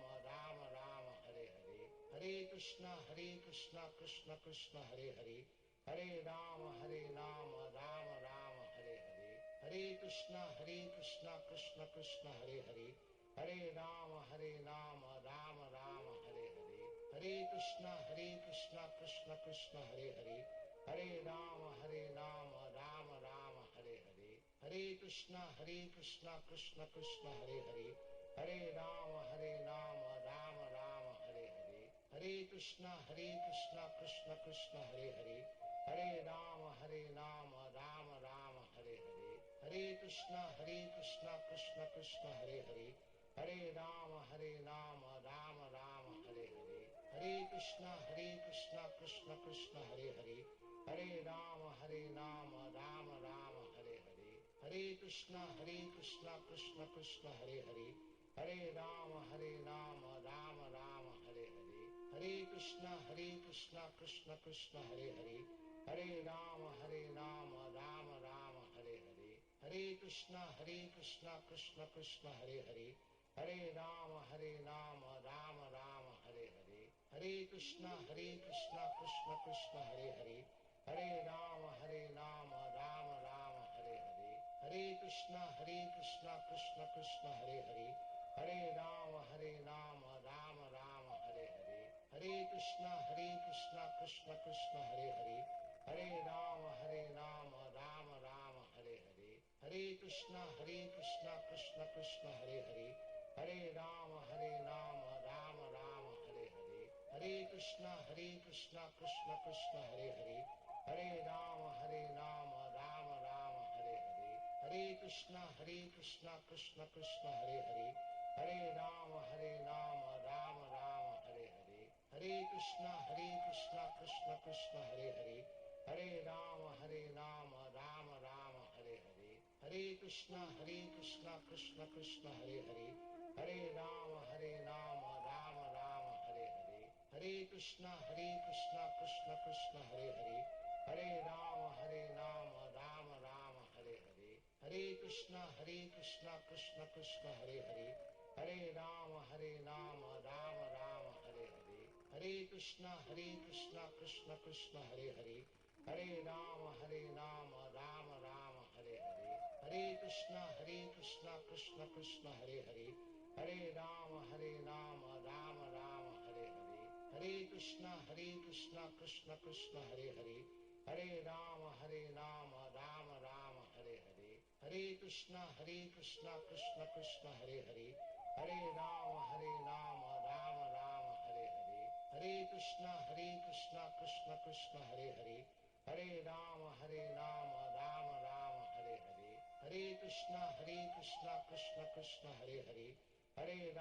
Hare Rama Rama Rama Hare Hare Hare Krishna Krishna Krishna Hare Hare Hare Rama Rama Rama Hare Hare Hare Krishna Krishna Krishna Hare Hare Hare Rama Rama Rama Hare Hare Hare Krishna Krishna Krishna Hare Hare Hare Rama Rama Rama Hare Hare Hare Krishna Krishna Krishna Hare Hare Hare Rama Rama Rama Hare Hare Hare Krishna Krishna Krishna Hare Hare Hare Rama Rama Rama Hare Hare Hare Krishna Krishna Krishna Hare Hare Hare Rama Rama Rama Hare Hare Hare Krishna Krishna Hare Hare Hare Rama Rama Rama Hare Hare Hare Krishna Krishna Hare Hare Hare Rama Rama Rama Hare Hare Hare Krishna Krishna Krishna Hare Hare Hare Rama Rama Rama Hare Hare Hare Krishna Krishna Krishna Hare Hare Hare Rama Rama Rama Hare Hare Hare Krishna Krishna Krishna Hare Hare Hare Rama Rama Rama Hare Hare Hare Krishna Krishna Krishna Hare Hare Hare Rama Rama Rama Hare Hare Hare Krishna Krishna Krishna Hare Hare Hare Rama Rama Rama Hare Hare Hare Krishna Krishna Krishna Hare Hare Hare Rama Rama Rama Hare Hare Hare Krishna Krishna Krishna Hare Hare Hare Rama Rama Rama Hare Hare Hare Krishna Krishna Krishna Hare Hare Hare Rama Rama Rama Hare Hare Hare Krishna Krishna Krishna Hare Hare Hare Rama Rama Rama Hare Hare Hare Krishna Krishna Krishna Hare Hare Hare Rama Rama Rama Hare Hare Hare Krishna Krishna Krishna Hare Hare Hare Rama Rama Rama Hare Hare Hare Krishna Krishna Krishna Hare Hare Hare Rama Rama Rama Hare Hare Hare Krishna Krishna Hare Hare Hare Rama Rama Hare Hare Hare Krishna Krishna Krishna Hare Hare Hare Rama Rama Rama Hare Hare Hare Krishna Krishna Krishna Hare Hare Hare Rama Rama Hare Hare Hare Krishna Krishna Krishna Hare Hare Hare Rama Rama Rama Hare Hare Hare Krishna Krishna Krishna Hare Hare Hare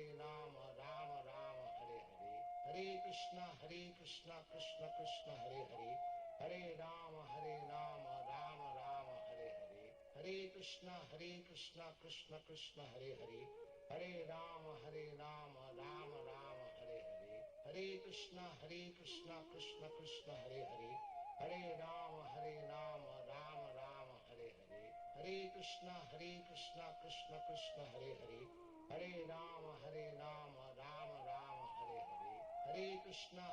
Rama Rama Rama Hare Hare Hare Krishna Krishna Krishna Hare Hare Hare Rama Rama Rama Hare Hare Hare Krishna Krishna Krishna Hare Hare Hare Rama Rama Rama Hare Hare Hare Krishna Krishna Krishna Hare Hare Hare Rama Rama Rama Hare Hare Hare Krishna Krishna Krishna Hare Hare Hare Rama Rama Rama Hare Hare Hare Krishna Krishna Krishna Hare Hare Hare Rama Rama Rama Hare Hare Hare Krishna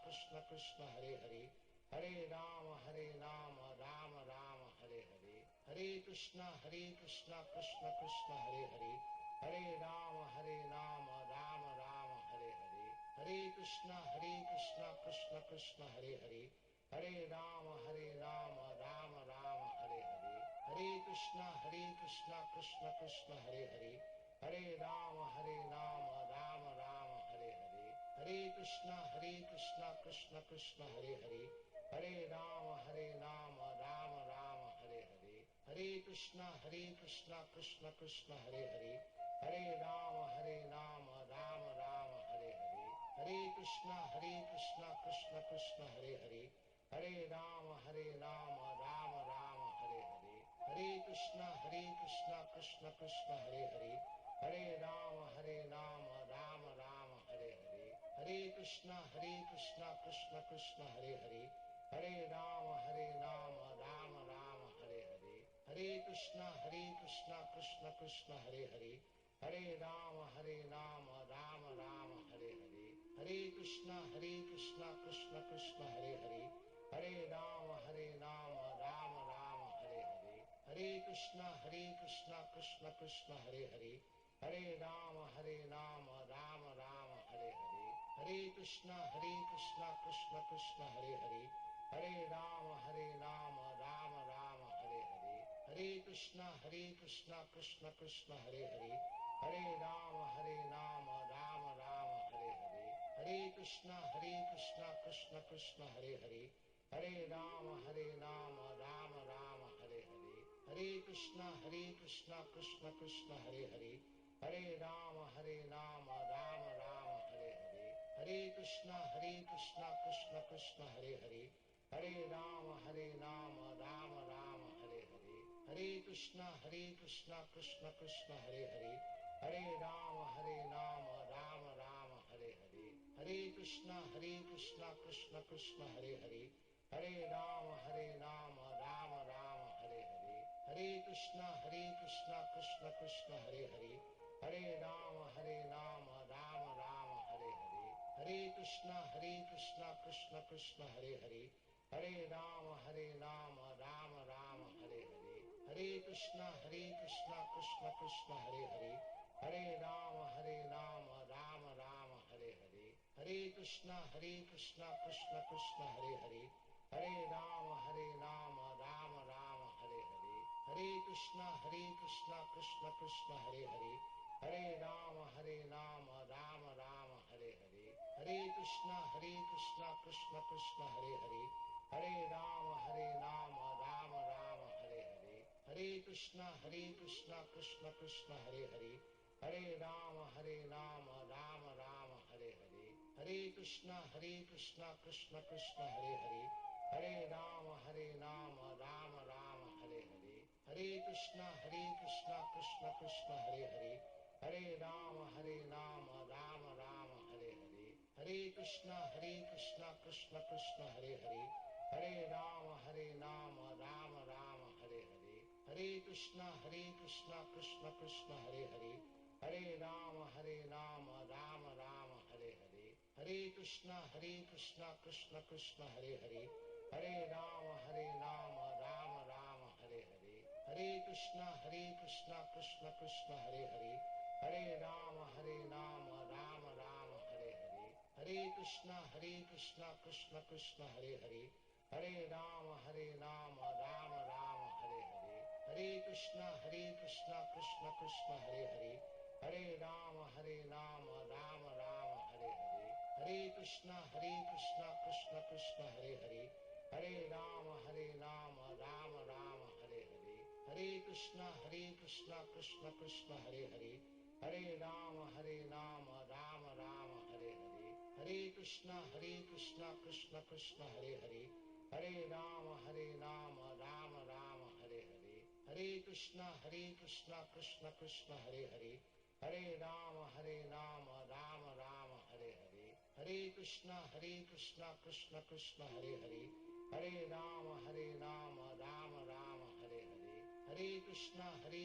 Krishna Krishna Hare Hare Hare Rama Rama Rama Hare Hare Hare Krishna Krishna Krishna Hare Hare Hare Rama Rama Rama Hare Hare Hare Krishna Krishna Krishna Hare Hare Hare Rama Rama Rama Hare Hare Hare Krishna Krishna Krishna Hare Hare Hare Rama Rama Rama Hare Hare Hare Krishna Krishna Krishna Hare Hare Hare Rama Rama Rama Hare Hare Hare Krishna Krishna Krishna Hare Hare Hare Rama Rama Rama Hare Hare Hare Krishna Krishna Hare Hare Hare Rama Rama Rama Hare Hare Hare Krishna Krishna Krishna Hare Hare Hare Rama Rama Rama Hare Hare Hare Krishna Krishna Hare Hare Hare Rama Rama Rama Hare Hare Hare Krishna Krishna Hare Hare Hare Rama Rama Hare Hare Hare Krishna Krishna Hare Hare Hare Rama Rama Hare Hare Hare Krishna Krishna Hare Hare Hare Rama Rama Hare Hare Hare Krishna Krishna Hare Hare Hare Rama Rama Hare Hare Hare Krishna Krishna Hare Hare Hare Rama Rama Hare Hare Hare Krishna Krishna Hare Hare Hare Rama Rama Hare Hare Hare Krishna Krishna Hare Hare Hare Rama Rama Hare Hare Hare Krishna Krishna Hare Hare Hare Rama Rama Hare Hare Hare Krishna Krishna Hare Hare Hare Rama Rama Hare Hare Hare Krishna Krishna Krishna Hare Hare Hare Rama Rama Rama Hare Hare Hare Krishna Krishna Krishna Hare Hare Hare Rama Rama Rama Hare Hare Hare Krishna Krishna Krishna Hare Hare Hare Rama Rama Rama Hare Hare Hare Krishna Krishna Krishna Hare Hare Hare Rama Rama Rama Hare Hare Hare Krishna Krishna Krishna Hare Hare Hare Rama Rama Rama Hare Hare Hare Krishna Krishna Krishna Hare Hare Hare Rama Rama Rama Hare Hare Hare Krishna Krishna Krishna Hare Hare Hare Rama Rama Rama Hare Hare Hare Krishna Krishna Krishna Hare Hare Hare Rama Rama Rama Hare Hare Hare Krishna Krishna Krishna Hare Hare Hare Rama Rama Rama Hare Hare Hare Krishna Krishna Krishna Hare Hare Hare Rama Rama Rama Hare Hare Hare Krishna Krishna Krishna Hare Hare Hare Rama Rama Rama Hare Hare Hare Krishna Krishna Krishna Hare Hare Hare Rama Rama Rama Hare Hare Hare Krishna Krishna Krishna Hare Hare Hare Rama Rama Rama Hare Hare Hare Krishna Krishna Krishna Hare Hare Hare Rama Rama Rama Hare Hare Hare Krishna Krishna Krishna Hare Hare Hare Rama Rama Rama Hare Hare Hare Krishna Krishna Krishna Hare Hare Hare Rama Rama Rama Hare Hare Hare Krishna Krishna Krishna Hare Hare Hare Rama Rama Rama Hare Hare Hare Krishna Krishna Krishna Hare Hare Hare Rama Rama Rama Hare Hare Hare Krishna Krishna Hare Hare Hare Rama Rama Rama Hare Hare Hare Krishna Krishna Krishna Hare Hare Hare Rama Rama Rama Hare Hare Hare Krishna Krishna Krishna Hare Hare Hare Rama Rama Rama Hare Hare Hare Krishna Krishna Krishna Hare Hare Hare Rama Rama Rama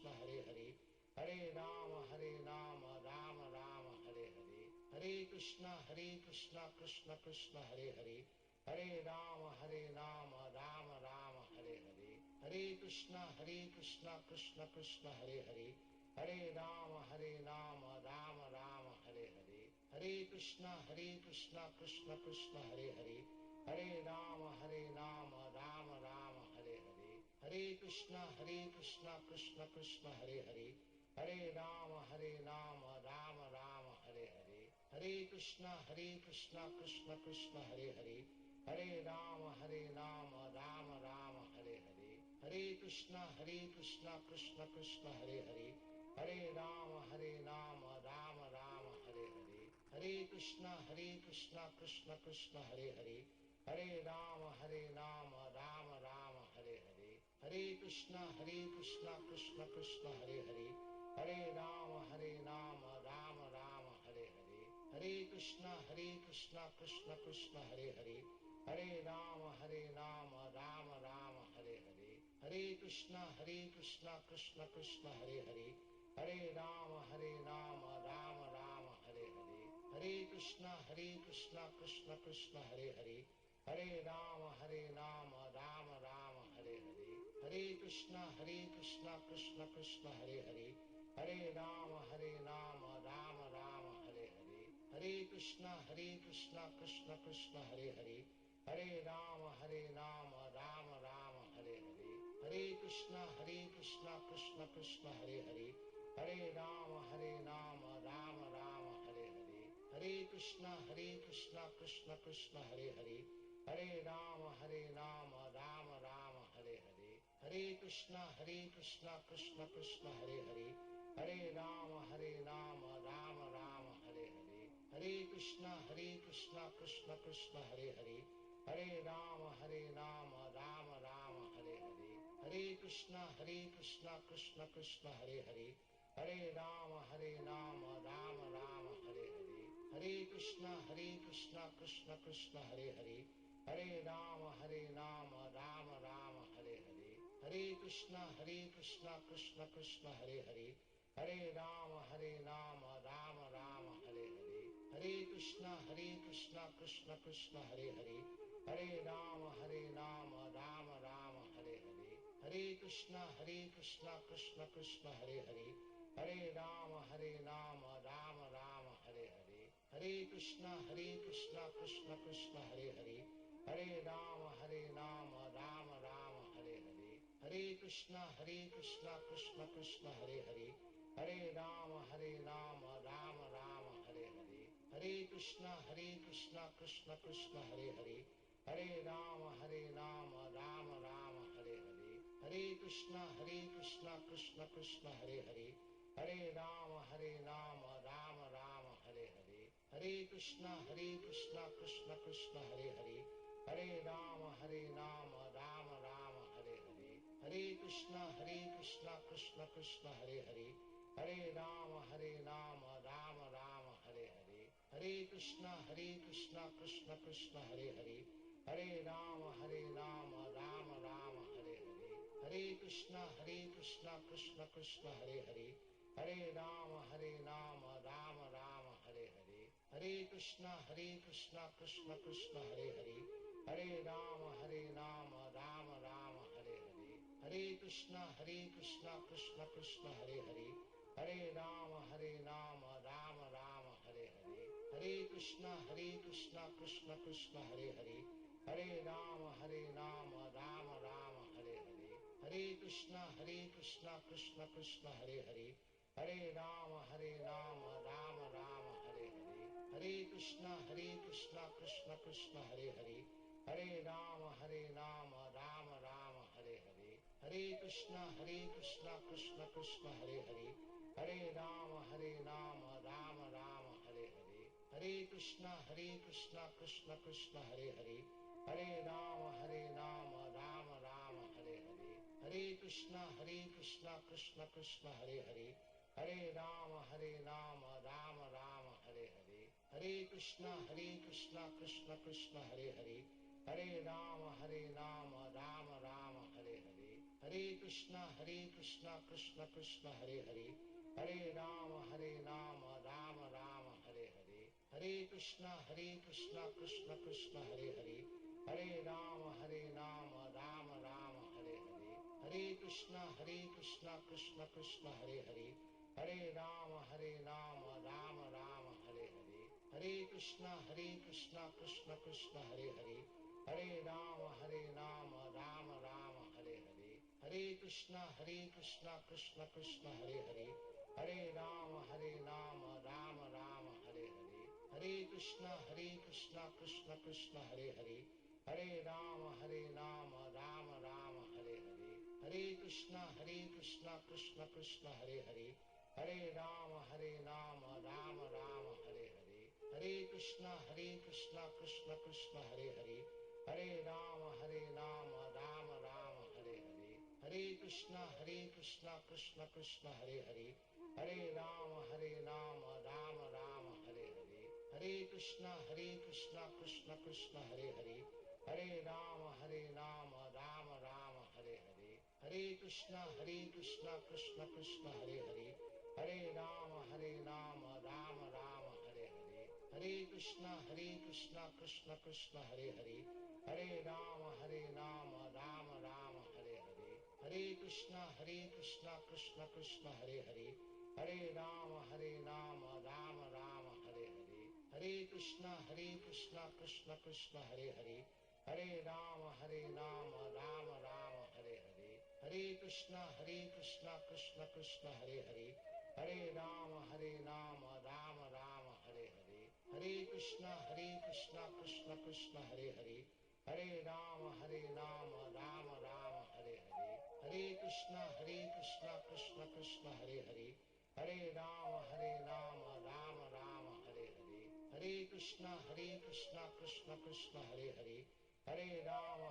Hare Hare Hare Krishna Krishna Krishna Hare Hare Hare Rama Rama Rama Hare Hare Hare Krishna Krishna Krishna Hare Hare Hare Rama Rama Rama Hare Hare Hare Krishna Krishna Krishna Hare Hare Hare Rama Rama Rama Hare Hare Hare Krishna Krishna Krishna Hare Hare Hare Rama Rama Rama Hare Hare Hare Krishna Krishna Krishna Hare Hare Hare Rama Rama Rama Hare Hare Hare Krishna Krishna Krishna Hare Hare Hare Rama Rama Rama Hare Hare Hare Krishna Krishna Krishna Hare Hare Hare Rama Rama Rama Hare Hare Hare Krishna Krishna Krishna Hare Hare Hare Rama Rama Rama Hare Hare Hare Krishna Krishna Krishna Hare Hare Hare Rama Rama Rama Hare Hare Hare Krishna Krishna Krishna Hare Hare Hare Rama Rama Rama Hare Hare Hare Krishna Krishna Krishna Hare Hare Hare Rama Rama Rama Hare Hare Hare Krishna Krishna Krishna Hare Hare Hare Rama Rama Rama Hare Hare Hare Krishna Krishna Krishna Hare Hare Hare Rama Rama Rama Hare Hare Hare Krishna Krishna Krishna Hare Hare Hare Rama Rama Rama Hare Hare Hare Krishna Krishna Krishna Hare Hare Hare Rama Rama Rama Hare Hare Hare Krishna Krishna Krishna Hare Hare Hare Rama Rama Rama Hare Hare Hare Krishna Krishna Krishna Hare Hare Hare Rama Rama Rama Hare Hare Hare Krishna Krishna Krishna Hare Hare Hare Rama Rama Rama Hare Hare Hare Hare Krishna Krishna Krishna Hare Hare Hare Rama Rama Rama Hare Hare Hare Krishna Krishna Krishna Hare Hare Hare Rama Rama Rama Hare Hare Hare Krishna Krishna Krishna Hare Hare Hare Rama Rama Rama Hare Hare Hare Krishna Krishna Krishna Hare Hare Hare Rama Rama Rama Hare Hare Hare Krishna Krishna Krishna Hare Hare Hare Rama Rama Rama Hare Hare Hare Krishna Krishna Krishna Hare Hare Hare Rama Rama Rama Hare Hare Hare Krishna Krishna Krishna Hare Hare Hare Rama Rama Rama Hare Hare Hare Krishna Krishna Krishna Hare Hare Hare Rama Rama Rama Hare Hare Hare Krishna Krishna Krishna Hare Hare Hare Rama Rama Rama Hare Hare Hare Krishna Krishna Krishna Hare Hare Hare Rama Rama Rama Hare Hare Hare Krishna Krishna Krishna Hare Hare Hare Rama Rama Rama Hare Hare Hare Krishna Krishna Krishna Hare Hare Hare Rama Rama Rama Hare Hare Hare Krishna Krishna Krishna Hare Hare Hare Rama Rama Rama Hare Hare Hare Krishna Krishna Krishna Hare Hare Hare Rama Rama Rama Hare Hare Hare Krishna Krishna Krishna Hare Hare Hare Rama Rama Rama Hare Hare Hare Krishna Krishna Krishna Hare Hare Hare Rama Rama Rama Hare Hare Hare Krishna Krishna Krishna Hare Hare Hare Rama Rama Rama Hare Hare Hare Krishna Krishna Krishna Hare Hare Hare Rama Rama Rama Hare Hare Hare Krishna Krishna Krishna Hare Hare Hare Rama Rama Rama Hare Hare Hare Krishna Krishna Krishna Hare Hare Hare Rama Rama Rama Hare Hare Hare Krishna Krishna Krishna Hare Hare Hare Rama Rama Rama Hare Hare Hare Krishna Krishna Krishna Hare Hare Hare Rama Rama Rama Hare Hare Hare Krishna Krishna Krishna Hare Hare Hare Rama Rama Rama Hare Hare Hare Krishna Krishna Krishna Hare Hare Hare Rama Rama Rama Hare Hare Hare Krishna Krishna Krishna Hare Hare Hare Rama Rama Rama Hare Hare Hare Krishna Krishna Krishna Hare Hare Hare Rama Rama Rama Hare Hare Hare Krishna Krishna Krishna Hare Hare Hare Rama Rama Rama Hare Hare Hare Krishna Krishna Krishna Hare Hare Hare Rama Rama Rama Hare Hare Hare Krishna Krishna Krishna Hare Hare Hare Rama Rama Rama Hare Hare Hare Krishna Krishna Krishna Hare Hare Hare Rama Rama Rama Hare Hare Hare Krishna Krishna Krishna Hare Hare Hare Rama Rama Rama Hare Hare Hare Krishna Krishna Krishna Hare Hare Hare Rama Rama Rama Hare Hare Hare Krishna Krishna Krishna Hare Hare Hare Rama Rama Rama Hare Hare Hare Krishna Krishna Krishna Hare Hare Hare Rama Rama Rama Hare Hare Hare Krishna Krishna Krishna Hare Hare Hare Rama Rama Rama Hare Hare Hare Krishna Krishna Krishna Hare Hare Hare Rama Rama Rama Hare Hare Hare Krishna Krishna Krishna Hare Hare Hare Rama Rama Rama Hare Hare Hare Krishna Krishna Krishna Hare Hare Hare Rama Rama Rama Hare Hare Hare Krishna Krishna Krishna Hare Hare Hare Rama Rama Rama Hare Hare Hare Krishna Krishna Krishna Hare Hare Hare Rama Rama Rama Hare Hare Hare Krishna Krishna Krishna Hare Hare, Hare Rama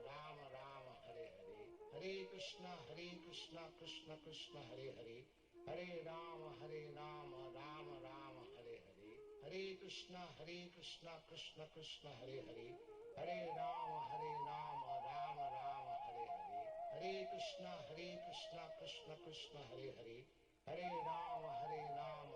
Rama Rama Hare Hare, Hare Krishna Krishna Krishna Hare Hare, Hare Rama Rama Rama Hare Hare, Hare Krishna Krishna Krishna Hare Hare, Hare Rama Rama Rama Hare Hare, Hare Krishna Krishna Krishna Hare Hare, Hare Rama Rama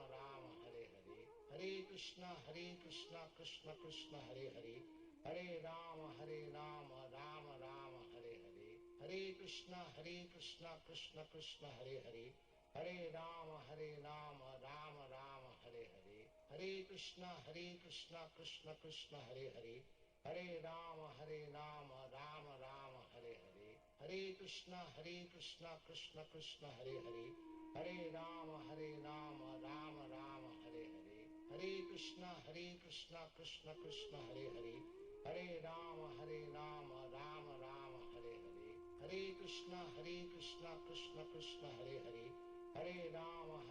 Rama Hare Hare, Hare Krishna Krishna Krishna Hare Hare, Hare Rama Rama Rama Hare Hare, Hare Krishna Krishna Krishna Hare Hare, Hare Rama Rama Rama Hare Hare, Hare Krishna Krishna Krishna Hare Hare, Hare Rama Rama Rama Hare Hare, Hare Krishna Krishna Krishna Hare Hare, Hare Rama Rama Rama Hare Hare, Hare Krishna Krishna Krishna Hare Hare, Hare Rama Rama Rama Hare Hare, Hare Krishna Krishna Krishna Hare Hare, Hare Rama Rama Rama Hare Hare, Hare Krishna Krishna Krishna Hare Hare, Hare Rama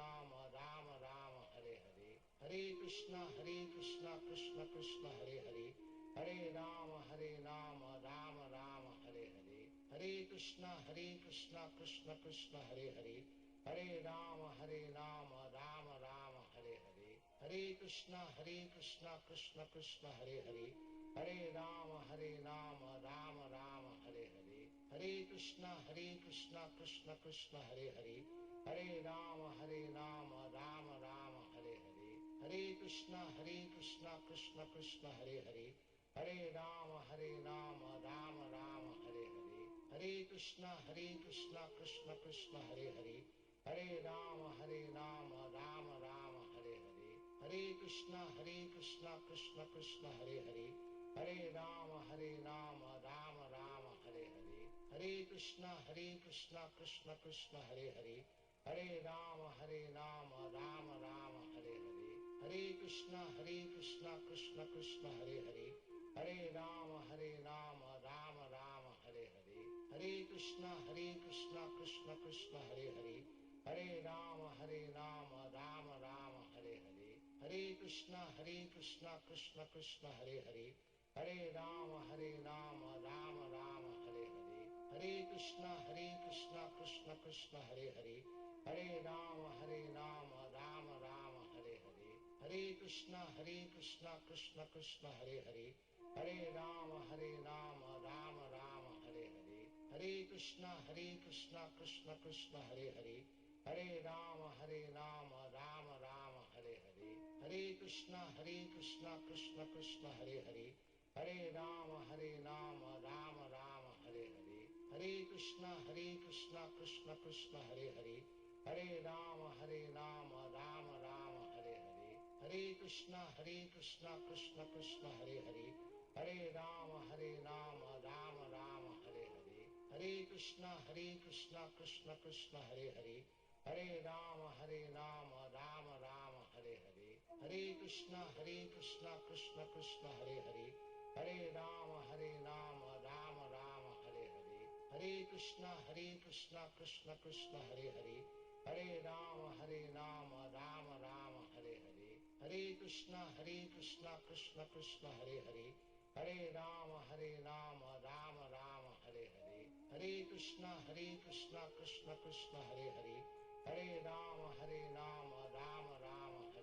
Rama Rama Hare Hare, Hare Krishna Krishna Krishna Hare Hare, Hare Rama Rama Rama Hare Hare, Hare Krishna Krishna Krishna Hare Hare, Hare Rama Rama Rama Hare Hare, Hare Krishna Krishna Krishna Hare Hare, Hare Rama Rama Rama Hare Hare, Hare Krishna Krishna Krishna Hare Hare, Hare Rama Rama Rama Hare Hare, Hare Krishna Krishna Krishna Hare Hare, Hare Rama Rama Rama Hare Hare, Hare Krishna Krishna Krishna Hare Hare, Hare Rama Rama Rama Hare Hare, Hare Krishna Krishna Krishna Hare Hare, Hare Rama Rama Rama Hare Hare, Hare Krishna Krishna Krishna Hare Hare, Hare Rama Rama Rama Hare Hare, Hare Krishna Krishna Krishna Hare Hare, Hare Rama Rama Rama Hare Hare, Hare Krishna Krishna Krishna Hare Hare, Hare Rama Rama Rama Hare Hare, Hare Krishna Krishna Krishna Hare Hare, Hare Rama Rama Rama Hare Hare, Hare Krishna Krishna Krishna Hare Hare, Hare Rama Rama Rama Hare Hare, Hare Krishna Krishna Krishna Hare Hare, Hare Rama Rama Rama Hare Hare, Hare Krishna Krishna Krishna Hare Hare, Hare Rama Rama Rama Hare Hare, Hare Krishna Krishna Krishna Hare Hare, Hare Rama Rama Rama Hare Hare, Hare Krishna Krishna Krishna Hare Hare, Hare Rama Rama Rama Hare Hare, Hare Krishna Krishna Krishna Hare Hare, Hare Rama Rama Rama Hare Hare, Hare Krishna Krishna Krishna Hare Hare, Hare Rama Rama Rama Hare Hare, Hare Krishna Krishna Krishna Hare Hare, Hare Rama Rama Rama Hare Hare, Hare Krishna Krishna Krishna Hare Hare, Hare Rama Rama Rama Hare Hare, Hare Krishna Krishna Krishna Hare Hare, Hare Rama Rama Rama Hare Hare, Hare Krishna Krishna Krishna Hare Hare, Hare Rama Rama Rama